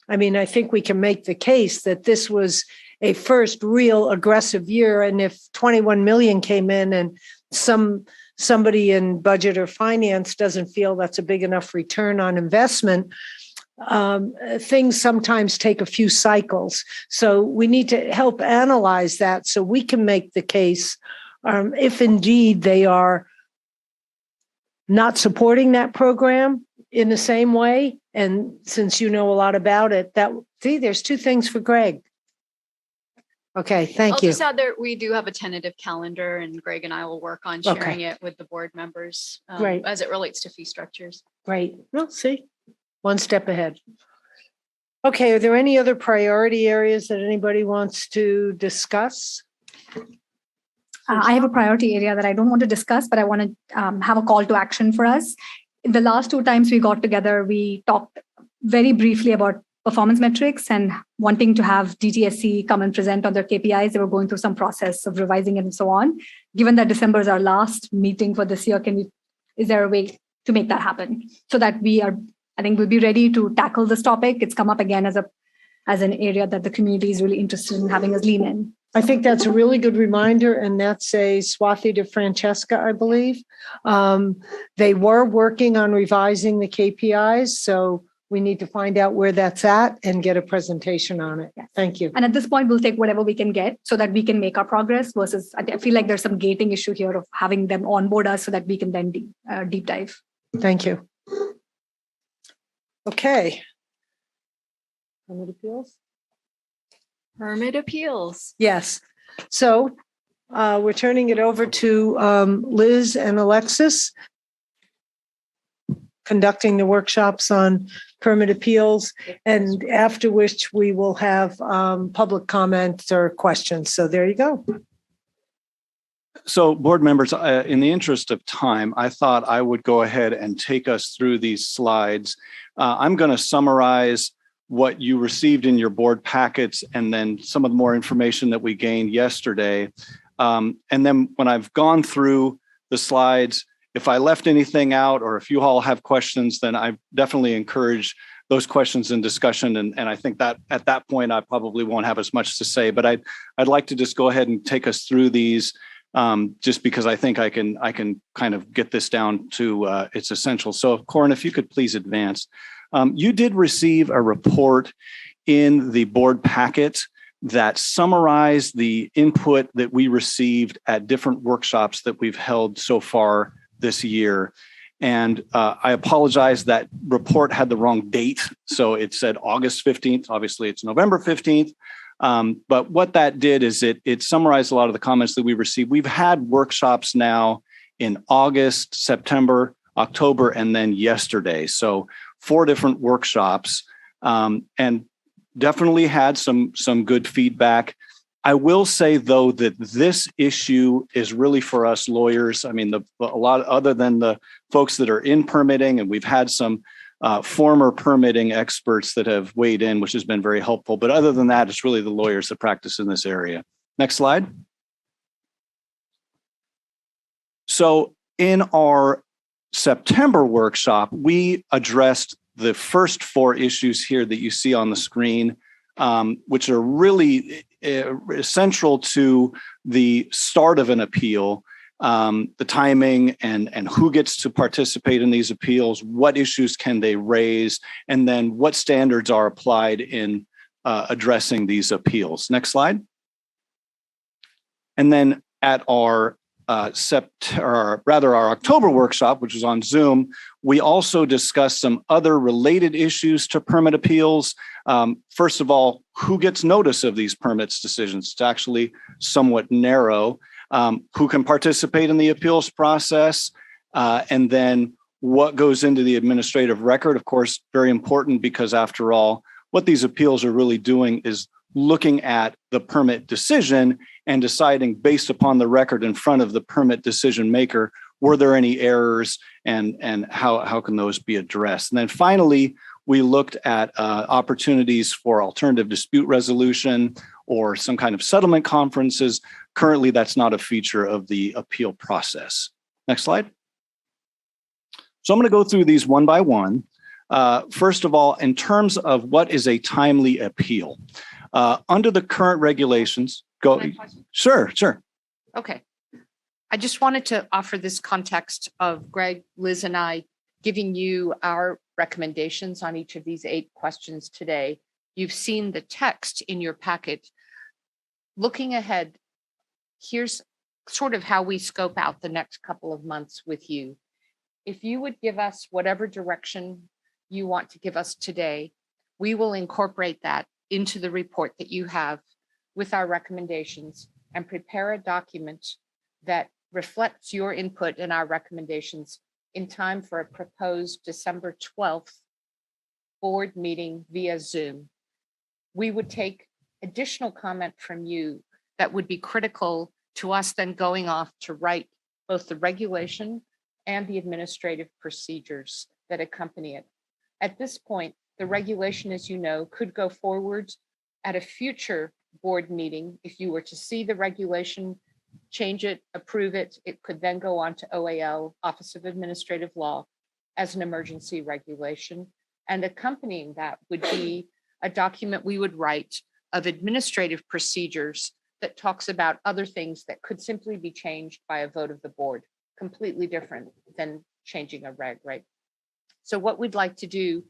I mean, I think we can make the case that this was a first real aggressive year. And if 21 million came in and somebody in budget or finance doesn't feel that's a big enough return on investment, things sometimes take a few cycles. So we need to help analyze that so we can make the case if indeed they are not supporting that program in the same way. And since you know a lot about it, there's two things for Greg. Okay, thank you. I'll just add there, we do have a tentative calendar, and Greg and I will work on sharing it with the board members Great. as it relates to fee structures. Great. Well, see, one step ahead. Okay, are there any other priority areas that anybody wants to discuss? I have a priority area that I don't want to discuss, but I want to have a call to action for us. The last 2 times we got together, we talked very briefly about performance metrics and wanting to have DTSC come and present on their KPIs. They were going through some process of revising it and so on. Given that December is our last meeting for this year, is there a way to make that happen so that I think we'll be ready to tackle this topic? It's come up again as an area that the community is really interested in having us lean in. I think that's a really good reminder, and that's a Swati DeFrancesca, I believe. They were working on revising the KPIs, so we need to find out where that's at and get a presentation on it. Yes. Thank you. And at this point, we'll take whatever we can get so that we can make our progress versus I feel like there's some gating issue here of having them onboard us so that we can then deep dive. Thank you. Okay. Permit appeals? Permit appeals. Yes. So we're turning it over to Liz and Alexis, conducting the workshops on permit appeals, and after which we will have public comments or questions. So there you go. So board members, in the interest of time, I thought I would go ahead and take us through these slides. I'm going to summarize what you received in your board packets and then some of the more information that we gained yesterday. And then when I've gone through the slides, if I left anything out or if you all have questions, then I definitely encourage those questions and discussion. And I think that at that point, I probably won't have as much to say, but I'd like to just go ahead and take us through these just because I think I can kind of get this down to its essentials. So, Corin, if you could please advance. You did receive a report in the board packet that summarized the input that we received at different workshops that we've held so far this year. And I apologize, that report had the wrong date. So it said August 15th. Obviously, it's November 15th. But what that did is it summarized a lot of the comments that we received. We've had workshops now in August, September, October, and then yesterday. So 4 different workshops, and definitely had some good feedback. I will say, though, that this issue is really for us lawyers. I mean, a lot other than the folks that are in permitting, and we've had some former permitting experts that have weighed in, which has been very helpful. But other than that, it's really the lawyers that practice in this area. Next slide. So in our September workshop, we addressed the first 4 issues here that you see on the screen, which are really central to the start of an appeal, the timing and who gets to participate in these appeals, what issues can they raise, and then what standards are applied in addressing these appeals. Next slide. And then at our our October workshop, which was on Zoom, we also discussed some other related issues to permit appeals. First of all, who gets notice of these permits decisions? It's actually somewhat narrow. Who can participate in the appeals process? And then what goes into the administrative record? Of course, very important, because after all, what these appeals are really doing is looking at the permit decision and deciding, based upon the record in front of the permit decision maker, were there any errors and how can those be addressed? And then finally, we looked at opportunities for alternative dispute resolution or some kind of settlement conferences. Currently, that's not a feature of the appeal process. Next slide. So I'm going to go through these one by one. First of all, in terms of what is a timely appeal, under the current regulations, Sure. Okay. I just wanted to offer this context of Greg, Liz, and I giving you our recommendations on each of these 8 questions today. You've seen the text in your packet. Looking ahead, here's sort of how we scope out the next couple of months with you. If you would give us whatever direction you want to give us today, we will incorporate that into the report that you have with our recommendations and prepare a document that reflects your input and our recommendations in time for a proposed December 12th board meeting via Zoom. We would take additional comment from you that would be critical to us then going off to write both the regulation and the administrative procedures that accompany it. At this point, the regulation, as you know, could go forward at a future board meeting. If you were to see the regulation, change it, approve it, it could then go on to OAL, Office of Administrative Law, as an emergency regulation. And accompanying that would be a document we would write of administrative procedures that talks about other things that could simply be changed by a vote of the board, completely different than changing a reg, right? So what we'd like to do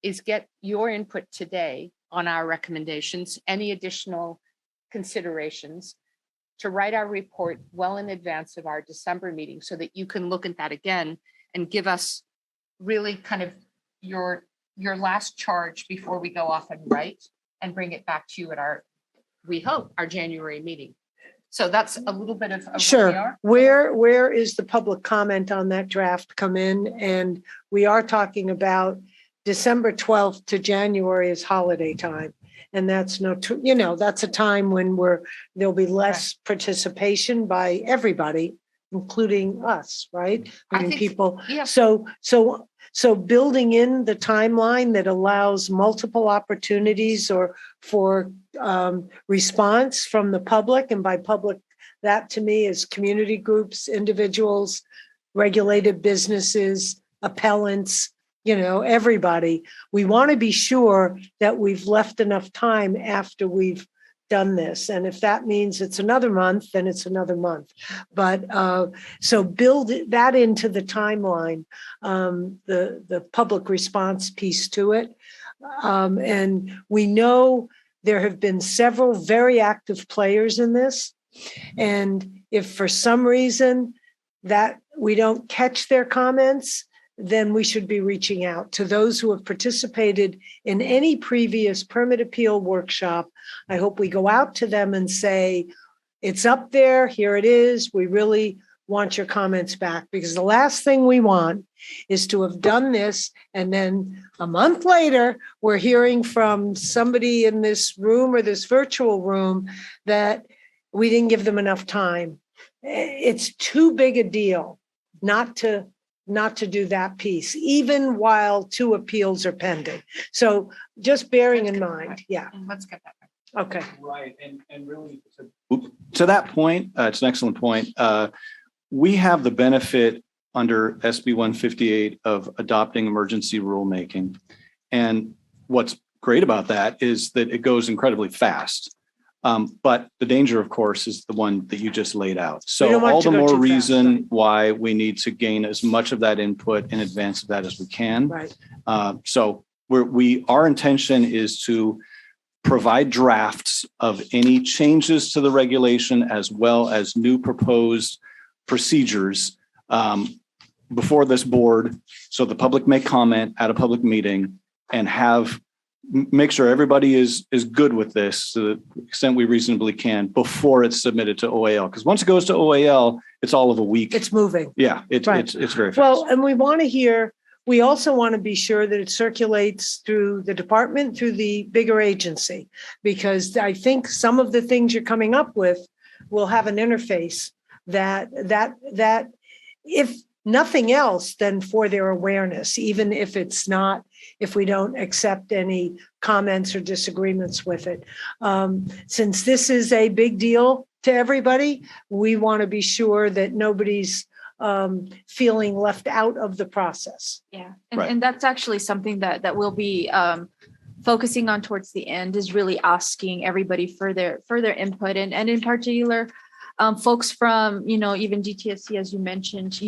is get your input today on our recommendations, any additional considerations, to write our report well in advance of our December meeting so that you can look at that again and give us really kind of your last charge before we go off and write and bring it back to you at our, we hope, our January meeting. So that's a little bit of Sure. Where is the public comment on that draft come in? And we are talking about December 12th to January is holiday time. And that's that's a time when there'll be less participation by everybody, including us, right? I mean, people. Yeah. So building in the timeline that allows multiple opportunities or for response from the public, and by public, that to me is community groups, individuals, regulated businesses, appellants, everybody. We want to be sure that we've left enough time after we've done this. And if that means it's another month, then it's another month. But so build that into the timeline, the public response piece to it. And we know there have been several very active players in this. And if for some reason that we don't catch their comments, then we should be reaching out to those who have participated in any previous permit appeal workshop. I hope we go out to them and say, it's up there, here it is. We really want your comments back, because the last thing we want is to have done this and then a month later, we're hearing from somebody in this room or this virtual room that we didn't give them enough time. It's too big a deal not to do that piece, even while 2 appeals are pending. So just bearing in mind, yeah. Let's get that. Okay. Right, and really to that point, it's an excellent point. We have the benefit under SB 158 of adopting emergency rulemaking. And what's great about that is that it goes incredibly fast. But the danger, of course, is the one that you just laid out. So all the more reason why we need to gain as much of that input in advance of that as we can. Right. So our intention is to provide drafts of any changes to the regulation as well as new proposed procedures before this board, so the public may comment at a public meeting and make sure everybody is good with this to the extent we reasonably can before it's submitted to OAL. Because once it goes to OAL, it's all of a week. It's moving. Yeah, it's very fast. Well, and we also want to be sure that it circulates through the department, through the bigger agency, because I think some of the things you're coming up with will have an interface that if nothing else, then for their awareness, even if we don't accept any comments or disagreements with it. Since this is a big deal to everybody, we want to be sure that nobody's feeling left out of the process. Yeah, and that's actually something that we'll be focusing on towards the end, is really asking everybody for their input, and in particular, folks from, even DTSC, as you mentioned,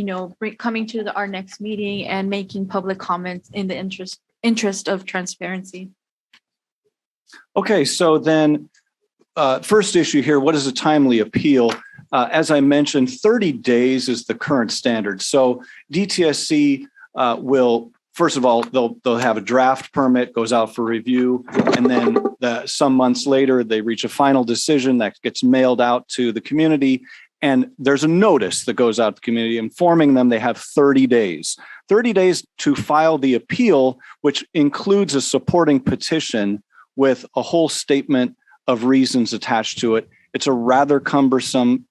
coming to our next meeting and making public comments in the interest of transparency. Okay, so then first issue here, what is a timely appeal? As I mentioned, 30 days is the current standard. So DTSC will, first of all, they'll have a draft permit, goes out for review, and then some months later, they reach a final decision that gets mailed out to the community. And there's a notice that goes out to the community informing them they have 30 days. 30 days to file the appeal, which includes a supporting petition with a whole statement of reasons attached to it. It's a rather cumbersome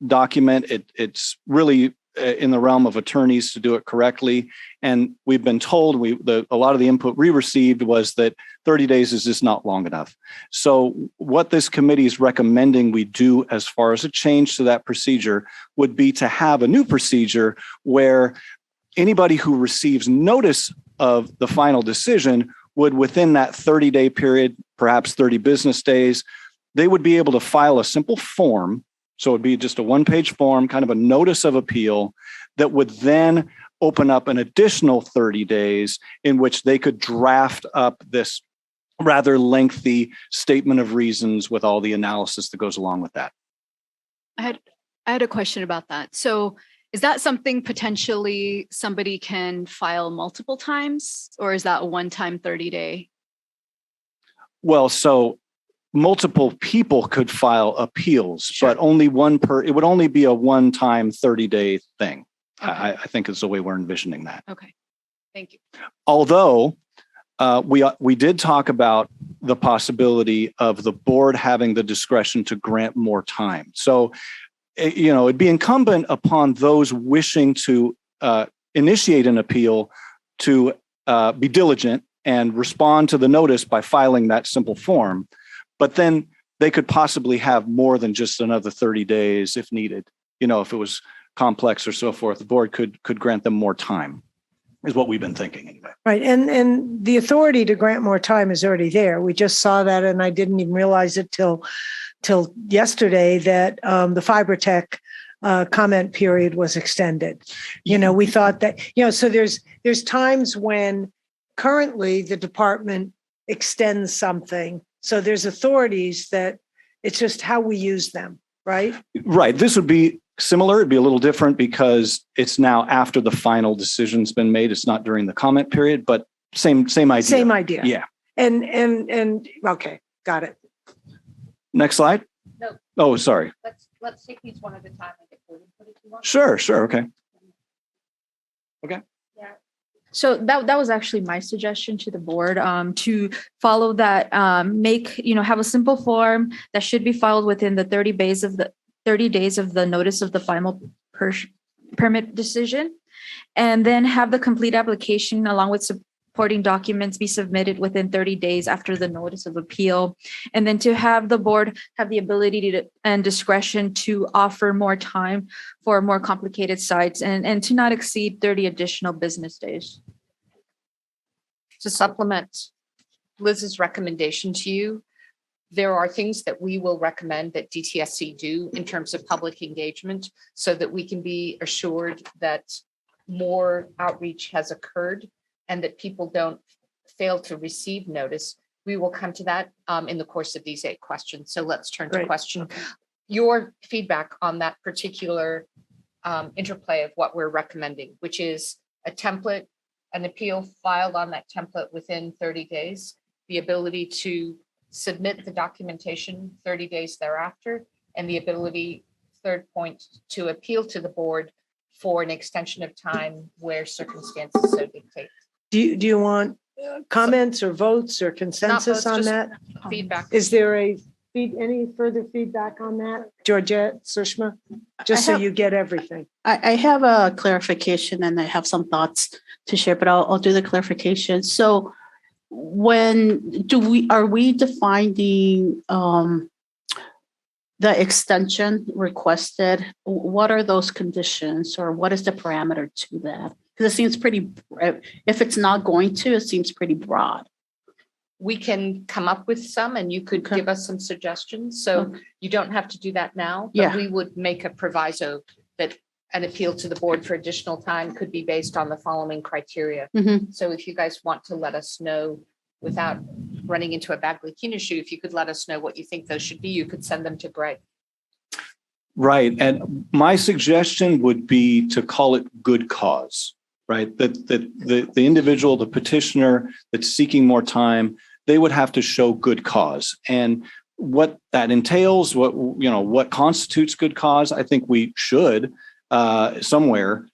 document. It's really in the realm of attorneys to do it correctly. And we've been told a lot of the input we received was that 30 days is just not long enough. So what this committee is recommending we do as far as a change to that procedure would be to have a new procedure where anybody who receives notice of the final decision would, within that 30-day period, perhaps 30 business days, they would be able to file a simple form. So it'd be just a one-page form, kind of a notice of appeal, that would then open up an additional 30 days in which they could draft up this rather lengthy statement of reasons with all the analysis that goes along with that. I had a question about that. So is that something potentially somebody can file multiple times, or is that a one-time 30-day? Well, so multiple people could file appeals, but only it would only be a one-time 30-day thing. Okay. I think is the way we're envisioning that. Okay, thank you. Although we did talk about the possibility of the board having the discretion to grant more time. So, it'd be incumbent upon those wishing to initiate an appeal to be diligent and respond to the notice by filing that simple form. But then they could possibly have more than just another 30 days if needed. If it was complex or so forth, the board could grant them more time. is what we've been thinking anyway. Right. And the authority to grant more time is already there. We just saw that, and I didn't even realize it till yesterday that the FiberTech comment period was extended. We thought that, so there's times when currently the department extends something. So there's authorities that it's just how we use them, right? Right. This would be similar. It'd be a little different because it's now after the final decision's been made. It's not during the comment period, but same idea. Same idea. Yeah. And okay, got it. Next slide. No. Oh, sorry. Let's take these one at a time and get board input if you want. Sure. Okay. Yeah. So that was actually my suggestion to the board, to follow that, have a simple form that should be filed within the 30 days of the notice of the final permit decision, and then have the complete application along with supporting documents be submitted within 30 days after the notice of appeal, and then to have the board have the ability and discretion to offer more time for more complicated sites and to not exceed 30 additional business days. To supplement Liz's recommendation to you, there are things that we will recommend that DTSC do in terms of public engagement so that we can be assured that more outreach has occurred and that people don't fail to receive notice. We will come to that in the course of these 8 questions. So let's turn to question. Your feedback on that particular interplay of what we're recommending, which is a template, an appeal filed on that template within 30 days, the ability to submit the documentation 30 days thereafter, and the ability, third point, to appeal to the board for an extension of time where circumstances so dictate. Do you want comments or votes or consensus votes, on just that? Feedback. Is there any further feedback on that? Georgette, Sushma, just so you get everything. I have a clarification and I have some thoughts to share, but I'll do the clarification. So when are we defining the extension requested? What are those conditions, or what is the parameter to that? Because it seems pretty, if it's not going to, it seems pretty broad. We can come up with some and you could give us some suggestions. So you don't have to do that now, but we would make a proviso that an appeal to the board for additional time could be based on the following criteria. So if you guys want to let us know without running into a Bagley-Keene issue, if you could let us know what you think those should be, you could send them to Greg. Right. And my suggestion would be to call it good cause, right? That the individual, the petitioner that's seeking more time, they would have to show good cause. And what that entails, what constitutes good cause, I think we should somewhere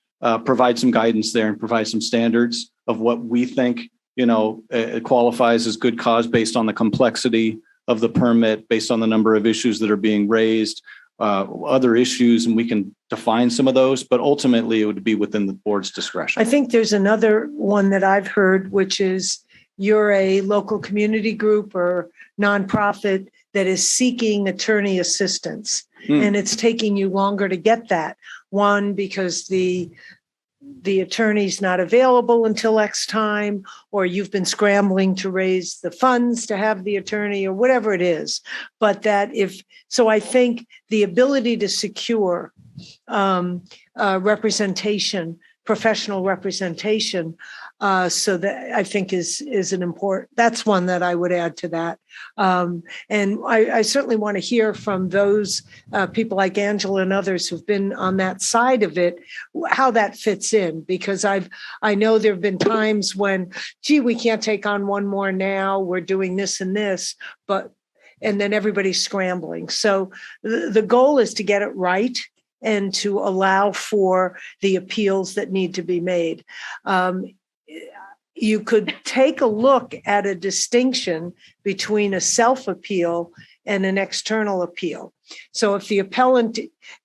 provide some guidance there and provide some standards of what we think, it qualifies as good cause based on the complexity of the permit, based on the number of issues that are being raised, other issues, and we can define some of those, but ultimately it would be within the board's discretion. I think there's another one that I've heard, which is you're a local community group or nonprofit that is seeking attorney assistance, and it's taking you longer to get that. One, because the attorney's not available until X time, or you've been scrambling to raise the funds to have the attorney, or whatever it is. But so I think the ability to secure representation, professional representation, so that I think is an important, that's one that I would add to that. And I certainly want to hear from those people like Angela and others who've been on that side of it, how that fits in, because I know there've been times when, we can't take on one more now, we're doing this and this, and then everybody's scrambling. So the goal is to get it right and to allow for the appeals that need to be made. You could take a look at a distinction between a self-appeal and an external appeal. So if the appellant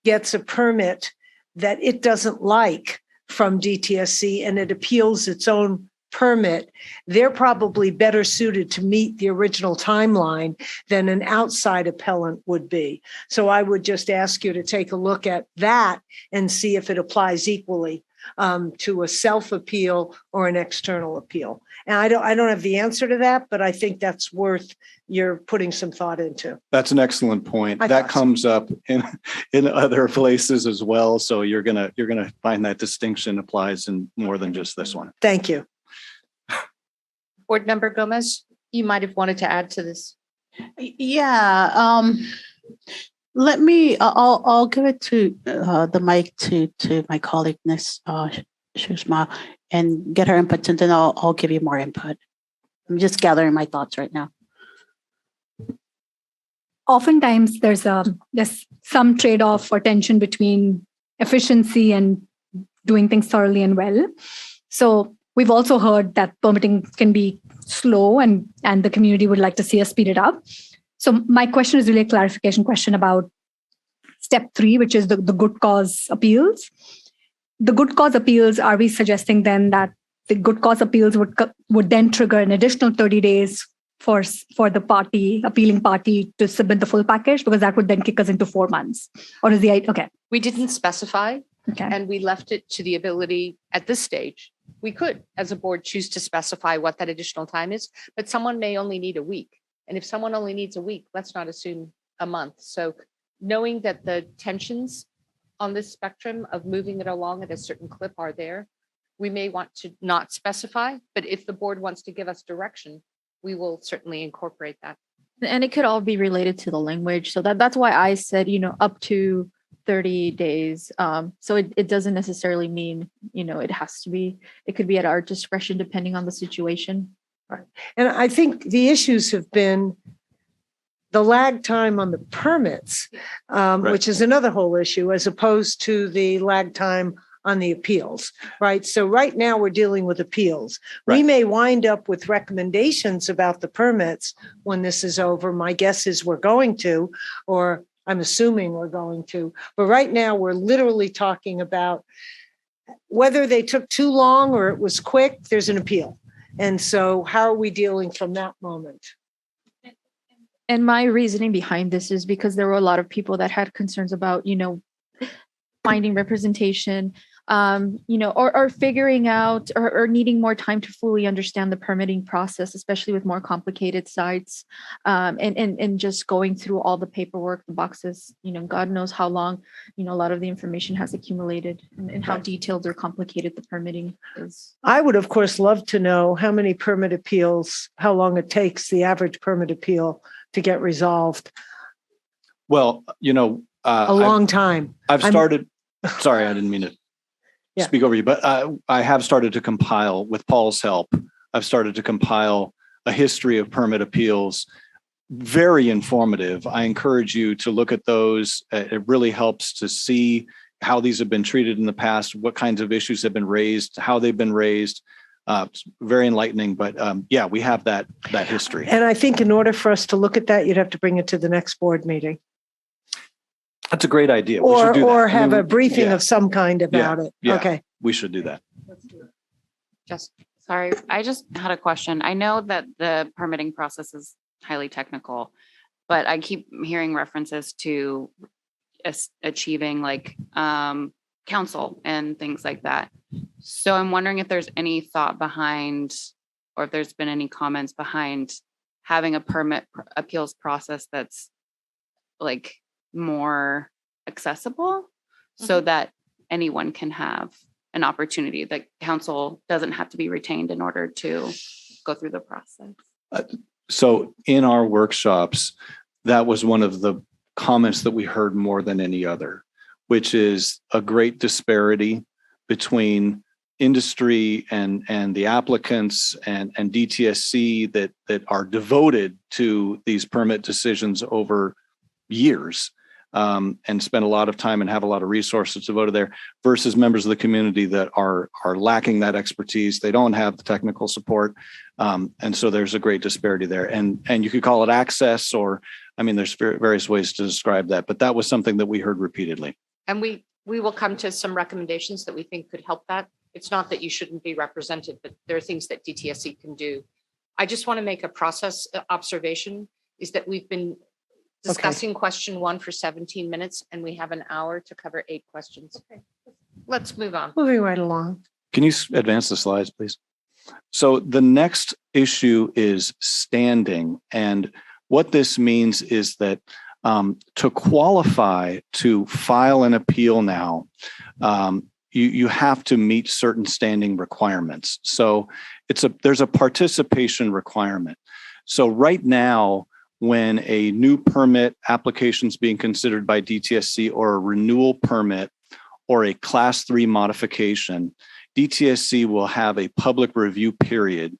gets a permit that it doesn't like from DTSC and it appeals its own permit, they're probably better suited to meet the original timeline than an outside appellant would be. So I would just ask you to take a look at that and see if it applies equally. to a self-appeal or an external appeal. And I don't have the answer to that, but I think that's worth your putting some thought into. That's an excellent point. I That thought so. comes up in other places as well. So you're gonna find that distinction applies in more than just this one. Thank you. Board Member Gomez, you might have wanted to add to this. Yeah, let me, I'll give it to the mic to my colleague, Ms. Shushma, and get her input, and then I'll give you more input. I'm just gathering my thoughts right now. Oftentimes there's some trade-off or tension between efficiency and doing things thoroughly and well. So we've also heard that permitting can be slow and the community would like to see us speed it up. So my question is really a clarification question about step 3, which is the good cause appeals. The good cause appeals, are we suggesting then that the good cause appeals would then trigger an additional 30 days for the appealing party to submit the full package, because that would then kick us into 4 months? Or is the okay? We didn't specify, Okay. and we left it to the ability at this stage. We could, as a board, choose to specify what that additional time is, but someone may only need a week. And if someone only needs a week, let's not assume a month. So knowing that the tensions on this spectrum of moving it along at a certain clip are there, we may want to not specify, but if the board wants to give us direction, we will certainly incorporate that. And it could all be related to the language. So that's why I said, up to 30 days. So it doesn't necessarily mean, it could be at our discretion depending on the situation. Right. And I think the issues have been the lag time on the permits, which is another whole issue, as opposed to the lag time on the appeals, right? So right now we're dealing with appeals. We may wind up with recommendations about the permits when this is over. My guess is we're going to, or I'm assuming we're going to, but right now we're literally talking about whether they took too long or it was quick, there's an appeal. And so how are we dealing from that moment? And my reasoning behind this is because there were a lot of people that had concerns about, finding representation, or figuring out or needing more time to fully understand the permitting process, especially with more complicated sites, and just going through all the paperwork, the boxes, God knows how long, a lot of the information has accumulated and how detailed or complicated the permitting is. I would, of course, love to know how many permit appeals, how long it takes the average permit appeal to get resolved. Well, A long time. I've started, sorry, I didn't mean to speak over you, but I have started to compile, with Paul's help, I've started to compile a history of permit appeals. Very informative. I encourage you to look at those. It really helps to see how these have been treated in the past, what kinds of issues have been raised, how they've been raised. It's very enlightening, but we have that history. And I think in order for us to look at that, you'd have to bring it to the next board meeting. That's a great idea. We should do that. Or have a briefing of some kind about it. Yeah, Okay. we should do that. Sorry, I just had a question. I know that the permitting process is highly technical, but I keep hearing references to achieving council and things like that. So I'm wondering if there's any thought behind, or if there's been any comments behind having a permit appeals process that's more accessible, so that anyone can have an opportunity, that council doesn't have to be retained in order to go through the process. So in our workshops, that was one of the comments that we heard more than any other, which is a great disparity between industry and the applicants and DTSC that are devoted to these permit decisions over years, and spend a lot of time and have a lot of resources devoted there, versus members of the community that are lacking that expertise. They don't have the technical support. And so there's a great disparity there. And you could call it access, or, there's various ways to describe that, but that was something that we heard repeatedly. And we will come to some recommendations that we think could help that. It's not that you shouldn't be represented, but there are things that DTSC can do. I just want to make a process observation, is that we've been discussing question 1 for 17 minutes, and we have an hour to cover 8 questions. let's move on. Moving right along. Can you advance the slides, please? So the next issue is standing. And what this means is that to qualify to file an appeal now, you have to meet certain standing requirements. So there's a participation requirement. So right now, when a new permit application is being considered by DTSC or a renewal permit or a Class 3 modification, DTSC will have a public review period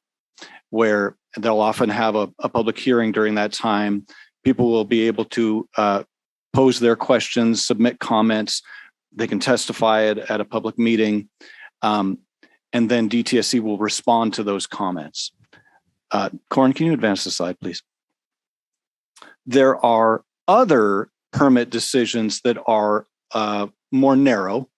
where they'll often have a public hearing during that time. People will be able to pose their questions, submit comments. They can testify at a public meeting. And then DTSC will respond to those comments. Corin, can you advance the slide, please? There are other permit decisions that are more narrow.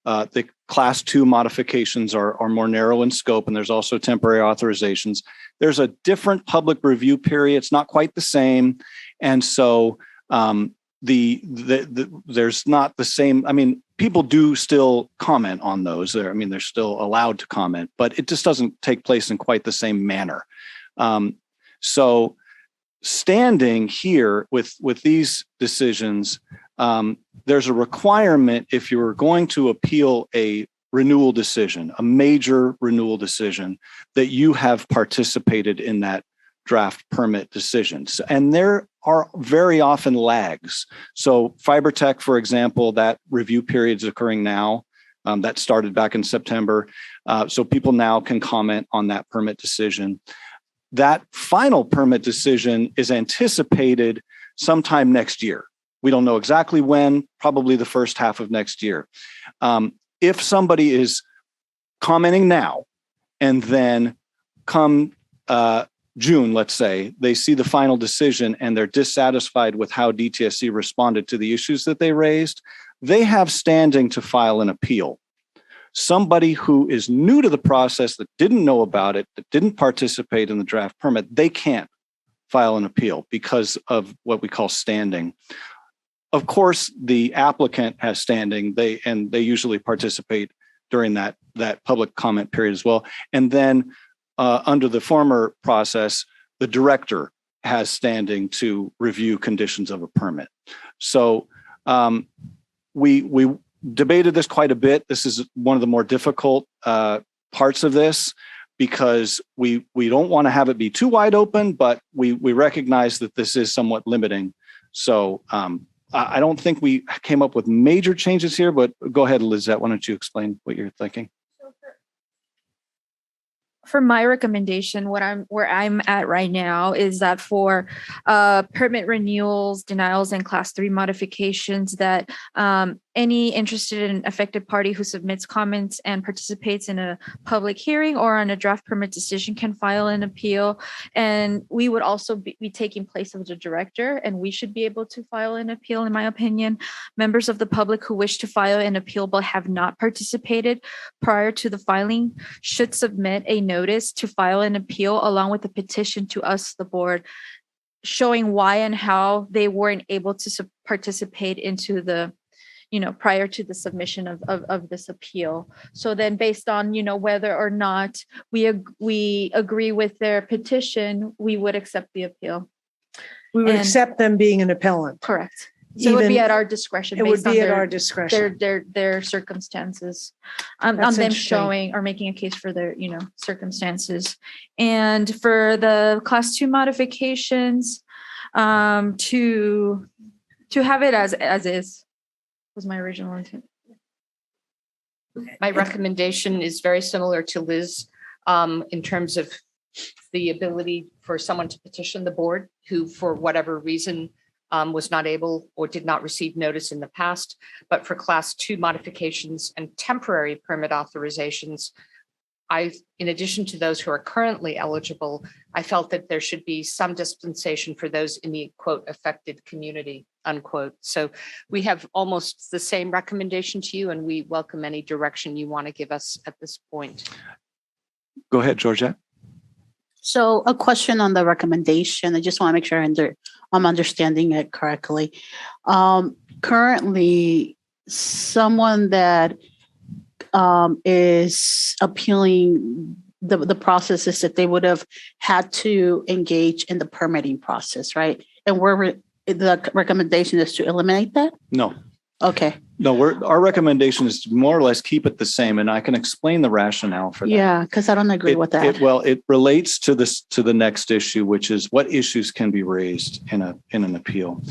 The Class 2 modifications are more narrow in scope, and there's also temporary authorizations. There's a different public review period. It's not quite the same. And so there's not the same, I mean, people do still comment on those. They're still allowed to comment, but it just doesn't take place in quite the same manner. So standing here with these decisions, there's a requirement if you're going to appeal a renewal decision, a major renewal decision, that you have participated in that draft permit decisions. And there are very often lags. So FiberTech, for example, that review period is occurring now. That started back in September. So people now can comment on that permit decision. That final permit decision is anticipated sometime next year. We don't know exactly when, probably the first half of next year. If somebody is commenting now and then come June, let's say, they see the final decision and they're dissatisfied with how DTSC responded to the issues that they raised, they have standing to file an appeal. Somebody who is new to the process, that didn't know about it, that didn't participate in the draft permit, they can't file an appeal because of what we call standing. Of course, the applicant has standing, they usually participate during that public comment period as well. And then under the former process, the director has standing to review conditions of a permit. So we debated this quite a bit. This is one of the more difficult parts of this because we don't want to have it be too wide open, but we recognize that this is somewhat limiting. So I don't think we came up with major changes here, but go ahead, Lizette, why don't you explain what you're thinking? For my recommendation, where I'm at right now is that for permit renewals, denials, and Class 3 modifications, that any interested and affected party who submits comments and participates in a public hearing or on a draft permit decision can file an appeal. And we would also be taking place of the director, and we should be able to file an appeal, in my opinion. Members of the public who wish to file an appeal but have not participated prior to the filing should submit a notice to file an appeal along with a petition to us, the board, showing why and how they weren't able to participate into the prior to the submission of this appeal. So then based on, whether or not we agree with their petition, we would accept the appeal. We would accept them being an appellant. Correct. So it would be at our discretion. It would be at our discretion. Their circumstances, on them showing or making a case for their, circumstances. And for the Class 2 modifications, to have it as is. Was my original intent. My recommendation is very similar to Liz in terms of the ability for someone to petition the board who, for whatever reason, was not able or did not receive notice in the past. But for Class 2 modifications and temporary permit authorizations, in addition to those who are currently eligible, I felt that there should be some dispensation for those in the quote affected community, unquote. So we have almost the same recommendation to you, and we welcome any direction you want to give us at this point. Go ahead, Georgette. So a question on the recommendation. I just want to make sure I'm understanding it correctly. Currently, someone that is appealing the processes that they would have had to engage in the permitting process, right? And the recommendation is to eliminate that? No, Okay. no, our recommendation is to more or less keep it the same, and I can explain the rationale for that. Yeah, because I don't agree with that. It relates to the next issue, which is what issues can be raised in an appeal.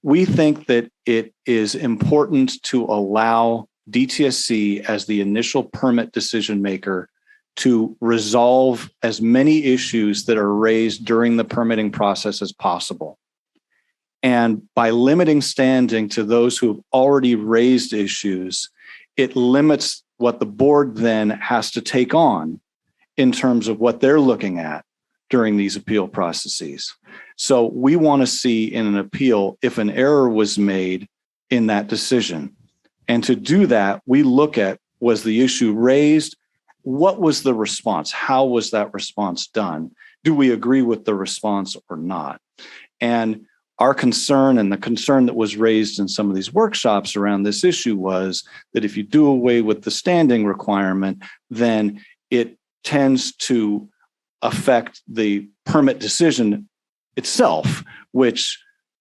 We think that it is important to allow DTSC as the initial permit decision maker to resolve as many issues that are raised during the permitting process as possible. And by limiting standing to those who have already raised issues, it limits what the board then has to take on in terms of what they're looking at during these appeal processes. So we want to see in an appeal if an error was made in that decision. And to do that, we look at, was the issue raised? What was the response? How was that response done? Do we agree with the response or not? And our concern, and the concern that was raised in some of these workshops around this issue, was that if you do away with the standing requirement, then it tends to affect the permit decision itself, which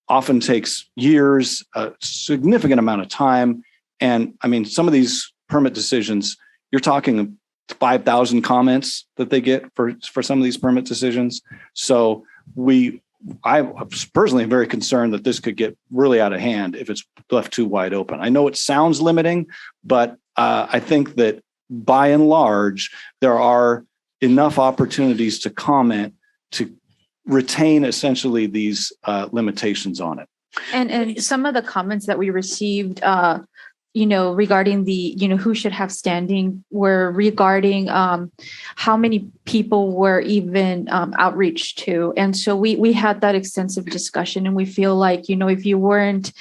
often takes years, a significant amount of time. And I mean, some of these permit decisions, you're talking 5,000 comments that they get for some of these permit decisions. So I personally am very concerned that this could get really out of hand if it's left too wide open. I know it sounds limiting, but I think that by and large, there are enough opportunities to comment to retain essentially these limitations on it. And some of the comments that we received, regarding the, who should have standing were regarding how many people were even outreach to. And so we had that extensive discussion, and we feel like, if you weren't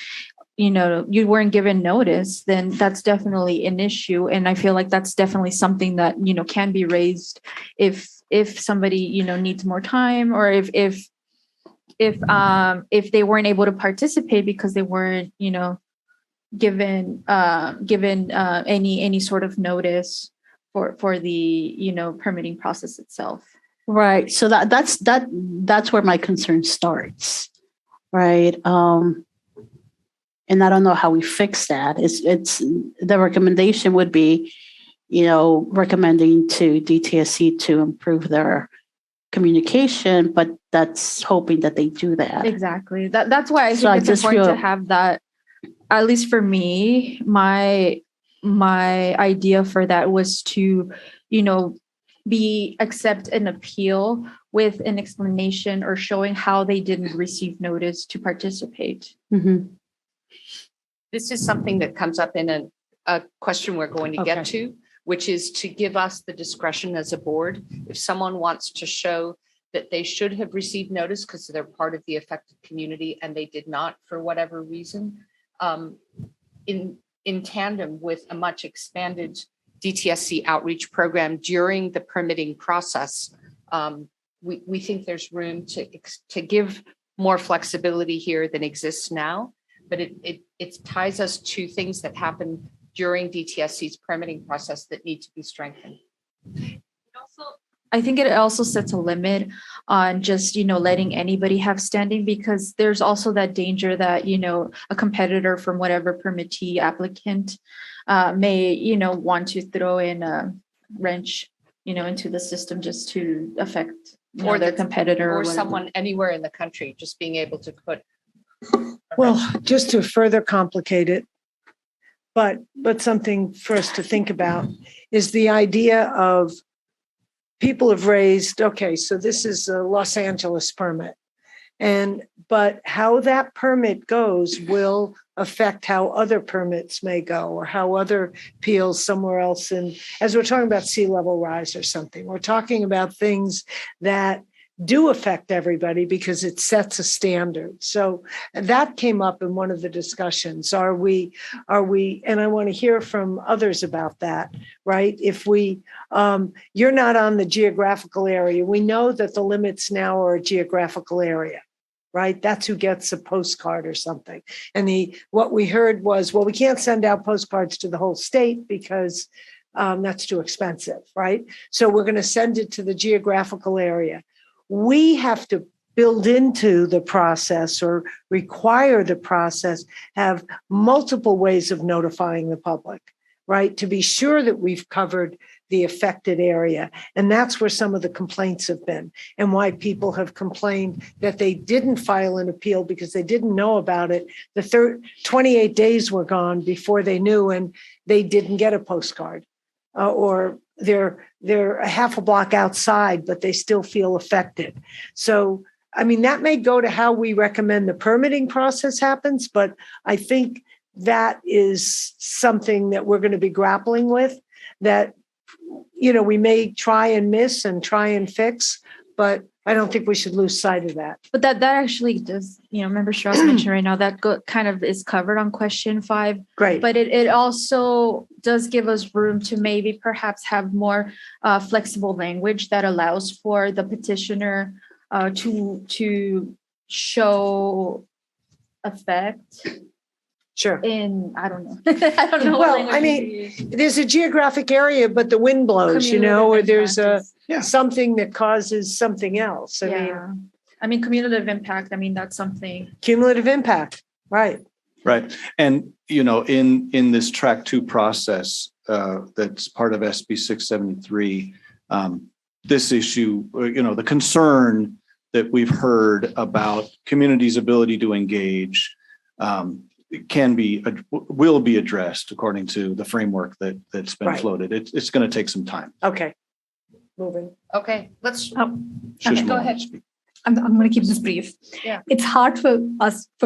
given notice, then that's definitely an issue. And I feel like that's definitely something that, can be raised if somebody, needs more time, or if they weren't able to participate because they weren't, given any sort of notice for the permitting process itself. Right. So that's where my concern starts. Right. And I don't know how we fix that. It's the recommendation would be, recommending to DTSC to improve their communication, but that's hoping that they do that. Exactly. That's why I think it's important to have that. At least for me, my idea for that was to, accept an appeal with an explanation or showing how they didn't receive notice to participate. Mm-hmm. This is something that comes up in a question we're going to get to, which is to give us the discretion as a board. If someone wants to show that they should have received notice because they're part of the affected community and they did not for whatever reason, in tandem with a much expanded DTSC outreach program during the permitting process, we think there's room to give more flexibility here than exists now, but it ties us to things that happen during DTSC's permitting process that need to be strengthened. I think it also sets a limit on just, letting anybody have standing, because there's also that danger that, a competitor from whatever permittee applicant may, want to throw in a wrench, into the system just to affect their competitor or someone anywhere in the country just being able to put. Well, just to further complicate it, but something for us to think about is the idea of people have raised, okay, so this is a Los Angeles permit. But how that permit goes will affect how other permits may go, or how other appeals somewhere else. And as we're talking about sea level rise or something, we're talking about things that do affect everybody because it sets a standard. So that came up in one of the discussions. Are we, and I want to hear from others about that, right? If you're not on the geographical area, we know that the limits now are a geographical area. right? That's who gets a postcard or something. And what we heard was, well, we can't send out postcards to the whole state because that's too expensive, right? So we're going to send it to the geographical area. We have to build into the process or require the process, have multiple ways of notifying the public, right? To be sure that we've covered the affected area. And that's where some of the complaints have been and why people have complained that they didn't file an appeal because they didn't know about it. 28 days were gone before they knew and they didn't get a postcard or they're a half a block outside, but they still feel affected. So, I mean, that may go to how we recommend the permitting process happens, but I think that is something that we're going to be grappling with that, you know, we may try and miss and try and fix, but I don't think we should lose sight of that. But that actually does, you know, Member Strauss mentioned right now that kind of is covered on question 5. Great. But it also does give us room to maybe perhaps have more flexible language that allows for the petitioner to show effect. Sure. I don't know. I don't know. Well, I mean, there's a geographic area, but the wind blows, you know, or there's something that causes something else. I mean, cumulative impact. I mean, that's something. Cumulative impact. Right. Right. And, you know, in this track 2 process that's part of SB 673, this issue, you know, the concern that we've heard about communities' ability to engage will be addressed according to the framework that's been floated. It's going to take some time. Okay. Moving. Okay, let's Go ahead. I'm going to keep this brief. Yeah. It's hard for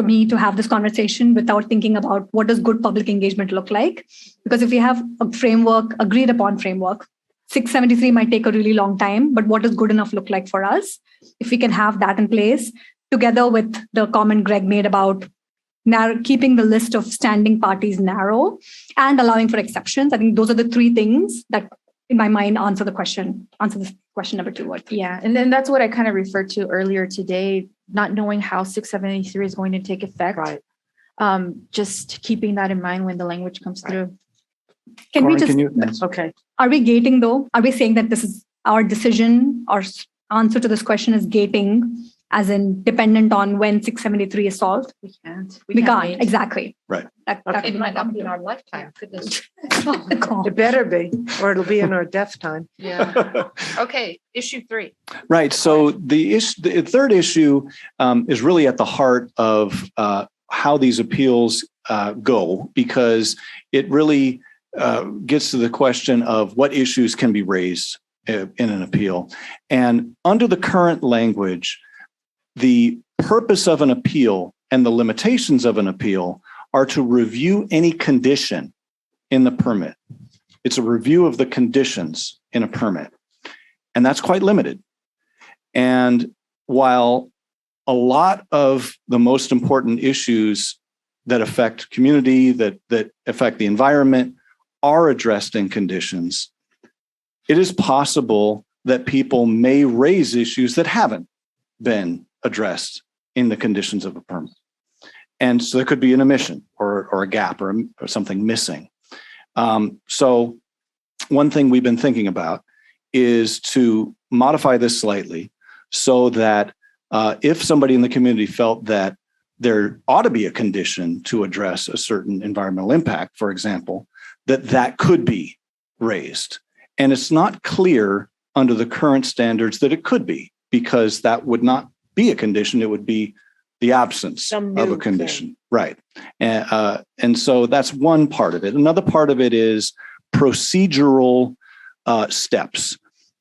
me to have this conversation without thinking about what does good public engagement look like? Because if we have a framework, agreed upon framework, 673 might take a really long time, but what does good enough look like for us? If we can have that in place, together with the comment Greg made about keeping the list of standing parties narrow and allowing for exceptions. I think those are the 3 things that in my mind answer this question number 2. Yeah. And then that's what I kind of referred to earlier today, not knowing how 673 is going to take effect. Right. Just keeping that in mind when the language comes through. Okay. Are we gating though? Are we saying that this is our decision or answer to this question is gating as in dependent on when 673 is solved? We can't. We can't. Exactly. Right. It might not be in our lifetime. Goodness. It better be, or it'll be in our death time. Yeah. Okay. Issue 3. Right. So the third issue is really at the heart of how these appeals go, because it really gets to the question of what issues can be raised in an appeal. And under the current language, the purpose of an appeal and the limitations of an appeal are to review any condition in the permit. It's a review of the conditions in a permit. And that's quite limited. And while a lot of the most important issues that affect community, that affect the environment are addressed in conditions, it is possible that people may raise issues that haven't been addressed in the conditions of a permit. And so there could be an omission or a gap or something missing. So one thing we've been thinking about is to modify this slightly so that if somebody in the community felt that there ought to be a condition to address a certain environmental impact, for example, that could be raised. And it's not clear under the current standards that it could be, because that would not be a condition. It would be the absence of a condition. Right. And so that's one part of it. Another part of it is procedural steps.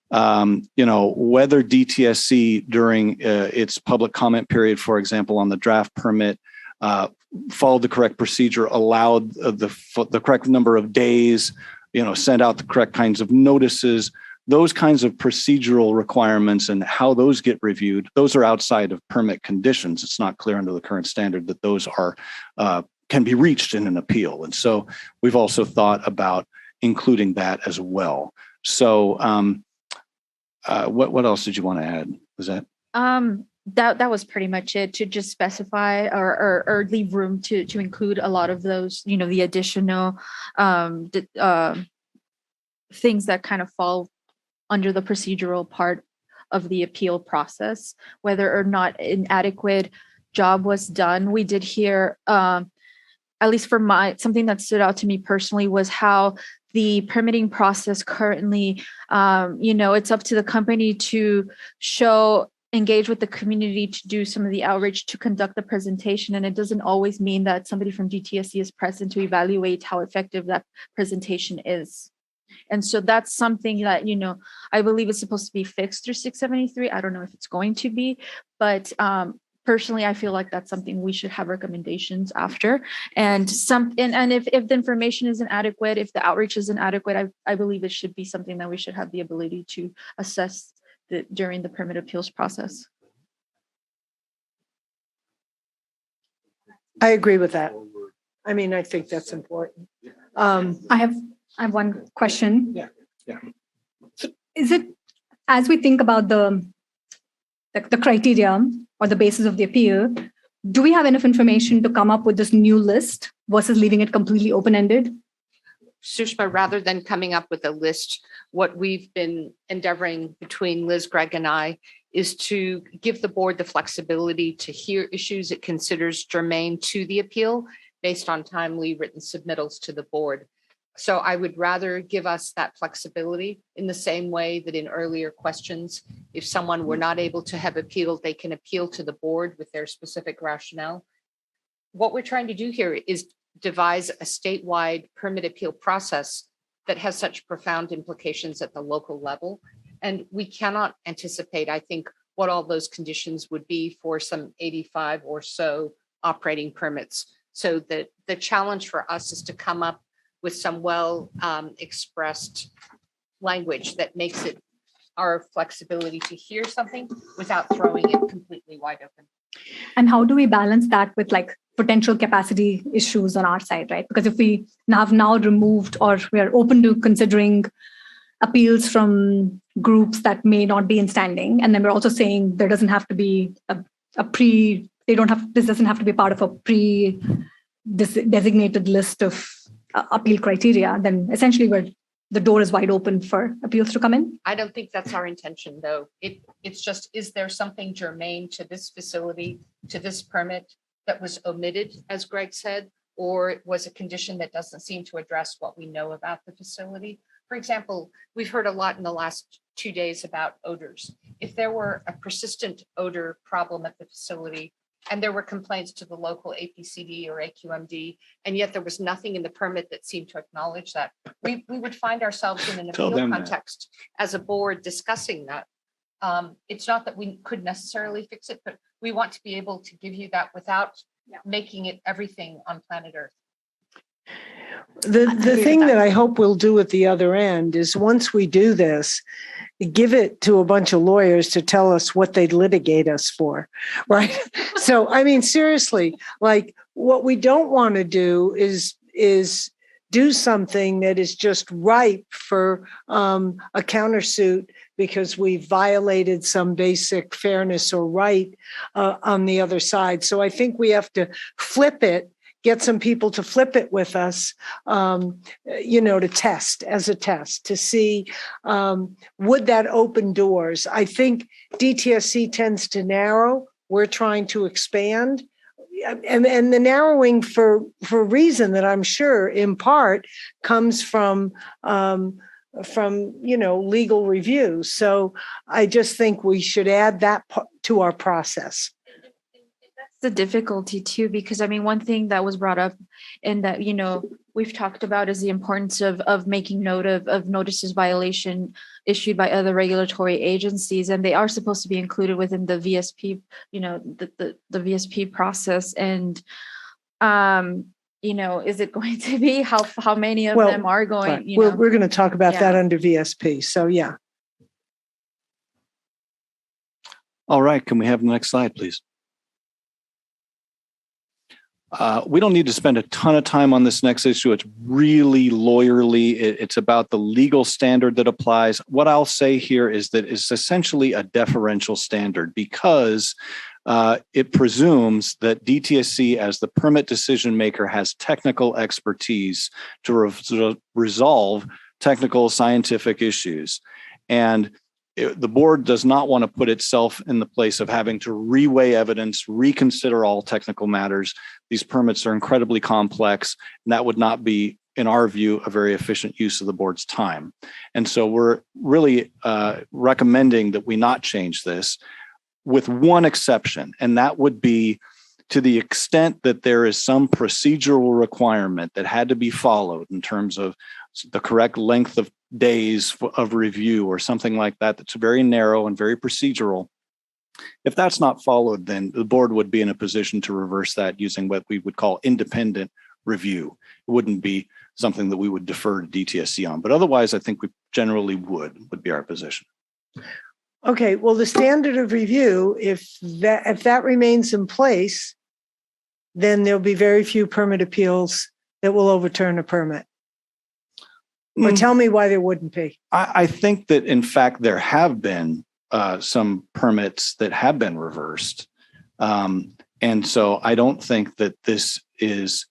Whether DTSC during its public comment period, for example, on the draft permit, followed the correct procedure, allowed the correct number of days, sent out the correct kinds of notices. Those kinds of procedural requirements and how those get reviewed, those are outside of permit conditions. It's not clear under the current standard that those can be reached in an appeal. And so we've also thought about including that as well. So what else did you want to add? Was that? that was pretty much it, to just specify or leave room to include a lot of those, the additional things that kind of fall under the procedural part of the appeal process, whether or not an adequate job was done. We did hear, at least for something that stood out to me personally, was how the permitting process currently, it's up to the company to engage with the community, to do some of the outreach, to conduct the presentation. And it doesn't always mean that somebody from DTSC is present to evaluate how effective that presentation is. And so that's something that, I believe is supposed to be fixed through 673. I don't know if it's going to be, but personally, I feel like that's something we should have recommendations after. And if the information isn't adequate, if the outreach isn't adequate, I believe it should be something that we should have the ability to assess during the permit appeals process. I agree with that. I mean, I think that's important. I have one question. Yeah. Is it, as we think about the criteria or the basis of the appeal, do we have enough information to come up with this new list versus leaving it completely open-ended? Sushma, rather than coming up with a list, what we've been endeavoring between Liz, Greg, and I is to give the board the flexibility to hear issues it considers germane to the appeal based on timely written submittals to the board. So I would rather give us that flexibility in the same way that in earlier questions, if someone were not able to have appealed, they can appeal to the board with their specific rationale. What we're trying to do here is devise a statewide permit appeal process that has such profound implications at the local level. And we cannot anticipate, I think, what all those conditions would be for some 85 or so operating permits. So that the challenge for us is to come up with some well expressed language that makes it our flexibility to hear something without throwing it completely wide open. And how do we balance that with potential capacity issues on our side, right? Because if we have now removed, or we are open to considering appeals from groups that may not be in standing, and then we're also saying there doesn't have to be this doesn't have to be part of a designated list of appeal criteria, then essentially the door is wide open for appeals to come in. I don't think that's our intention, though. It's just, is there something germane to this facility, to this permit that was omitted, as Greg said, or it was a condition that doesn't seem to address what we know about the facility? For example, we've heard a lot in the last 2 days about odors. If there were a persistent odor problem at the facility, and there were complaints to the local APCD or AQMD, and yet there was nothing in the permit that seemed to acknowledge that, we would find ourselves in an appeal context as a board discussing that. It's not that we could necessarily fix it, but we want to be able to give you that without making it everything on planet Earth. The thing that I hope we'll do at the other end is, once we do this, give it to a bunch of lawyers to tell us what they'd litigate us for, right? So, I mean, seriously, what we don't want to do is do something that is just ripe for a countersuit because we violated some basic fairness or right on the other side. So I think we have to flip it, get some people to flip it with us, to test, as a test, to see, would that open doors? I think DTSC tends to narrow. We're trying to expand. And the narrowing for a reason that I'm sure in part comes from legal review. So I just think we should add that to our process. The difficulty too, because I mean, one thing that was brought up and that, we've talked about is the importance of making note of notices violation issued by other regulatory agencies, and they are supposed to be included within the VSP, the VSP process. And, is it going to be how many of them are going? We're going to talk about that under VSP. So, yeah. All right. Can we have the next slide, please? We don't need to spend a ton of time on this next issue. It's really lawyerly. It's about the legal standard that applies. What I'll say here is that it's essentially a deferential standard because it presumes that DTSC, as the permit decision maker, has technical expertise to resolve technical scientific issues. And the board does not want to put itself in the place of having to reweigh evidence, reconsider all technical matters. These permits are incredibly complex, and that would not be, in our view, a very efficient use of the board's time. And so we're really recommending that we not change this, with one exception, and that would be to the extent that there is some procedural requirement that had to be followed in terms of the correct length of days of review or something like that, that's very narrow and very procedural. If that's not followed, then the board would be in a position to reverse that using what we would call independent review. It wouldn't be something that we would defer to DTSC on, but otherwise I think we generally would be our position. Okay, well, the standard of review, if that remains in place, then there'll be very few permit appeals that will overturn a permit. Or tell me why there wouldn't be. I think that, in fact, there have been some permits that have been reversed. And so I don't think that this is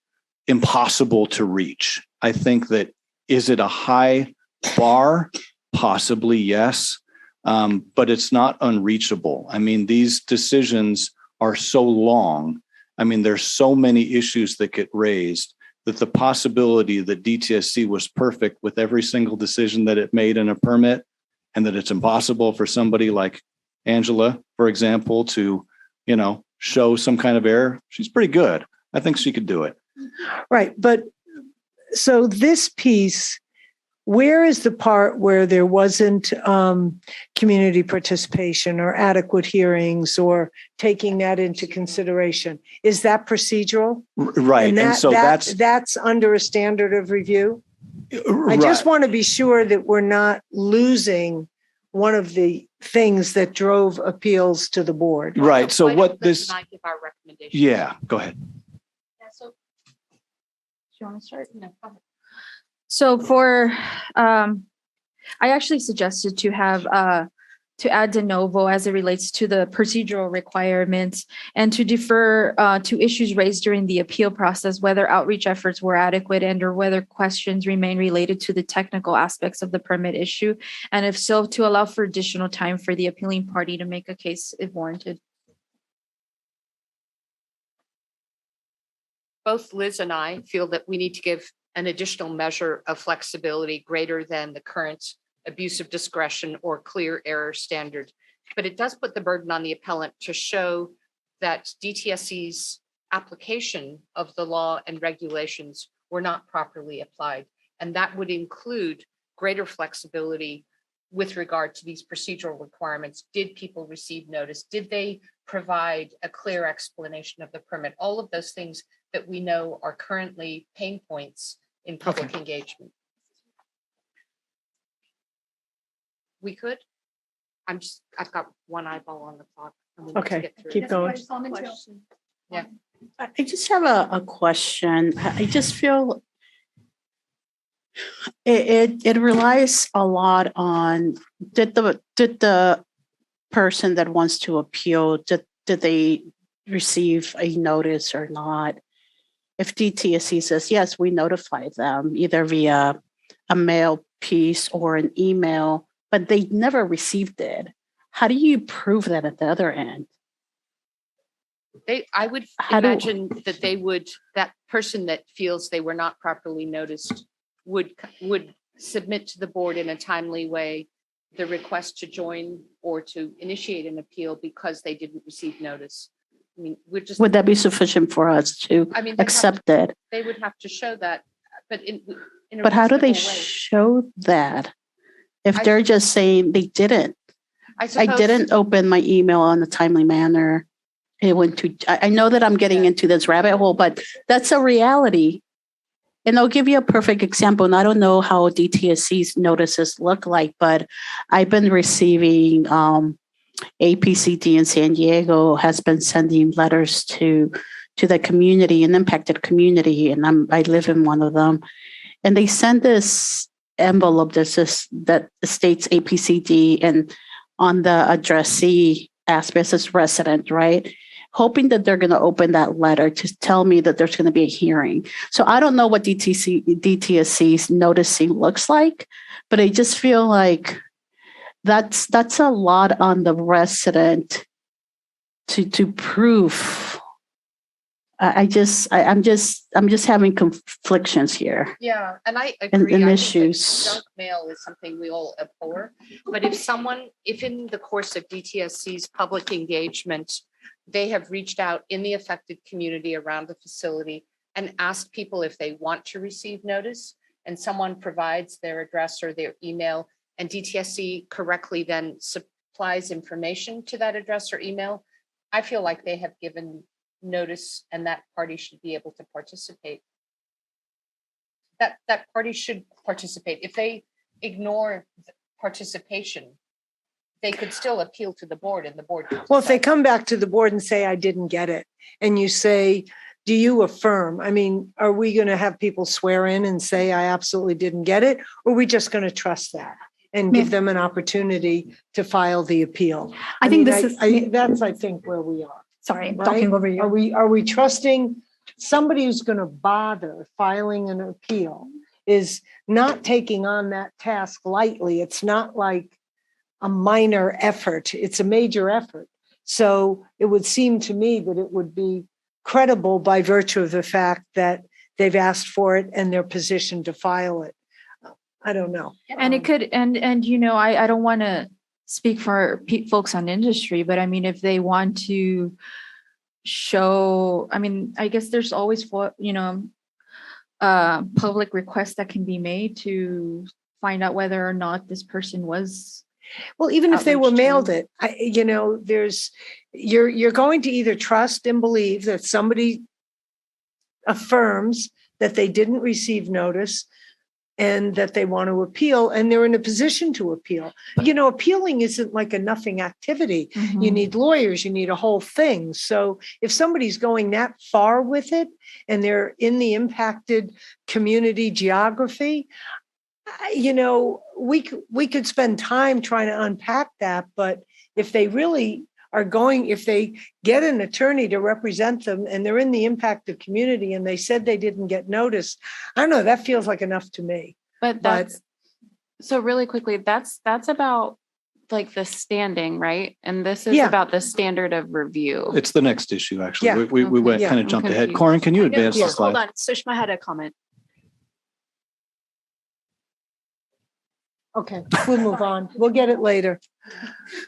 impossible to reach. I think that, is it a high bar? Possibly, yes. But it's not unreachable. I mean, these decisions are so long. I mean, there's so many issues that get raised that the possibility that DTSC was perfect with every single decision that it made in a permit, and that it's impossible for somebody like Angela, for example, to, show some kind of error. She's pretty good. I think she could do it. Right. But so this piece, where is the part where there wasn't community participation or adequate hearings or taking that into consideration? Is that procedural? Right. And so that's under a standard of review? I just want to be sure that we're not losing one of the things that drove appeals to the board. Right. So what this, Can I give our recommendation? yeah, go ahead. Yeah, so, do you want to start? No, go ahead. So I actually suggested to have to add de novo as it relates to the procedural requirements and to defer to issues raised during the appeal process, whether outreach efforts were adequate and or whether questions remain related to the technical aspects of the permit issue. And if so, to allow for additional time for the appealing party to make a case if warranted. Both Liz and I feel that we need to give an additional measure of flexibility greater than the current abuse of discretion or clear error standard. But it does put the burden on the appellant to show that DTSC's application of the law and regulations were not properly applied. And that would include greater flexibility with regard to these procedural requirements. Did people receive notice? Did they provide a clear explanation of the permit? All of those things that we know are currently pain points in public engagement. We could. I've got one eyeball on the clock. Okay, keep going. Yeah. I just have a question. I just feel it relies a lot on did the person that wants to appeal, did they receive a notice or not? If DTSC says, yes, we notified them either via a mail piece or an email, but they never received it, how do you prove that at the other end? I would imagine that that person that feels they were not properly noticed would submit to the board in a timely way the request to join or to initiate an appeal because they didn't receive notice. I mean, would that be sufficient for us to accept it? They would have to show that, but but how do they show that if they're just saying they didn't? I didn't open my email on a timely manner. It went to. I know that I'm getting into this rabbit hole, but that's a reality. And I'll give you a perfect example. And I don't know how DTSC's notices look like, but I've been receiving APCD in San Diego has been sending letters to to the community, an impacted community, and I live in one of them. And they send this envelope that states APCD, and on the addressee aspect says resident, right? Hoping that they're going to open that letter to tell me that there's going to be a hearing. So I don't know what DTSC's noticing looks like, but I just feel like that's a lot on the resident to prove. I'm just having conflictions here. Yeah, and I agree. And I think that issues. junk mail is something we all abhor. But if in the course of DTSC's public engagement, they have reached out in the affected community around the facility and asked people if they want to receive notice, and someone provides their address or their email, and DTSC correctly then supplies information to that address or email, I feel like they have given notice and that party should be able to participate. That party should participate. If they ignore participation, they could still appeal to the board, and the board. Well, if they come back to the board and say, I didn't get it, and you say, do you affirm? I mean, are we going to have people swear in and say, I absolutely didn't get it? Or are we just going to trust that and give them an opportunity to file the appeal? I think mean, this is- that's, I think, where we are. Sorry, I'm right? talking over you. Are we trusting somebody who's going to bother filing an appeal is not taking on that task lightly? It's not like a minor effort. It's a major effort. So it would seem to me that it would be credible by virtue of the fact that they've asked for it and they're positioned to file it. I don't know. And it could, and I don't want to speak for folks on industry, but I mean, if they want to show, I mean, I guess there's always, public requests that can be made to find out whether or not this person was. Well, even if they were outreach mailed to. it, you're going to either trust and believe that somebody affirms that they didn't receive notice and that they want to appeal, and they're in a position to appeal. Appealing isn't like a nothing activity. You need lawyers, you need a whole thing. So if somebody's going that far with it and they're in the impacted community geography, we could spend time trying to unpack that, but if they really if they get an attorney to represent them and they're in the impacted community and they said they didn't get notice, I don't know, that feels like enough to me. But that's so really quickly, that's about like the standing, right? And this is about the standard of review. It's the next issue, actually. Yeah. We went Yeah. kind of jumped ahead. Corin, can you advance the Hold slide? on, Sushma had a comment. Okay, we'll move on. We'll get it later.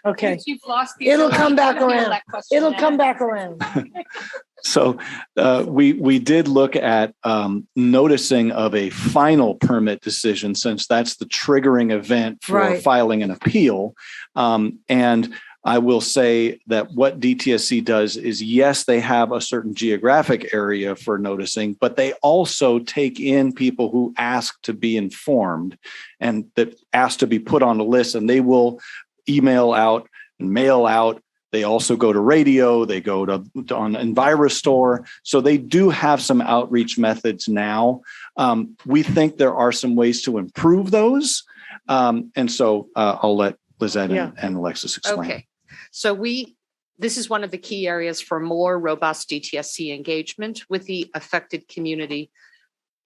Okay. Since you've lost the It'll ability come to back appeal around. that question It'll now. come back around. So we did look at noticing of a final permit decision, since that's the triggering event for Right. filing an appeal. And I will say that what DTSC does is, yes, they have a certain geographic area for noticing, but they also take in people who ask to be informed and that ask to be put on a list, and they will email out and mail out. They also go to radio, they go to on Envirostore. So they do have some outreach methods now. We think there are some ways to improve those. And so I'll let Lizette and Alexis explain. Okay. So this is one of the key areas for more robust DTSC engagement with the affected community.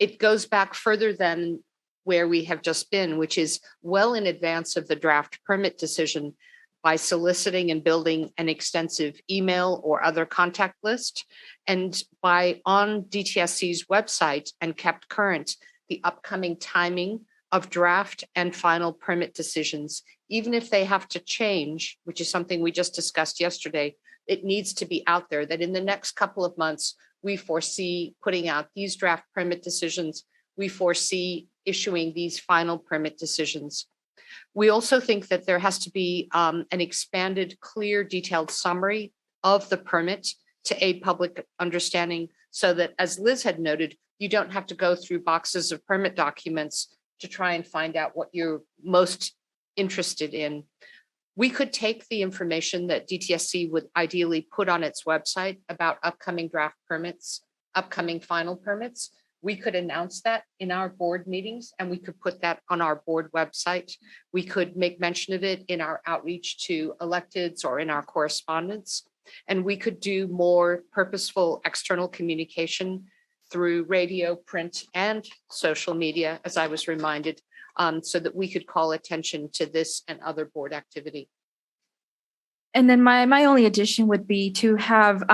It goes back further than where we have just been, which is well in advance of the draft permit decision, by soliciting and building an extensive email or other contact list, and by on DTSC's website and kept current the upcoming timing of draft and final permit decisions. Even if they have to change, which is something we just discussed yesterday, it needs to be out there that in the next couple of months, we foresee putting out these draft permit decisions. We foresee issuing these final permit decisions. We also think that there has to be an expanded, clear, detailed summary of the permit to aid public understanding, so that, as Liz had noted, you don't have to go through boxes of permit documents to try and find out what you're most interested in. We could take the information that DTSC would ideally put on its website about upcoming draft permits, upcoming final permits. We could announce that in our board meetings, and we could put that on our board website. We could make mention of it in our outreach to electeds or in our correspondence. And we could do more purposeful external communication through radio, print, and social media, as I was reminded, so that we could call attention to this and other board activity. And then my only addition would be to have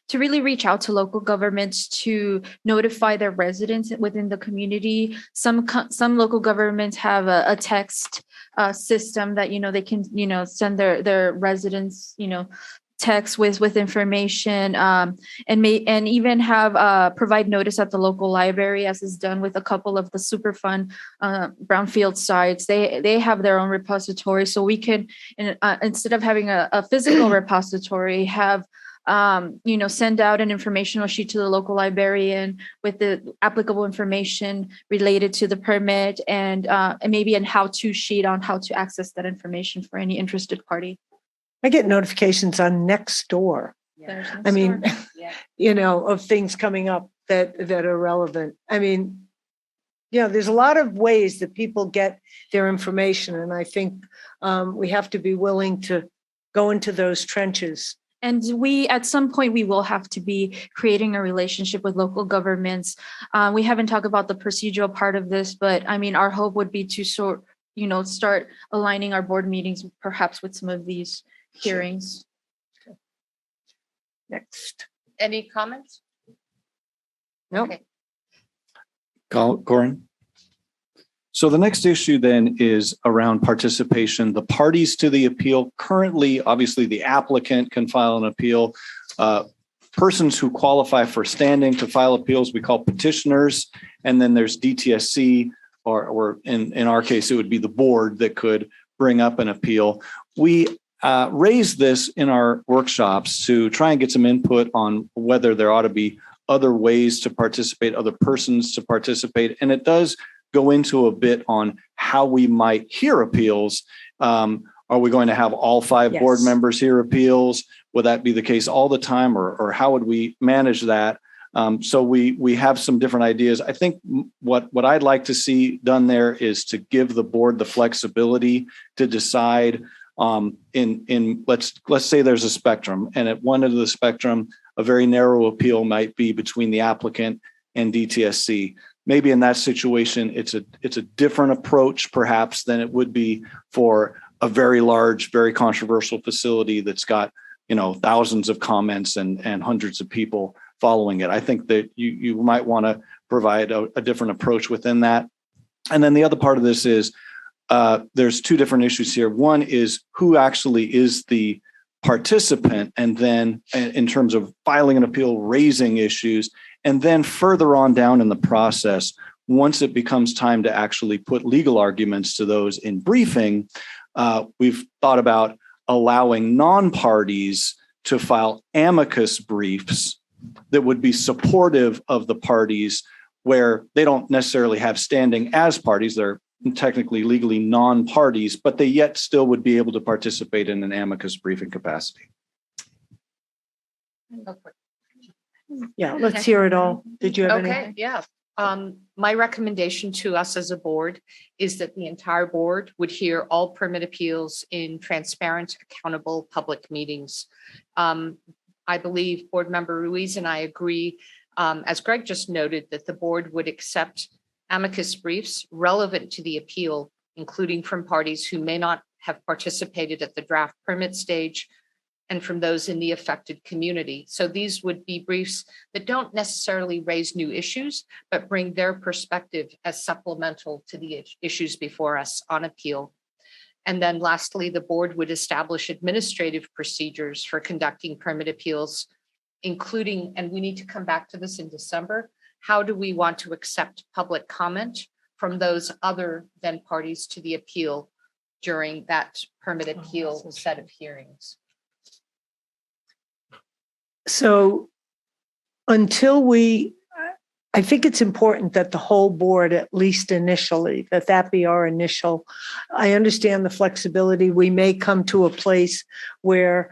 to really reach out to local governments to notify their residents within the community. Some local governments have a text system that they can send their residents text with information, and even have provide notice at the local library, as is done with a couple of the Superfund brownfield sites. They have their own repository, so we can instead of having a physical repository, have send out an informational sheet to the local librarian with the applicable information related to the permit, and maybe a how-to sheet on how to access that information for any interested party. I get notifications on Nextdoor. I mean, of things coming up that are relevant. I mean, there's a lot of ways that people get their information, and I think we have to be willing to go into those trenches. And at some point, we will have to be creating a relationship with local governments. We haven't talked about the procedural part of this, but I mean, our hope would be to start aligning our board meetings perhaps with some of these hearings. Next. Any comments? No. Okay. Corin? So the next issue then is around participation. The parties to the appeal currently, obviously the applicant can file an appeal. Persons who qualify for standing to file appeals, we call petitioners. And then there's DTSC, or in our case, it would be the board that could bring up an appeal. We raised this in our workshops to try and get some input on whether there ought to be other ways to participate, other persons to participate. And it does go into a bit on how we might hear appeals. Are we going to have all 5 board members hear appeals? Would that be the case all the time, or how would we manage that? So we have some different ideas. I think what I'd like to see done there is to give the board the flexibility to decide in let's say there's a spectrum, and at one end of the spectrum, a very narrow appeal might be between the applicant and DTSC. Maybe in that situation, it's a different approach perhaps than it would be for a very large, very controversial facility that's got, thousands of comments and hundreds of people following it. I think that you might want to provide a different approach within that. And then the other part of this is there's 2 different issues here. One is who actually is the participant, and then in terms of filing an appeal, raising issues. And then further on down in the process, once it becomes time to actually put legal arguments to those in briefing, we've thought about allowing non-parties to file amicus briefs that would be supportive of the parties, where they don't necessarily have standing as parties. They're technically legally non-parties, but they yet still would be able to participate in an amicus briefing capacity. Yeah, let's hear it all. Did you have any? Okay, yeah. My recommendation to us as a board is that the entire board would hear all permit appeals in transparent, accountable public meetings. I believe Board Member Ruiz and I agree, as Greg just noted, that the board would accept amicus briefs relevant to the appeal, including from parties who may not have participated at the draft permit stage, and from those in the affected community. So these would be briefs that don't necessarily raise new issues, but bring their perspective as supplemental to the issues before us on appeal. And then lastly, the board would establish administrative procedures for conducting permit appeals, including, and we need to come back to this in December, how do we want to accept public comment from those other than parties to the appeal during that permit appeal set of hearings? So until we I think it's important that the whole board, at least initially, that be our initial. I understand the flexibility. We may come to a place where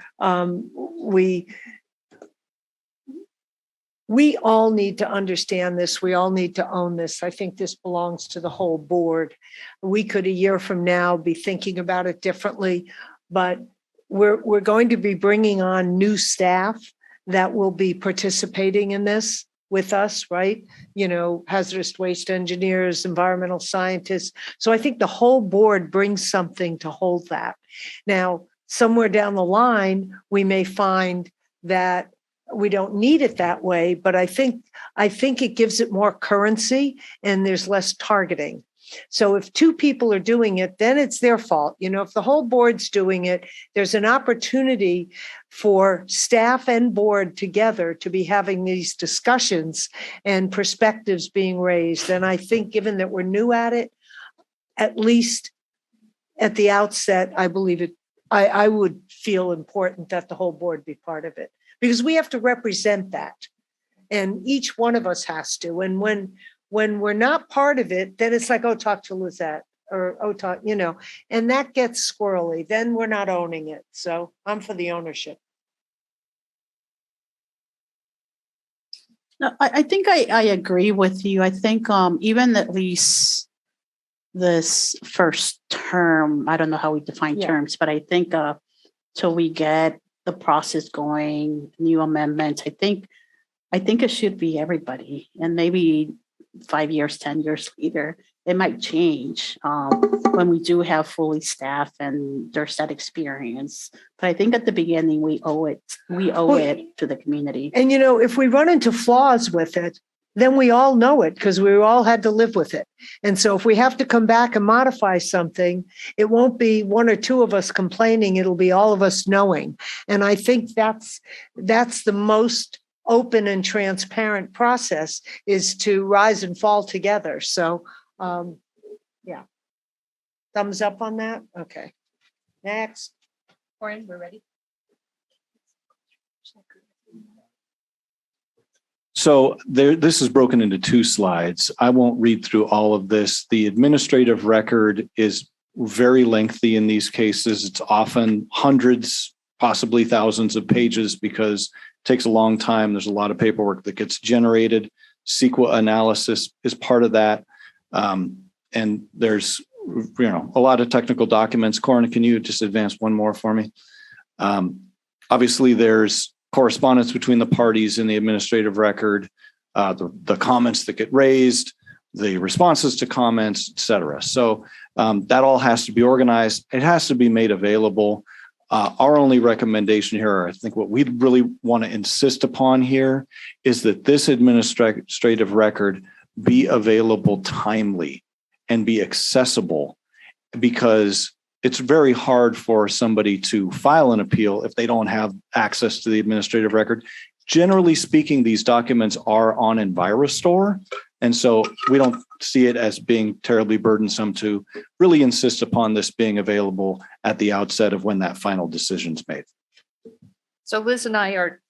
we all need to understand this. We all need to own this. I think this belongs to the whole board. We could a year from now be thinking about it differently, but we're going to be bringing on new staff that will be participating in this with us, right? You know, hazardous waste engineers, environmental scientists. So I think the whole board brings something to hold that. Now, somewhere down the line, we may find that we don't need it that way, but I think it gives it more currency and there's less targeting. So if two people are doing it, then it's their fault. You know, if the whole board's doing it, there's an opportunity for staff and board together to be having these discussions and perspectives being raised. And I think given that we're new at it, at least at the outset, I believe it, I would feel important that the whole board be part of it because we have to represent that. And each one of us has to. And when we're not part of it, then it's like, oh, talk to Lizette or, oh, talk, you know, and that gets squirrely. Then we're not owning it. So I'm for the ownership. No, I think I agree with you. I think even at least this first term, I don't know how we define terms, but I think till we get the process going, new amendments, I think it should be everybody. And maybe 5 years, 10 years later, it might change when we do have fully staffed and there's that experience. But I think at the beginning, we owe it to the community. And, you know, if we run into flaws with it, then we all know it because we all had to live with it. And so if we have to come back and modify something, it won't be one or two of us complaining. It'll be all of us knowing. And I think that's the most open and transparent process is to rise and fall together. So, yeah. Thumbs up on that? Okay. Next. Corin, we're ready. So this is broken into two slides. I won't read through all of this. The administrative record is very lengthy in these cases. It's often hundreds, possibly thousands of pages because it takes a long time. There's a lot of paperwork that gets generated. SQL analysis is part of that. And there's, you know, a lot of technical documents. Corin, can you just advance one more for me? Obviously, there's correspondence between the parties in the administrative record, the comments that get raised, the responses to comments, et cetera. So that all has to be organized. It has to be made available. Our only recommendation here, or I think what we really want to insist upon here, is that this administrative record be available timely and be accessible, because it's very hard for somebody to file an appeal if they don't have access to the administrative record. Generally speaking, these documents are on EnviroStore, and so we don't see it as being terribly burdensome to really insist upon this being available at the outset of when that final decision's made. So Liz and I are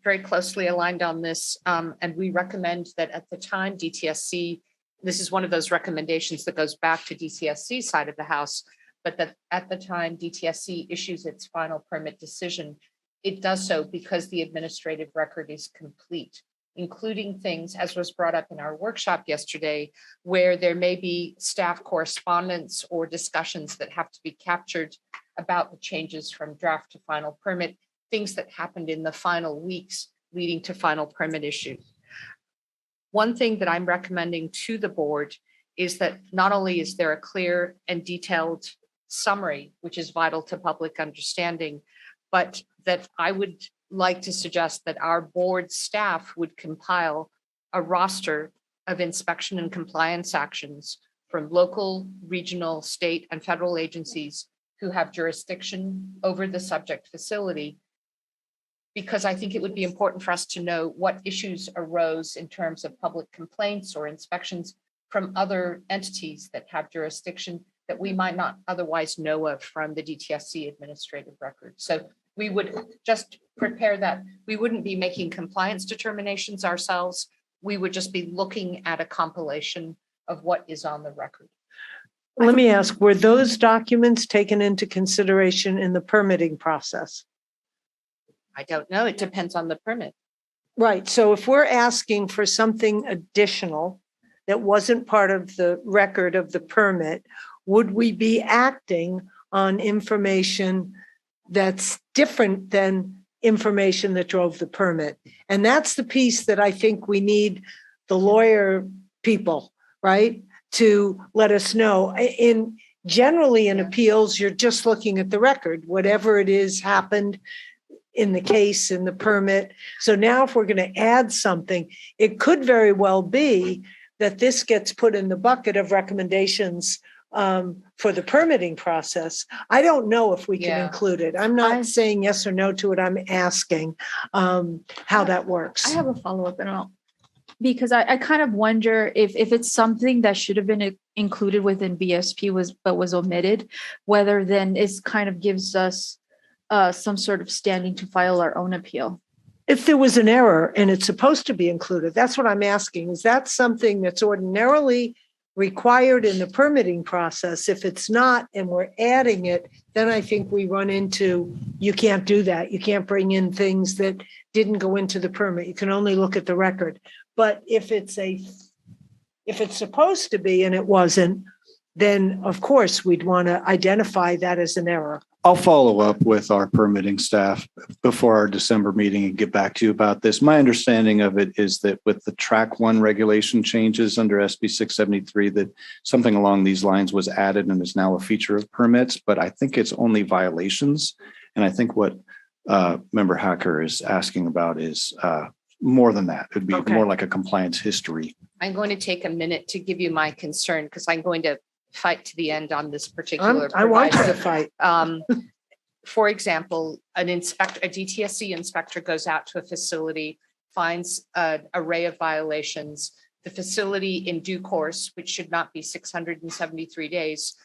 very closely aligned on this, and we recommend that at the time DTSC, this is one of those recommendations that goes back to DTSC side of the house, but that at the time DTSC issues its final permit decision, it does so because the administrative record is complete, including things, as was brought up in our workshop yesterday, where there may be staff correspondence or discussions that have to be captured about the changes from draft to final permit, things that happened in the final weeks leading to final permit issue. One thing that I'm recommending to the board is that not only is there a clear and detailed summary, which is vital to public understanding, but that I would like to suggest that our board staff would compile a roster of inspection and compliance actions from local, regional, state, and federal agencies who have jurisdiction over the subject facility, because I think it would be important for us to know what issues arose in terms of public complaints or inspections from other entities that have jurisdiction that we might not otherwise know of from the DTSC administrative record. So we would just prepare that. We wouldn't be making compliance determinations ourselves, We would just be looking at a compilation of what is on the record. Let me ask, were those documents taken into consideration in the permitting process? I don't know. It depends on the permit. Right. So if we're asking for something additional that wasn't part of the record of the permit, would we be acting on information that's different than information that drove the permit? And that's the piece that I think we need the lawyer people, right, to let us know. Generally in appeals, you're just looking at the record, whatever it is happened in the case, in the permit. So now if we're going to add something, it could very well be that this gets put in the bucket of recommendations for the permitting process. I don't know if we can include it. I'm not saying yes or no to it. I'm asking how that works. I have a follow-up and because I kind of wonder if it's something that should have been included within BSP but was omitted, whether then it kind of gives us some sort of standing to file our own appeal. If there was an error and it's supposed to be included, that's what I'm asking. Is that something that's ordinarily required in the permitting process? If it's not and we're adding it, then I think we run into, you can't do that. You can't bring in things that didn't go into the permit. You can only look at the record. But if it's supposed to be and it wasn't, then of course we'd want to identify that as an error. I'll follow up with our permitting staff before our December meeting and get back to you about this. My understanding of it is that with the track 1 regulation changes under SB 673, that something along these lines was added and is now a feature of permits, but I think it's only violations. And I think what Member Hacker is asking about is more than that. It'd be more like a compliance history. I'm going to take a minute to give you my concern because I'm going to fight to the end on this particular. I want you to fight. For example, a DTSC inspector goes out to a facility, finds an array of violations. The facility in due course, which should not be 673 days,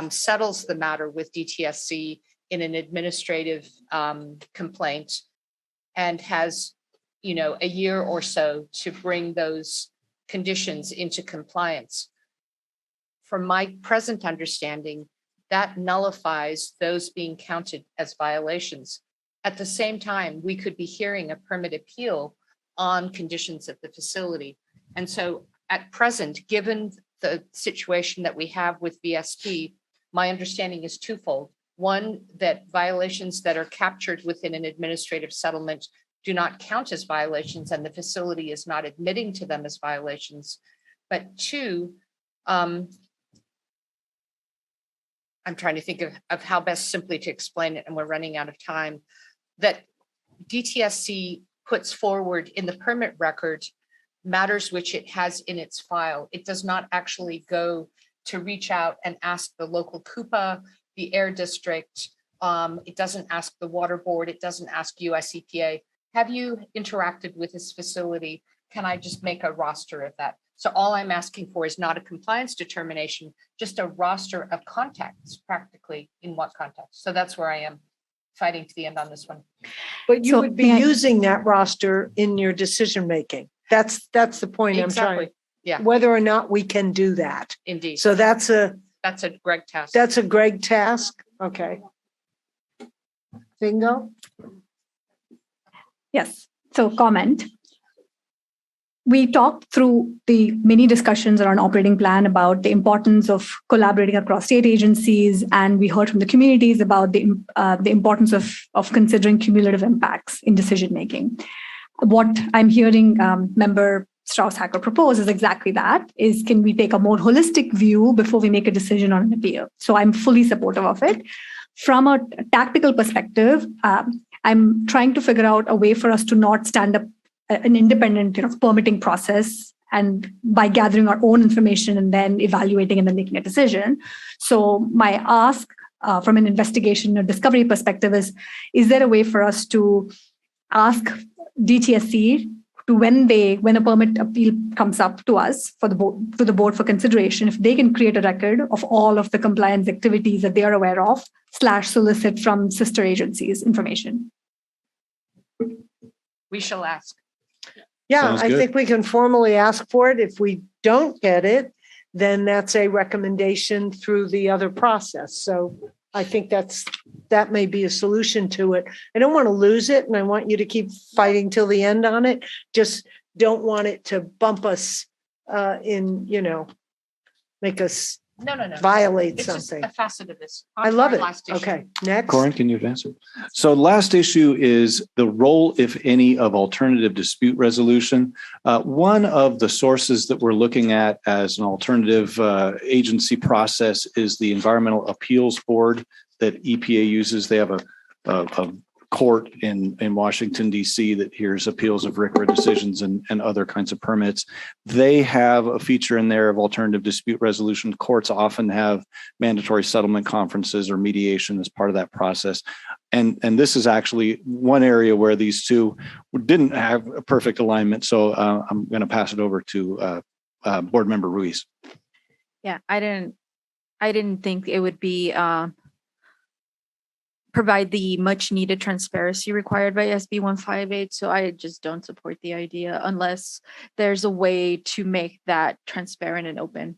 settles the matter with DTSC in an administrative complaint and has, a year or so to bring those conditions into compliance. From my present understanding, that nullifies those being counted as violations. At the same time, we could be hearing a permit appeal on conditions at the facility. And so at present, given the situation that we have with VSP, my understanding is twofold. One, that violations that are captured within an administrative settlement do not count as violations and the facility is not admitting to them as violations. But two, I'm trying to think of how best simply to explain it, and we're running out of time, that DTSC puts forward in the permit record matters which it has in its file. It does not actually go to reach out and ask the local CUPA, the air district. It doesn't ask the water board. It doesn't ask US EPA. Have you interacted with this facility? Can I just make a roster of that? So all I'm asking for is not a compliance determination, just a roster of contacts, practically in what context. So that's where I am, fighting to the end on this one. But you would be using that roster in your decision making. That's the point I'm trying. Yeah. Whether or not we can do that. Indeed. So that's a Greg task. That's a Greg task. Okay. Bingo. Yes. So comment. We talked through the many discussions around operating plan about the importance of collaborating across state agencies, and we heard from the communities about the importance of considering cumulative impacts in decision making. What I'm hearing Member Strauss-Hacker propose is exactly that: is can we take a more holistic view before we make a decision on an appeal? So I'm fully supportive of it. From a tactical perspective, I'm trying to figure out a way for us to not stand up an independent permitting process and by gathering our own information and then evaluating and then making a decision. So my ask from an investigation or discovery perspective is there a way for us to ask DTSC to when a permit appeal comes up to us to the board for consideration, if they can create a record of all of the compliance activities that they are aware of / solicit from sister agencies information. We shall ask. Yeah, Sounds I good. think we can formally ask for it. If we don't get it, then that's a recommendation through the other process. So I think that may be a solution to it. I don't want to lose it, and I want you to keep fighting till the end on it. Just don't want it to bump us make us No. violate It's just something. a facet of this. I On to love our it. last issue. Okay, next. Corin, can you advance it? So last issue is the role, if any, of alternative dispute resolution. One of the sources that we're looking at as an alternative agency process is the Environmental Appeals Board that EPA uses. They have a court in Washington, D.C. that hears appeals of RCRA decisions and other kinds of permits. They have a feature in there of alternative dispute resolution. Courts often have mandatory settlement conferences or mediation as part of that process. And this is actually one area where these two didn't have a perfect alignment. So I'm going to pass it over to Board Member Ruiz. Yeah, I didn't think it would be provide the much needed transparency required by SB 158. So I just don't support the idea unless there's a way to make that transparent and open.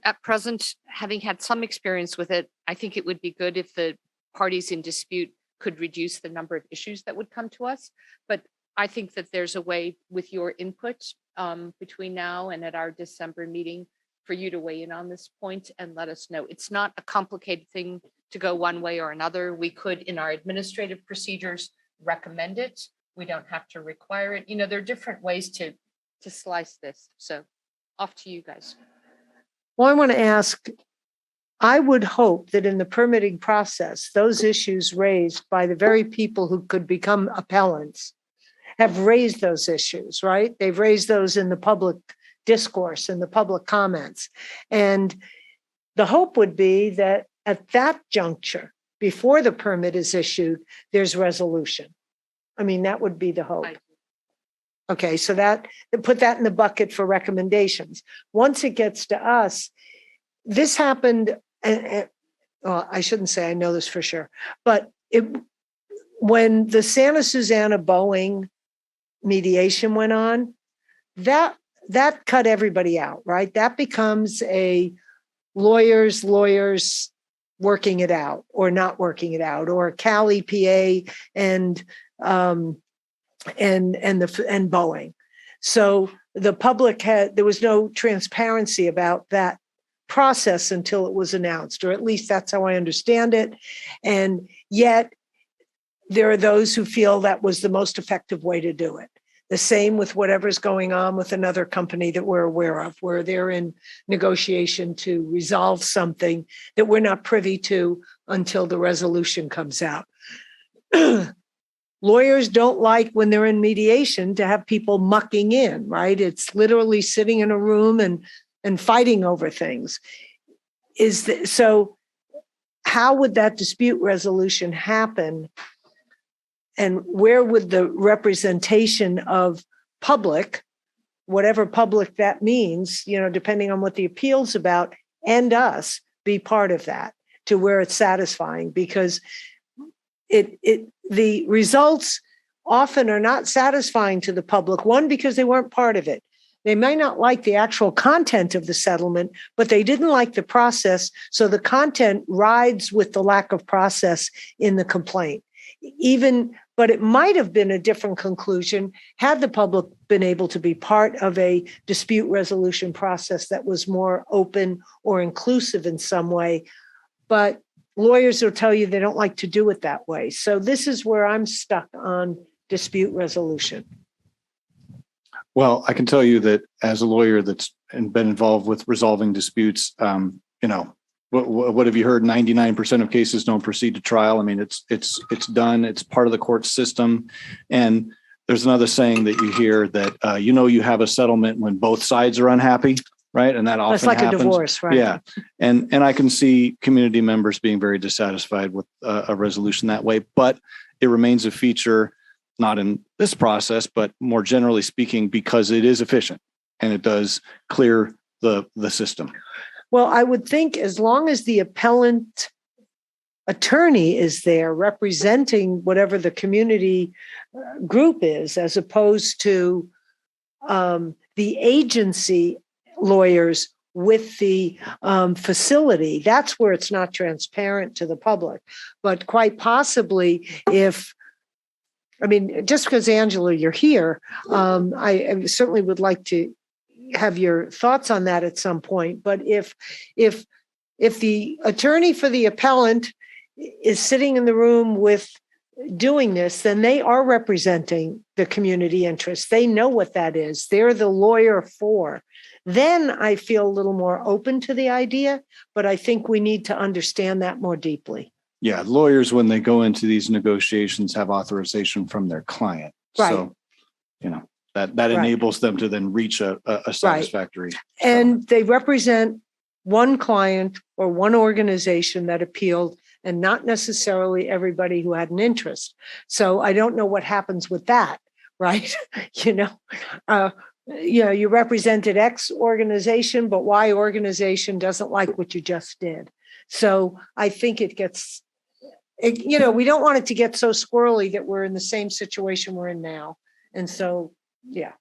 At present, having had some experience with it, I think it would be good if the parties in dispute could reduce the number of issues that would come to us. But I think that there's a way with your input between now and at our December meeting for you to weigh in on this point and let us know. It's not a complicated thing to go one way or another. We could, in our administrative procedures, recommend it. We don't have to require it. There are different ways to slice this. So off to you guys. Well, I want to ask, I would hope that in the permitting process, those issues raised by the very people who could become appellants have raised those issues, right? They've raised those in the public discourse and the public comments. And the hope would be that at that juncture, before the permit is issued, there's resolution. I mean, that would be the hope. Okay, so put that in the bucket for recommendations. Once it gets to us, this happened, well, I shouldn't say I know this for sure, but when the Santa Susana Boeing mediation went on, that cut everybody out, right? That becomes a lawyers working it out or not working it out, or Cal EPA and Boeing. So the public there was no transparency about that process until it was announced, or at least that's how I understand it. And yet there are those who feel that was the most effective way to do it. The same with whatever's going on with another company that we're aware of, where they're in negotiation to resolve something that we're not privy to until the resolution comes out. Lawyers don't like when they're in mediation to have people mucking in, right? It's literally sitting in a room and fighting over things. So how would that dispute resolution happen? And where would the representation of public, whatever public that means, depending on what the appeal's about, and us, be part of that to where it's satisfying? Because the results often are not satisfying to the public. One, because they weren't part of it. They may not like the actual content of the settlement, but they didn't like the process. So the content rides with the lack of process in the complaint. But it might have been a different conclusion had the public been able to be part of a dispute resolution process that was more open or inclusive in some way. But lawyers will tell you they don't like to do it that way. So this is where I'm stuck on dispute resolution. Well, I can tell you that as a lawyer that's been involved with resolving disputes, what have you heard? 99% of cases don't proceed to trial. I mean, it's done. It's part of the court system. And there's another saying that you hear that, you have a settlement when both sides are unhappy, right? And that often It's like happens. a divorce, right? Yeah. And I can see community members being very dissatisfied with a resolution that way, but it remains a feature, not in this process, but more generally speaking, because it is efficient and it does clear the system. Well, I would think as long as the appellant attorney is there representing whatever the community group is, as opposed to the agency lawyers with the facility. That's where it's not transparent to the public. But quite possibly, just because Angela, you're here, I certainly would like to have your thoughts on that at some point. But if the attorney for the appellant is sitting in the room with doing this, then they are representing the community interest. They know what that is. They're the lawyer for. Then I feel a little more open to the idea, but I think we need to understand that more deeply. Yeah, lawyers, when they go into these negotiations, have authorization from their client. Right. So, that enables them to then reach a satisfactory. And they represent one client or one organization that appealed, and not necessarily everybody who had an interest. So I don't know what happens with that, right? You represented X organization, but Y organization doesn't like what you just did. So I think we don't want it to get so squirrely that we're in the same situation we're in now. And so, yeah.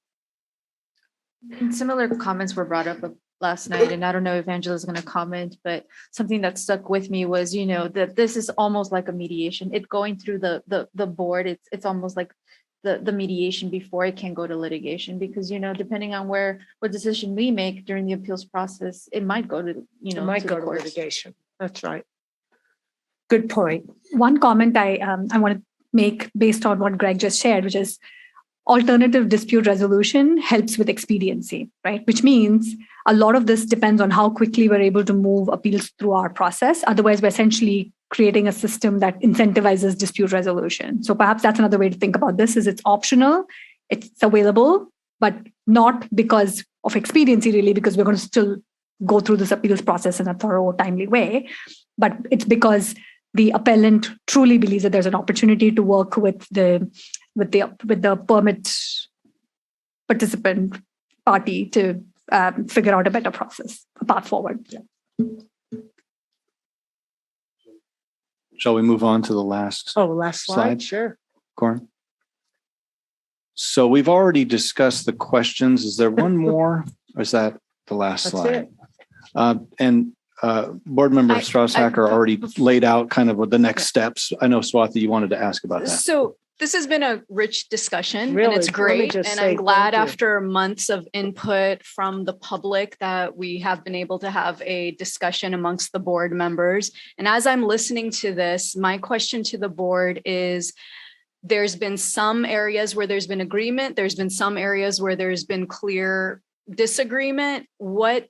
And similar comments were brought up last night, and I don't know if Angela's going to comment, but something that stuck with me was, that this is almost like a mediation. It going through the board, it's almost like the mediation before it can go to litigation, because, depending on what decision we make during the appeals process, it might go to, it might go to litigation. That's right. Good point. One comment I want to make based on what Greg just shared, which is alternative dispute resolution helps with expediency, right? Which means a lot of this depends on how quickly we're able to move appeals through our process. Otherwise, we're essentially creating a system that incentivizes dispute resolution. So perhaps that's another way to think about this: is it's optional, it's available, but not because of expediency, really, because we're going to still go through this appeals process in a thorough, timely way. But it's because the appellant truly believes that there's an opportunity to work with the permit participant party to figure out a better process, a path forward. Yeah. Shall we move on to the last? Last slide. Sure. Corin. So we've already discussed the questions. Is there one more, or is that the last slide? Board member Strauss-Hacker already laid out kind of what the next steps. I know, Swati, you wanted to ask about that. So this has been a rich discussion, Really? and it's great. And say I'm glad thank you. after months of input from the public that we have been able to have a discussion amongst the board members. And as I'm listening to this, my question to the board is, there's been some areas where there's been agreement. There's been some areas where there's been clear disagreement. What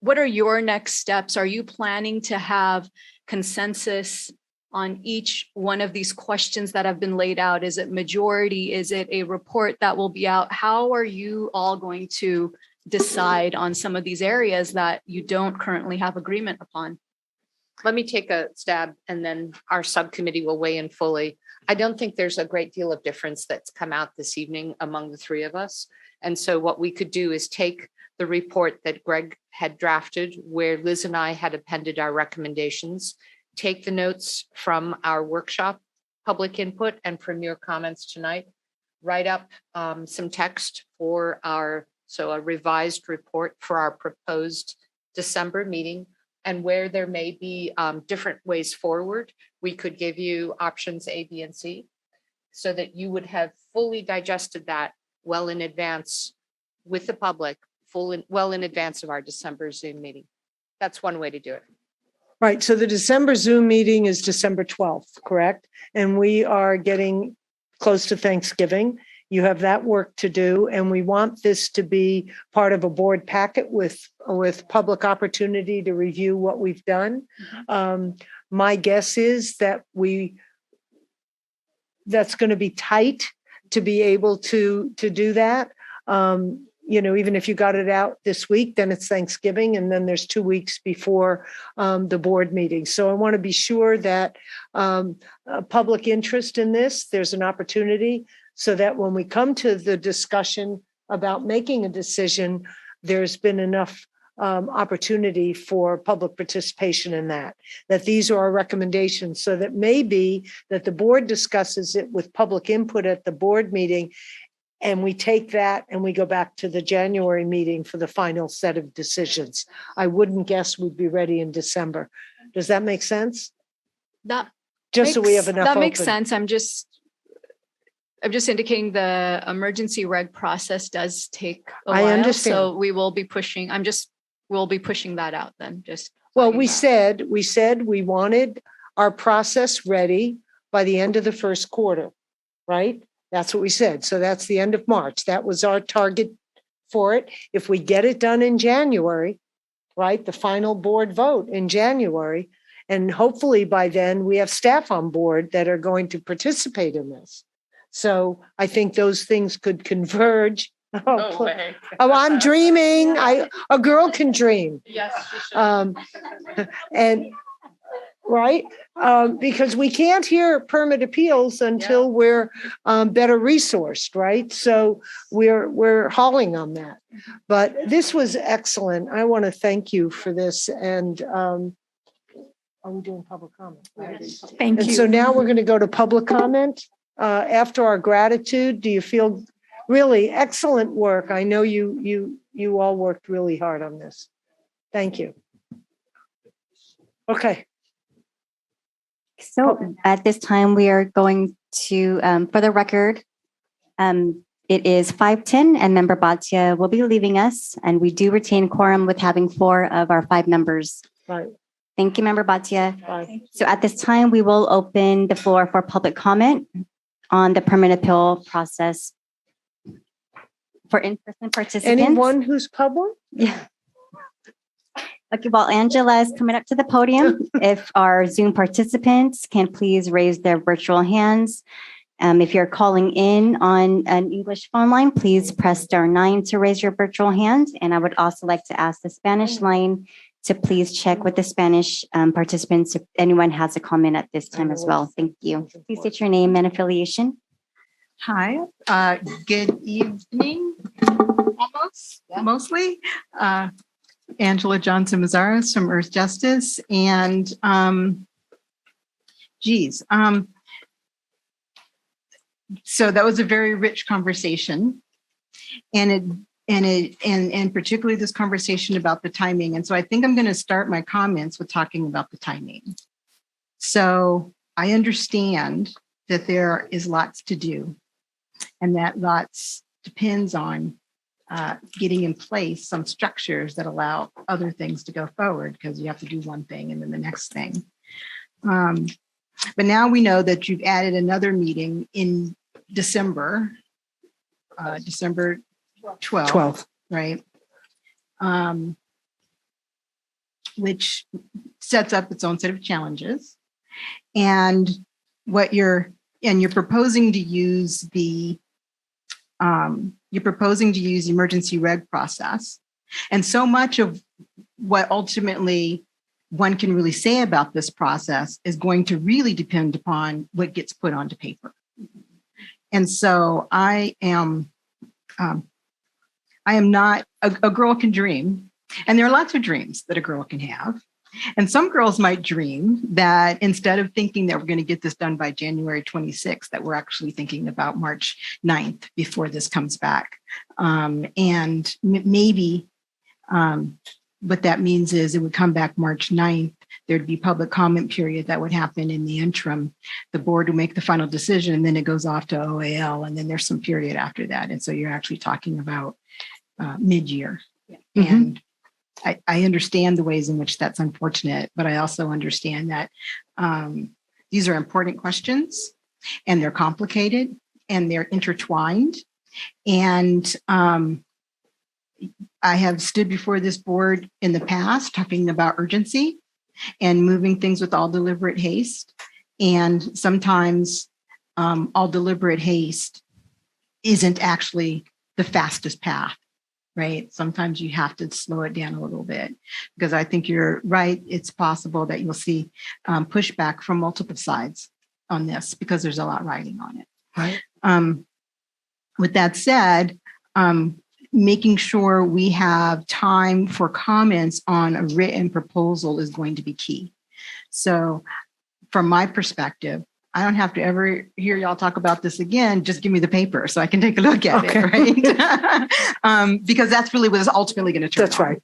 are your next steps? Are you planning to have consensus on each one of these questions that have been laid out? Is it majority? Is it a report that will be out? How are you all going to decide on some of these areas that you don't currently have agreement upon? Let me take a stab, and then our subcommittee will weigh in fully. I don't think there's a great deal of difference that's come out this evening among the three of us. And so what we could do is take the report that Greg had drafted, where Liz and I had appended our recommendations, take the notes from our workshop, public input, and from your comments tonight, write up some text for a revised report for our proposed December meeting. And where there may be different ways forward, we could give you options A, B, and C, so that you would have fully digested that well in advance with the public, well in advance of our December Zoom meeting. That's one way to do it. Right. So the December Zoom meeting is December 12th, correct? And we are getting close to Thanksgiving. You have that work to do, and we want this to be part of a board packet with public opportunity to review what we've done. My guess is that that's going to be tight to be able to do that. Even if you got it out this week, then it's Thanksgiving, and then there's 2 weeks before the board meeting. So I want to be sure that public interest in this, there's an opportunity, so that when we come to the discussion about making a decision, there's been enough opportunity for public participation in that these are our recommendations, so that maybe that the board discusses it with public input at the board meeting, and we take that and we go back to the January meeting for the final set of decisions. I wouldn't guess we'd be ready in December. Does that make sense? That Just so we have enough That makes open. sense. I'm just indicating the emergency reg process does take a I while. understand. So we will be pushing, we'll be pushing that out then, just. Well, we said we wanted our process ready by the end of the first quarter, right? That's what we said. So that's the end of March. That was our target for it. If we get it done in January, right, the final board vote in January, and hopefully by then we have staff on board that are going to participate in this. So I think those things could converge. Oh, I'm dreaming. A girl can dream. Yes, she should. And right, because we can't hear permit appeals until we're better resourced, right? So we're hauling on that. But this was excellent. I want to thank you for this. And are we doing public comment? Thank And you. so now we're going to go to public comment. After our gratitude, do you feel really excellent work? I know you all worked really hard on this. Thank you. Okay. So at this time, we are going to, for the record, it is 5:10 and Member Bhatia will be leaving us, and we do retain quorum with having 4 of our 5 members. Right. Thank you, Member Bhatia. Bye. So at this time, we will open the floor for public comment on the permit appeal process for in-person participants. Anyone who's public? Yeah. Okay, while Angela is coming up to the podium, if our Zoom participants can please raise their virtual hands. If you're calling in on an English phone line, please press *9 to raise your virtual hand. And I would also like to ask the Spanish line to please check with the Spanish participants if anyone has a comment at this time as well. Thank you. Please state your name and affiliation. Hi, good evening, mostly. Angela Johnson Mazzaros from Earth Justice. And so that was a very rich conversation. And particularly this conversation about the timing. And so I think I'm going to start my comments with talking about the timing. So I understand that there is lots to do, and that lots depends on getting in place some structures that allow other things to go forward, because you have to do one thing and then the next thing. But now we know that you've added another meeting in December 12th, right? Which sets up its own set of challenges. And you're proposing to use the emergency reg process. And so much of what ultimately one can really say about this process is going to really depend upon what gets put onto paper. And so I am not, a girl can dream, and there are lots of dreams that a girl can have. And some girls might dream that instead of thinking that we're going to get this done by January 26th, that we're actually thinking about March 9th before this comes back. And maybe what that means is it would come back March 9th. There'd be public comment period that would happen in the interim. The board will make the final decision, and then it goes off to OAL, and then there's some period after that. And so you're actually talking about mid-year. And I understand the ways in which that's unfortunate, but I also understand that these are important questions, and they're complicated, and they're intertwined. And I have stood before this board in the past talking about urgency and moving things with all deliberate haste. And sometimes all deliberate haste isn't actually the fastest path, right? Sometimes you have to slow it down a little bit, because I think you're right. It's possible that you'll see pushback from multiple sides on this, because there's a lot riding on it. Right. With that said, making sure we have time for comments on a written proposal is going to be key. So from my perspective, I don't have to ever hear y'all talk about this again. Just give me the paper so I can take a look at it, right? Because that's really what is ultimately going to turn. That's right.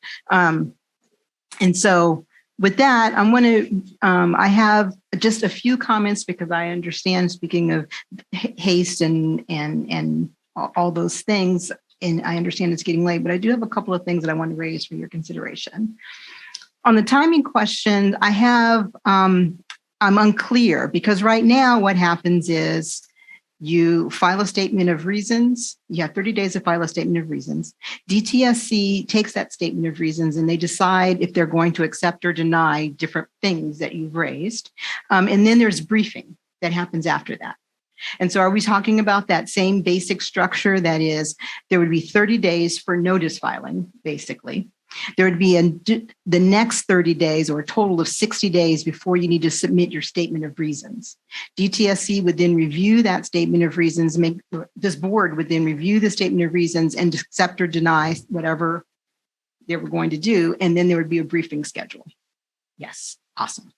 And so with that, I'm going to, I have just a few comments because I understand, speaking of haste and all those things, and I understand it's getting late, but I do have a couple of things that I want to raise for your consideration. On the timing question, I have, I'm unclear because right now what happens is you file a statement of reasons. You have 30 days to file a statement of reasons. DTSC takes that statement of reasons and they decide if they're going to accept or deny different things that you've raised. And then there's briefing that happens after that. And so are we talking about that same basic structure? That is, there would be 30 days for notice filing, basically. There would be the next 30 days or a total of 60 days before you need to submit your statement of reasons. DTSC would then review that statement of reasons, this board would then review the statement of reasons and accept or deny whatever they were going to do. And then there would be a briefing schedule. Yes, awesome.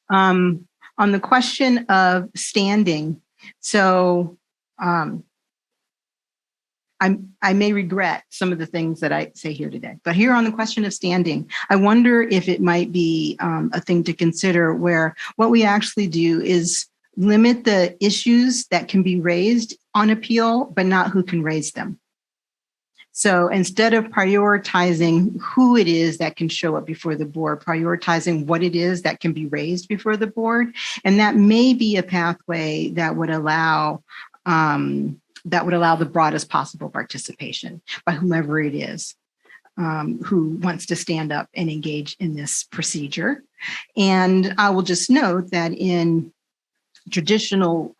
On the question of standing, so I may regret some of the things that I say here today, but here on the question of standing, I wonder if it might be a thing to consider where what we actually do is limit the issues that can be raised on appeal, but not who can raise them. So instead of prioritizing who it is that can show up before the board, prioritizing what it is that can be raised before the board. And that may be a pathway that would allow the broadest possible participation by whomever it is who wants to stand up and engage in this procedure. And I will just note that in traditional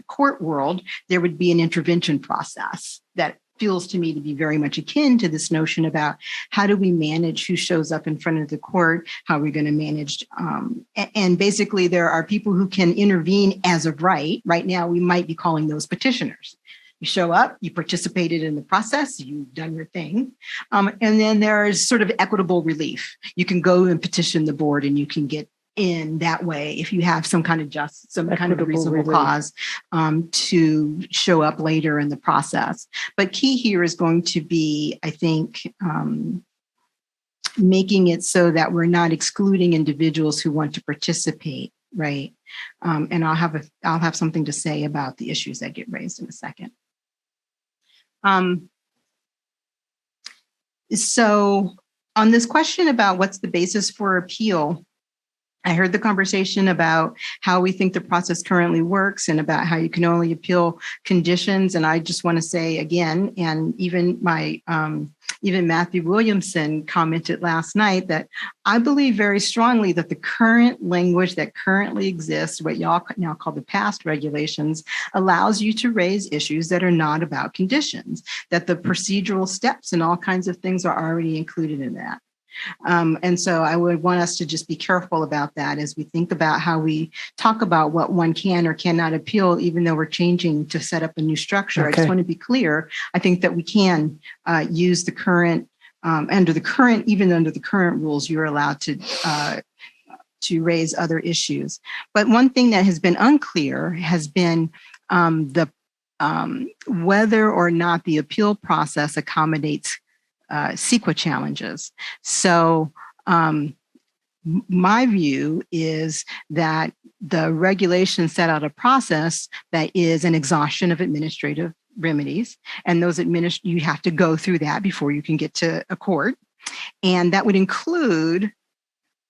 court world, there would be an intervention process that feels to me to be very much akin to this notion about how do we manage who shows up in front of the court, how are we going to manage, and basically there are people who can intervene as of right. Right now, we might be calling those petitioners. You show up, you participated in the process, you've done your thing. And then there's sort of equitable relief. You can go and petition the board and you can get in that way if you have some kind of reasonable cause to show up later in the process. But key here is going to be, I think, making it so that we're not excluding individuals who want to participate, right? And I'll have something to say about the issues that get raised in a second. So on this question about what's the basis for appeal, I heard the conversation about how we think the process currently works and about how you can only appeal conditions. And I just want to say again, and even Matthew Williamson commented last night that I believe very strongly that the current language that currently exists, what y'all now call the past regulations, allows you to raise issues that are not about conditions, that the procedural steps and all kinds of things are already included in that. And so I would want us to just be careful about that as we think about how we talk about what one can or cannot appeal, even though we're changing to set up a new structure. Okay. I just want to be clear. I think that we can use the current, even under the current rules, you're allowed to raise other issues. But one thing that has been unclear has been whether or not the appeal process accommodates CEQA challenges. So my view is that the regulation set out a process that is an exhaustion of administrative remedies, and those you have to go through that before you can get to a court, and that would include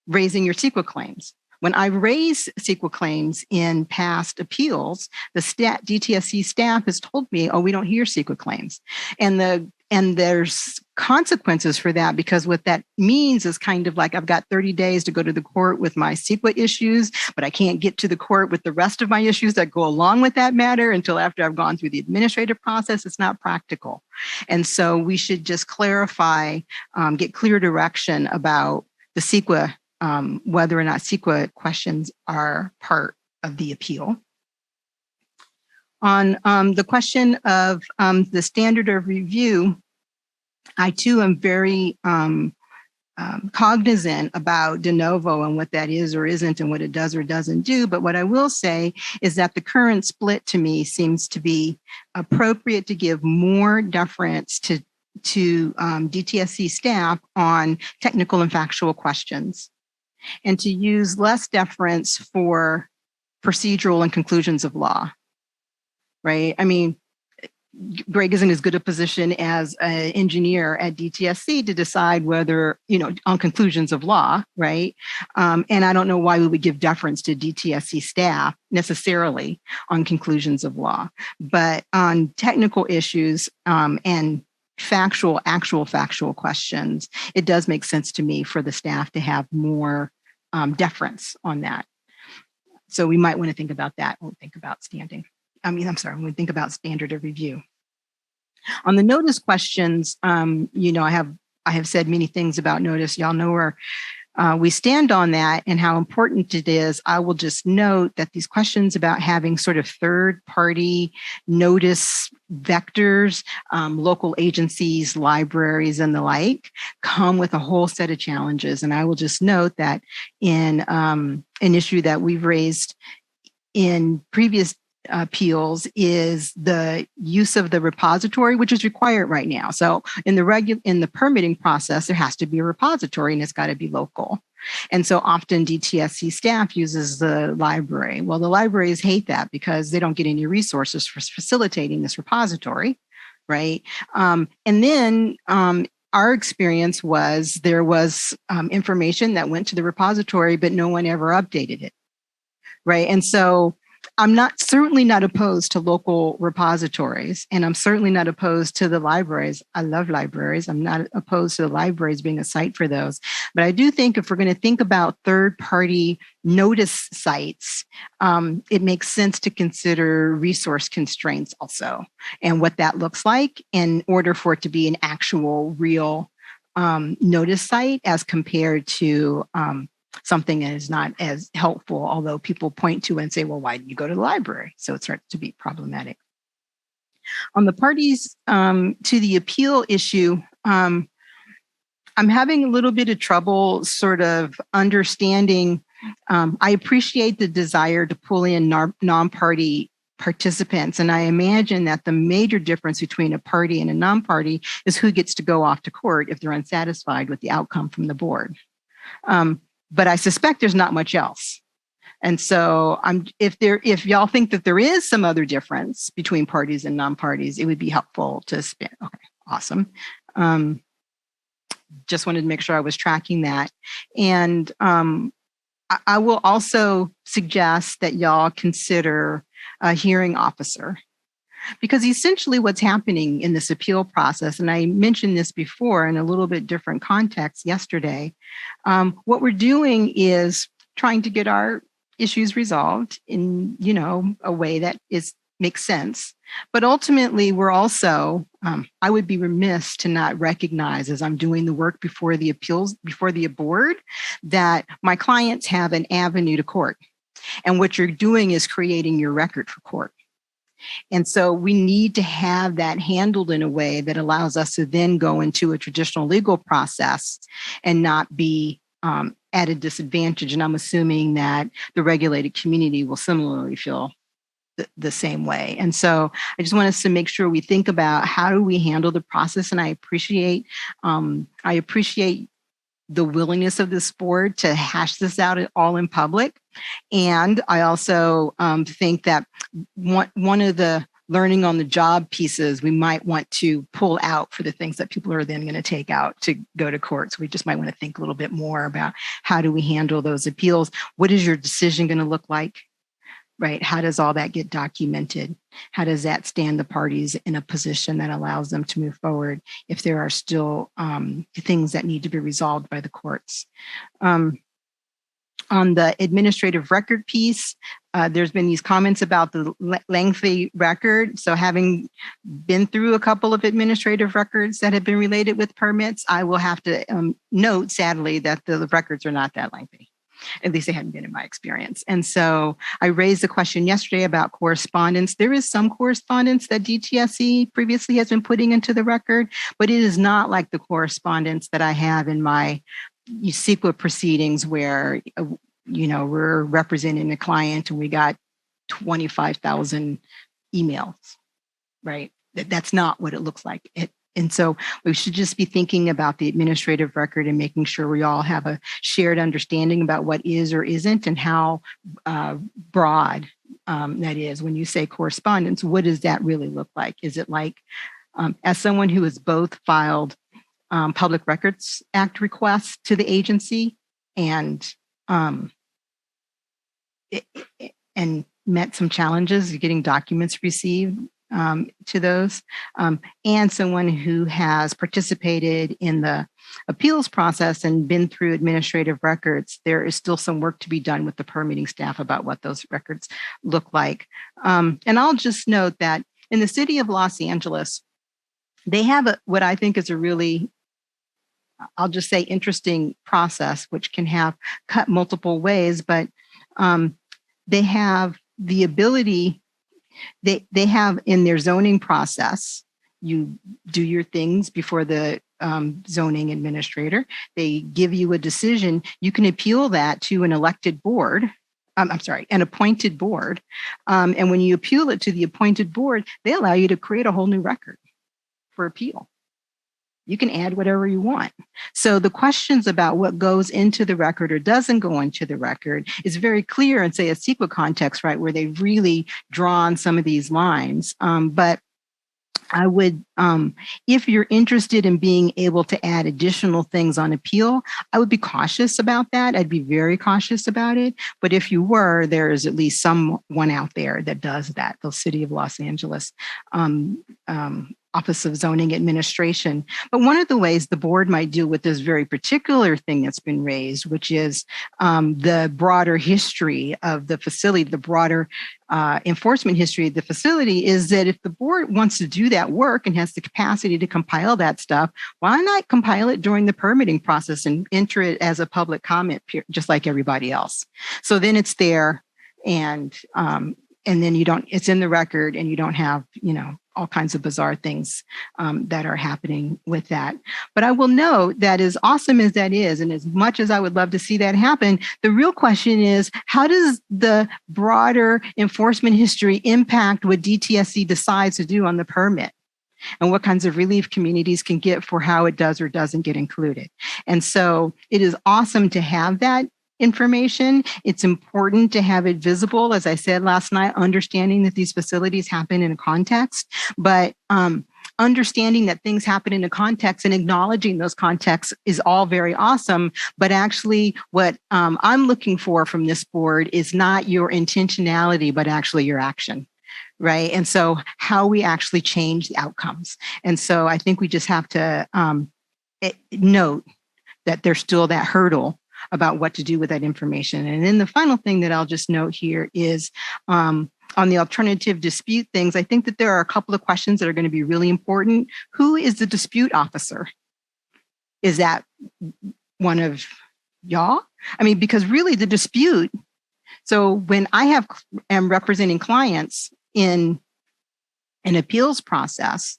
raising your CEQA claims. When I raise CEQA claims in past appeals, the DTSC staff has told me, "Oh, we don't hear CEQA claims," and there's consequences for that, because what that means is kind of like I've got 30 days to go to the court with my CEQA issues, but I can't get to the court with the rest of my issues that go along with that matter until after I've gone through the administrative process. It's not practical. And so we should just clarify, get clear direction about the CEQA, whether or not CEQA questions are part of the appeal. On the question of the standard of review, I too am very cognizant about de novo and what that is or isn't and what it does or doesn't do. But what I will say is that the current split to me seems to be appropriate to give more deference to DTSC staff on technical and factual questions, and to use less deference for procedural and conclusions of law, right? I mean, Greg is in as good a position as an engineer at DTSC to decide whether, on conclusions of law, right? And I don't know why we would give deference to DTSC staff necessarily on conclusions of law, but on technical issues and actual factual questions, it does make sense to me for the staff to have more deference on that. So we might want to think about that when we think about when we think about standard of review. On the notice questions, I have said many things about notice. Y'all know where we stand on that and how important it is. I will just note that these questions about having sort of third-party notice vectors, local agencies, libraries, and the like, come with a whole set of challenges. And I will just note that in an issue that we've raised in previous appeals is the use of the repository, which is required right now. So in the permitting process, there has to be a repository and it's got to be local. And so often DTSC staff uses the library. Well, the libraries hate that because they don't get any resources for facilitating this repository, right? And then our experience was there was information that went to the repository, but no one ever updated it, right? And so I'm certainly not opposed to local repositories, and I'm certainly not opposed to the libraries. I love libraries. I'm not opposed to the libraries being a site for those. But I do think if we're going to think about third-party notice sites, it makes sense to consider resource constraints also, and what that looks like in order for it to be an actual, real notice site as compared to something that is not as helpful, although people point to and say, well, why did you go to the library? So it starts to be problematic. On the parties to the appeal issue, I'm having a little bit of trouble sort of understanding. I appreciate the desire to pull in non-party participants. And I imagine that the major difference between a party and a non-party is who gets to go off to court if they're unsatisfied with the outcome from the board. But I suspect there's not much else. And so if y'all think that there is some other difference between parties and non-parties, it would be helpful to spin. Okay, awesome. Just wanted to make sure I was tracking that. And I will also suggest that y'all consider a hearing officer. Because essentially what's happening in this appeal process, and I mentioned this before in a little bit different context yesterday, what we're doing is trying to get our issues resolved in, a way that makes sense. But ultimately, we're also, I would be remiss to not recognize as I'm doing the work before the board, that my clients have an avenue to court. And what you're doing is creating your record for court. And so we need to have that handled in a way that allows us to then go into a traditional legal process and not be at a disadvantage. And I'm assuming that the regulated community will similarly feel the same way. And so I just want us to make sure we think about how do we handle the process. And I appreciate the willingness of this board to hash this out all in public. And I also think that one of the learning on the job pieces we might want to pull out for the things that people are then going to take out to go to court. So we just might want to think a little bit more about how do we handle those appeals? What is your decision going to look like? Right? How does all that get documented? How does that stand the parties in a position that allows them to move forward if there are still things that need to be resolved by the courts? On the administrative record piece, there's been these comments about the lengthy record. So having been through a couple of administrative records that have been related with permits, I will have to note, sadly, that the records are not that lengthy. At least they hadn't been in my experience. And so I raised the question yesterday about correspondence. There is some correspondence that DTSC previously has been putting into the record, but it is not like the correspondence that I have in my CEQA proceedings where, we're representing the client and we got 25,000 emails, right? That's not what it looks like. And so we should just be thinking about the administrative record and making sure we all have a shared understanding about what is or isn't and how broad that is. When you say correspondence, what does that really look like? Is it like, as someone who has both filed Public Records Act requests to the agency and met some challenges getting documents received to those, and someone who has participated in the appeals process and been through administrative records, there is still some work to be done with the permitting staff about what those records look like. And I'll just note that in the city of Los Angeles, they have what I think is a really, I'll just say, interesting process, which can have cut multiple ways, but they have the ability. They have in their zoning process, you do your things before the zoning administrator. They give you a decision. You can appeal that to an elected board. An appointed board. And when you appeal it to the appointed board, they allow you to create a whole new record for appeal. You can add whatever you want. So the questions about what goes into the record or doesn't go into the record is very clear in, say, a CEQA context, right, where they've really drawn some of these lines. But I would, if you're interested in being able to add additional things on appeal, I would be cautious about that. I'd be very cautious about it. But if you were, there is at least someone out there that does that, the City of Los Angeles Office of Zoning Administration. But one of the ways the board might deal with this very particular thing that's been raised, which is the broader history of the facility, the broader enforcement history of the facility, is that if the board wants to do that work and has the capacity to compile that stuff, why not compile it during the permitting process and enter it as a public comment, just like everybody else? So then it's there, and then it's in the record, and you don't have, all kinds of bizarre things that are happening with that. But I will note that as awesome as that is, and as much as I would love to see that happen, the real question is, how does the broader enforcement history impact what DTSC decides to do on the permit? And what kinds of relief communities can get for how it does or doesn't get included? And so it is awesome to have that information. It's important to have it visible. As I said last night, understanding that these facilities happen in a context, but understanding that things happen in a context and acknowledging those contexts is all very awesome. But actually what I'm looking for from this board is not your intentionality, but actually your action. Right. And so how we actually change the outcomes. And so I think we just have to note that there's still that hurdle about what to do with that information. And then the final thing that I'll just note here is on the alternative dispute things, I think that there are a couple of questions that are going to be really important. Who is the dispute officer? Is that one of y'all? I mean, because really the dispute, so when I am representing clients in an appeals process,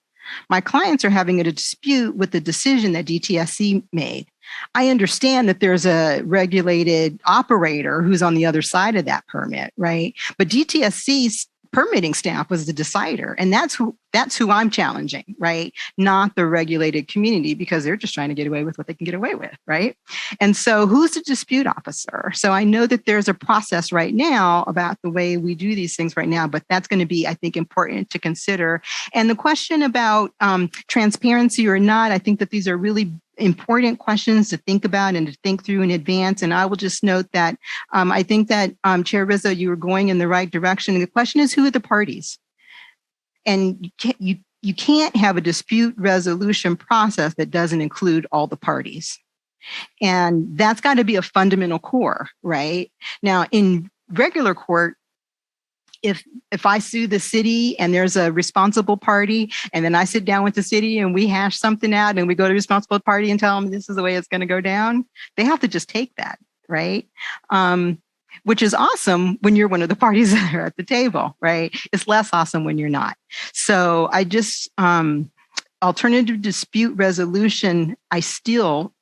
my clients are having a dispute with the decision that DTSC made. I understand that there's a regulated operator who's on the other side of that permit, right? But DTSC's permitting staff was the decider, and that's who I'm challenging, right? Not the regulated community, because they're just trying to get away with what they can get away with, right? And so who's the dispute officer? So I know that there's a process right now about the way we do these things right now, but that's going to be, I think, important to consider. And the question about transparency or not, I think that these are really important questions to think about and to think through in advance. And I will just note that I think that Chair Rizzo, you were going in the right direction. The question is, who are the parties? And you can't have a dispute resolution process that doesn't include all the parties. And that's got to be a fundamental core, right? Now, in regular court, if I sue the city and there's a responsible party, and then I sit down with the city and we hash something out and we go to the responsible party and tell them this is the way it's going to go down, they have to just take that. right? Which is awesome when you're one of the parties that are at the table, right? It's less awesome when you're not. So I just, alternative dispute resolution, I still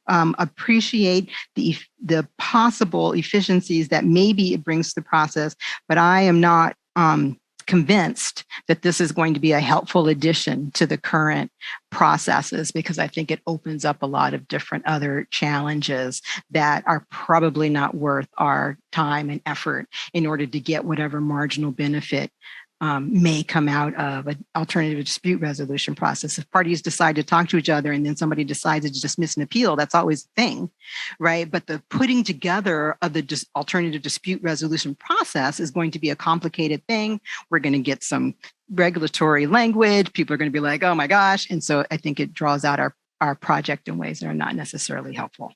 appreciate the possible efficiencies that maybe it brings to the process, but I am not convinced that this is going to be a helpful addition to the current processes, because I think it opens up a lot of different other challenges that are probably not worth our time and effort in order to get whatever marginal benefit may come out of an alternative dispute resolution process. If parties decide to talk to each other and then somebody decides to dismiss an appeal, that's always a thing, right? But the putting together of the alternative dispute resolution process is going to be a complicated thing. We're going to get some regulatory language. People are going to be like, oh my gosh. And so I think it draws out our project in ways that are not necessarily helpful.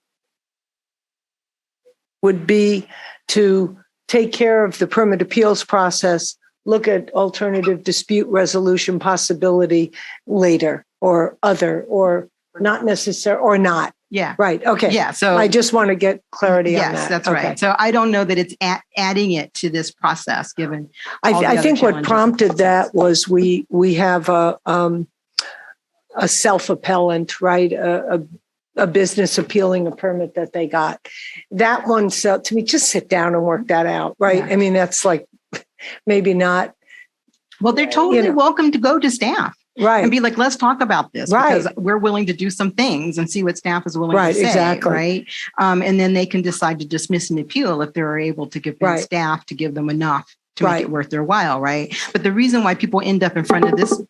Would be to take care of the permit appeals process, look at alternative dispute resolution possibility later, or other, or not necessary, or not. Yeah. Right. Okay. Yeah. So I just want to get clarity on that. Yes, that's Okay. right. So I don't know that it's adding it to this process, given. all the I other think what challenges. prompted that was we have a self-appellant, right? A business appealing a permit that they got. That one, so to me, just sit down and work that out, right? Yeah. I mean, that's like, maybe not. Well, they're totally welcome to go to staff. Right. And be like, let's talk about this, Right. because we're willing to do some things and see what staff is willing Right, to say. exactly. Right. And then they can decide to dismiss an appeal if they're able to give Right. staff to give them enough to Right. make it worth their while. Right. But the reason why people end up in front of this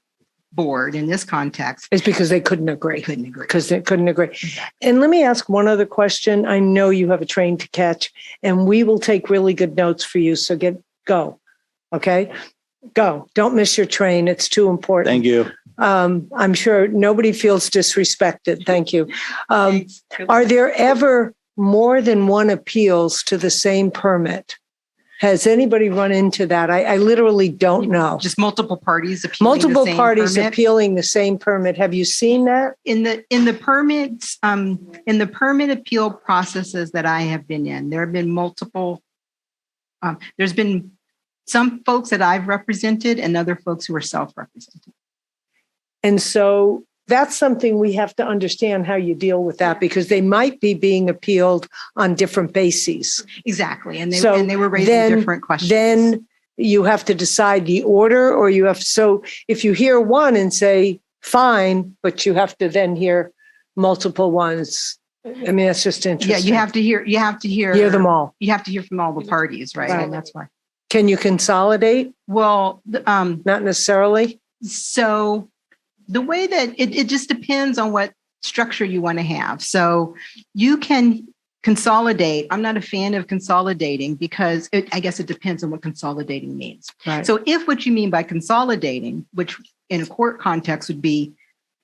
board in this context is because they couldn't agree. Because they couldn't agree. And let me ask one other question. I know you have a train to catch, and we will take really good notes for you. So go. Okay. Go. Don't miss your train. It's too important. Thank you. I'm sure nobody feels disrespected. Thank you. Are there ever more than one appeals to the same permit? Has anybody run into that? I literally don't know. Just multiple parties appealing Multiple the same parties permit. appealing the same permit. Have you seen that? In the permits, in the permit appeal processes that I have been in, there have been multiple. There's been some folks that I've represented and other folks who are self-represented. And so that's something we have to understand how you deal with that, because they might be being appealed on different bases. Exactly. And they were raising different questions. Then you have to decide the order, or you have, so if you hear one and say, fine, but you have to then hear multiple ones. I mean, that's just interesting. Yeah, you have to hear them all. You have to hear from all the parties, right? And that's why. Can you consolidate? Well, not necessarily. So the way that it just depends on what structure you want to have. So you can consolidate. I'm not a fan of consolidating because I guess it depends on what consolidating means. Right. So if what you mean by consolidating, which in a court context would be,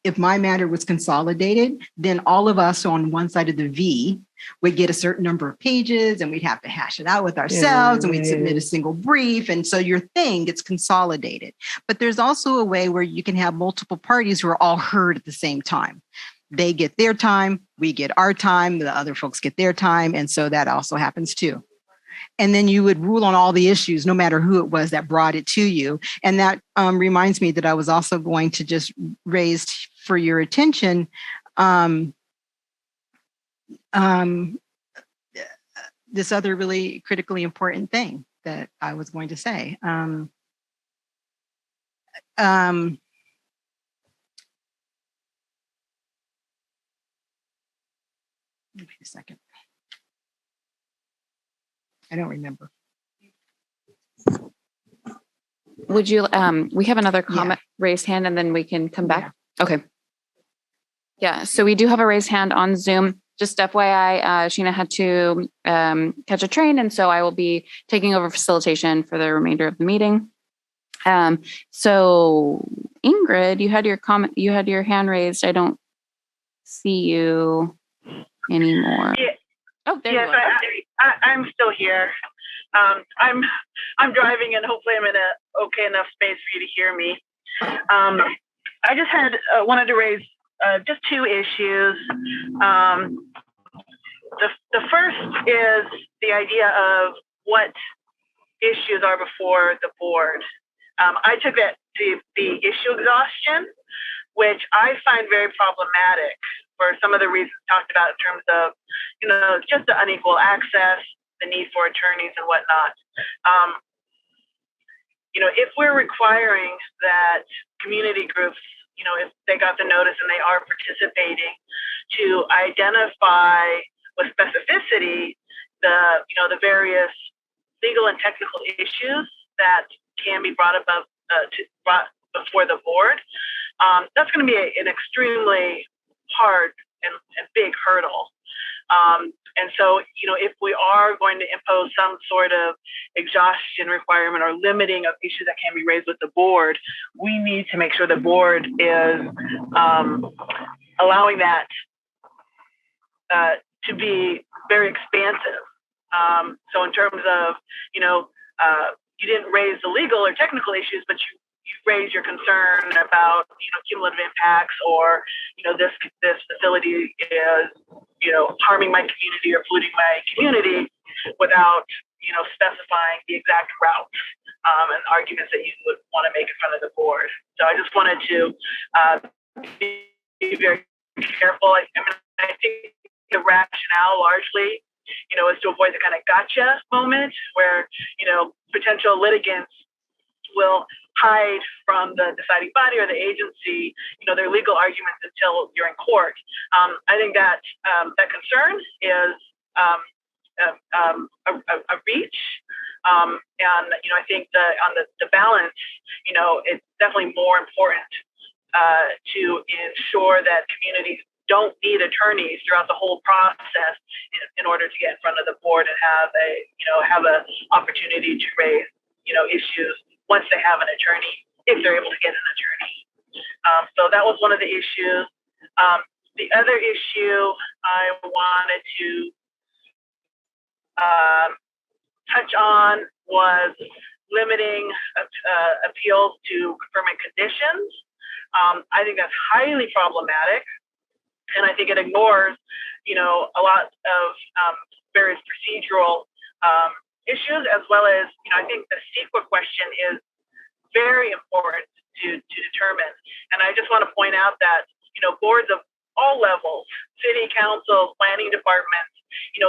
if my matter was consolidated, then all of us on one side of the V would get a certain number of pages and we'd have to hash it out with ourselves, and we'd submit a single brief. And so your thing gets consolidated. But there's also a way where you can have multiple parties who are all heard at the same time. They get their time, we get our time, the other folks get their time. And so that also happens too. And then you would rule on all the issues, no matter who it was that brought it to you. And that reminds me that I was also going to just raise for your attention this other really critically important thing that I was going to say. Wait a second. I don't remember. Would you, we have another comment, raised hand, and then we can come back. Okay. Yeah, so we do have a raised hand on Zoom. Just FYI, Sheena had to catch a train, and so I will be taking over facilitation for the remainder of the meeting. So Ingrid, you had your comment, you had your hand raised. I don't see you anymore. Yeah. Oh, there yes, you are. I'm still here. I'm driving, and hopefully I'm in a okay enough space for you to hear me. I just wanted to raise just two issues. The first is the idea of what issues are before the board. I took that to be issue exhaustion, which I find very problematic for some of the reasons talked about in terms of, just the unequal access, the need for attorneys and whatnot. If we're requiring that community groups, if they got the notice and they are participating, to identify with specificity the various legal and technical issues that can be brought before the board, that's going to be an extremely hard and big hurdle. And so, if we are going to impose some sort of exhaustion requirement or limiting of issues that can be raised with the board, we need to make sure the board is allowing that to be very expansive. So in terms of, you didn't raise the legal or technical issues, but you raise your concern about, cumulative impacts, or, this facility is, harming my community or polluting my community, without, specifying the exact routes and arguments that you would want to make in front of the board. So I just wanted to be very careful. I think the rationale largely, is to avoid the kind of gotcha moment where, potential litigants will hide from the deciding body or the agency, their legal arguments until you're in court. I think that that concern is a reach. And, I think on the balance, it's definitely more important to ensure that communities don't need attorneys throughout the whole process in order to get in front of the board and have a opportunity to raise, issues once they have an attorney, if they're able to get an attorney. So that was one of the issues. The other issue I wanted to touch on was limiting appeals to confirming conditions. I think that's highly problematic. And I think it ignores, a lot of various procedural issues, as well as, I think the CEQA question is very important to determine. And I just want to point out that, boards of all levels, city councils, planning departments,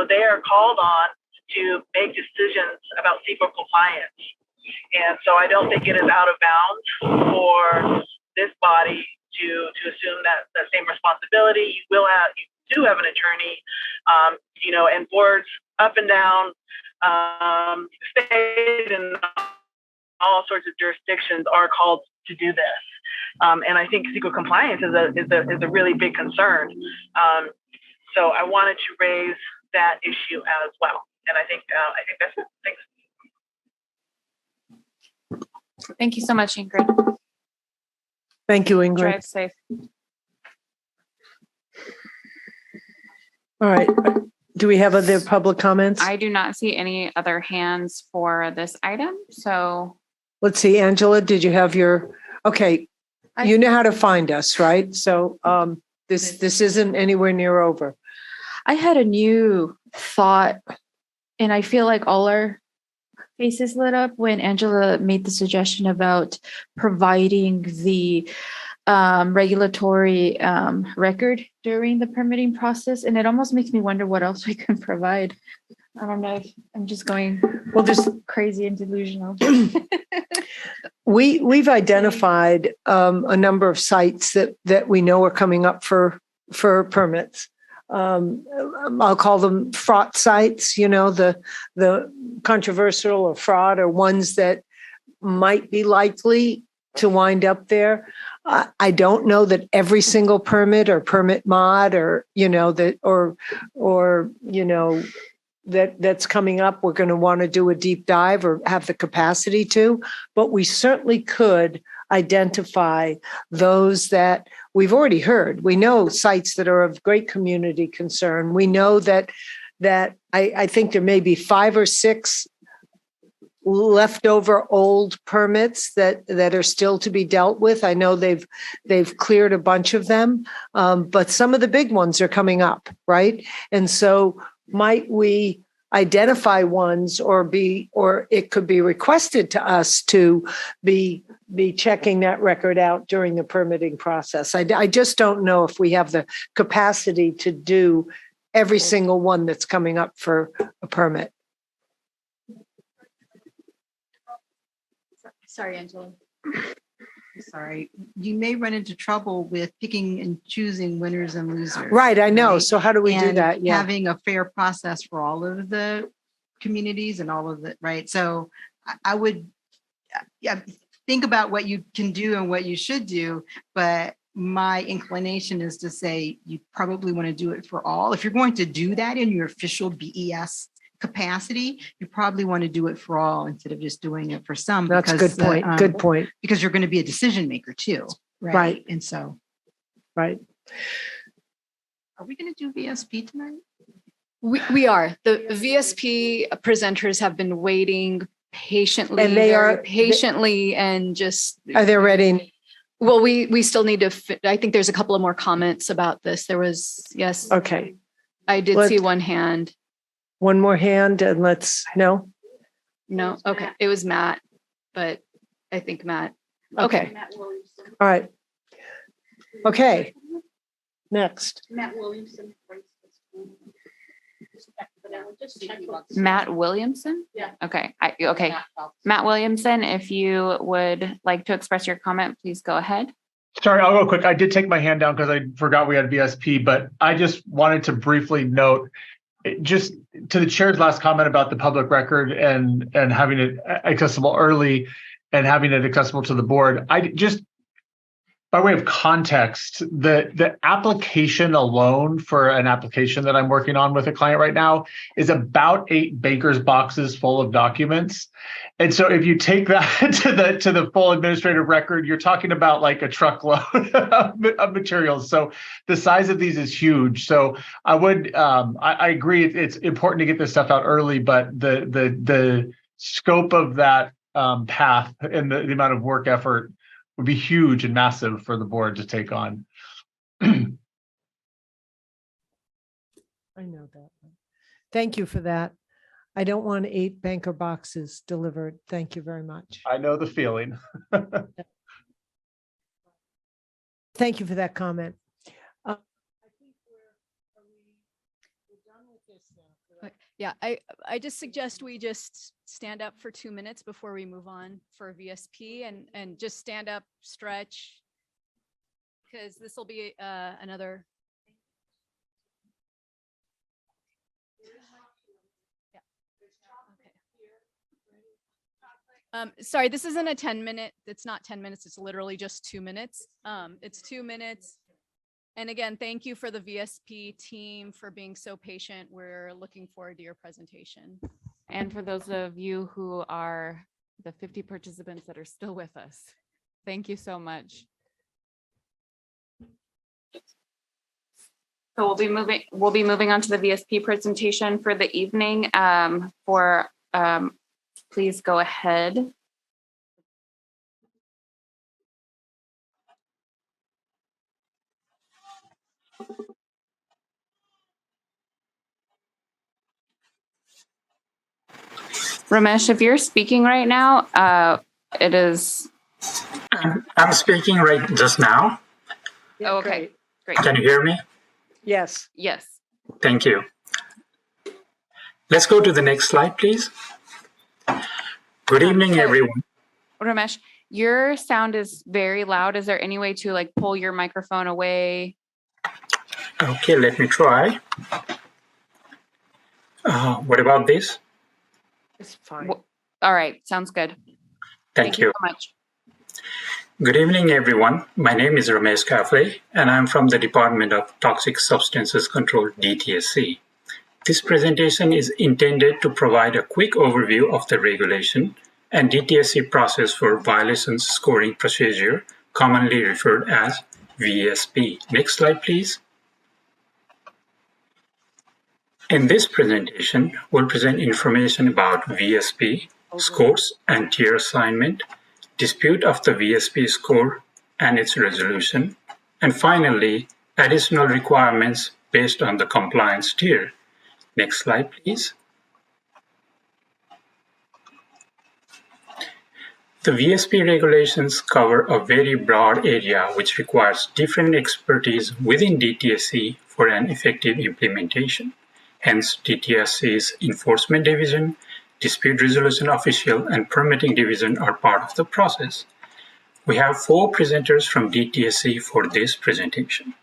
they are called on to make decisions about CEQA compliance. And so I don't think it is out of bounds for this body to assume that the same responsibility. You do have an attorney, and boards up and down state and all sorts of jurisdictions are called to do this. And I think CEQA compliance is a really big concern. So I wanted to raise that issue as well. And I think that's it. Thanks. Thank you so much, Ingrid. Thank you, Ingrid. Drive safe. All right. Do we have other public comments? I do not see any other hands for this item. So Let's see, Angela, did you have okay, you know how to find us, right? So this isn't anywhere near over. I had a new thought, and I feel like all our faces lit up when Angela made the suggestion about providing the regulatory record during the permitting process. And it almost makes me wonder what else we can provide. I don't know if I'm just going crazy and delusional. We've identified a number of sites that we know are coming up for permits. I'll call them fraught sites, the controversial or fraught, or ones that might be likely to wind up there. I don't know that every single permit or permit mod or, that's coming up, we're going to want to do a deep dive or have the capacity to, but we certainly could identify those that we've already heard. We know sites that are of great community concern. We know that I think there may be 5 or 6 leftover old permits that are still to be dealt with. I know they've cleared a bunch of them, but some of the big ones are coming up, right? And so might we identify ones or it could be requested to us to be checking that record out during the permitting process. I just don't know if we have the capacity to do every single one that's coming up for a permit. Sorry, Angela. Sorry, you may run into trouble with picking and choosing winners and losers. Right, I know. right? So how do we do And that? Yeah. Having a fair process for all of the communities and all of the, right? So I would think about what you can do and what you should do, but my inclination is to say you probably want to do it for all. If you're going to do that in your official BES capacity, you probably want to do it for all instead of just doing it for some. That's a because good point. Good point. Because you're going to be a decision maker too, right? Right. And so, right. Are we going to do VSP tonight? We are. The VSP presenters have been waiting patiently, And they very are- patiently, and just. Are they ready? Well, we still need to, I think there's a couple of more comments about this. There was, yes. Okay. I did Let's- see one hand. One more hand and no? No, okay, it was Matt, but I think Matt. Okay. Okay. All right. Okay. Next. Matt Williamson. Matt Williamson? Yeah. Okay, okay. Matt Williamson, if you would like to express your comment, please go ahead. Sorry, I'll go quick. I did take my hand down because I forgot we had VSP, but I just wanted to briefly note, just to the chair's last comment about the public record and having it accessible early and having it accessible to the board. I just, by way of context, the application alone for an application that I'm working on with a client right now is about 8 baker's boxes full of documents. And so if you take that to the full administrative record, you're talking about like a truckload of materials. So the size of these is huge. So I would, I agree, it's important to get this stuff out early, but the scope of that path and the amount of work effort would be huge and massive for the board to take on. I know that. Thank you for that. I don't want 8 banker boxes delivered. Thank you very much. I know the feeling. Thank you for that comment. Yeah, I just suggest we just stand up for 2 minutes before we move on for VSP and just stand up, stretch, because this will be another. Sorry, this isn't a 10-minute. It's not 10 minutes. It's literally just 2 minutes. It's 2 minutes. And again, thank you for the VSP team for being so patient. We're looking forward to your presentation. And for those of you who are the 50 participants that are still with us, thank you so much. So we'll be moving on to the VSP presentation for the evening. Please go ahead. Ramesh, if you're speaking right now, it is. I'm speaking right just now. Oh, okay, great. Can you hear me? Yes. Yes. Thank you. Let's go to the next slide, please. Good evening, everyone. Ramesh, your sound is very loud. Is there any way to like pull your microphone away? Okay, let me try. What about this? It's fine. All right, sounds good. Thank you so much. Good evening, everyone. My name is Ramesh Kafle, and I'm from the Department of Toxic Substances Control, DTSC. This presentation is intended to provide a quick overview of the regulation and DTSC process for violations scoring procedure, commonly referred as VSP. Next slide, please. In this presentation, we'll present information about VSP, scores and tier assignment, dispute of the VSP score and its resolution, and finally, additional requirements based on the compliance tier. Next slide, please. The VSP regulations cover a very broad area which requires different expertise within DTSC for an effective implementation. Hence, DTSC's Enforcement Division, Dispute Resolution Official, and Permitting Division are part of the process. We have 4 presenters from DTSC for this presentation.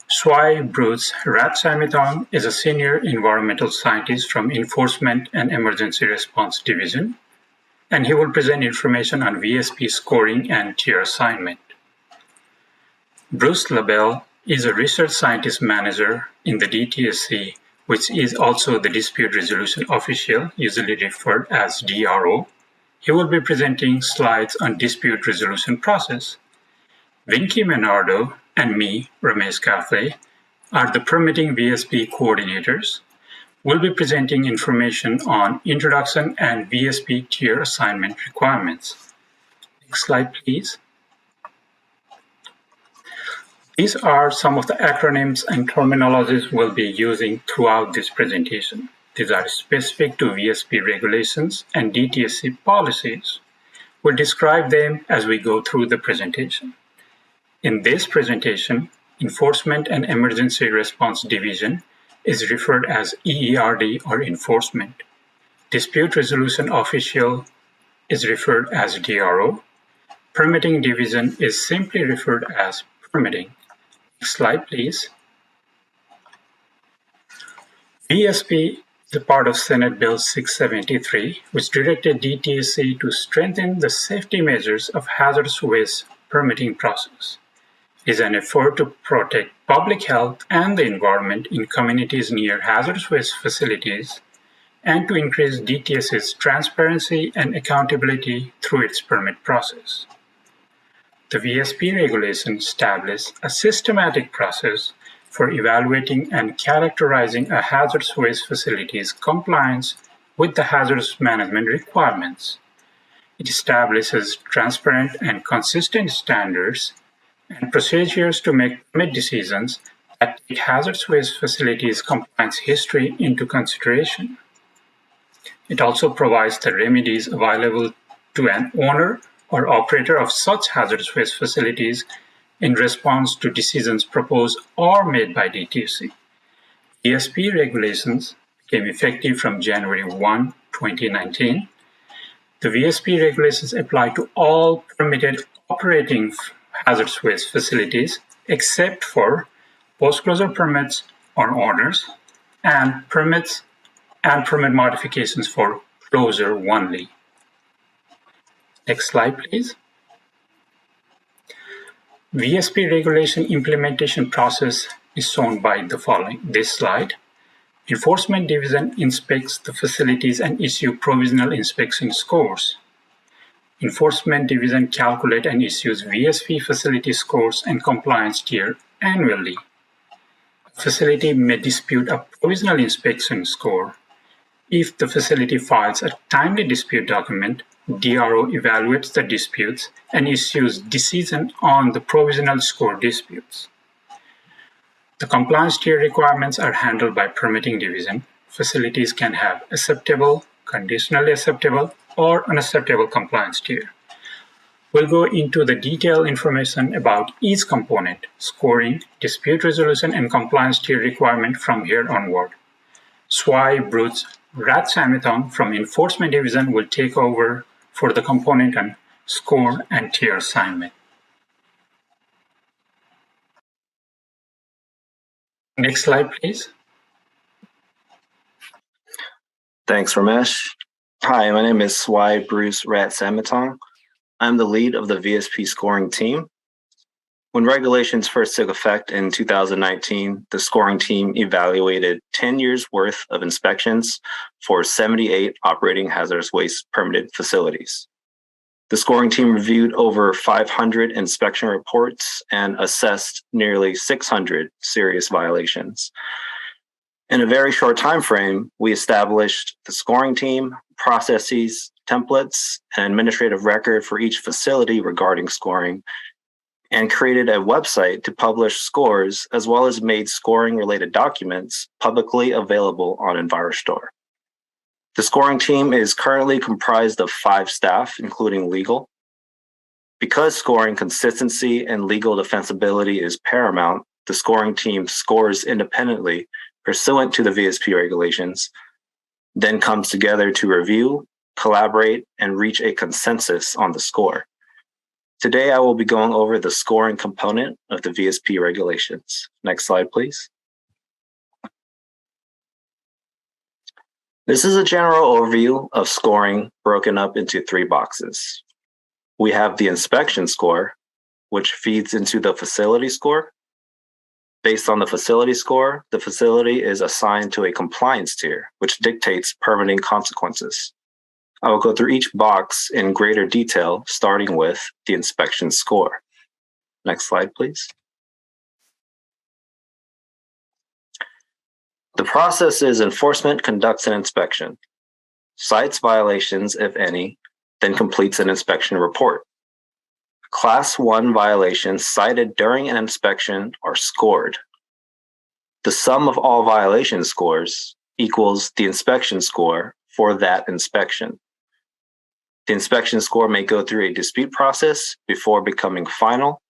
Swai Bruce Ratsamitong is a senior environmental scientist from Enforcement and Emergency Response Division, and he will present information on VSP scoring and tier assignment. Bruce LaBelle is a research scientist manager in the DTSC, which is also the Dispute Resolution Official, usually referred as DRO. He will be presenting slides on dispute resolution process. Vinky Menardo and me, Ramesh Kafle, are the permitting VSP coordinators. We'll be presenting information on introduction and VSP tier assignment requirements. Next slide, please. These are some of the acronyms and terminologies we'll be using throughout this presentation. These are specific to VSP regulations and DTSC policies. We'll describe them as we go through the presentation. In this presentation, Enforcement and Emergency Response Division is referred as EERD or Enforcement. Dispute Resolution Official is referred as DRO. Permitting Division is simply referred as Permitting. Next slide, please. VSP is a part of Senate Bill 673, which directed DTSC to strengthen the safety measures of hazardous waste permitting process. It is an effort to protect public health and the environment in communities near hazardous waste facilities and to increase DTSC's transparency and accountability through its permit process. The VSP regulations establish a systematic process for evaluating and characterizing a hazardous waste facility's compliance with the hazardous management requirements. It establishes transparent and consistent standards and procedures to make permit decisions that take hazardous waste facilities' compliance history into consideration. It also provides the remedies available to an owner or operator of such hazardous waste facilities in response to decisions proposed or made by DTSC. VSP regulations became effective from January 1, 2019. The VSP regulations apply to all permitted operating hazardous waste facilities except for post-closure permits or orders and permits and permit modifications for closure only. Next slide, please. VSP regulation implementation process is shown by the following. This slide. Enforcement Division inspects the facilities and issue provisional inspection scores. Enforcement Division calculates and issues VSP facility scores and compliance tier annually. A facility may dispute a provisional inspection score. If the facility files a timely dispute document, DRO evaluates the disputes and issues decision on the provisional score disputes. The compliance tier requirements are handled by Permitting Division. Facilities can have acceptable, conditionally acceptable, or unacceptable compliance tier. We'll go into the detailed information about each component, scoring, dispute resolution, and compliance tier requirement from here onward. Swai Bruce Ratsamitong from Enforcement Division will take over for the component on score and tier assignment. Next slide, please. Thanks, Ramesh. Hi, my name is Swai Bruce Ratsamitong. I'm the lead of the VSP scoring team. When regulations first took effect in 2019, the scoring team evaluated 10 years worth of inspections for 78 operating hazardous waste permitted facilities. The scoring team reviewed over 500 inspection reports and assessed nearly 600 serious violations. In a very short time frame, we established the scoring team, processes, templates, and administrative record for each facility regarding scoring, and created a website to publish scores as well as made scoring related documents publicly available on EnviroStore. The scoring team is currently comprised of 5 staff, including legal. Because scoring consistency and legal defensibility is paramount, the scoring team scores independently pursuant to the VSP regulations, then comes together to review, collaborate, and reach a consensus on the score. Today, I will be going over the scoring component of the VSP regulations. Next slide, please. This is a general overview of scoring broken up into 3 boxes. We have the inspection score, which feeds into the facility score. Based on the facility score, the facility is assigned to a compliance tier, which dictates permitting consequences. I will go through each box in greater detail, starting with the inspection score. Next slide, please. The process is enforcement conducts an inspection, cites violations, if any, then completes an inspection report. Class 1 violations cited during an inspection are scored. The sum of all violation scores equals the inspection score for that inspection. The inspection score may go through a dispute process before becoming final,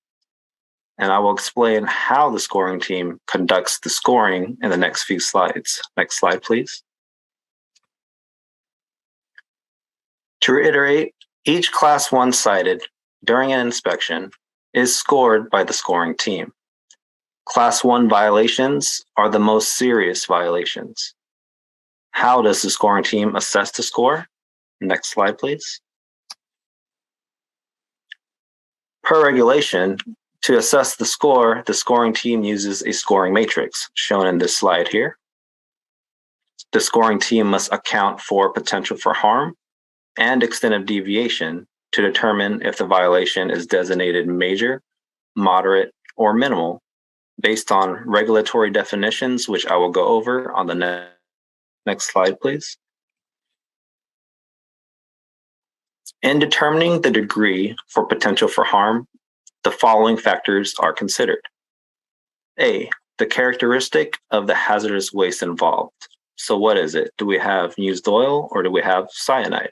and I will explain how the scoring team conducts the scoring in the next few slides. Next slide, please. To reiterate, each Class 1 cited during an inspection is scored by the scoring team. Class 1 violations are the most serious violations. How does the scoring team assess the score? Next slide, please. Per regulation, to assess the score, the scoring team uses a scoring matrix, shown in this slide here. The scoring team must account for potential for harm and extent of deviation to determine if the violation is designated major, moderate, or minimal based on regulatory definitions, which I will go over on the next slide, please. In determining the degree for potential for harm, the following factors are considered. A, the characteristic of the hazardous waste involved. So what is it? Do we have used oil or do we have cyanide?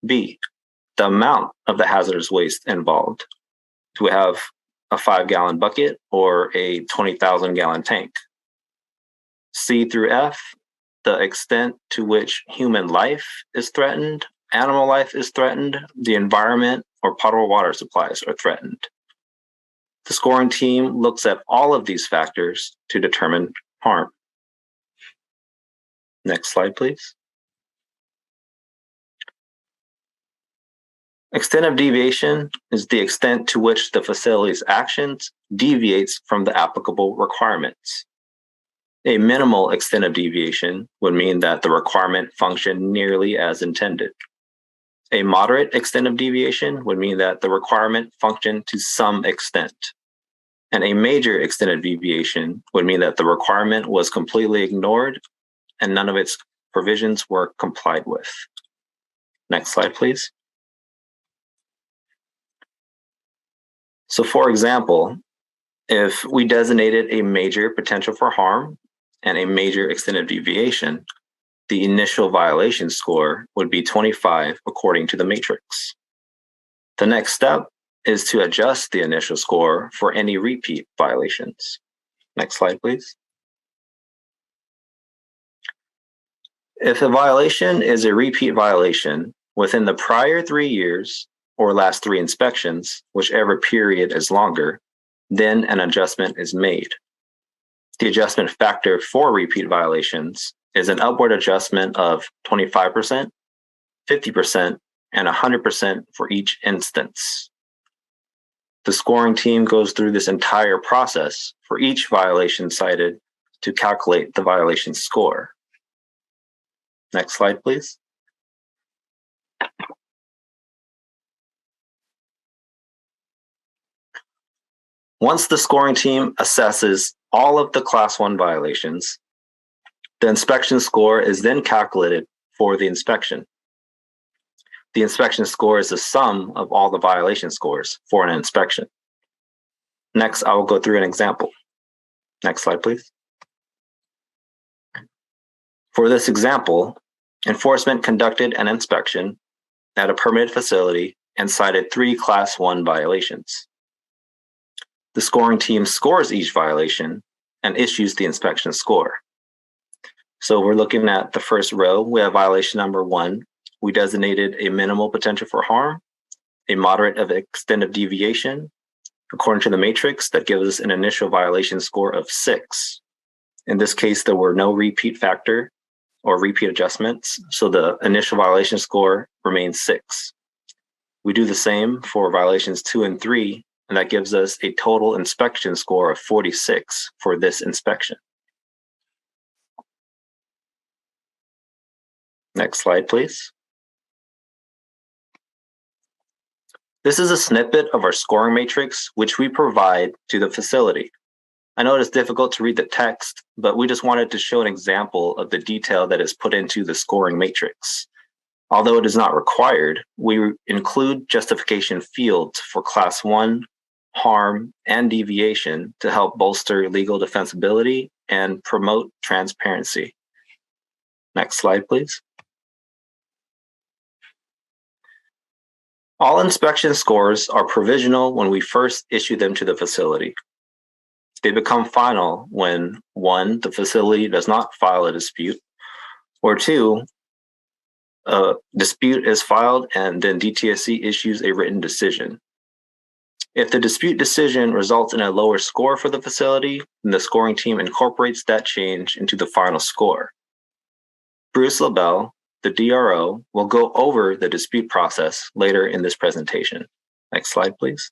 B, the amount of the hazardous waste involved. Do we have a 5-gallon bucket or a 20,000-gallon tank? C through F, the extent to which human life is threatened, animal life is threatened, the environment or potable water supplies are threatened. The scoring team looks at all of these factors to determine harm. Next slide, please. Extent of deviation is the extent to which the facility's actions deviates from the applicable requirements. A minimal extent of deviation would mean that the requirement functioned nearly as intended. A moderate extent of deviation would mean that the requirement functioned to some extent. And a major extent of deviation would mean that the requirement was completely ignored and none of its provisions were complied with. Next slide, please. So for example, if we designated a major potential for harm and a major extent of deviation, the initial violation score would be 25 according to the matrix. The next step is to adjust the initial score for any repeat violations. Next slide, please. If a violation is a repeat violation within the prior 3 years or last 3 inspections, whichever period is longer, then an adjustment is made. The adjustment factor for repeat violations is an upward adjustment of 25%, 50%, and 100% for each instance. The scoring team goes through this entire process for each violation cited to calculate the violation score. Next slide, please. Once the scoring team assesses all of the Class 1 violations, the inspection score is then calculated for the inspection. The inspection score is the sum of all the violation scores for an inspection. Next, I will go through an example. Next slide, please. For this example, enforcement conducted an inspection at a permitted facility and cited 3 Class 1 violations. The scoring team scores each violation and issues the inspection score. So we're looking at the first row. We have violation number 1. We designated a minimal potential for harm, a moderate of extent of deviation. According to the matrix, that gives us an initial violation score of 6. In this case, there were no repeat factor or repeat adjustments, so the initial violation score remains 6. We do the same for violations 2 and 3, and that gives us a total inspection score of 46 for this inspection. Next slide, please. This is a snippet of our scoring matrix, which we provide to the facility. I know it is difficult to read the text, but we just wanted to show an example of the detail that is put into the scoring matrix. Although it is not required, we include justification fields for Class 1, harm, and deviation to help bolster legal defensibility and promote transparency. Next slide, please. All inspection scores are provisional when we first issue them to the facility. They become final when 1, the facility does not file a dispute, or 2, a dispute is filed and then DTSC issues a written decision. If the dispute decision results in a lower score for the facility, then the scoring team incorporates that change into the final score. Bruce LaBelle, the DRO, will go over the dispute process later in this presentation. Next slide, please.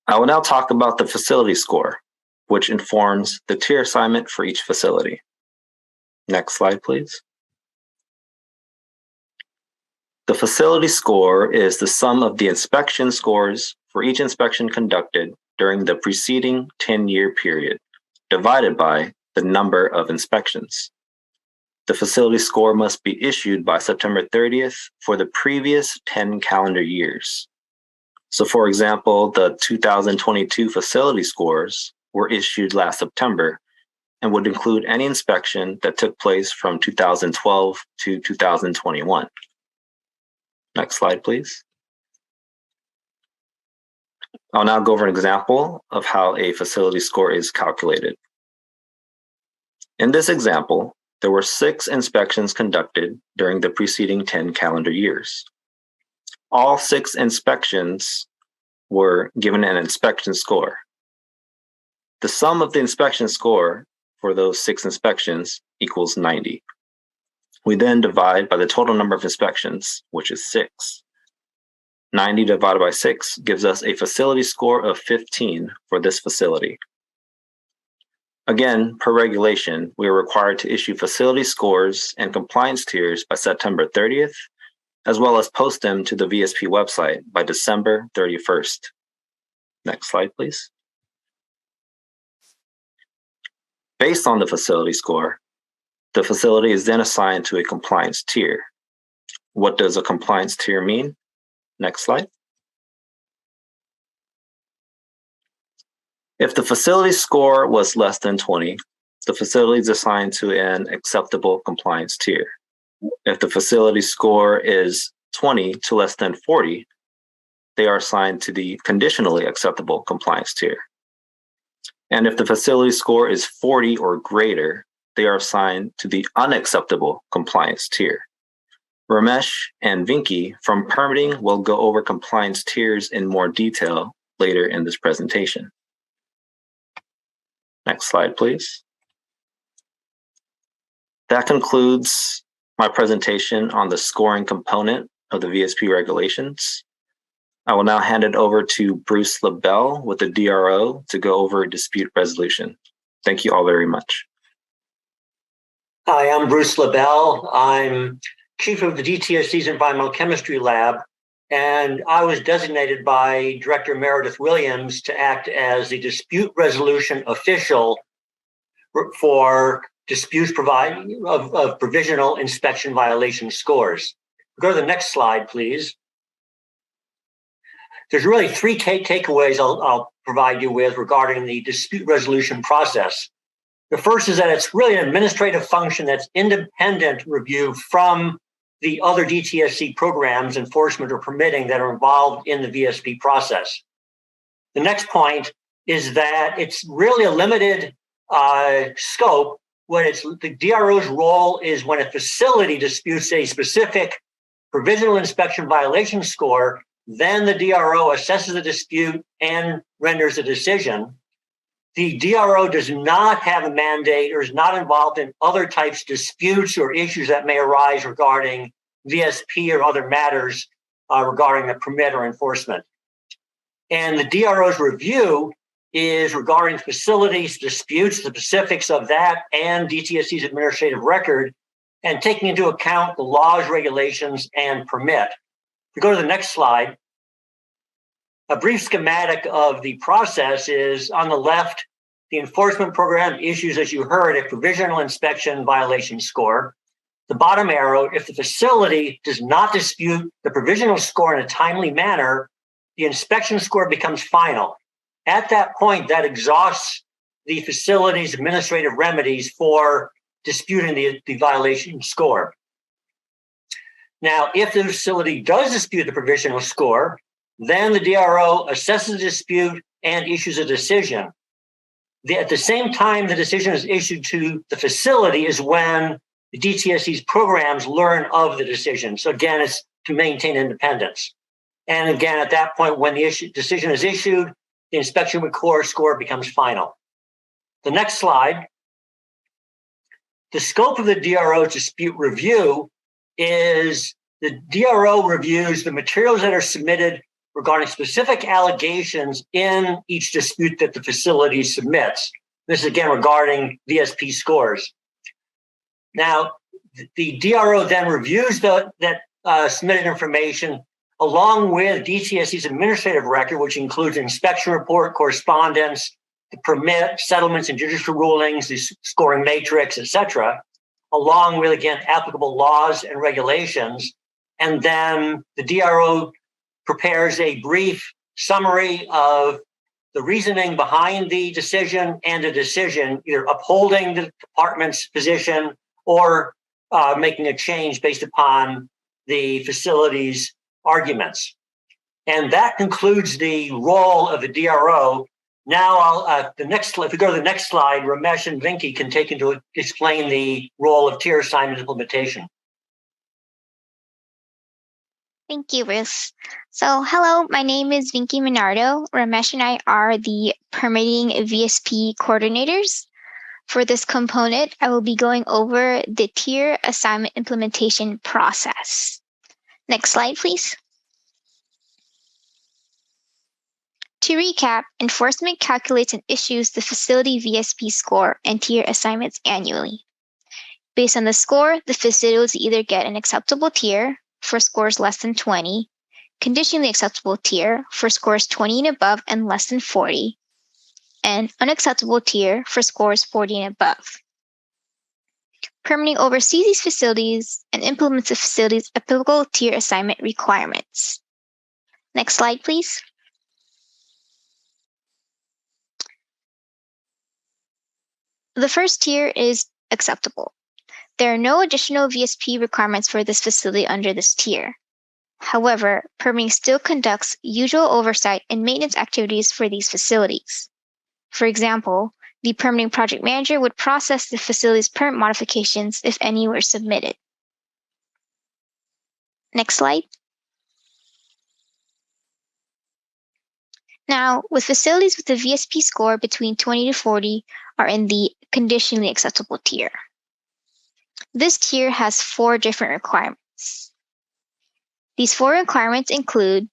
I will now talk about the facility score, which informs the tier assignment for each facility. Next slide, please. The facility score is the sum of the inspection scores for each inspection conducted during the preceding 10-year period, divided by the number of inspections. The facility score must be issued by September 30th for the previous 10 calendar years. So for example, the 2022 facility scores were issued last September and would include any inspection that took place from 2012 to 2021. Next slide, please. I'll now go over an example of how a facility score is calculated. In this example, there were 6 inspections conducted during the preceding 10 calendar years. All 6 inspections were given an inspection score. The sum of the inspection score for those 6 inspections equals 90. We then divide by the total number of inspections, which is 6. 90 divided by 6 gives us a facility score of 15 for this facility. Again, per regulation, we are required to issue facility scores and compliance tiers by September 30th, as well as post them to the VSP website by December 31st. Next slide, please. Based on the facility score, the facility is then assigned to a compliance tier. What does a compliance tier mean? Next slide. If the facility score was less than 20, the facility is assigned to an acceptable compliance tier. If the facility score is 20 to less than 40, they are assigned to the conditionally acceptable compliance tier. And if the facility score is 40 or greater, they are assigned to the unacceptable compliance tier. Ramesh and Vinky from permitting will go over compliance tiers in more detail later in this presentation. Next slide, please. That concludes my presentation on the scoring component of the VSP regulations. I will now hand it over to Bruce LaBelle with the DRO to go over dispute resolution. Thank you all very much. Hi, I'm Bruce LaBelle. I'm chief of the DTSC's Environmental Chemistry Lab, and I was designated by Director Meredith Williams to act as the dispute resolution official for disputes of provisional inspection violation scores. Go to the next slide, please. There's really three takeaways I'll provide you with regarding the dispute resolution process. The first is that it's really an administrative function that's independent review from the other DTSC programs, enforcement or permitting that are involved in the VSP process. The next point is that it's really a limited scope. When it's the DRO's role is when a facility disputes a specific provisional inspection violation score, then the DRO assesses the dispute and renders a decision. The DRO does not have a mandate or is not involved in other types of disputes or issues that may arise regarding VSP or other matters regarding the permit or enforcement. And the DRO's review is regarding facilities, disputes, the specifics of that, and DTSC's administrative record, and taking into account the laws, regulations, and permit. If we go to the next slide, a brief schematic of the process is on the left, the enforcement program issues, as you heard, a provisional inspection violation score. The bottom arrow, if the facility does not dispute the provisional score in a timely manner, the inspection score becomes final. At that point, that exhausts the facility's administrative remedies for disputing the violation score. Now, if the facility does dispute the provisional score, then the DRO assesses the dispute and issues a decision. At the same time the decision is issued to the facility is when the DTSC's programs learn of the decision. So again, it's to maintain independence. And again, at that point, when the decision is issued, the inspection score becomes final. The next slide. The scope of the DRO dispute review is the DRO reviews the materials that are submitted regarding specific allegations in each dispute that the facility submits. This is again regarding VSP scores. Now, the DRO then reviews that submitted information along with DTSC's administrative record, which includes inspection report, correspondence, the permit, settlements and judicial rulings, the scoring matrix, etc., along with, again, applicable laws and regulations. And then the DRO prepares a brief summary of the reasoning behind the decision and a decision, either upholding the department's position or making a change based upon the facility's arguments. And that concludes the role of the DRO. Now, if we go to the next slide, Ramesh and Vinky can explain the role of tier assignment implementation. Thank you, Bruce. So, hello, my name is Vinky Minardo. Ramesh and I are the permitting VSP coordinators. For this component, I will be going over the tier assignment implementation process. Next slide, please. To recap, enforcement calculates and issues the facility VSP score and tier assignments annually. Based on the score, the facilities either get an acceptable tier for scores less than 20, conditionally acceptable tier for scores 20 and above and less than 40, and unacceptable tier for scores 40 and above. Permitting oversees these facilities and implements the facility's applicable tier assignment requirements. Next slide, please. The first tier is acceptable. There are no additional VSP requirements for this facility under this tier. However, permitting still conducts usual oversight and maintenance activities for these facilities. For example, the permitting project manager would process the facility's permit modifications if any were submitted. Next slide. Now, with facilities with a VSP score between 20 to 40 are in the conditionally acceptable tier. This tier has 4 different requirements. These 4 requirements include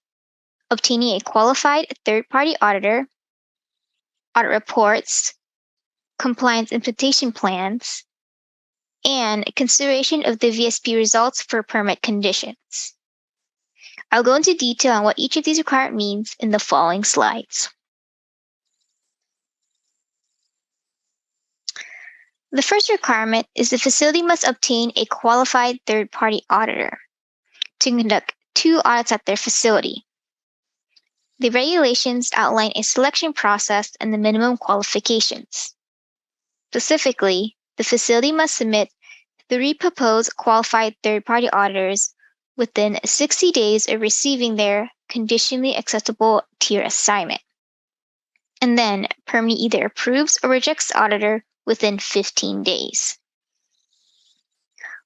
obtaining a qualified third-party auditor, audit reports, compliance implementation plans, and consideration of the VSP results for permit conditions. I'll go into detail on what each of these requirements means in the following slides. The first requirement is the facility must obtain a qualified third-party auditor to conduct 2 audits at their facility. The regulations outline a selection process and the minimum qualifications. Specifically, the facility must submit 3 proposed qualified third-party auditors within 60 days of receiving their conditionally acceptable tier assignment. And then Permity either approves or rejects the auditor within 15 days.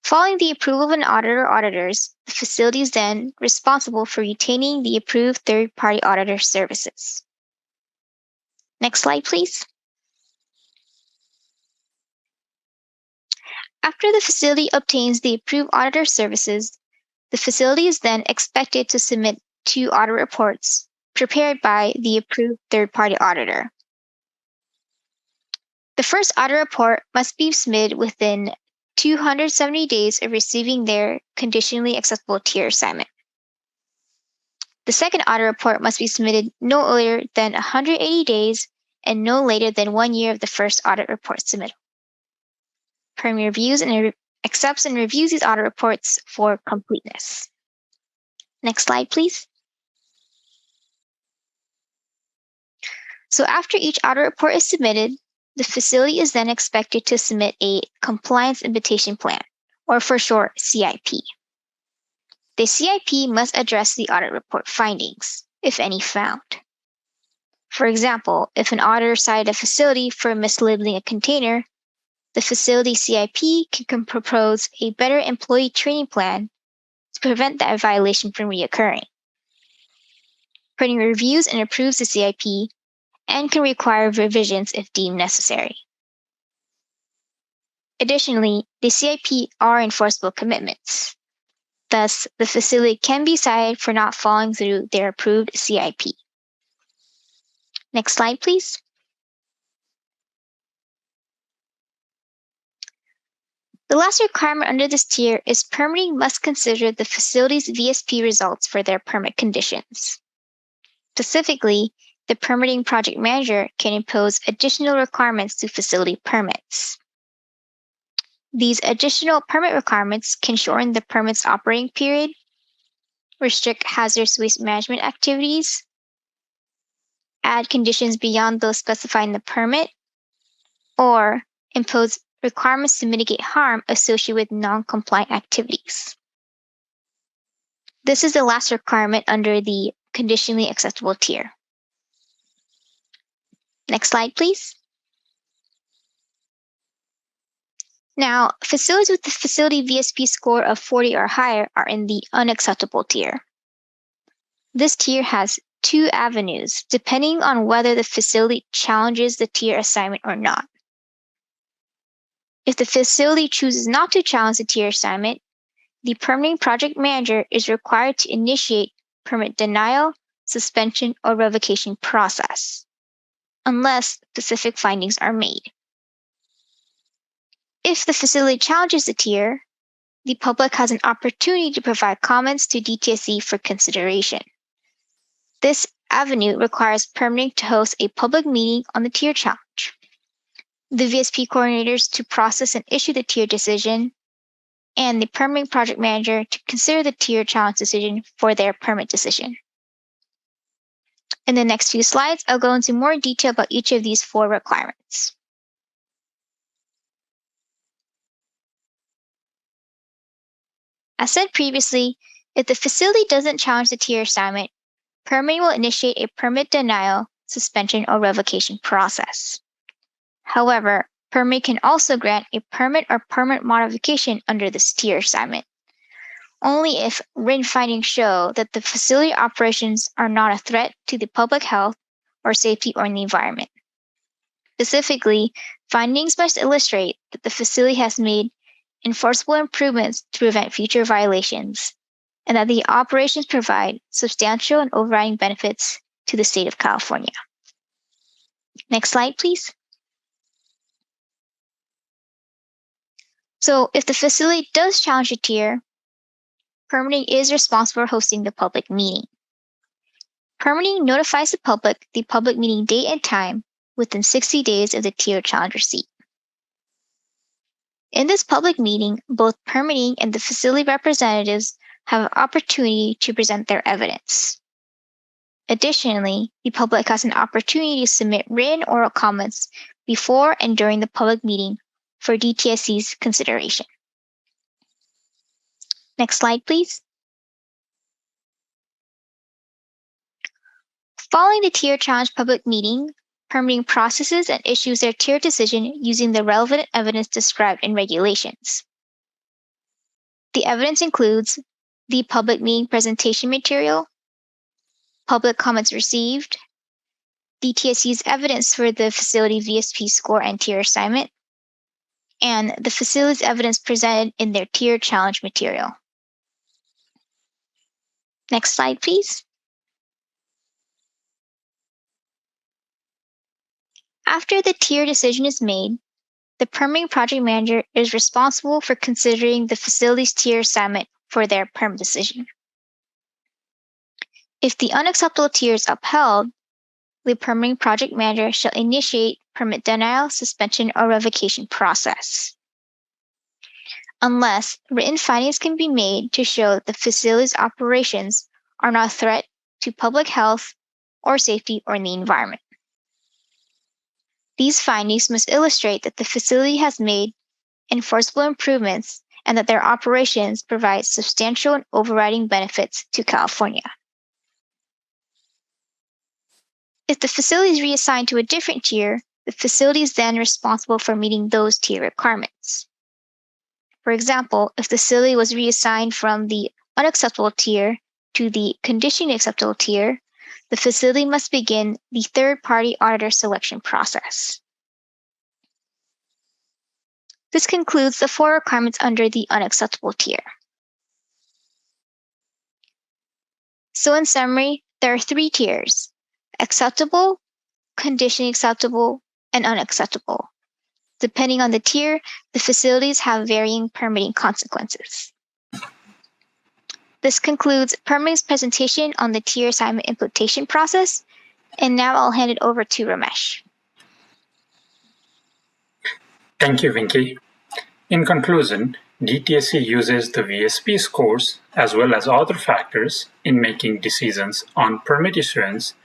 Following the approval of an auditor or auditors, the facility is then responsible for retaining the approved third-party auditor services. Next slide, please. After the facility obtains the approved auditor services, the facility is then expected to submit 2 audit reports prepared by the approved third-party auditor. The first audit report must be submitted within 270 days of receiving their conditionally acceptable tier assignment. The second audit report must be submitted no earlier than 180 days and no later than 1 year of the first audit report submittal. Permity reviews and accepts and reviews these audit reports for completeness. Next slide, please. So after each audit report is submitted, the facility is then expected to submit a compliance invitation plan, or for short, CIP. The CIP must address the audit report findings, if any found. For example, if an auditor cited a facility for mislabeling a container, the facility CIP can propose a better employee training plan to prevent that violation from reoccurring. Permity reviews and approves the CIP and can require revisions if deemed necessary. Additionally, the CIP are enforceable commitments. Thus, the facility can be cited for not following through their approved CIP. Next slide, please. The last requirement under this tier is permitting must consider the facility's VSP results for their permit conditions. Specifically, the permitting project manager can impose additional requirements to facility permits. These additional permit requirements can shorten the permit's operating period, restrict hazardous waste management activities, add conditions beyond those specified in the permit, or impose requirements to mitigate harm associated with non-compliant activities. This is the last requirement under the conditionally acceptable tier. Next slide, please. Now, facilities with the facility VSP score of 40 or higher are in the unacceptable tier. This tier has 2 avenues, depending on whether the facility challenges the tier assignment or not. If the facility chooses not to challenge the tier assignment, the permitting project manager is required to initiate permit denial, suspension, or revocation process, unless specific findings are made. If the facility challenges the tier, the public has an opportunity to provide comments to DTSC for consideration. This avenue requires permitting to host a public meeting on the tier challenge, the VSP coordinators to process and issue the tier decision, and the permitting project manager to consider the tier challenge decision for their permit decision. In the next few slides, I'll go into more detail about each of these 4 requirements. As said previously, if the facility doesn't challenge the tier assignment, permitting will initiate a permit denial, suspension, or revocation process. However, permit can also grant a permit or permit modification under this tier assignment, only if written findings show that the facility operations are not a threat to the public health or safety or the environment. Specifically, findings must illustrate that the facility has made enforceable improvements to prevent future violations, and that the operations provide substantial and overriding benefits to the state of California. Next slide, please. So if the facility does challenge a tier, permitting is responsible for hosting the public meeting. Permitting notifies the public meeting date and time within 60 days of the tier challenge receipt. In this public meeting, both permitting and the facility representatives have an opportunity to present their evidence. Additionally, the public has an opportunity to submit written oral comments before and during the public meeting for DTSC's consideration. Next slide, please. Following the tier challenge public meeting, permitting processes and issues their tier decision using the relevant evidence described in regulations. The evidence includes the public meeting presentation material, public comments received, DTSC's evidence for the facility VSP score and tier assignment, and the facility's evidence presented in their tier challenge material. Next slide, please. After the tier decision is made, the permitting project manager is responsible for considering the facility's tier assignment for their permit decision. If the unacceptable tier is upheld, the permitting project manager shall initiate permit denial, suspension, or revocation process, unless written findings can be made to show the facility's operations are not a threat to public health or safety or the environment. These findings must illustrate that the facility has made enforceable improvements and that their operations provide substantial and overriding benefits to California. If the facility is reassigned to a different tier, the facility is then responsible for meeting those tier requirements. For example, if the facility was reassigned from the unacceptable tier to the conditionally acceptable tier, the facility must begin the third-party auditor selection process. This concludes the 4 requirements under the unacceptable tier. So in summary, there are 3 tiers: acceptable, conditionally acceptable, and unacceptable. Depending on the tier, the facilities have varying permitting consequences. This concludes permitting's presentation on the tier assignment implementation process, and now I'll hand it over to Ramesh. Thank you, Vinky. In conclusion, DTSC uses the VSP scores as well as other factors in making decisions on permit issuance,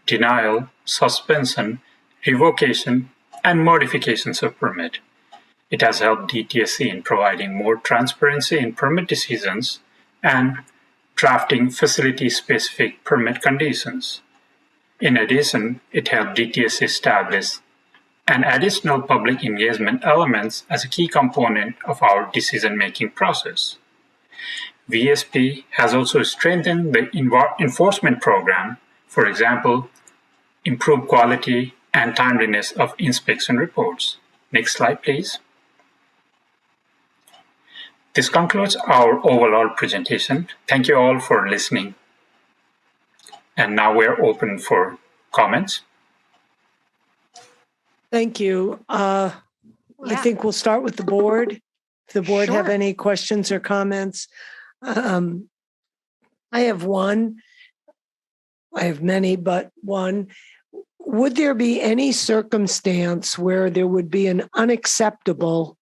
denial, suspension, revocation, and modifications of permit. It has helped DTSC in providing more transparency in permit decisions and drafting facility-specific permit conditions. In addition, it helped DTSC establish an additional public engagement elements as a key component of our decision-making process. VSP has also strengthened the enforcement program, for example, improved quality and timeliness of inspection reports. Next slide, please. This concludes our overall presentation. Thank you all for listening. And now we're open for comments. Thank you. I think we'll start with the board. If the board have any questions or comments. I have one. I have many, but one. Would there be any circumstance where there would be an unacceptable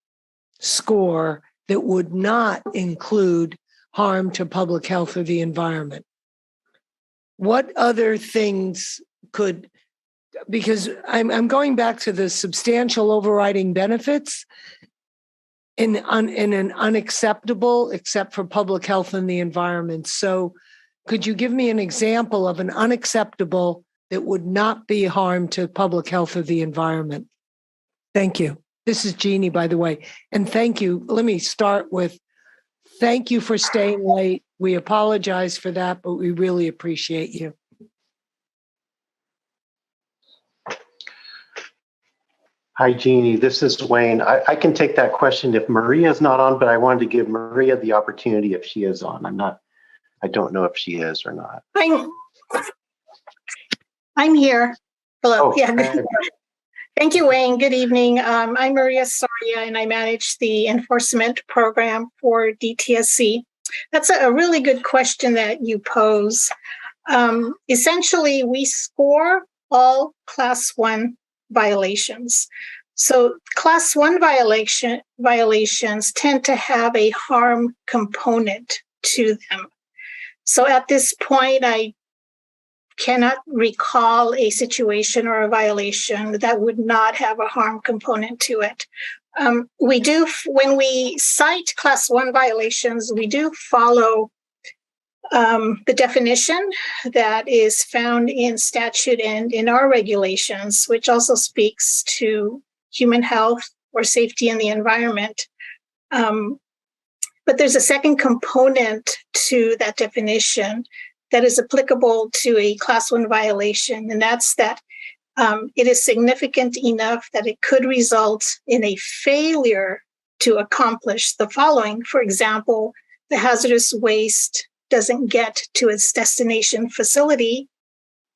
score that would not include harm to public health or the environment? What other things could, because I'm going back to the substantial overriding benefits in an unacceptable except for public health and the environment. So could you give me an example of an unacceptable that would not be harm to public health or the environment? Thank you. This is Jeannie, by the way. And thank you. Let me start with thank you for staying late. We apologize for that, but we really appreciate you. Hi, Jeannie. This is Wayne. I can take that question if Maria's not on, but I wanted to give Maria the opportunity if she is on. I don't know if she is or not. I'm here. Hello. Oh, Yeah. Thank you, Wayne. Good evening. I'm Maria Soria, and I manage the enforcement program for DTSC. That's a really good question that you pose. Essentially, we score all Class 1 violations. So Class 1 violations tend to have a harm component to them. So at this point, I cannot recall a situation or a violation that would not have a harm component to it. We do, when we cite class 1 violations, we do follow the definition that is found in statute and in our regulations, which also speaks to human health or safety in the environment. But there's a second component to that definition that is applicable to a class 1 violation, and that's that it is significant enough that it could result in a failure to accomplish the following. For example, the hazardous waste doesn't get to its destination facility,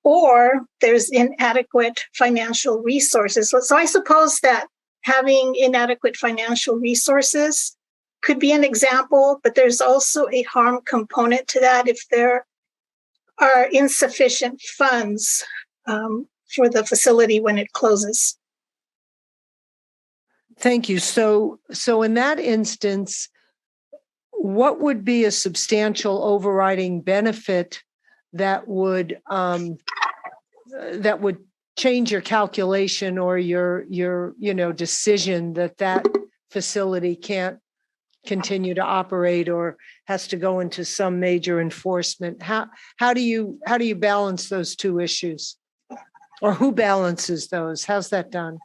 or there's inadequate financial resources. So I suppose that having inadequate financial resources could be an example, but there's also a harm component to that if there are insufficient funds for the facility when it closes. Thank you. So in that instance, what would be a substantial overriding benefit that would change your calculation or your decision that facility can't continue to operate or has to go into some major enforcement? How do you balance those two issues? Or who balances those? How's that done?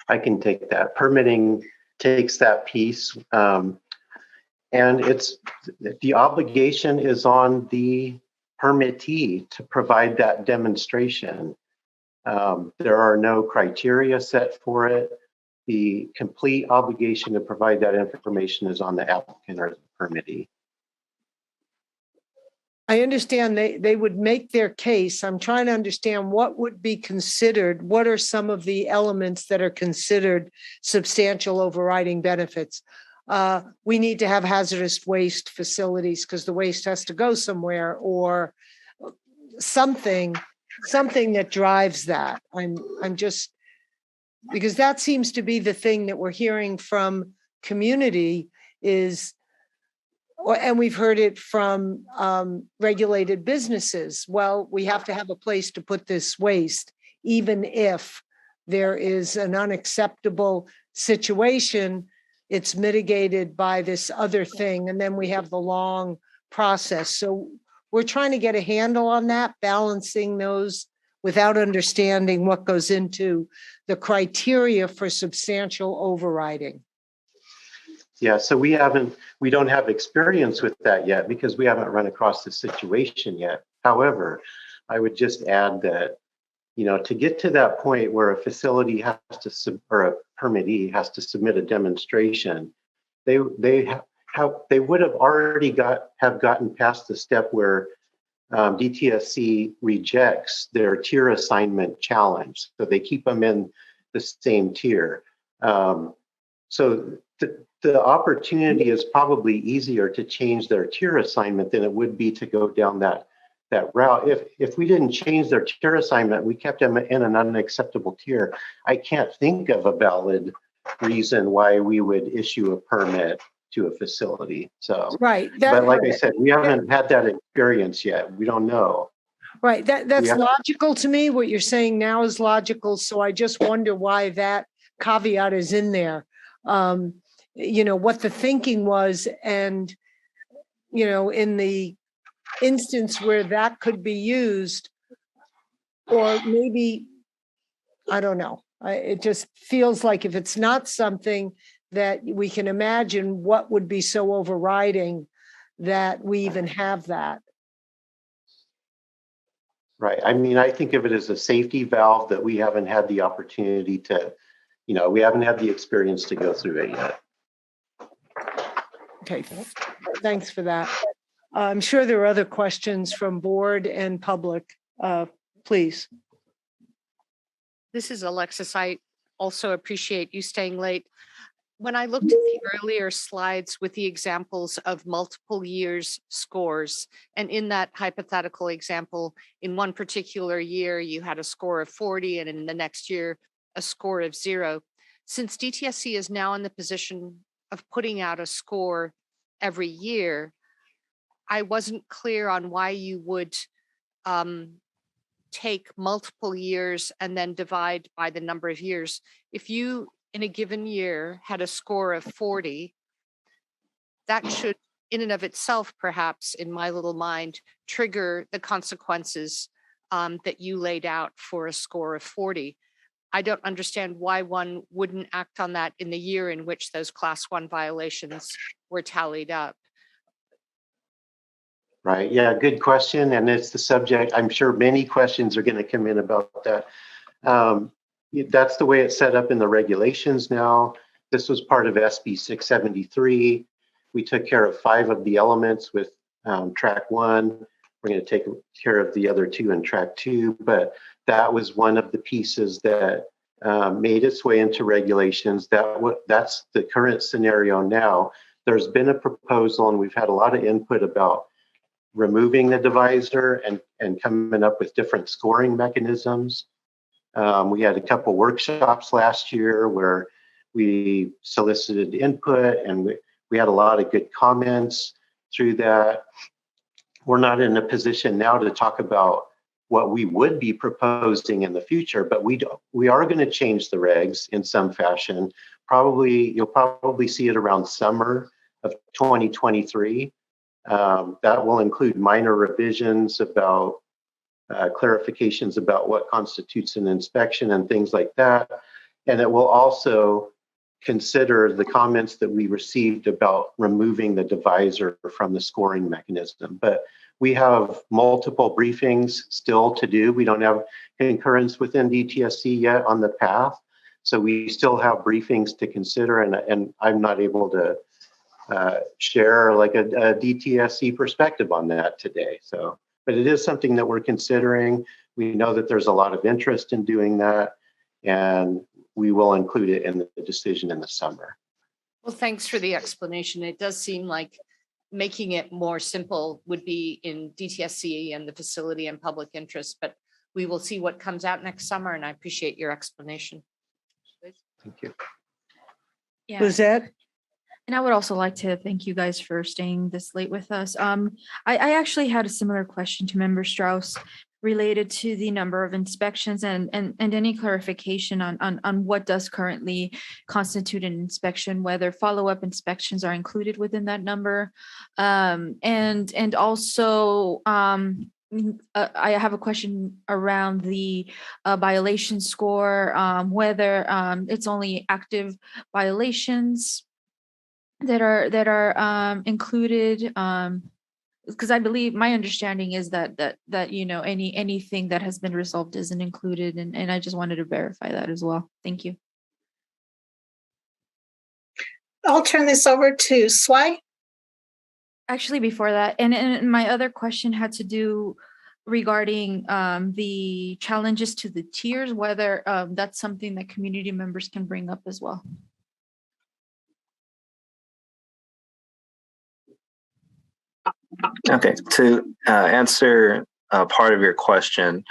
I can take that. Permitting takes that piece. And it's the obligation is on the permittee to provide that demonstration. There are no criteria set for it. The complete obligation to provide that information is on the applicant or the permittee. I understand they would make their case. I'm trying to understand what would be considered. What are some of the elements that are considered substantial overriding benefits? We need to have hazardous waste facilities because the waste has to go somewhere, or something that drives that. I'm just, because that seems to be the thing that we're hearing from community is, and we've heard it from regulated businesses. Well, we have to have a place to put this waste, even if there is an unacceptable situation, it's mitigated by this other thing. And then we have the long process. So we're trying to get a handle on that, balancing those without understanding what goes into the criteria for substantial overriding. Yeah, so we don't have experience with that yet because we haven't run across this situation yet. However, I would just add that, to get to that point where a facility has to, or a permittee has to submit a demonstration, they would have already gotten past the step where DTSC rejects their tier assignment challenge. So they keep them in the same tier. So the opportunity is probably easier to change their tier assignment than it would be to go down that route. If we didn't change their tier assignment, we kept them in an unacceptable tier, I can't think of a valid reason why we would issue a permit to a facility. So, right. But like I said, we haven't had that experience yet. We don't know. Right. That's logical to me. What you're saying now is logical. So I just wonder why that caveat is in there. What the thinking was, and, in the instance where that could be used, or maybe, I don't know. It just feels like if it's not something that we can imagine, what would be so overriding that we even have that. Right. I mean, I think of it as a safety valve that we haven't had the opportunity to, we haven't had the experience to go through it yet. Okay, thanks for that. I'm sure there are other questions from board and public. Please. This is Alexis. I also appreciate you staying late. When I looked at the earlier slides with the examples of multiple years scores, and in that hypothetical example, in one particular year, you had a score of 40, and in the next year, a score of 0. Since DTSC is now in the position of putting out a score every year, I wasn't clear on why you would take multiple years and then divide by the number of years. If you, in a given year, had a score of 40, that should, in and of itself, perhaps, in my little mind, trigger the consequences that you laid out for a score of 40. I don't understand why one wouldn't act on that in the year in which those class 1 violations were tallied up. Right. Yeah, good question. And it's the subject. I'm sure many questions are going to come in about that. That's the way it's set up in the regulations now. This was part of SB 673. We took care of 5 of the elements with track 1. We're going to take care of the other 2 in track 2. But that was one of the pieces that made its way into regulations. That's the current scenario now. There's been a proposal, and we've had a lot of input about removing the divisor and coming up with different scoring mechanisms. We had a couple workshops last year where we solicited input, and we had a lot of good comments through that. We're not in a position now to talk about what we would be proposing in the future, but we are going to change the regs in some fashion. You'll probably see it around summer of 2023. That will include minor revisions about clarifications about what constitutes an inspection and things like that. And it will also consider the comments that we received about removing the divisor from the scoring mechanism. But we have multiple briefings still to do. We don't have concurrence within DTSC yet on the path. So we still have briefings to consider, and I'm not able to share like a DTSC perspective on that today. So, but it is something that we're considering. We know that there's a lot of interest in doing that, and we will include it in the decision in the summer. Well, thanks for the explanation. It does seem like making it more simple would be in DTSC and the facility and public interest, but we will see what comes out next summer, and I appreciate your explanation. Thank you. Yeah. Lizette? And I would also like to thank you guys for staying this late with us. I actually had a similar question to Member Strauss related to the number of inspections and any clarification on what does currently constitute an inspection, whether follow-up inspections are included within that number. And also, I have a question around the violation score, whether it's only active violations that are included, because I believe my understanding is that anything that has been resolved isn't included, and I just wanted to verify that as well. Thank you. I'll turn this over to Swai. Actually, before that, and my other question had to do regarding the challenges to the tiers, whether that's something that community members can bring up as well. Okay, to answer part of your question,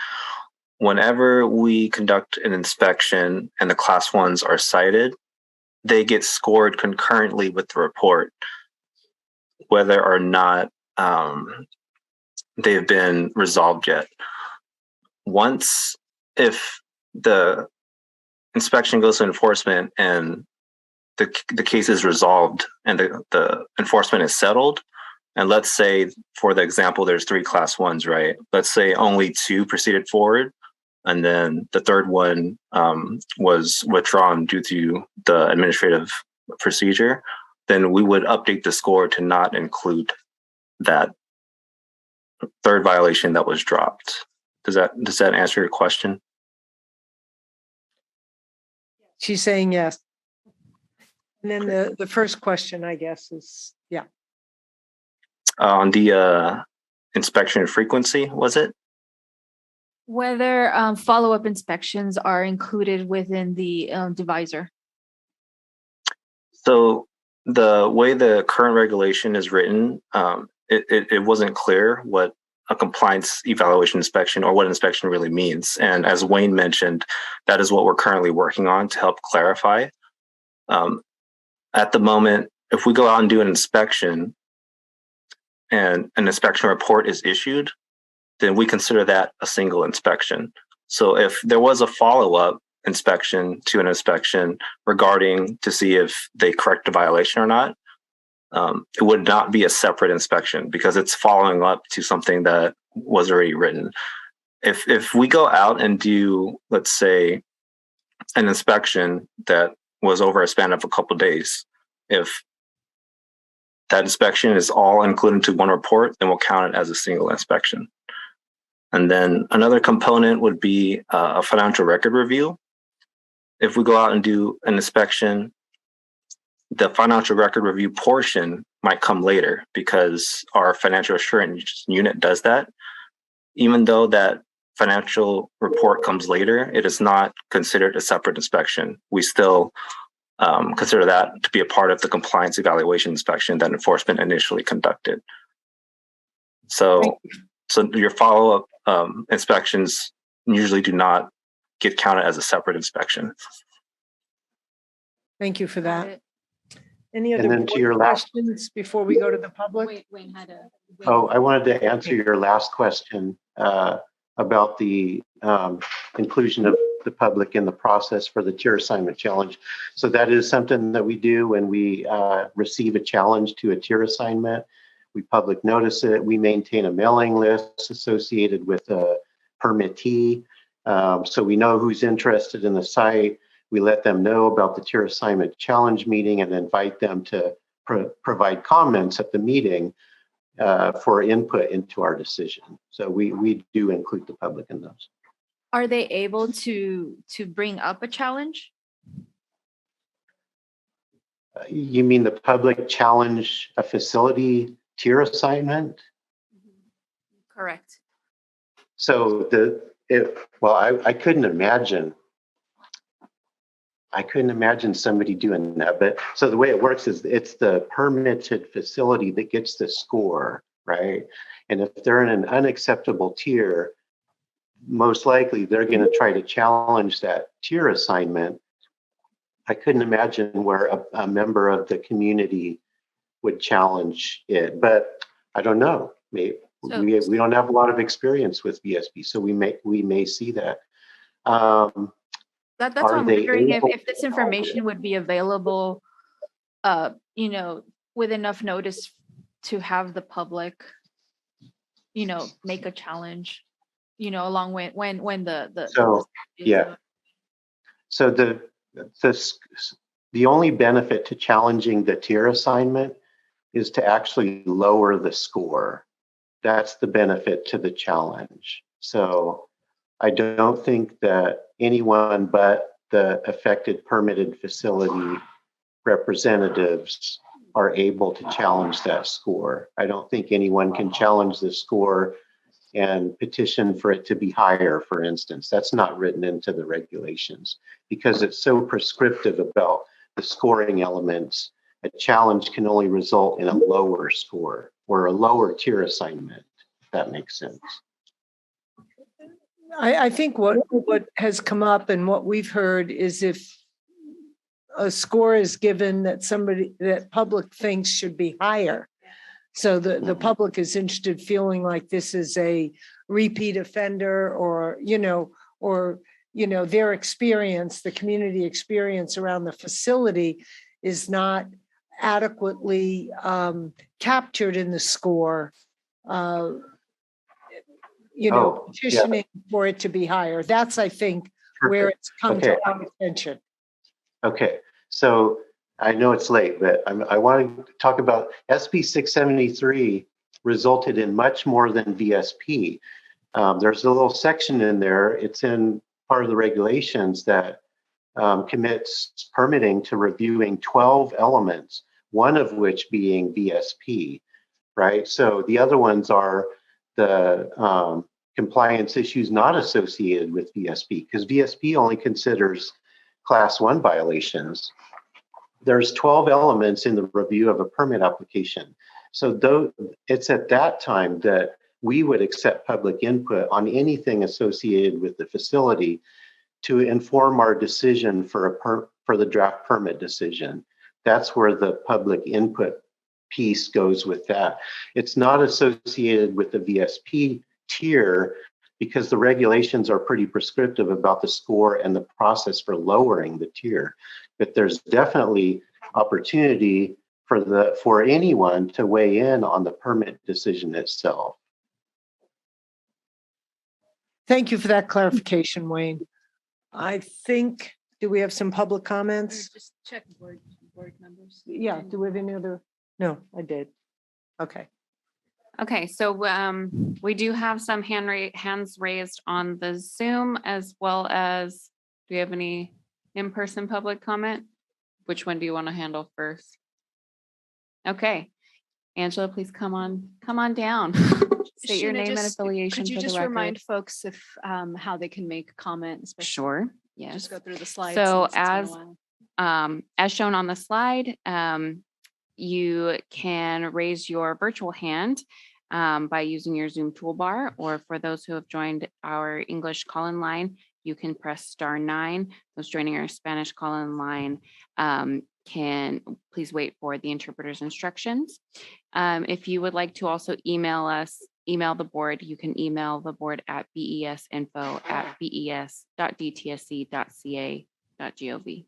whenever we conduct an inspection and the class 1s are cited, they get scored concurrently with the report, whether or not they've been resolved yet. Once, if the inspection goes to enforcement and the case is resolved and the enforcement is settled, and let's say, for the example, there's 3 class 1s, right? Let's say only 2 proceeded forward, and then the third one was withdrawn due to the administrative procedure, then we would update the score to not include that third violation that was dropped. Does that answer your question? She's saying yes. And then the first question, I guess, is, yeah. On the inspection frequency, was it? Whether follow-up inspections are included within the divisor. So the way the current regulation is written, it wasn't clear what a compliance evaluation inspection or what inspection really means. And as Wayne mentioned, that is what we're currently working on to help clarify. At the moment, if we go out and do an inspection and an inspection report is issued, then we consider that a single inspection. So if there was a follow-up inspection to an inspection regarding to see if they correct a violation or not, it would not be a separate inspection because it's following up to something that was already written. If we go out and do, let's say, an inspection that was over a span of a couple of days, if that inspection is all included into one report, then we'll count it as a single inspection. And then another component would be a financial record review. If we go out and do an inspection, the financial record review portion might come later because our financial assurance unit does that. Even though that financial report comes later, it is not considered a separate inspection. We still consider that to be a part of the compliance evaluation inspection that enforcement initially conducted. So your follow-up inspections usually do not get counted as a separate inspection. Thank you for that. Any And other then to your last, questions before we go to the public? oh, I wanted to answer your last question about the inclusion of the public in the process for the tier assignment challenge. So that is something that we do when we receive a challenge to a tier assignment. We public notice it. We maintain a mailing list associated with a permittee. So we know who's interested in the site. We let them know about the tier assignment challenge meeting and invite them to provide comments at the meeting for input into our decision. So we do include the public in those. Are they able to bring up a challenge? You mean the public challenge a facility tier assignment? Correct. So I couldn't imagine somebody doing that. But so the way it works is it's the permitted facility that gets the score, right? And if they're in an unacceptable tier, most likely they're going to try to challenge that tier assignment. I couldn't imagine where a member of the community would challenge it, but I don't know. Maybe we don't have a lot of experience with VSP, so we may see that. That's what I'm wondering if this information would be available, with enough notice to have the public, make a challenge, along with when the so yeah. So the only benefit to challenging the tier assignment is to actually lower the score. That's the benefit to the challenge. So I don't think that anyone but the affected permitted facility representatives are able to challenge that score. I don't think anyone can challenge the score and petition for it to be higher, for instance. That's not written into the regulations because it's so prescriptive about the scoring elements. A challenge can only result in a lower score or a lower tier assignment, if that makes sense. I think what has come up and what we've heard is if a score is given that public thinks should be higher. So the public is interested, feeling like this is a repeat offender or their experience, the community experience around the facility is not adequately captured in the score. Petitioning for it to be higher. That's, I think, where it's come to our attention. Okay, so I know it's late, but I want to talk about SB 673 resulted in much more than VSP. There's a little section in there. It's in part of the regulations that commits permitting to reviewing 12 elements, one of which being VSP, right? So the other ones are the compliance issues not associated with VSP, because VSP only considers Class 1 violations. There's 12 elements in the review of a permit application. So it's at that time that we would accept public input on anything associated with the facility to inform our decision for the draft permit decision. That's where the public input piece goes with that. It's not associated with the VSP tier because the regulations are pretty prescriptive about the score and the process for lowering the tier. But there's definitely opportunity for anyone to weigh in on the permit decision itself. Thank you for that clarification, Wayne. I think, do we have some public comments? Just check board members. Yeah, do we have any other? No, I did. Okay. Okay, so we do have some hands raised on the Zoom, as well as, do we have any in-person public comment? Which one do you want to handle first? Okay, Angela, please come on down. State your Sheena, name and just- affiliation Could you for the just record. remind folks if how they can make comments? Sure, yes. Just go through the slides. So since it's been a while. as shown on the slide, you can raise your virtual hand by using your Zoom toolbar, or for those who have joined our English call-in line, you can press *9. Those joining our Spanish call-in line can please wait for the interpreter's instructions. If you would like to also email the board, you can email the board at besinfo@bes.dtsc.ca.gov.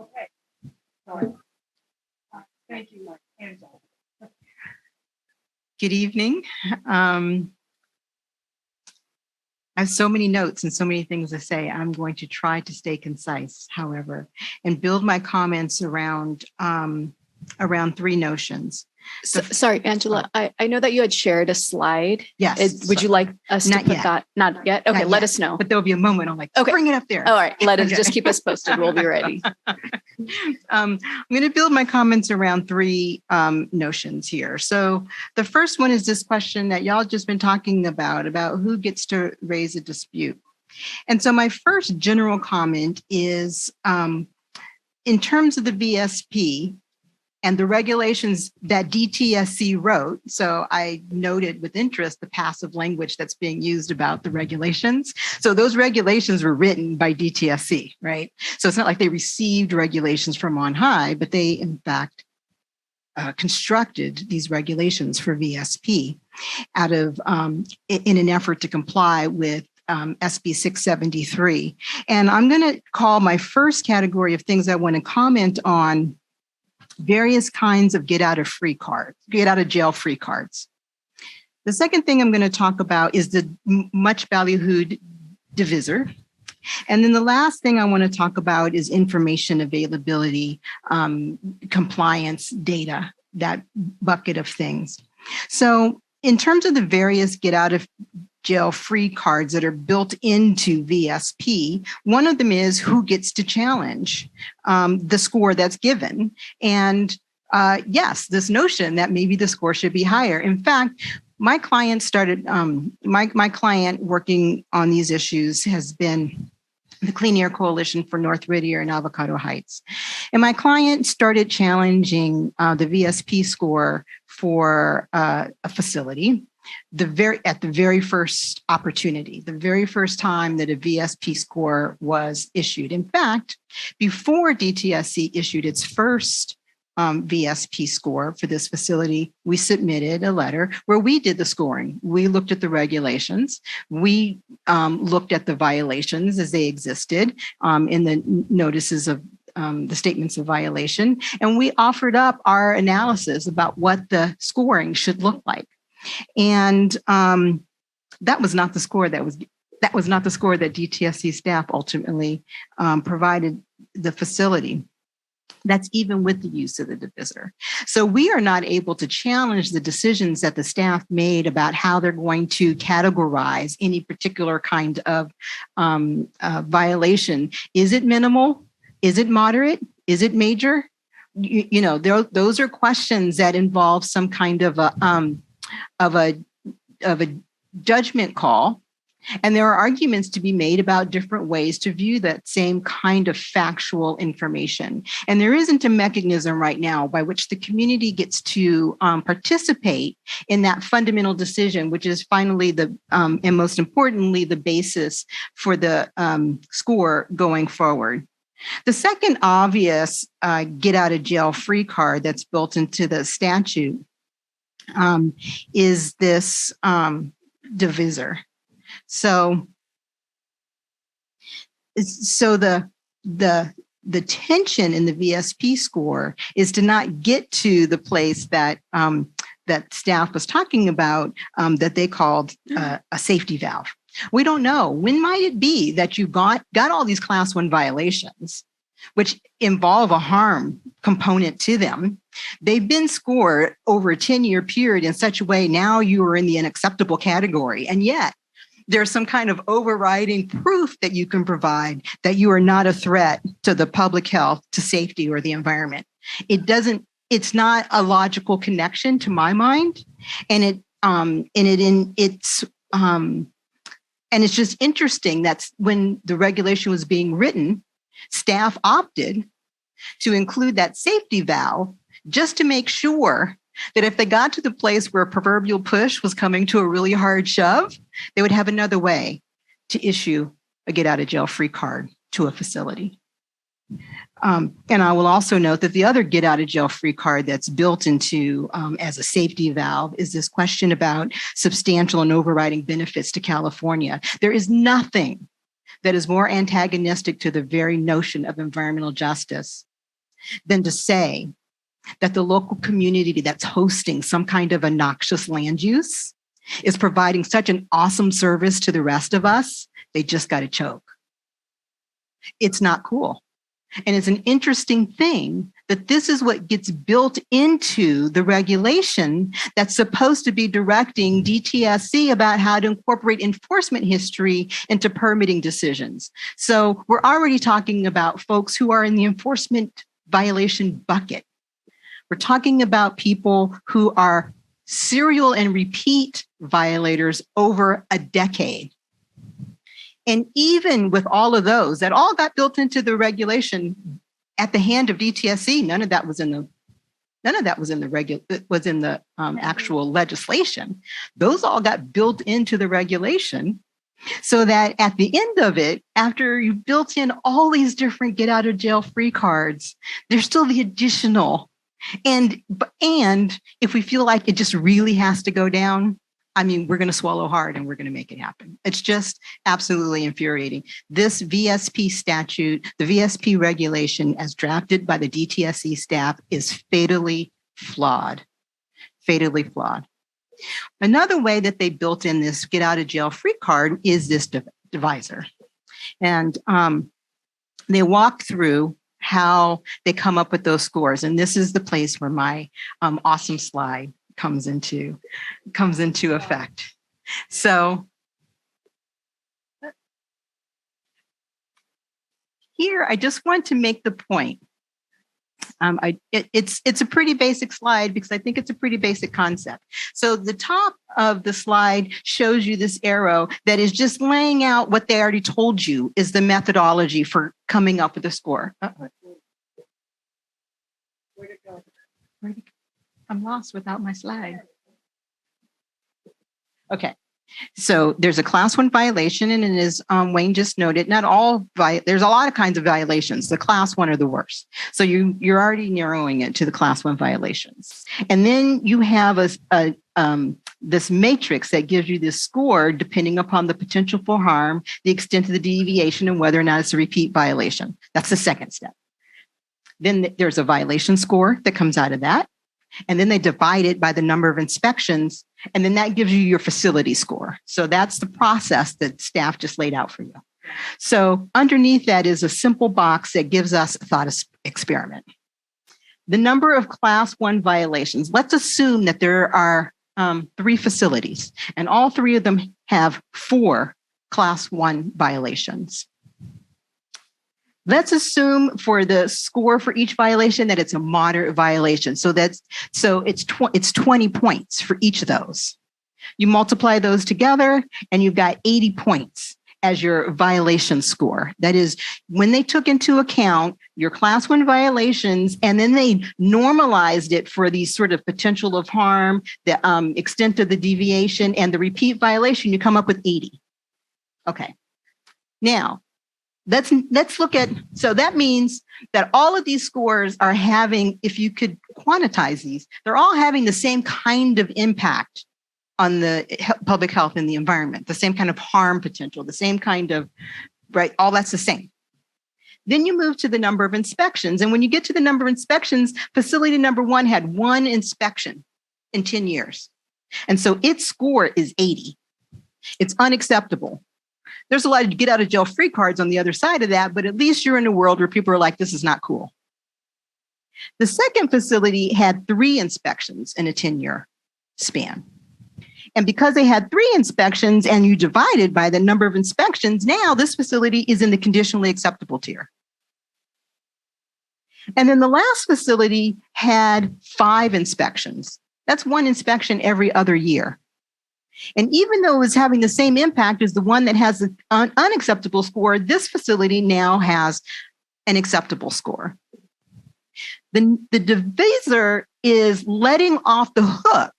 Okay. All right. Thank you, Angela. Good evening. I have so many notes and so many things to say. I'm going to try to stay concise, however, and build my comments around three notions. Sorry, Angela, I know that you had shared a slide. Yes. Would you like us to Not put yet. that? Not yet? Okay, Not let yet, us know. But there'll be a moment. I'm like, Okay. bring it up there. All right, let us Okay. just keep us posted. We'll be ready. I'm going to build my comments around three notions here. So the first one is this question that y'all just been talking about who gets to raise a dispute. And so my first general comment is in terms of the VSP and the regulations that DTSC wrote. So I noted with interest the passive language that's being used about the regulations. So those regulations were written by DTSC, right? So it's not like they received regulations from on high, but they in fact constructed these regulations for VSP out of in an effort to comply with SB 673. And I'm going to call my first category of things I want to comment on various kinds of get out of jail free cards. The second thing I'm going to talk about is the much ballyhooed divisor. And then the last thing I want to talk about is information availability, compliance data, that bucket of things. So in terms of the various get out of jail free cards that are built into VSP, one of them is who gets to challenge the score that's given. And yes, this notion that maybe the score should be higher. In fact, my client started, my client working on these issues has been the Clean Air Coalition for North Whittier and Avocado Heights. And my client started challenging the VSP score for a facility at the very first opportunity, the very first time that a VSP score was issued. In fact, before DTSC issued its first VSP score for this facility, we submitted a letter where we did the scoring. We looked at the regulations. We looked at the violations as they existed in the notices of the statements of violation. And we offered up our analysis about what the scoring should look like. And that was not the score that DTSC staff ultimately provided the facility. That's even with the use of the divisor. So we are not able to challenge the decisions that the staff made about how they're going to categorize any particular kind of violation. Is it minimal? Is it moderate? Is it major? You know, those are questions that involve some kind of a judgment call And there are arguments to be made about different ways to view that same kind of factual information. And there isn't a mechanism right now by which the community gets to participate in that fundamental decision, which is finally and most importantly, the basis for the score going forward. The second obvious get out of jail free card that's built into the statute is this divisor. So the tension in the VSP score is to not get to the place that that staff was talking about that they called a safety valve. We don't know. When might it be that you got all these class 1 violations, which involve a harm component to them? They've been scored over a 10-year period in such a way now you are in the unacceptable category. And yet there's some kind of overriding proof that you can provide that you are not a threat to the public health, to safety, or the environment. It's not a logical connection to my mind. And it's just interesting that when the regulation was being written, staff opted to include that safety valve just to make sure that if they got to the place where a proverbial push was coming to a really hard shove, they would have another way to issue a get out of jail free card to a facility. And I will also note that the other get out of jail free card that's built into as a safety valve is this question about substantial and overriding benefits to California. There is nothing that is more antagonistic to the very notion of environmental justice than to say that the local community that's hosting some kind of a noxious land use is providing such an awesome service to the rest of us, they just got to choke. It's not cool. And it's an interesting thing that this is what gets built into the regulation that's supposed to be directing DTSC about how to incorporate enforcement history into permitting decisions. So we're already talking about folks who are in the enforcement violation bucket. We're talking about people who are serial and repeat violators over a decade. And even with all of those that all got built into the regulation at the hand of DTSC, none of that was in the actual legislation. Those all got built into the regulation so that at the end of it, after you built in all these different get out of jail free cards, there's still the additional. And if we feel like it just really has to go down, I mean, we're going to swallow hard and we're going to make it happen. It's just absolutely infuriating. This VSP statute, the VSP regulation as drafted by the DTSC staff is fatally flawed. Fatally flawed. Another way that they built in this get out of jail free card is this divisor. And they walk through how they come up with those scores. And this is the place where my awesome slide comes into effect. So here, I just want to make the point. It's a pretty basic slide because I think it's a pretty basic concept. So the top of the slide shows you this arrow that is just laying out what they already told you is the methodology for coming up with a score. Where'd it go? I'm lost without my slide. Okay. So there's a class 1 violation, and it is, Wayne just noted, not all, there's a lot of kinds of violations. The class 1 are the worst. So you're already narrowing it to the class 1 violations. And then you have this matrix that gives you this score depending upon the potential for harm, the extent of the deviation, and whether or not it's a repeat violation. That's the second step. Then there's a violation score that comes out of that. And then they divide it by the number of inspections, and then that gives you your facility score. So that's the process that staff just laid out for you. So underneath that is a simple box that gives us a thought experiment. The number of class 1 violations. Let's assume that there are 3 facilities, and all 3 of them have 4 class 1 violations. Let's assume for the score for each violation that it's a moderate violation. So it's 20 points for each of those. You multiply those together and you've got 80 points as your violation score. That is, when they took into account your class 1 violations and then they normalized it for the sort of potential of harm, the extent of the deviation, and the repeat violation, you come up with 80. Okay. Now, let's look at, so that means that all of these scores are having, if you could quantize these, they're all having the same kind of impact on the public health and the environment, the same kind of harm potential, the same kind of, right, all that's the same. Then you move to the number of inspections. And when you get to the number of inspections, facility number 1 had 1 inspection in 10 years. And so its score is 80. It's unacceptable. There's a lot of get out of jail free cards on the other side of that, but at least you're in a world where people are like, this is not cool. The second facility had 3 inspections in a 10-year span. And because they had 3 inspections and you divided by the number of inspections, now this facility is in the conditionally acceptable tier. And then the last facility had 5 inspections. That's 1 inspection every other year. And even though it was having the same impact as the one that has an unacceptable score, this facility now has an acceptable score. The divisor is letting off the hook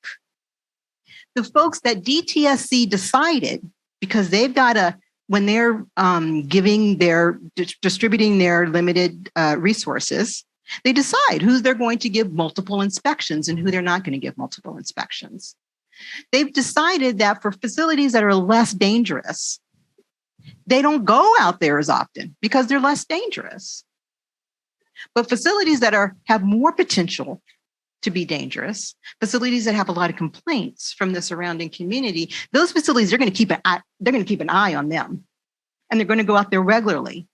the folks that DTSC decided, because they've got to, when they're distributing their limited resources, they decide who they're going to give multiple inspections and who they're not going to give multiple inspections. They've decided that for facilities that are less dangerous, they don't go out there as often because they're less dangerous. But facilities that have more potential to be dangerous, facilities that have a lot of complaints from the surrounding community, those facilities are going to keep an eye on them, and they're going to go out there regularly.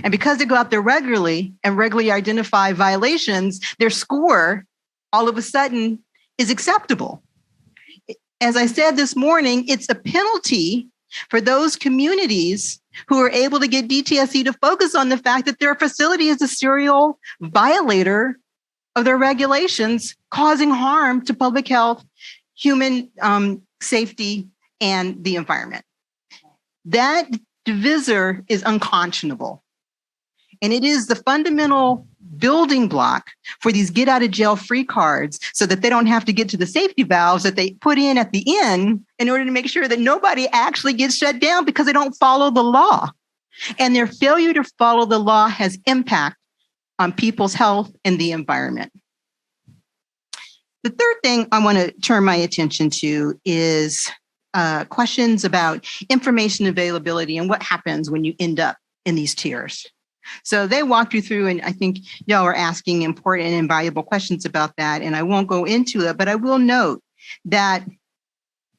And because they go out there regularly and regularly identify violations, their score all of a sudden is acceptable. As I said this morning, it's a penalty for those communities who are able to get DTSC to focus on the fact that their facility is a serial violator of their regulations, causing harm to public health, human safety, and the environment. That divisor is unconscionable. And it is the fundamental building block for these get out of jail free cards so that they don't have to get to the safety valves that they put in at the end in order to make sure that nobody actually gets shut down because they don't follow the law. And their failure to follow the law has impact on people's health and the environment. The third thing I want to turn my attention to is questions about information availability and what happens when you end up in these tiers. So they walked you through, and I think y'all are asking important and valuable questions about that, and I won't go into it, but I will note that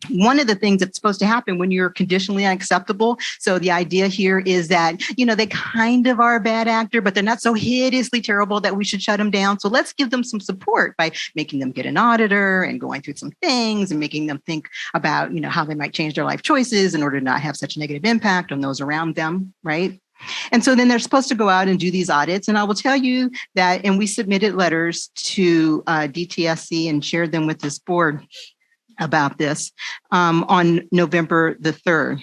one of the things that's supposed to happen when you're conditionally unacceptable. So the idea here is that, they kind of are a bad actor, but they're not so hideously terrible that we should shut them down. So let's give them some support by making them get an auditor and going through some things and making them think about, how they might change their life choices in order to not have such a negative impact on those around them, right? And so then they're supposed to go out and do these audits. And I will tell you that, and we submitted letters to DTSC and shared them with this board about this on November the 3rd,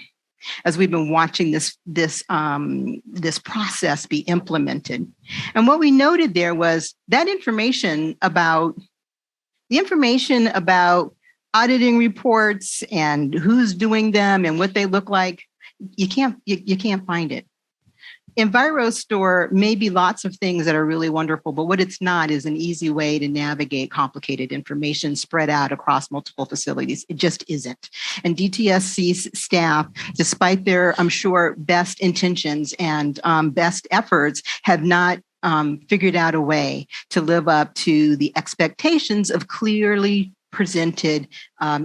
as we've been watching this process be implemented. And what we noted there was that information about auditing reports and who's doing them and what they look like, you can't find it. EnviroStore may be lots of things that are really wonderful, but what it's not is an easy way to navigate complicated information spread out across multiple facilities. It just isn't. And DTSC's staff, despite their, I'm sure, best intentions and best efforts, have not figured out a way to live up to the expectations of clearly presented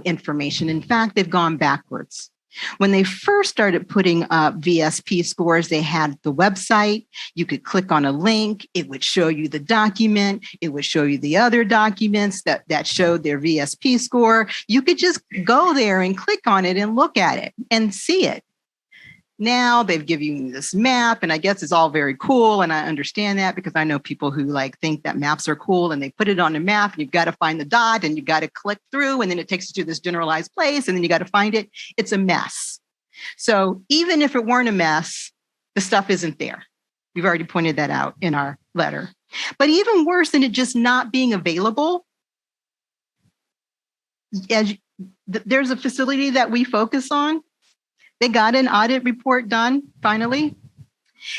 information. In fact, they've gone backwards. When they first started putting up VSP scores, they had the website. You could click on a link. It would show you the document. It would show you the other documents that showed their VSP score. You could just go there and click on it and look at it and see it. now they've given you this map, and I guess it's all very cool. And I understand that because I know people who like think that maps are cool and they put it on a map and you've got to find the dot and you've got to click through and then it takes you to this generalized place and then you got to find it. It's a mess. So even if it weren't a mess, the stuff isn't there. We've already pointed that out in our letter. But even worse than it just not being available, there's a facility that we focus on. They got an audit report done finally.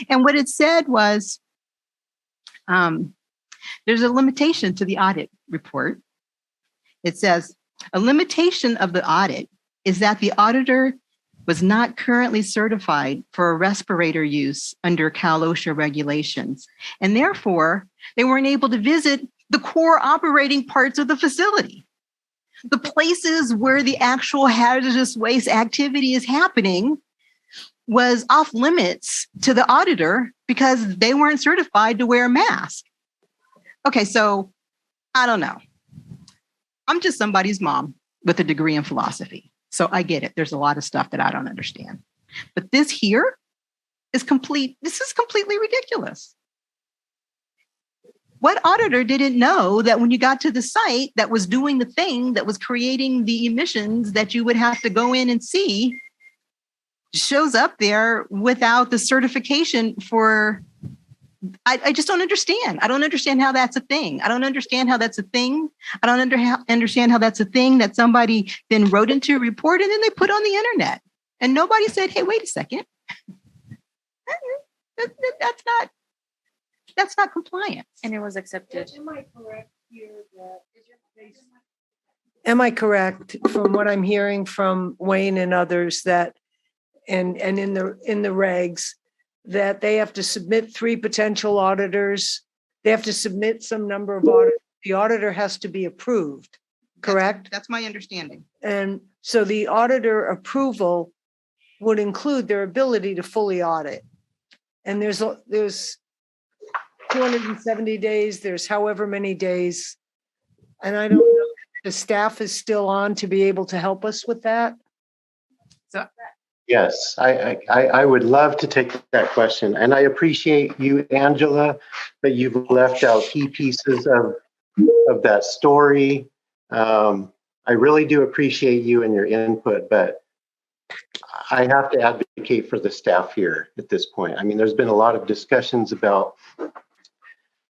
And what it said was there's a limitation to the audit report. It says a limitation of the audit is that the auditor was not currently certified for a respirator use under Cal OSHA regulations. And therefore, they weren't able to visit the core operating parts of the facility. The places where the actual hazardous waste activity is happening was off limits to the auditor because they weren't certified to wear a mask. Okay, so I don't know. I'm just somebody's mom with a degree in philosophy. So I get it. There's a lot of stuff that I don't understand. But this here is this is completely ridiculous. What auditor didn't know that when you got to the site that was doing the thing that was creating the emissions that you would have to go in and see shows up there without the certification for, I just don't understand. I don't understand how that's a thing. I don't understand how that's a thing. I don't understand how that's a thing that somebody then wrote into a report and then they put on the internet. And nobody said, hey, wait a second. That's not compliance. And it was accepted. Am I correct from what I'm hearing from Wayne and others that, and in the regs, that they have to submit 3 potential auditors? They have to submit some number of auditors. The auditor has to be approved, correct? That's my understanding. And so the auditor approval would include their ability to fully audit. And there's 270 days, there's however many days. And I don't know if the staff is still on to be able to help us with that. So Yes, I would love to take that question. And I appreciate you, Angela, but you've left out key pieces of that story. I really do appreciate you and your input, but I have to advocate for the staff here at this point. I mean, there's been a lot of discussions about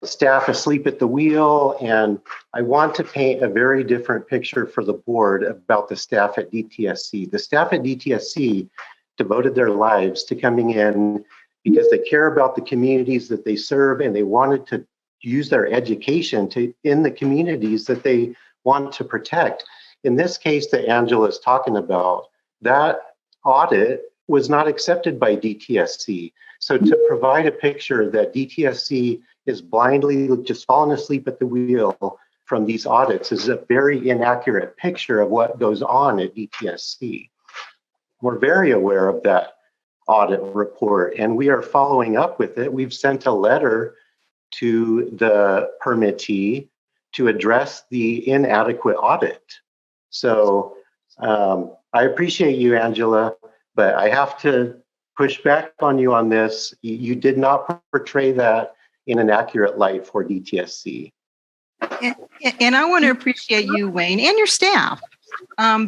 staff asleep at the wheel, and I want to paint a very different picture for the board about the staff at DTSC. The staff at DTSC devoted their lives to coming in because they care about the communities that they serve, and they wanted to use their education in the communities that they want to protect. In this case that Angela is talking about, that audit was not accepted by DTSC. So to provide a picture that DTSC is blindly just falling asleep at the wheel from these audits is a very inaccurate picture of what goes on at DTSC. We're very aware of that audit report and we are following up with it. We've sent a letter to the permittee to address the inadequate audit. So I appreciate you, Angela, but I have to push back on you on this. You did not portray that in an accurate light for DTSC. And I want to appreciate you, Wayne, and your staff,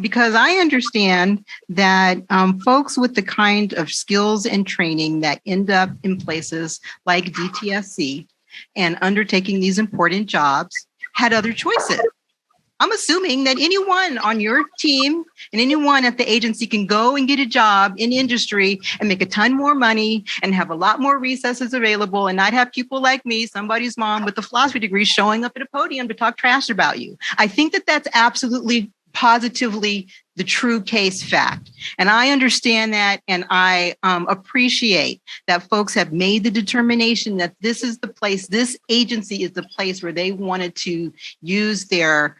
because I understand that folks with the kind of skills and training that end up in places like DTSC and undertaking these important jobs had other choices. I'm assuming that anyone on your team and anyone at the agency can go and get a job in industry and make a ton more money and have a lot more resources available and not have people like me, somebody's mom with a philosophy degree, showing up at a podium to talk trash about you. I think that that's absolutely positively the true case fact. And I understand that, and I appreciate that folks have made the determination that this is the place, this agency is the place where they wanted to use their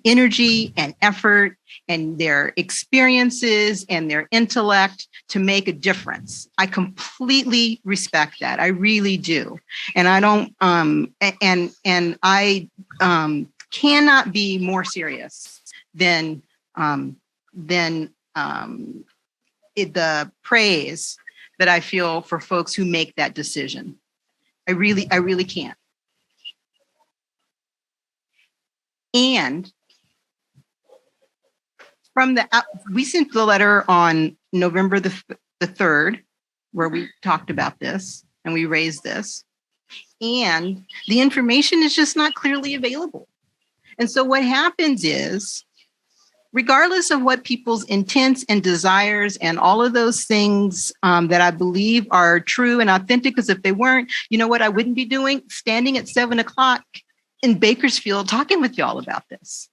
energy and effort and their experiences and their intellect to make a difference. I completely respect that. I really do. And I don't, and I cannot be more serious than the praise that I feel for folks who make that decision. I really can't. And from we sent the letter on November the 3rd, where we talked about this and we raised this, and the information is just not clearly available. And so what happens is, regardless of what people's intents and desires and all of those things that I believe are true and authentic, because if they weren't, you know what I wouldn't be doing? Standing at 7 o'clock in Bakersfield talking with y'all about this.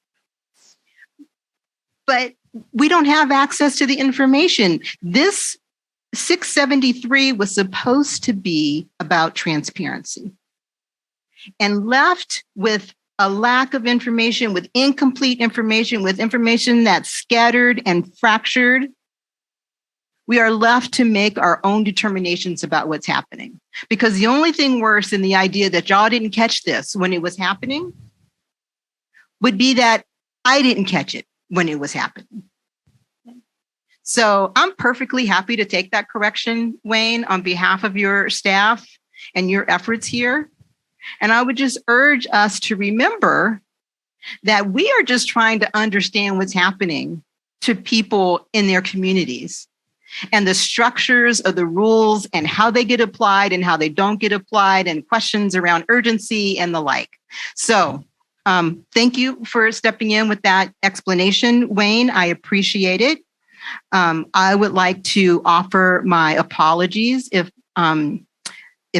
But we don't have access to the information. This 673 was supposed to be about transparency, and left with a lack of information, with incomplete information, with information that's scattered and fractured, we are left to make our own determinations about what's happening. Because the only thing worse than the idea that y'all didn't catch this when it was happening would be that I didn't catch it when it was happening. So I'm perfectly happy to take that correction, Wayne, on behalf of your staff and your efforts here. And I would just urge us to remember that we are just trying to understand what's happening to people in their communities, and the structures of the rules and how they get applied and how they don't get applied, and questions around urgency and the like. So thank you for stepping in with that explanation, Wayne. I appreciate it. I would like to offer my apologies if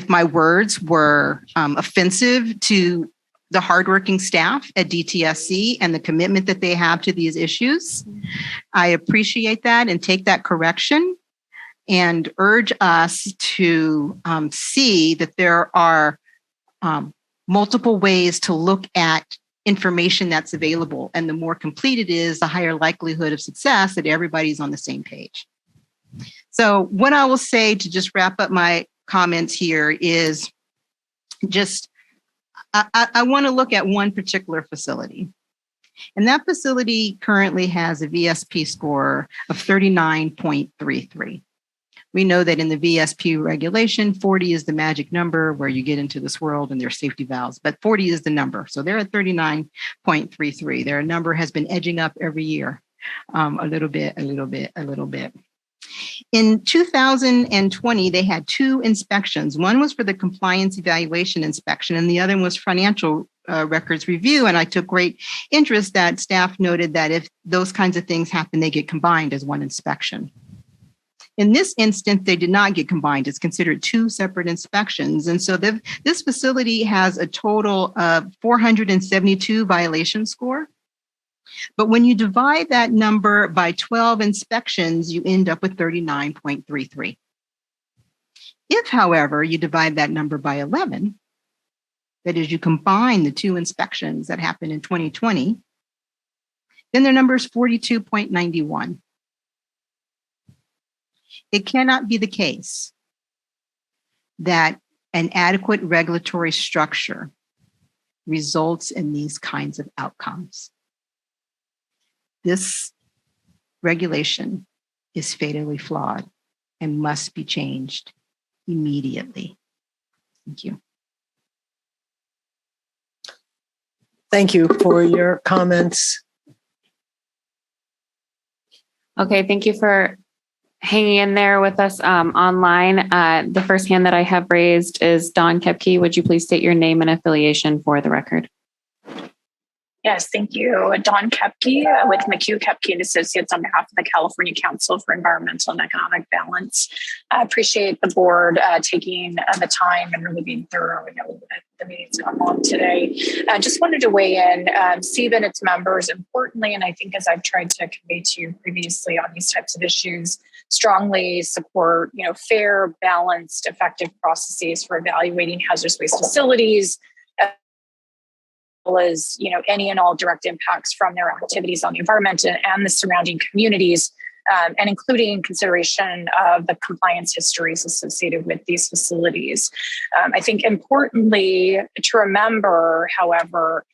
my words were offensive to the hardworking staff at DTSC and the commitment that they have to these issues. I appreciate that and take that correction, and urge us to see that there are multiple ways to look at information that's available. And the more complete it is, the higher likelihood of success that everybody's on the same page. So what I will say to just wrap up my comments here is just, I want to look at one particular facility. And that facility currently has a VSP score of 39.33. We know that in the VSP regulation, 40 is the magic number where you get into this world and there's safety valves, but 40 is the number. So they're at 39.33. Their number has been edging up every year, a little bit. In 2020, they had 2 inspections. One was for the compliance evaluation inspection, and the other one was financial records review. And I took great interest that staff noted that if those kinds of things happen, they get combined as one inspection. In this instance, they did not get combined. It's considered 2 separate inspections. And so this facility has a total of 472 violation score. But when you divide that number by 12 inspections, you end up with 39.33. If, however, you divide that number by 11, that is, you combine the 2 inspections that happened in 2020, then their number is 42.91. It cannot be the case that an adequate regulatory structure results in these kinds of outcomes. This regulation is fatally flawed and must be changed immediately. Thank you. Thank you for your comments. Okay, thank you for hanging in there with us online. The first hand that I have raised is Dawn Kepke. Would you please state your name and affiliation for the record? Yes, thank you. Dawn Kepke with McHugh Kepke and Associates on behalf of the California Council for Environmental and Economic Balance. I appreciate the board taking the time and really being thorough. I know the meeting's gone long today. I just wanted to weigh in. CEBA and its members, importantly, and I think as I've tried to convey to you previously on these types of issues, strongly support, fair, balanced, effective processes for evaluating hazardous waste facilities, as any and all direct impacts from their activities on the environment and the surrounding communities, and including consideration of the compliance histories associated with these facilities. I think importantly to remember, however,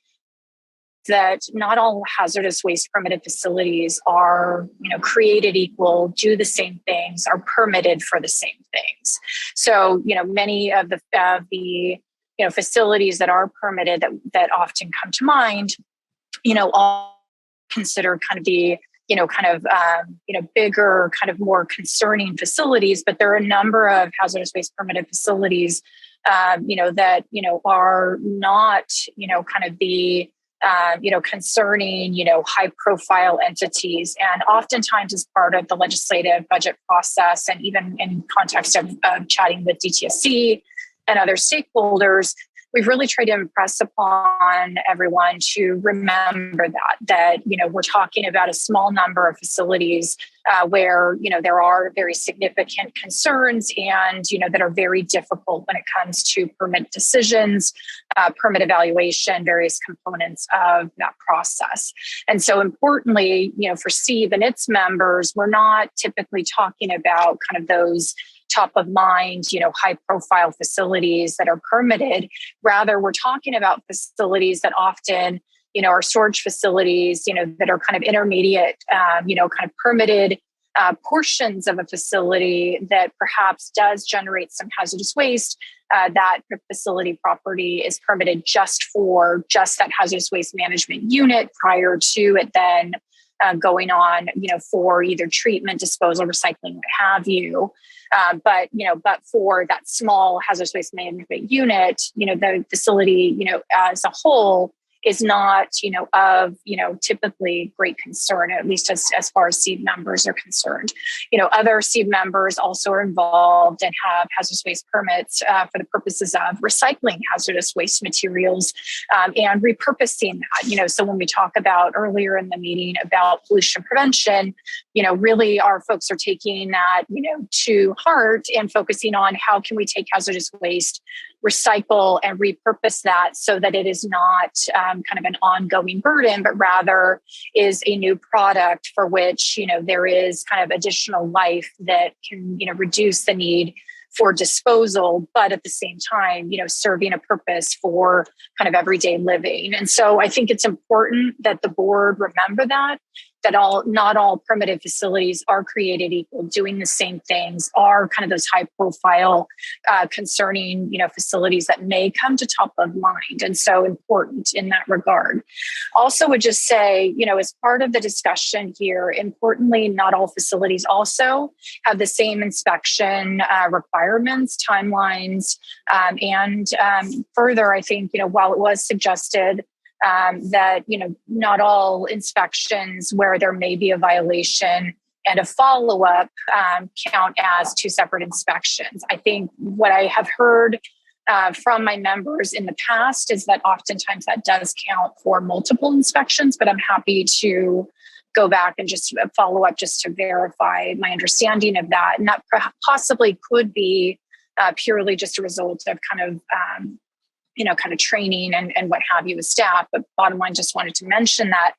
that not all hazardous waste permitted facilities are, created equal, do the same things, are permitted for the same things. So, many of the facilities that are permitted that often come to mind, all considered kind of the bigger, kind of more concerning facilities, but there are a number of hazardous waste permitted facilities, that, are not, kind of the, concerning, high profile entities. And oftentimes as part of the legislative budget process, and even in context of chatting with DTSC and other stakeholders, we've really tried to impress upon everyone to remember that we're talking about a small number of facilities where, there are very significant concerns and, that are very difficult when it comes to permit decisions, permit evaluation, various components of that process. And so importantly, for SEEB and its members, we're not typically talking about kind of those top of mind, high profile facilities that are permitted. Rather, we're talking about facilities that often, are storage facilities, that are kind of intermediate, kind of permitted portions of a facility that perhaps does generate some hazardous waste. That facility property is permitted just that hazardous waste management unit prior to it then going on, for either treatment, disposal, recycling, what have you. But for that small hazardous waste management unit, the facility, as a whole is not, of, typically great concern, at least as far as SEEB members are concerned. Other SEEB members also are involved and have hazardous waste permits for the purposes of recycling hazardous waste materials and repurposing that. So when we talk about earlier in the meeting about pollution prevention, really our folks are taking that, to heart and focusing on how can we take hazardous waste, recycle and repurpose that so that it is not kind of an ongoing burden, but rather is a new product for which, there is kind of additional life that can, reduce the need for disposal, but at the same time, serving a purpose for kind of everyday living. And so I think it's important that the board remember that not all permitted facilities are created equal, doing the same things, are kind of those high profile, concerning, facilities that may come to top of mind. And so important in that regard. Also would just say, as part of the discussion here, importantly, not all facilities also have the same inspection requirements, timelines, and further, I think, while it was suggested that, not all inspections where there may be a violation and a follow-up count as two separate inspections. I think what I have heard from my members in the past is that oftentimes that does count for multiple inspections, but I'm happy to go back and just follow up just to verify my understanding of that. And that possibly could be purely just a result of kind of training and what have you with staff. But bottom line, just wanted to mention that.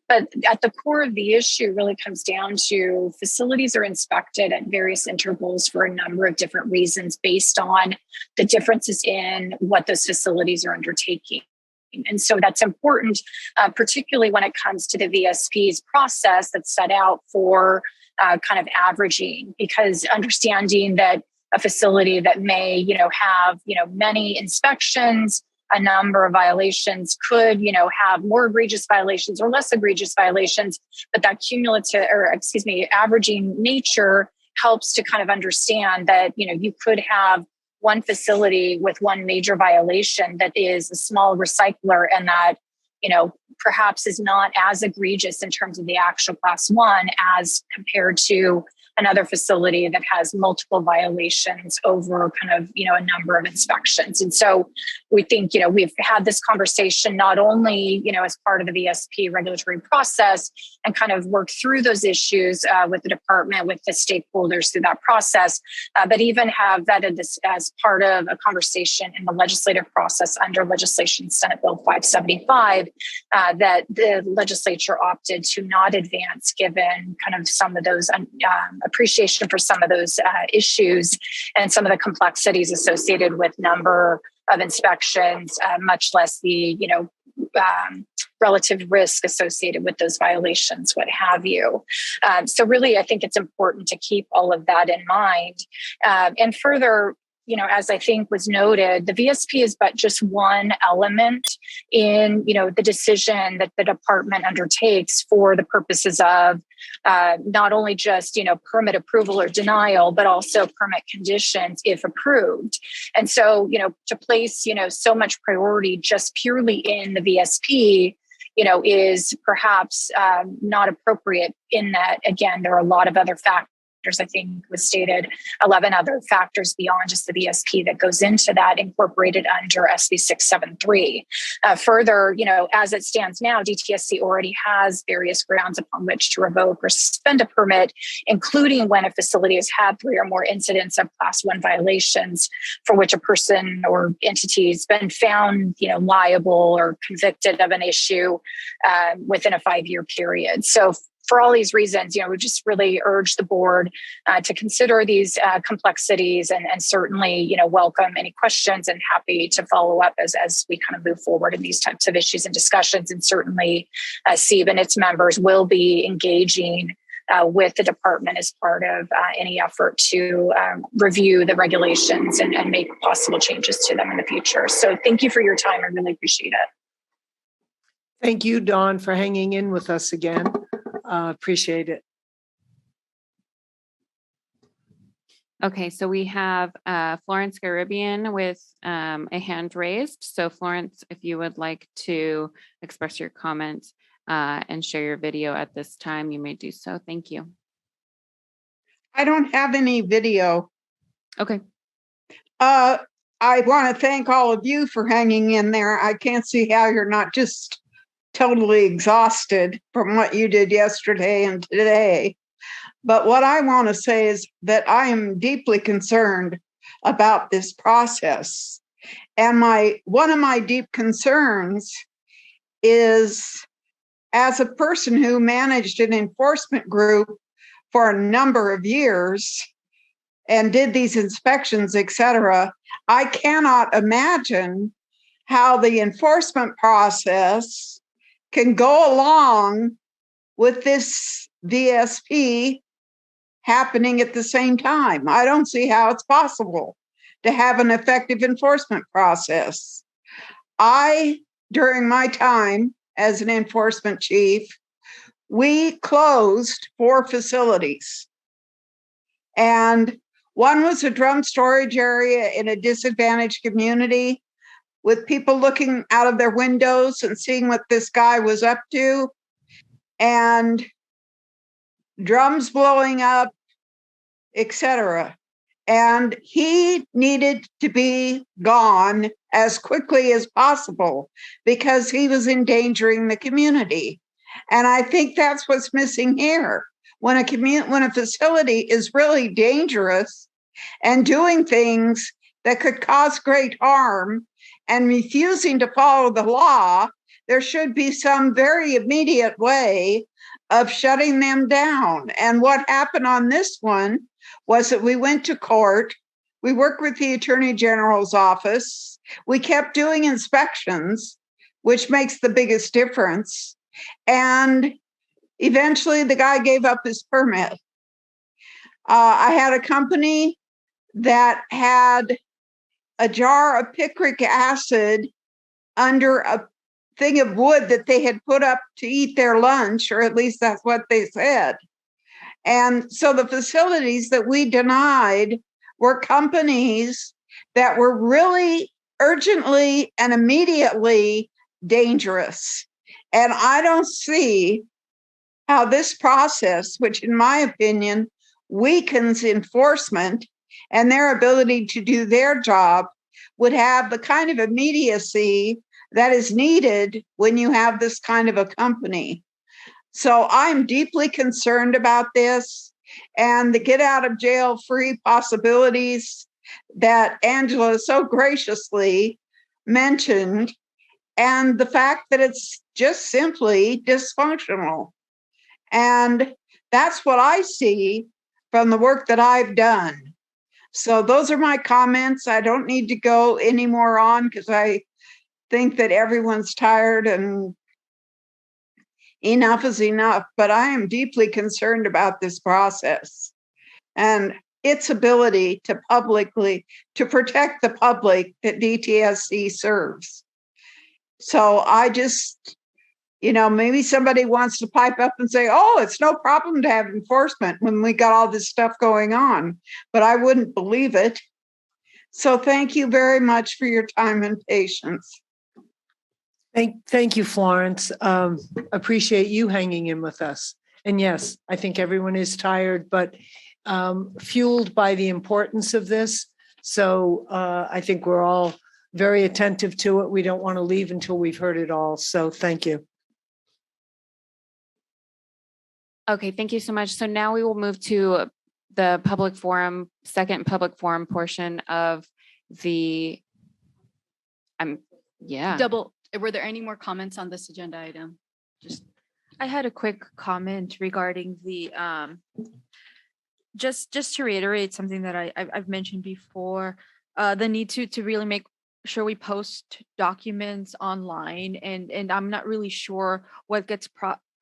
But at the core of the issue really comes down to facilities are inspected at various intervals for a number of different reasons based on the differences in what those facilities are undertaking. And so that's important, particularly when it comes to the VSP's process that's set out for kind of averaging, because understanding that a facility that may, have, many inspections, a number of violations could, have more egregious violations or less egregious violations, but that averaging nature helps to kind of understand that, you could have one facility with one major violation that is a small recycler and that, perhaps is not as egregious in terms of the actual class 1 as compared to another facility that has multiple violations over kind of, a number of inspections. And so we think, we've had this conversation not only, as part of the VSP regulatory process and kind of work through those issues with the department, with the stakeholders through that process, but even have vetted this as part of a conversation in the legislative process under legislation Senate Bill 575 that the legislature opted to not advance given kind of some of those appreciation for some of those issues and some of the complexities associated with number of inspections, much less the, relative risk associated with those violations, what have you. So really, I think it's important to keep all of that in mind. And further, as I think was noted, the VSP is but just one element in, the decision that the department undertakes for the purposes of not only just, permit approval or denial, but also permit conditions if approved. And so, to place, so much priority just purely in the VSP, is perhaps not appropriate in that, again, there are a lot of other factors. I think was stated 11 other factors beyond just the VSP that goes into that incorporated under SB 673. Further, as it stands now, DTSC already has various grounds upon which to revoke or suspend a permit, including when a facility has had 3 or more incidents of Class 1 violations for which a person or entity has been found, liable or convicted of an issue within a 5-year period. So for all these reasons, we just really urge the board to consider these complexities and certainly, welcome any questions and happy to follow up as we kind of move forward in these types of issues and discussions. And certainly SEEB and its members will be engaging with the department as part of any effort to review the regulations and make possible changes to them in the future. So thank you for your time. I really appreciate it. Thank you, Dawn, for hanging in with us again. Appreciate it. Okay, so we have Florence Garibian with a hand raised. So Florence, if you would like to express your comments and share your video at this time, you may do so. Thank you. I don't have any video. Okay. I want to thank all of you for hanging in there. I can't see how you're not just totally exhausted from what you did yesterday and today. But what I want to say is that I am deeply concerned about this process. And one of my deep concerns is, as a person who managed an enforcement group for a number of years and did these inspections, et cetera, I cannot imagine how the enforcement process can go along with this VSP happening at the same time. I don't see how it's possible to have an effective enforcement process. During my time as an enforcement chief, we closed 4 facilities. And one was a drum storage area in a disadvantaged community, with people looking out of their windows and seeing what this guy was up to, and drums blowing up, etc. And he needed to be gone as quickly as possible because he was endangering the community. And I think that's what's missing here. When a facility is really dangerous and doing things that could cause great harm, and refusing to follow the law, there should be some very immediate way of shutting them down. And what happened on this one was that we went to court. We worked with the Attorney General's office. We kept doing inspections, which makes the biggest difference. And eventually the guy gave up his permit. I had a company that had a jar of picric acid under a thing of wood that they had put up to eat their lunch, or at least that's what they said. And so the facilities that we denied were companies that were really urgently and immediately dangerous. And I don't see how this process, which in my opinion weakens enforcement and their ability to do their job, would have the kind of immediacy that is needed when you have this kind of a company. So I'm deeply concerned about this and the get out of jail free possibilities that Angela so graciously mentioned, and the fact that it's just simply dysfunctional. And that's what I see from the work that I've done. So those are my comments. I don't need to go any more on because I think that everyone's tired and enough is enough, but I am deeply concerned about this process and its ability to protect the public that DTSC serves. So I just, maybe somebody wants to pipe up and say, oh, it's no problem to have enforcement when we got all this stuff going on, but I wouldn't believe it. So thank you very much for your time and patience. Thank you, Florence. Appreciate you hanging in with us. And yes, I think everyone is tired, but fueled by the importance of this. So I think we're all very attentive to it. We don't want to leave until we've heard it all. So thank you. Okay, thank you so much. So now we will move to the public forum, second public forum portion of the, Were there any more comments on this agenda item? I had a quick comment regarding the, just to reiterate something that I've mentioned before, the need to really make sure we post documents online, and I'm not really sure what gets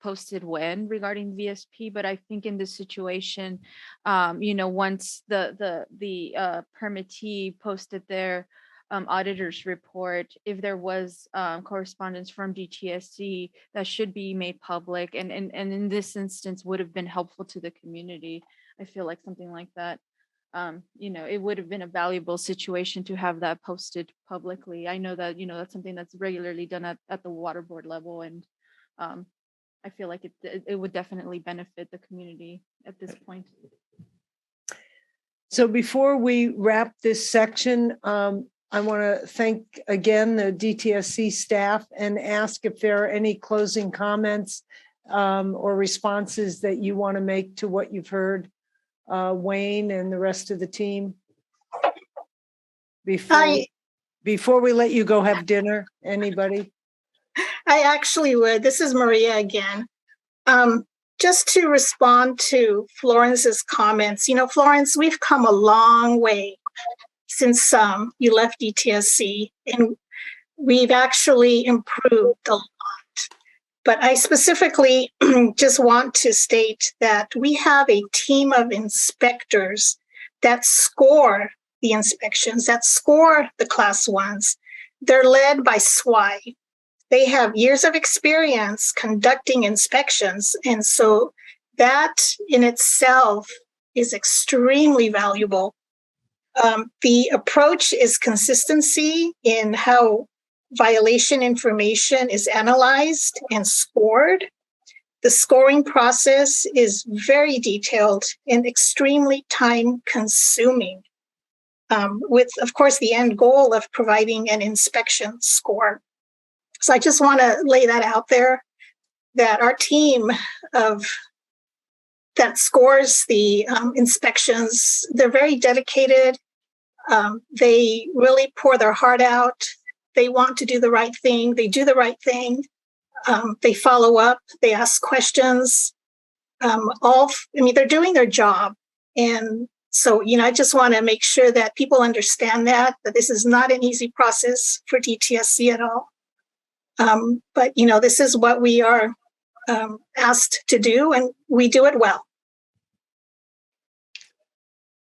posted when regarding VSP, but I think in this situation, once the permittee posted their auditor's report, if there was correspondence from DTSC, that should be made public, and in this instance would have been helpful to the community. I feel like something like that, it would have been a valuable situation to have that posted publicly. I know that that's something that's regularly done at the water board level, and I feel like it would definitely benefit the community at this point. So before we wrap this section, I want to thank again the DTSC staff and ask if there are any closing comments or responses that you want to make to what you've heard, Wayne and the rest of the team. Before we let you go have dinner, anybody? I actually would. This is Maria again. Just to respond to Florence's comments, Florence, we've come a long way since you left DTSC, and we've actually improved a lot. But I specifically just want to state that we have a team of inspectors that score the inspections, that score the class ones. They're led by SWI. They have years of experience conducting inspections. And so that in itself is extremely valuable. The approach is consistency in how violation information is analyzed and scored. The scoring process is very detailed and extremely time consuming, with, of course, the end goal of providing an inspection score. So I just want to lay that out there, that our team that scores the inspections, they're very dedicated. They really pour their heart out. They want to do the right thing. They do the right thing. They follow up. They ask questions. They're doing their job. And so, I just want to make sure that people understand that this is not an easy process for DTSC at all. But this is what we are asked to do, and we do it well.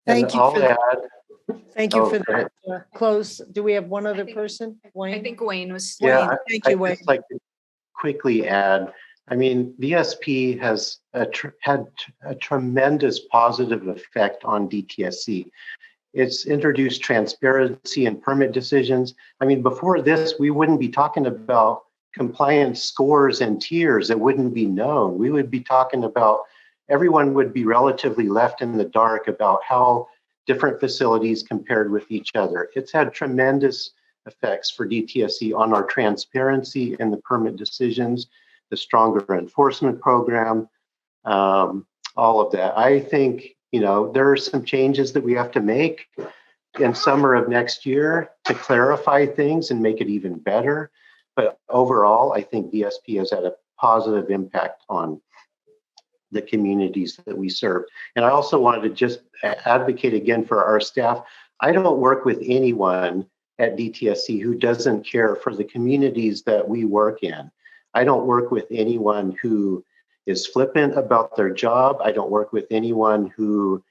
Thank you for that. Thank you for that. Close. Do we have one other person? Wayne? I think Wayne was. Yeah, Thank you, Wayne. I'd just like to quickly add, VSP has had a tremendous positive effect on DTSC. It's introduced transparency in permit decisions. Before this, we wouldn't be talking about compliance scores and tiers. It wouldn't be known. We would be talking about, everyone would be relatively left in the dark about how different facilities compared with each other. It's had tremendous effects for DTSC on our transparency in the permit decisions, the stronger enforcement program, all of that. I think, there are some changes that we have to make in summer of next year to clarify things and make it even better. But overall, I think VSP has had a positive impact on the communities that we serve. And I also wanted to just advocate again for our staff. I don't work with anyone at DTSC who doesn't care for the communities that we work in. I don't work with anyone who is flippant about their job. I don't work with anyone who,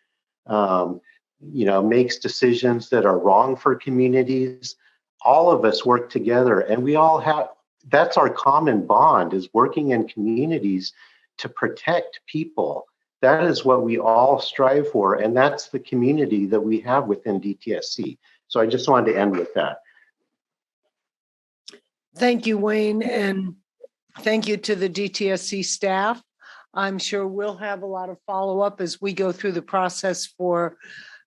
makes decisions that are wrong for communities. All of us work together, and we all have, that's our common bond, is working in communities to protect people. That is what we all strive for, and that's the community that we have within DTSC. So I just wanted to end with that. Thank you, Wayne, and thank you to the DTSC staff. I'm sure we'll have a lot of follow-up as we go through the process for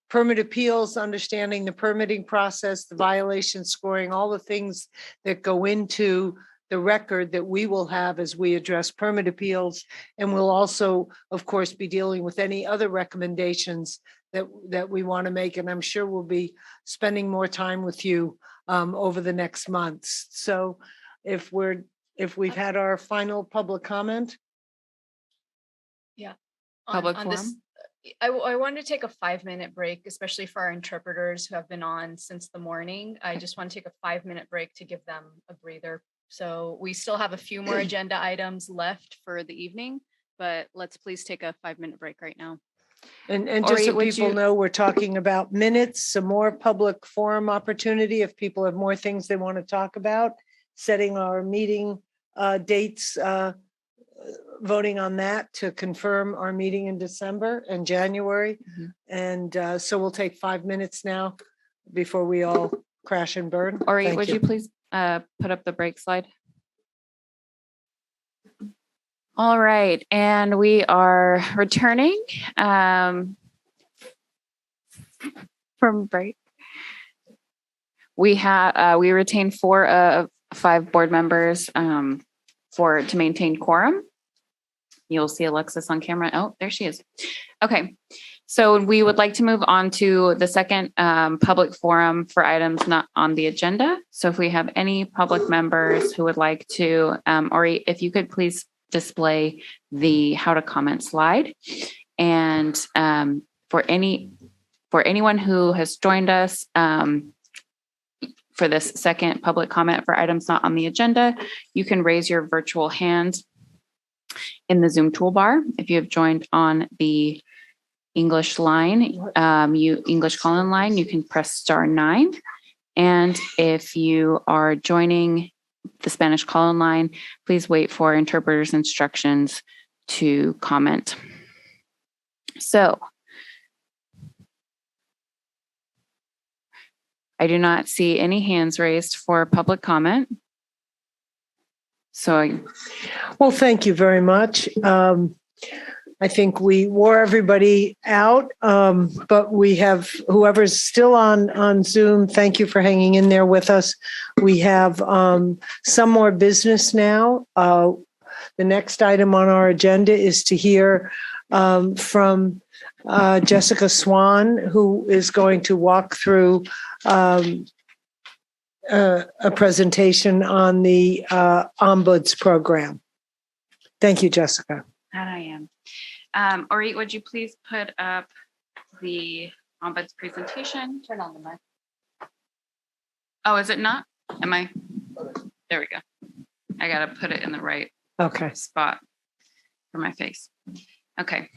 permit appeals, understanding the permitting process, the violation scoring, all the things that go into the record that we will have as we address permit appeals. And we'll also, of course, be dealing with any other recommendations that we want to make. And I'm sure we'll be spending more time with you over the next months. So if we've had our final public comment. Yeah. Public on this, forum? I wanted to take a 5-minute break, especially for our interpreters who have been on since the morning. I just want to take a 5-minute break to give them a breather. So we still have a few more agenda items left for the evening, but let's please take a 5-minute break right now. And just so Ori, would people you- know, we're talking about minutes, some more public forum opportunity if people have more things they want to talk about, setting our meeting dates, voting on that to confirm our meeting in December and January. And so we'll take 5 minutes now before we all crash and burn. Ori, Thank would you please put up the break slide? All right, and we are returning from break. We retain 4 of 5 board members to maintain quorum. You'll see Alexis on camera. Oh, there she is. Okay, so we would like to move on to the second public forum for items not on the agenda. So if we have any public members who would like to, Ori, if you could please display the how to comment slide. And for anyone who has joined us for this second public comment for items not on the agenda, you can raise your virtual hand in the Zoom toolbar. If you have joined on the English line, English call-in line, you can press *9. And if you are joining the Spanish call-in line, please wait for interpreter's instructions to comment. So I do not see any hands raised for public comment. So Well, thank you very much. I think we wore everybody out, but we have whoever's still on Zoom. Thank you for hanging in there with us. We have some more business now. The next item on our agenda is to hear from Jessica Swan, who is going to walk through a presentation on the Ombuds program. Thank you, Jessica. that I am. Ori, would you please put up the Ombuds presentation? Turn on the mic. Oh, is it not? Am I? There we go. I got to put it in the right spot for my face. Okay.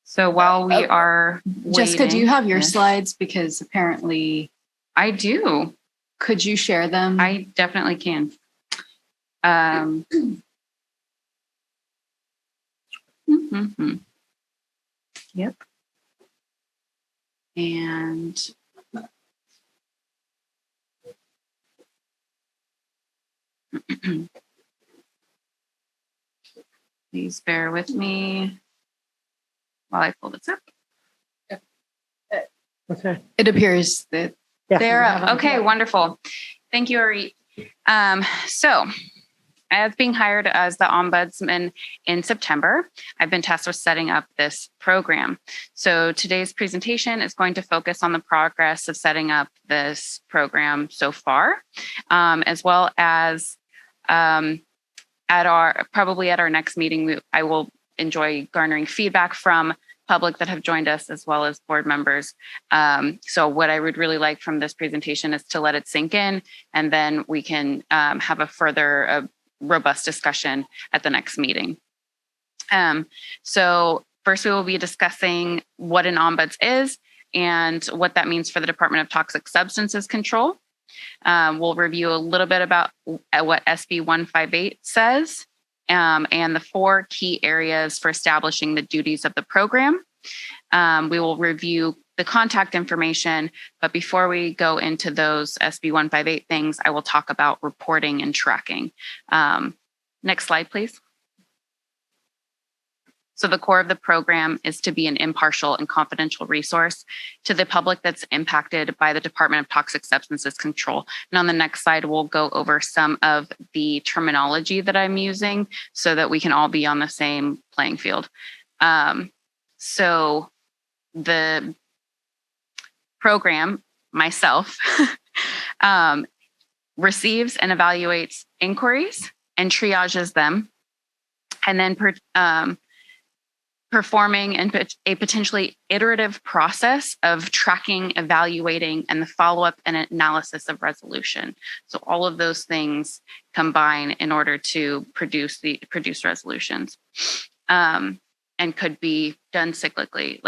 So while we are Jessica, do you waiting- have your Yes. slides? Because apparently I do. Could you share them? I definitely can. Yep. And please bear with me while I pull this up. Okay. It appears that They're up. Okay, wonderful. Thank you, Ari. So, as being hired as the ombudsman in September, I've been tasked with setting up this program. So today's presentation is going to focus on the progress of setting up this program so far, as well as probably at our next meeting, I will enjoy garnering feedback from public that have joined us as well as board members. So what I would really like from this presentation is to let it sink in, and then we can have a further robust discussion at the next meeting. So first we will be discussing what an ombuds is and what that means for the Department of Toxic Substances Control. We'll review a little bit about what SB 158 says, and the 4 key areas for establishing the duties of the program. We will review the contact information, but before we go into those SB 158 things, I will talk about reporting and tracking. Next slide, please. So the core of the program is to be an impartial and confidential resource to the public that's impacted by the Department of Toxic Substances Control. And on the next slide, we'll go over some of the terminology that I'm using so that we can all be on the same playing field. So the program, myself, receives and evaluates inquiries and triages them, and then performing a potentially iterative process of tracking, evaluating, and the follow-up and analysis of resolution. So all of those things combine in order to produce resolutions, and could be done cyclically.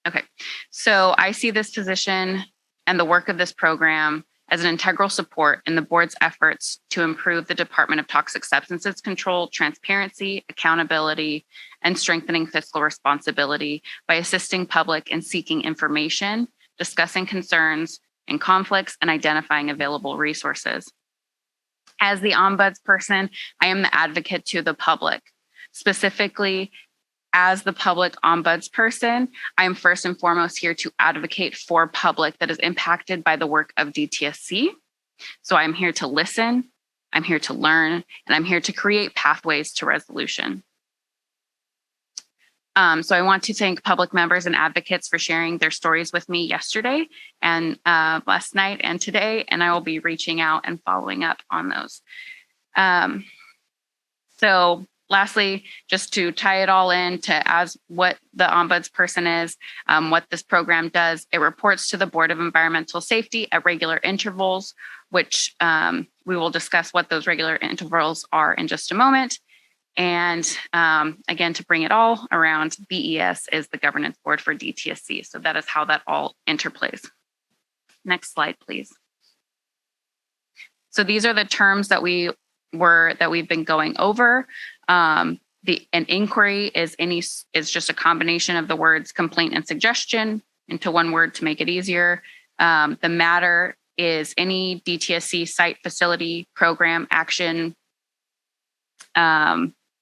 Okay, so I see this position and the work of this program as an integral support in the board's efforts to improve the Department of Toxic Substances Control transparency, accountability, and strengthening fiscal responsibility by assisting public in seeking information, discussing concerns and conflicts, and identifying available resources. As the ombuds person, I am the advocate to the public. Specifically, as the public ombuds person, I am first and foremost here to advocate for public that is impacted by the work of DTSC. So I'm here to listen, I'm here to learn, and I'm here to create pathways to resolution. So I want to thank public members and advocates for sharing their stories with me yesterday and last night and today, and I will be reaching out and following up on those. So lastly, just to tie it all in to as what the ombuds person is, what this program does, it reports to the Board of Environmental Safety at regular intervals, which we will discuss what those regular intervals are in just a moment. And again, to bring it all around, BES is the governance board for DTSC. So that is how that all interplays. Next slide, please. So these are the terms that we've been going over. An inquiry is just a combination of the words complaint and suggestion into one word to make it easier. The matter is any DTSC site, facility, program, action,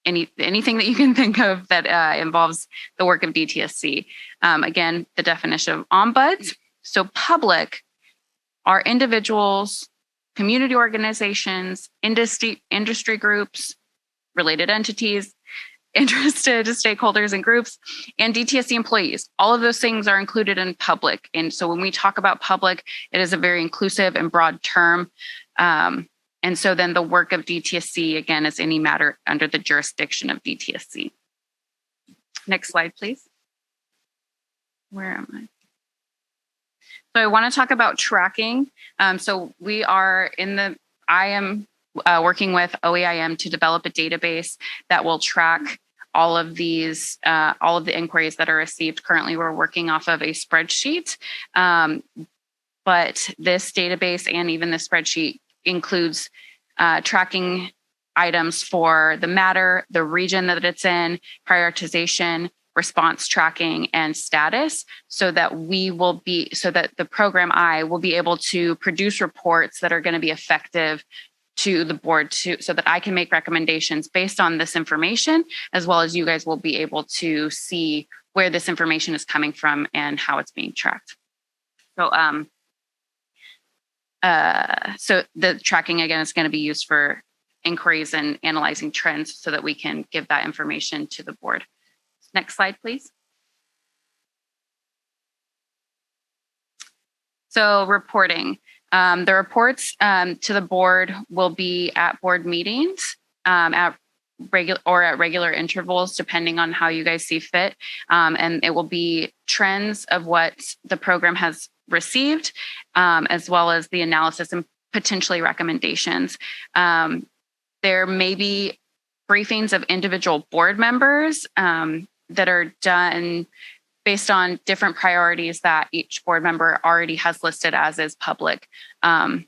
anything that you can think of that involves the work of DTSC. Again, the definition of ombuds. So public are individuals, community organizations, industry groups, related entities, interested stakeholders and groups, and DTSC employees. All of those things are included in public. And so when we talk about public, it is a very inclusive and broad term. And so then the work of DTSC, again, is any matter under the jurisdiction of DTSC. Next slide, please. Where am I? So I want to talk about tracking. So I am working with OEIM to develop a database that will track all of these, all of the inquiries that are received. Currently, we're working off of a spreadsheet, but this database and even the spreadsheet includes tracking items for the matter, the region that it's in, prioritization, response tracking, and status, so that the program I will be able to produce reports that are going to be effective to the board so that I can make recommendations based on this information, as well as you guys will be able to see where this information is coming from and how it's being tracked. So, so the tracking, again, is going to be used for inquiries and analyzing trends so that we can give that information to the board. Next slide, please. So reporting. The reports to the board will be at board meetings, at at regular intervals, depending on how you guys see fit. And it will be trends of what the program has received, as well as the analysis and potentially recommendations. There may be briefings of individual board members that are done based on different priorities that each board member already has listed as is public. And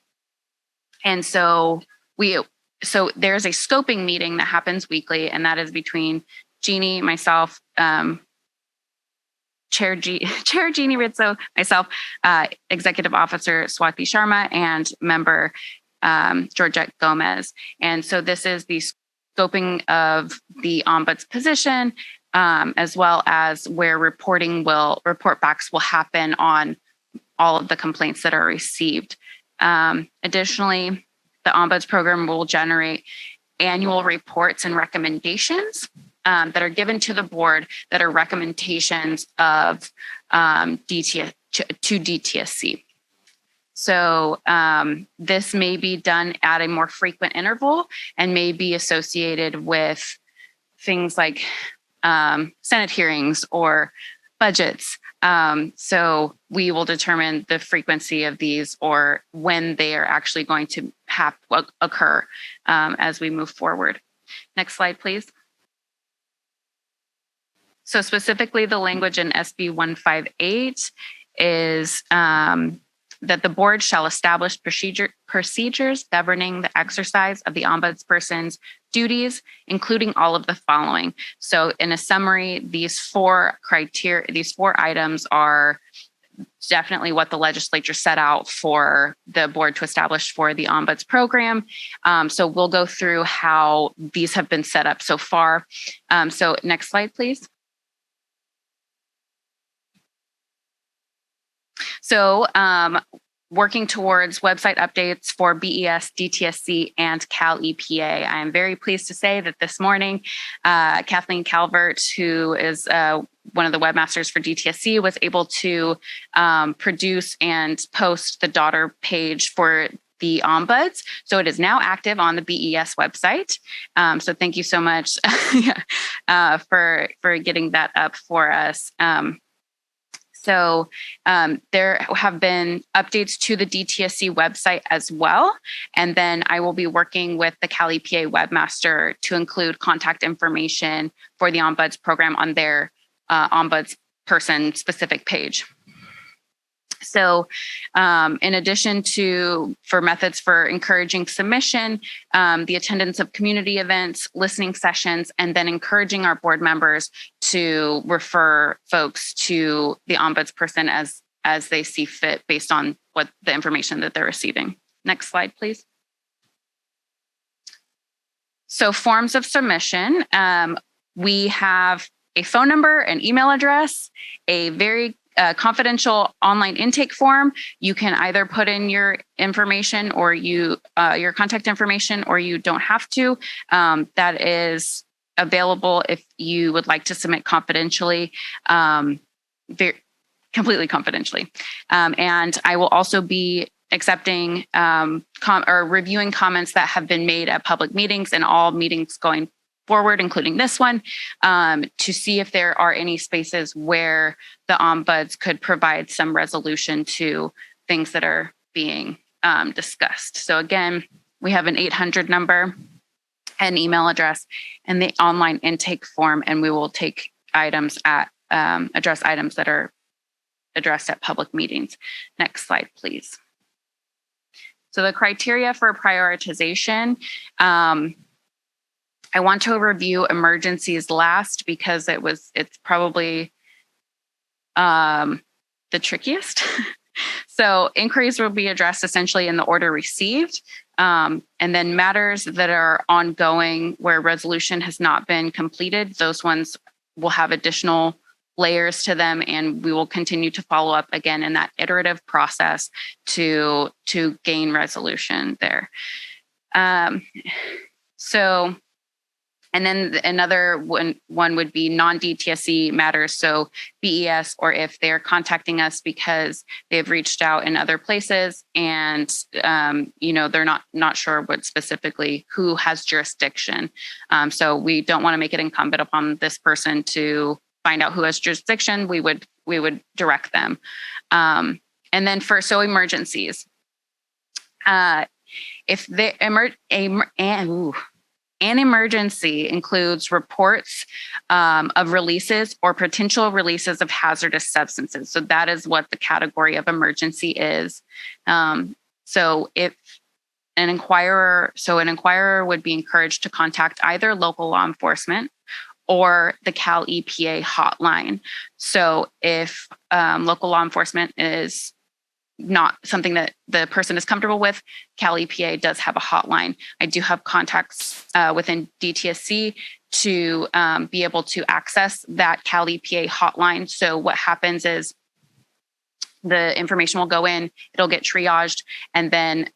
so there's a scoping meeting that happens weekly, and that is between Jeannie, myself, Chair Jeannie Rizzo, myself, Executive Officer Swati Sharma, and member Georgette Gomez. And so this is the scoping of the ombuds position, as well as where report backs will happen on all of the complaints that are received. Additionally, the ombuds program will generate annual reports and recommendations that are given to the board that are recommendations of to DTSC. So this may be done at a more frequent interval and may be associated with things like Senate hearings or budgets. So we will determine the frequency of these or when they are actually going to occur as we move forward. Next slide, please. So specifically, the language in SB 158 is that the board shall establish procedures governing the exercise of the ombudsperson's duties, including all of the following. So in a summary, these four items are definitely what the legislature set out for the board to establish for the ombuds program. So we'll go through how these have been set up so far. So next slide, please. So working towards website updates for BES, DTSC, and Cal EPA. I am very pleased to say that this morning, Kathleen Calvert, who is one of the webmasters for DTSC, was able to produce and post the daughter page for the ombuds. So it is now active on the BES website. So thank you so much for getting that up for us. So there have been updates to the DTSC website as well. And then I will be working with the Cal EPA webmaster to include contact information for the ombuds program on their ombuds person specific page. So in addition for methods for encouraging submission, the attendance of community events, listening sessions, and then encouraging our board members to refer folks to the ombudsperson as they see fit based on what the information that they're receiving. Next slide, please. So forms of submission, we have a phone number, an email address, a very confidential online intake form. You can either put in your information or your contact information, or you don't have to. That is available if you would like to submit confidentially, completely confidentially. And I will also be accepting or reviewing comments that have been made at public meetings and all meetings going forward, including this one, to see if there are any spaces where the ombuds could provide some resolution to things that are being discussed. So again, we have an 800 number, an email address, and the online intake form, and we will take items address items that are addressed at public meetings. Next slide, please. So the criteria for prioritization, I want to review emergencies last because it's probably the trickiest. So inquiries will be addressed essentially in the order received. And then matters that are ongoing where resolution has not been completed, those ones will have additional layers to them, and we will continue to follow up again in that iterative process to gain resolution there. And then another one would be non-DTSC matters. So BES, or if they're contacting us because they've reached out in other places and, they're not sure what specifically who has jurisdiction. So we don't want to make it incumbent upon this person to find out who has jurisdiction. We would direct them. And then so emergencies. If an emergency includes reports of releases or potential releases of hazardous substances. So that is what the category of emergency is. So if an inquirer would be encouraged to contact either local law enforcement or the Cal EPA hotline. So if local law enforcement is not something that the person is comfortable with, Cal EPA does have a hotline. I do have contacts within DTSC to be able to access that Cal EPA hotline. So what happens is the information will go in, it'll get triaged, and then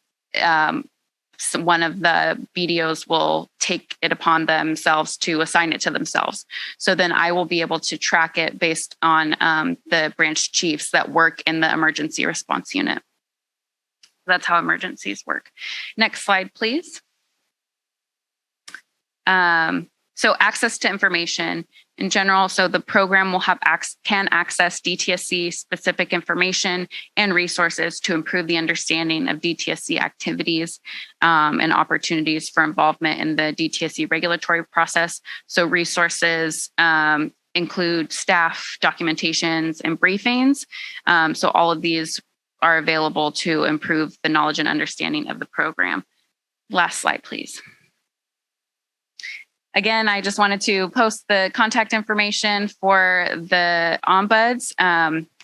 one of the BDOs will take it upon themselves to assign it to themselves. So then I will be able to track it based on the branch chiefs that work in the emergency response unit. That's how emergencies work. Next slide, please. So access to information in general. So the program will can access DTSC specific information and resources to improve the understanding of DTSC activities and opportunities for involvement in the DTSC regulatory process. So resources include staff documentations and briefings. So all of these are available to improve the knowledge and understanding of the program. Last slide, please. Again, I just wanted to post the contact information for the ombuds.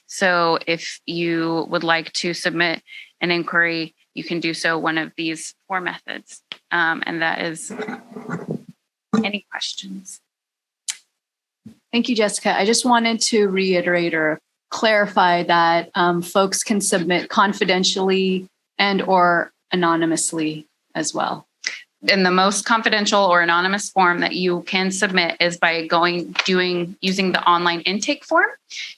So if you would like to submit an inquiry, you can do so one of these 4 methods. And that is any questions? Thank you, Jessica. I just wanted to reiterate or clarify that folks can submit confidentially and or anonymously as well. And the most confidential or anonymous form that you can submit is by using the online intake form.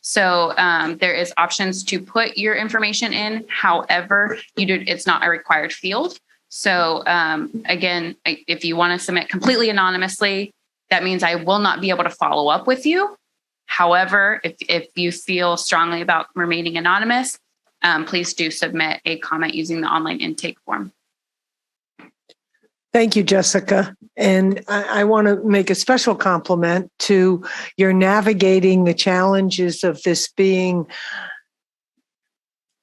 So there is options to put your information in. However, it's not a required field. So again, if you want to submit completely anonymously, that means I will not be able to follow up with you. However, if you feel strongly about remaining anonymous, please do submit a comment using the online intake form. Thank you, Jessica. And I want to make a special compliment to your navigating the challenges of this being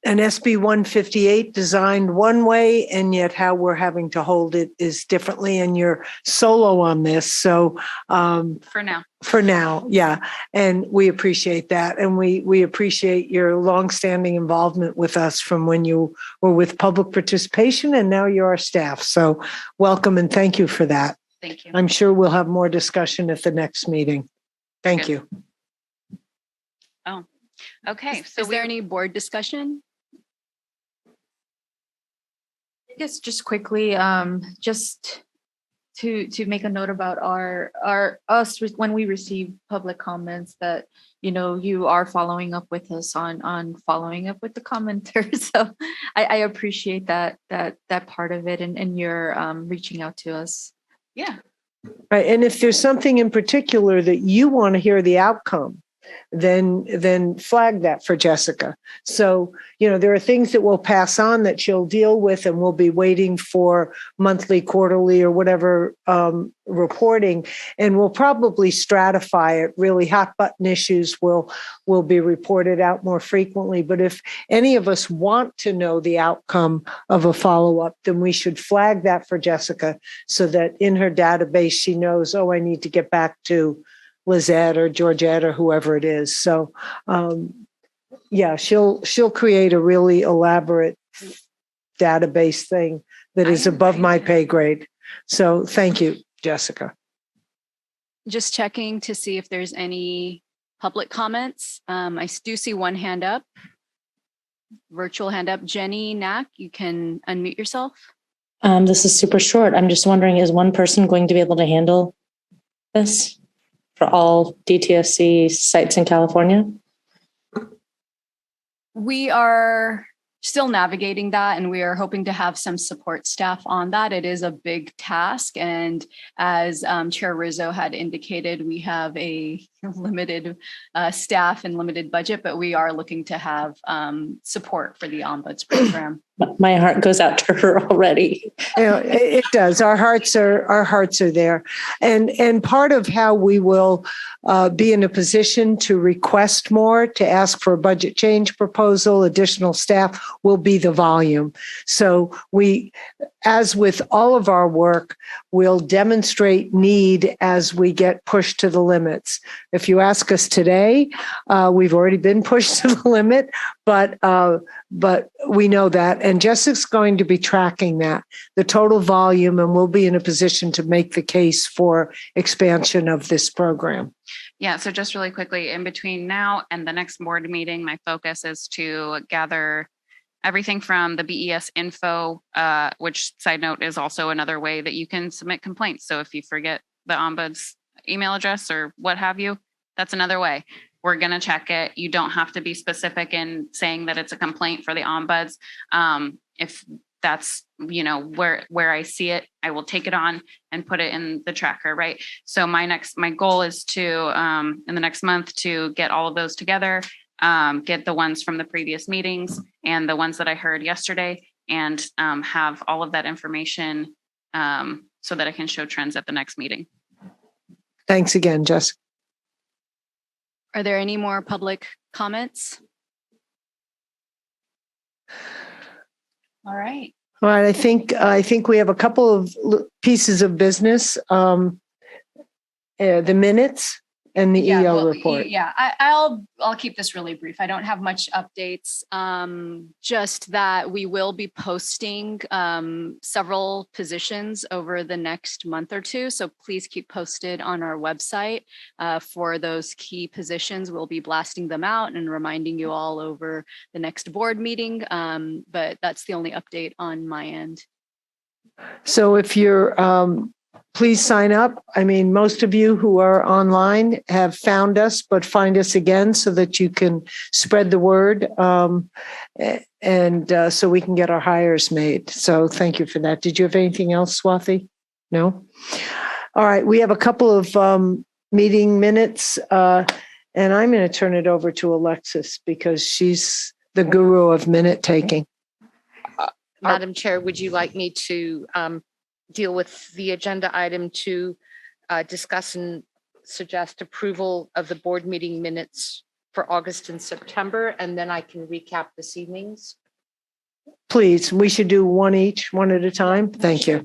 an SB 158 designed one way, and yet how we're having to hold it is differently. And you're solo on this. So for now, yeah. And we appreciate that. And we appreciate your longstanding involvement with us from when you were with public participation, and now you're our staff. So welcome and thank you for that. Thank you. I'm sure we'll have more discussion at the next meeting. Thank you. Oh, okay. So is there any board discussion? I guess just quickly, just to make a note about us when we receive public comments that, you are following up with us on following up with the commenters. So I appreciate that part of it and you're reaching out to us. Yeah. Right. And if there's something in particular that you want to hear the outcome, then flag that for Jessica. So, there are things that we'll pass on that she'll deal with, and we'll be waiting for monthly, quarterly, or whatever reporting. And we'll probably stratify it. Really hot button issues will be reported out more frequently. But if any of us want to know the outcome of a follow-up, then we should flag that for Jessica so that in her database, she knows, I need to get back to Lizette or Georgette or whoever it is. So, she'll create a really elaborate database thing that is above my pay grade. So thank you, Jessica. Just checking to see if there's any public comments. I do see one hand up, virtual hand up. Jenny Knack, you can unmute yourself. This is super short. I'm just wondering, is one person going to be able to handle this for all DTSC sites in California? We are still navigating that, and we are hoping to have some support staff on that. It is a big task. And as Chair Rizzo had indicated, we have a limited staff and limited budget, but we are looking to have support for the Ombuds program. My heart goes out to her already. It does. Our hearts are there, and part of how we will be in a position to request more, to ask for a budget change proposal, additional staff, will be the volume. So we, as with all of our work, we'll demonstrate need as we get pushed to the limits. If you ask us today, we've already been pushed to the limit, but we know that. And Jessica's going to be tracking that, the total volume, and we'll be in a position to make the case for expansion of this program. Yeah, so just really quickly, in between now and the next board meeting, my focus is to gather everything from the BES info, which, side note, is also another way that you can submit complaints. So if you forget the ombuds email address or what have you, that's another way. We're going to check it. You don't have to be specific in saying that it's a complaint for the ombuds. If that's, where I see it, I will take it on and put it in the tracker, right? So my goal is to, in the next month, to get all of those together, get the ones from the previous meetings and the ones that I heard yesterday, and have all of that information so that I can show trends at the next meeting. Thanks again, Jessica. Are there any more public comments? All right. All right. I think we have a couple of pieces of business. The minutes and the EO report. Yeah, I'll keep this really brief. I don't have much updates. Just that we will be posting several positions over the next month or two. So please keep posted on our website for those key positions. We'll be blasting them out and reminding you all over the next board meeting. But that's the only update on my end. So if you're please sign up. I mean, most of you who are online have found us, but find us again so that you can spread the word and so we can get our hires made. So thank you for that. Did you have anything else, Swathi? No? All right. We have a couple of meeting minutes and I'm going to turn it over to Alexis because she's the guru of minute taking. Madam Chair, would you like me to deal with the agenda item to discuss and suggest approval of the board meeting minutes for August and September, and then I can recap this evening's? Please, we should do one each, one at a time. Thank you.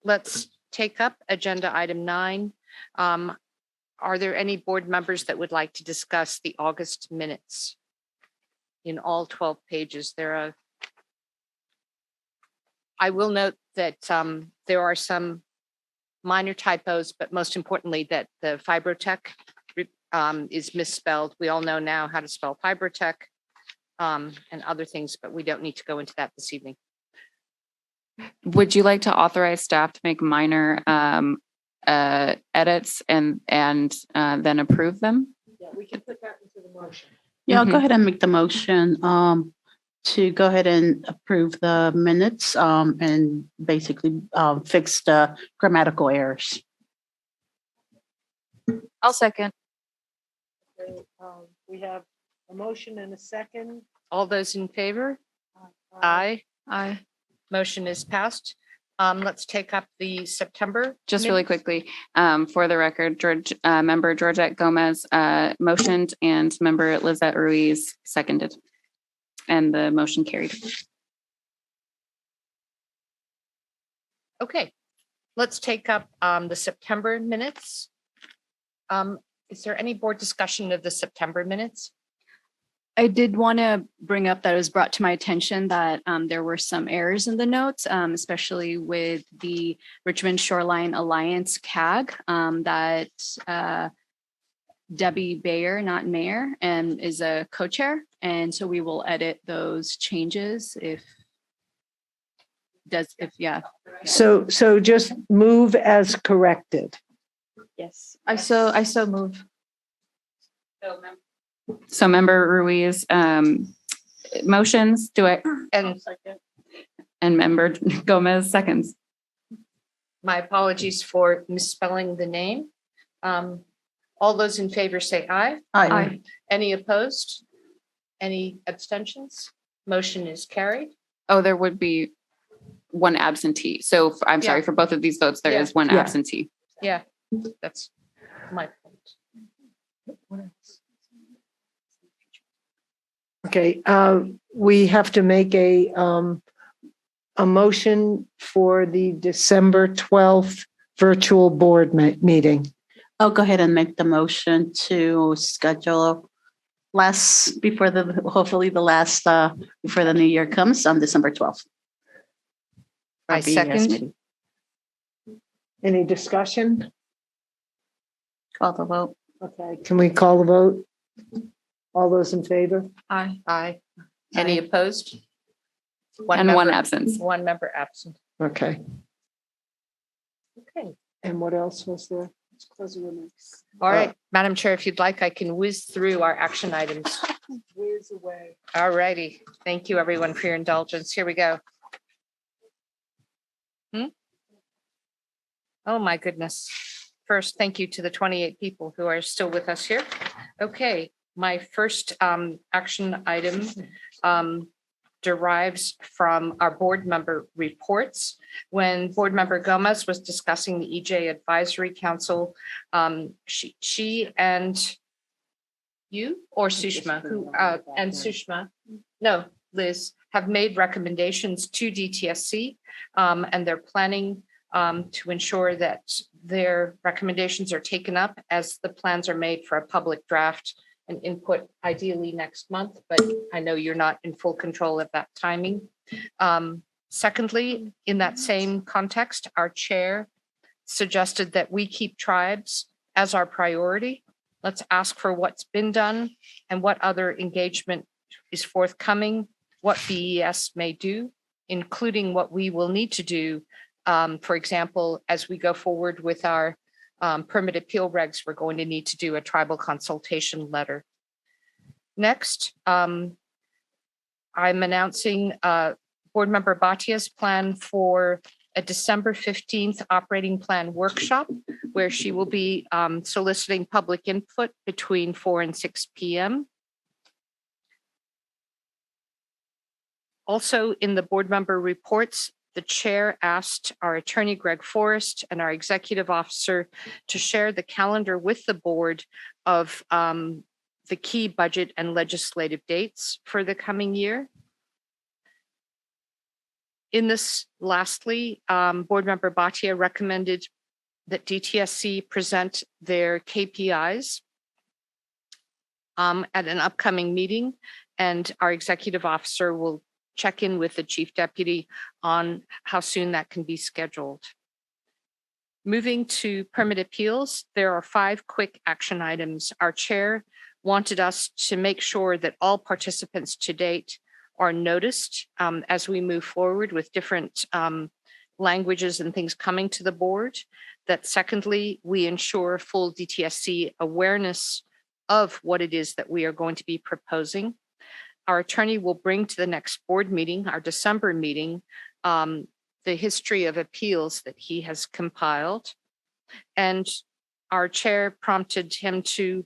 Let's take up agenda item 9. Are there any board members that would like to discuss the August minutes in all 12 pages? I will note that there are some minor typos, but most importantly, that the Fibrotech is misspelled. We all know now how to spell Fibrotech and other things, but we don't need to go into that this evening. Would you like to authorize staff to make minor edits and then approve them? Yeah, we can put that into the motion. Yeah, I'll go ahead and make the motion to go ahead and approve the minutes and basically fix the grammatical errors. I'll second. Okay, we have a motion and a second. All those in favor? Aye. Aye. Motion is passed. Let's take up the September. Just really quickly, for the record, member Georgette Gomez motioned and member Lizette Ruiz seconded. And the motion carried. Okay, let's take up the September minutes. Is there any board discussion of the September minutes? I did want to bring up that it was brought to my attention that there were some errors in the notes, especially with the Richmond Shoreline Alliance CAG that Debbie Bayer, not Mayor, and is a co-chair. And so we will edit those changes yeah. So just move as corrected. Yes, I so move. So member Ruiz, motions, do I, and member Gomez seconds. My apologies for misspelling the name. All those in favor say aye. Aye. Any opposed? Any abstentions? Motion is carried. Oh, there would be one absentee. So I'm sorry, Yeah. for both of these votes, there Yeah. is one Yeah. absentee. Yeah, that's my point. Okay, we have to make a motion for the December 12th virtual board meeting. I'll go ahead and make the motion to schedule hopefully the last, before the new year comes on December 12th. I Our BES second. meeting. Any discussion? Call the vote. Okay, can we call the vote? All those in favor? Aye. Aye. Any opposed? And one member- absence. One member absent. Okay, Okay. and what else was there? All right, Madam Chair, if you'd like, I can whiz through our action items. Whiz away. All righty. Thank you, everyone, for your indulgence. Here we go. Oh, my goodness. First, thank you to the 28 people who are still with us here. Okay, my first action item derives from our board member reports. When Board Member Gomez was discussing the EJ Advisory Council, she and you or Sushma, Liz, have made recommendations to DTSC, and they're planning to ensure that their recommendations are taken up as the plans are made for a public draft and input ideally next month, but I know you're not in full control of that timing. Secondly, in that same context, our chair suggested that we keep tribes as our priority. Let's ask for what's been done and what other engagement is forthcoming, what BES may do, including what we will need to do. For example, as we go forward with our permit appeal regs, we're going to need to do a tribal consultation letter. Next, I'm announcing Board Member Bhatia's plan for a December 15th operating plan workshop, where she will be soliciting public input between 4 and 6 p.m. Also, in the board member reports, the chair asked our attorney, Greg Forrest, and our executive officer to share the calendar with the board of the key budget and legislative dates for the coming year. In this, lastly, Board Member Bhatia recommended that DTSC present their KPIs at an upcoming meeting, and our executive officer will check in with the chief deputy on how soon that can be scheduled. Moving to permit appeals, there are 5 quick action items. Our chair wanted us to make sure that all participants to date are noticed as we move forward with different languages and things coming to the board. That secondly, we ensure full DTSC awareness of what it is that we are going to be proposing. Our attorney will bring to the next board meeting, our December meeting, the history of appeals that he has compiled. And our chair prompted him to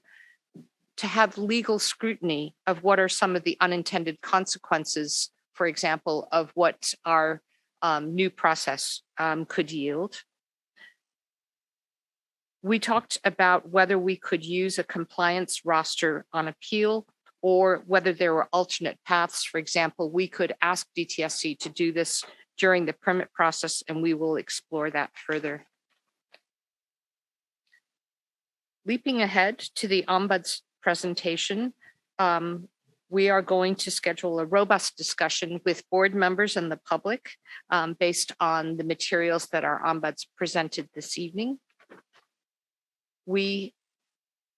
have legal scrutiny of what are some of the unintended consequences, for example, of what our new process could yield. We talked about whether we could use a compliance roster on appeal or whether there were alternate paths. For example, we could ask DTSC to do this during the permit process, and we will explore that further. Leaping ahead to the Ombuds presentation, we are going to schedule a robust discussion with board members and the public based on the materials that our Ombuds presented this evening. We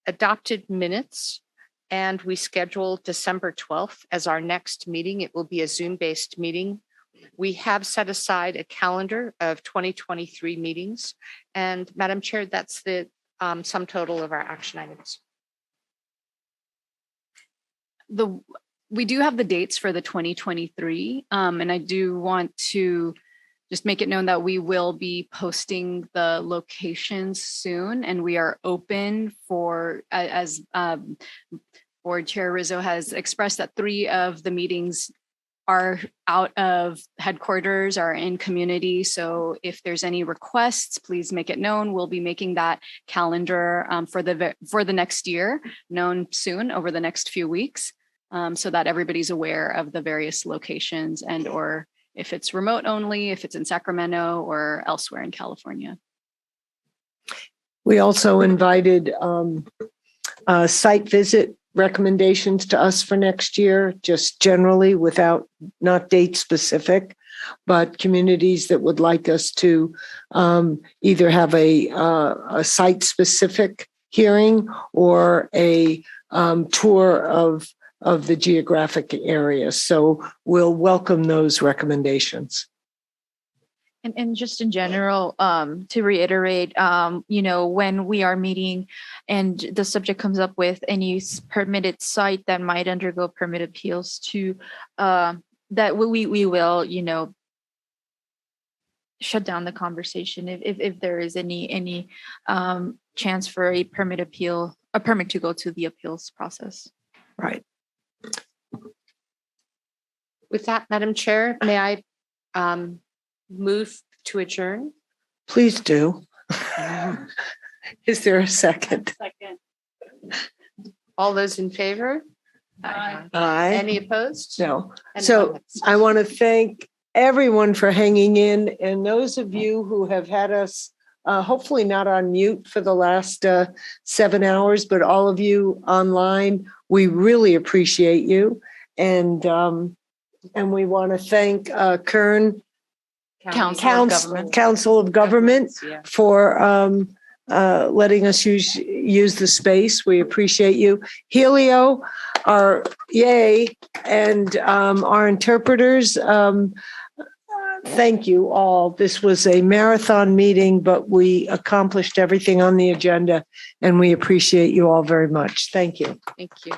adopted minutes and we scheduled December 12th as our next meeting. It will be a Zoom-based meeting. We have set aside a calendar of 2023 meetings. And Madam Chair, that's the sum total of our action items. We do have the dates for the 2023, and I do want to just make it known that we will be posting the locations soon, and we are open for, as Board Chair Rizzo has expressed, that 3 of the meetings are out of headquarters, are in community. So if there's any requests, please make it known. We'll be making that calendar for the next year known soon over the next few weeks, so that everybody's aware of the various locations, and or if it's remote only, if it's in Sacramento or elsewhere in California. We also invited site visit recommendations to us for next year, just generally not date specific, but communities that would like us to either have a site specific hearing or a tour of the geographic area. So we'll welcome those recommendations. And just in general, to reiterate, when we are meeting and the subject comes up with any permitted site that might undergo permit appeals that we will, shut down the conversation if there is any chance for a permit to go to the appeals process. Right. With that, Madam Chair, may I move to adjourn? Please do. Is there a second? Second. All those in favor? Aye. Any opposed? No. And So one abstention. I want to thank everyone for hanging in, and those of you who have had us hopefully not on mute for the last 7 hours, but all of you online, we really appreciate you. And we want to thank Kern Council of Government for letting us use the space. We appreciate you. Helio, our and our interpreters. Thank you all. This was a marathon meeting, but we accomplished everything on the agenda, and we appreciate you all very much. Thank you. Thank you.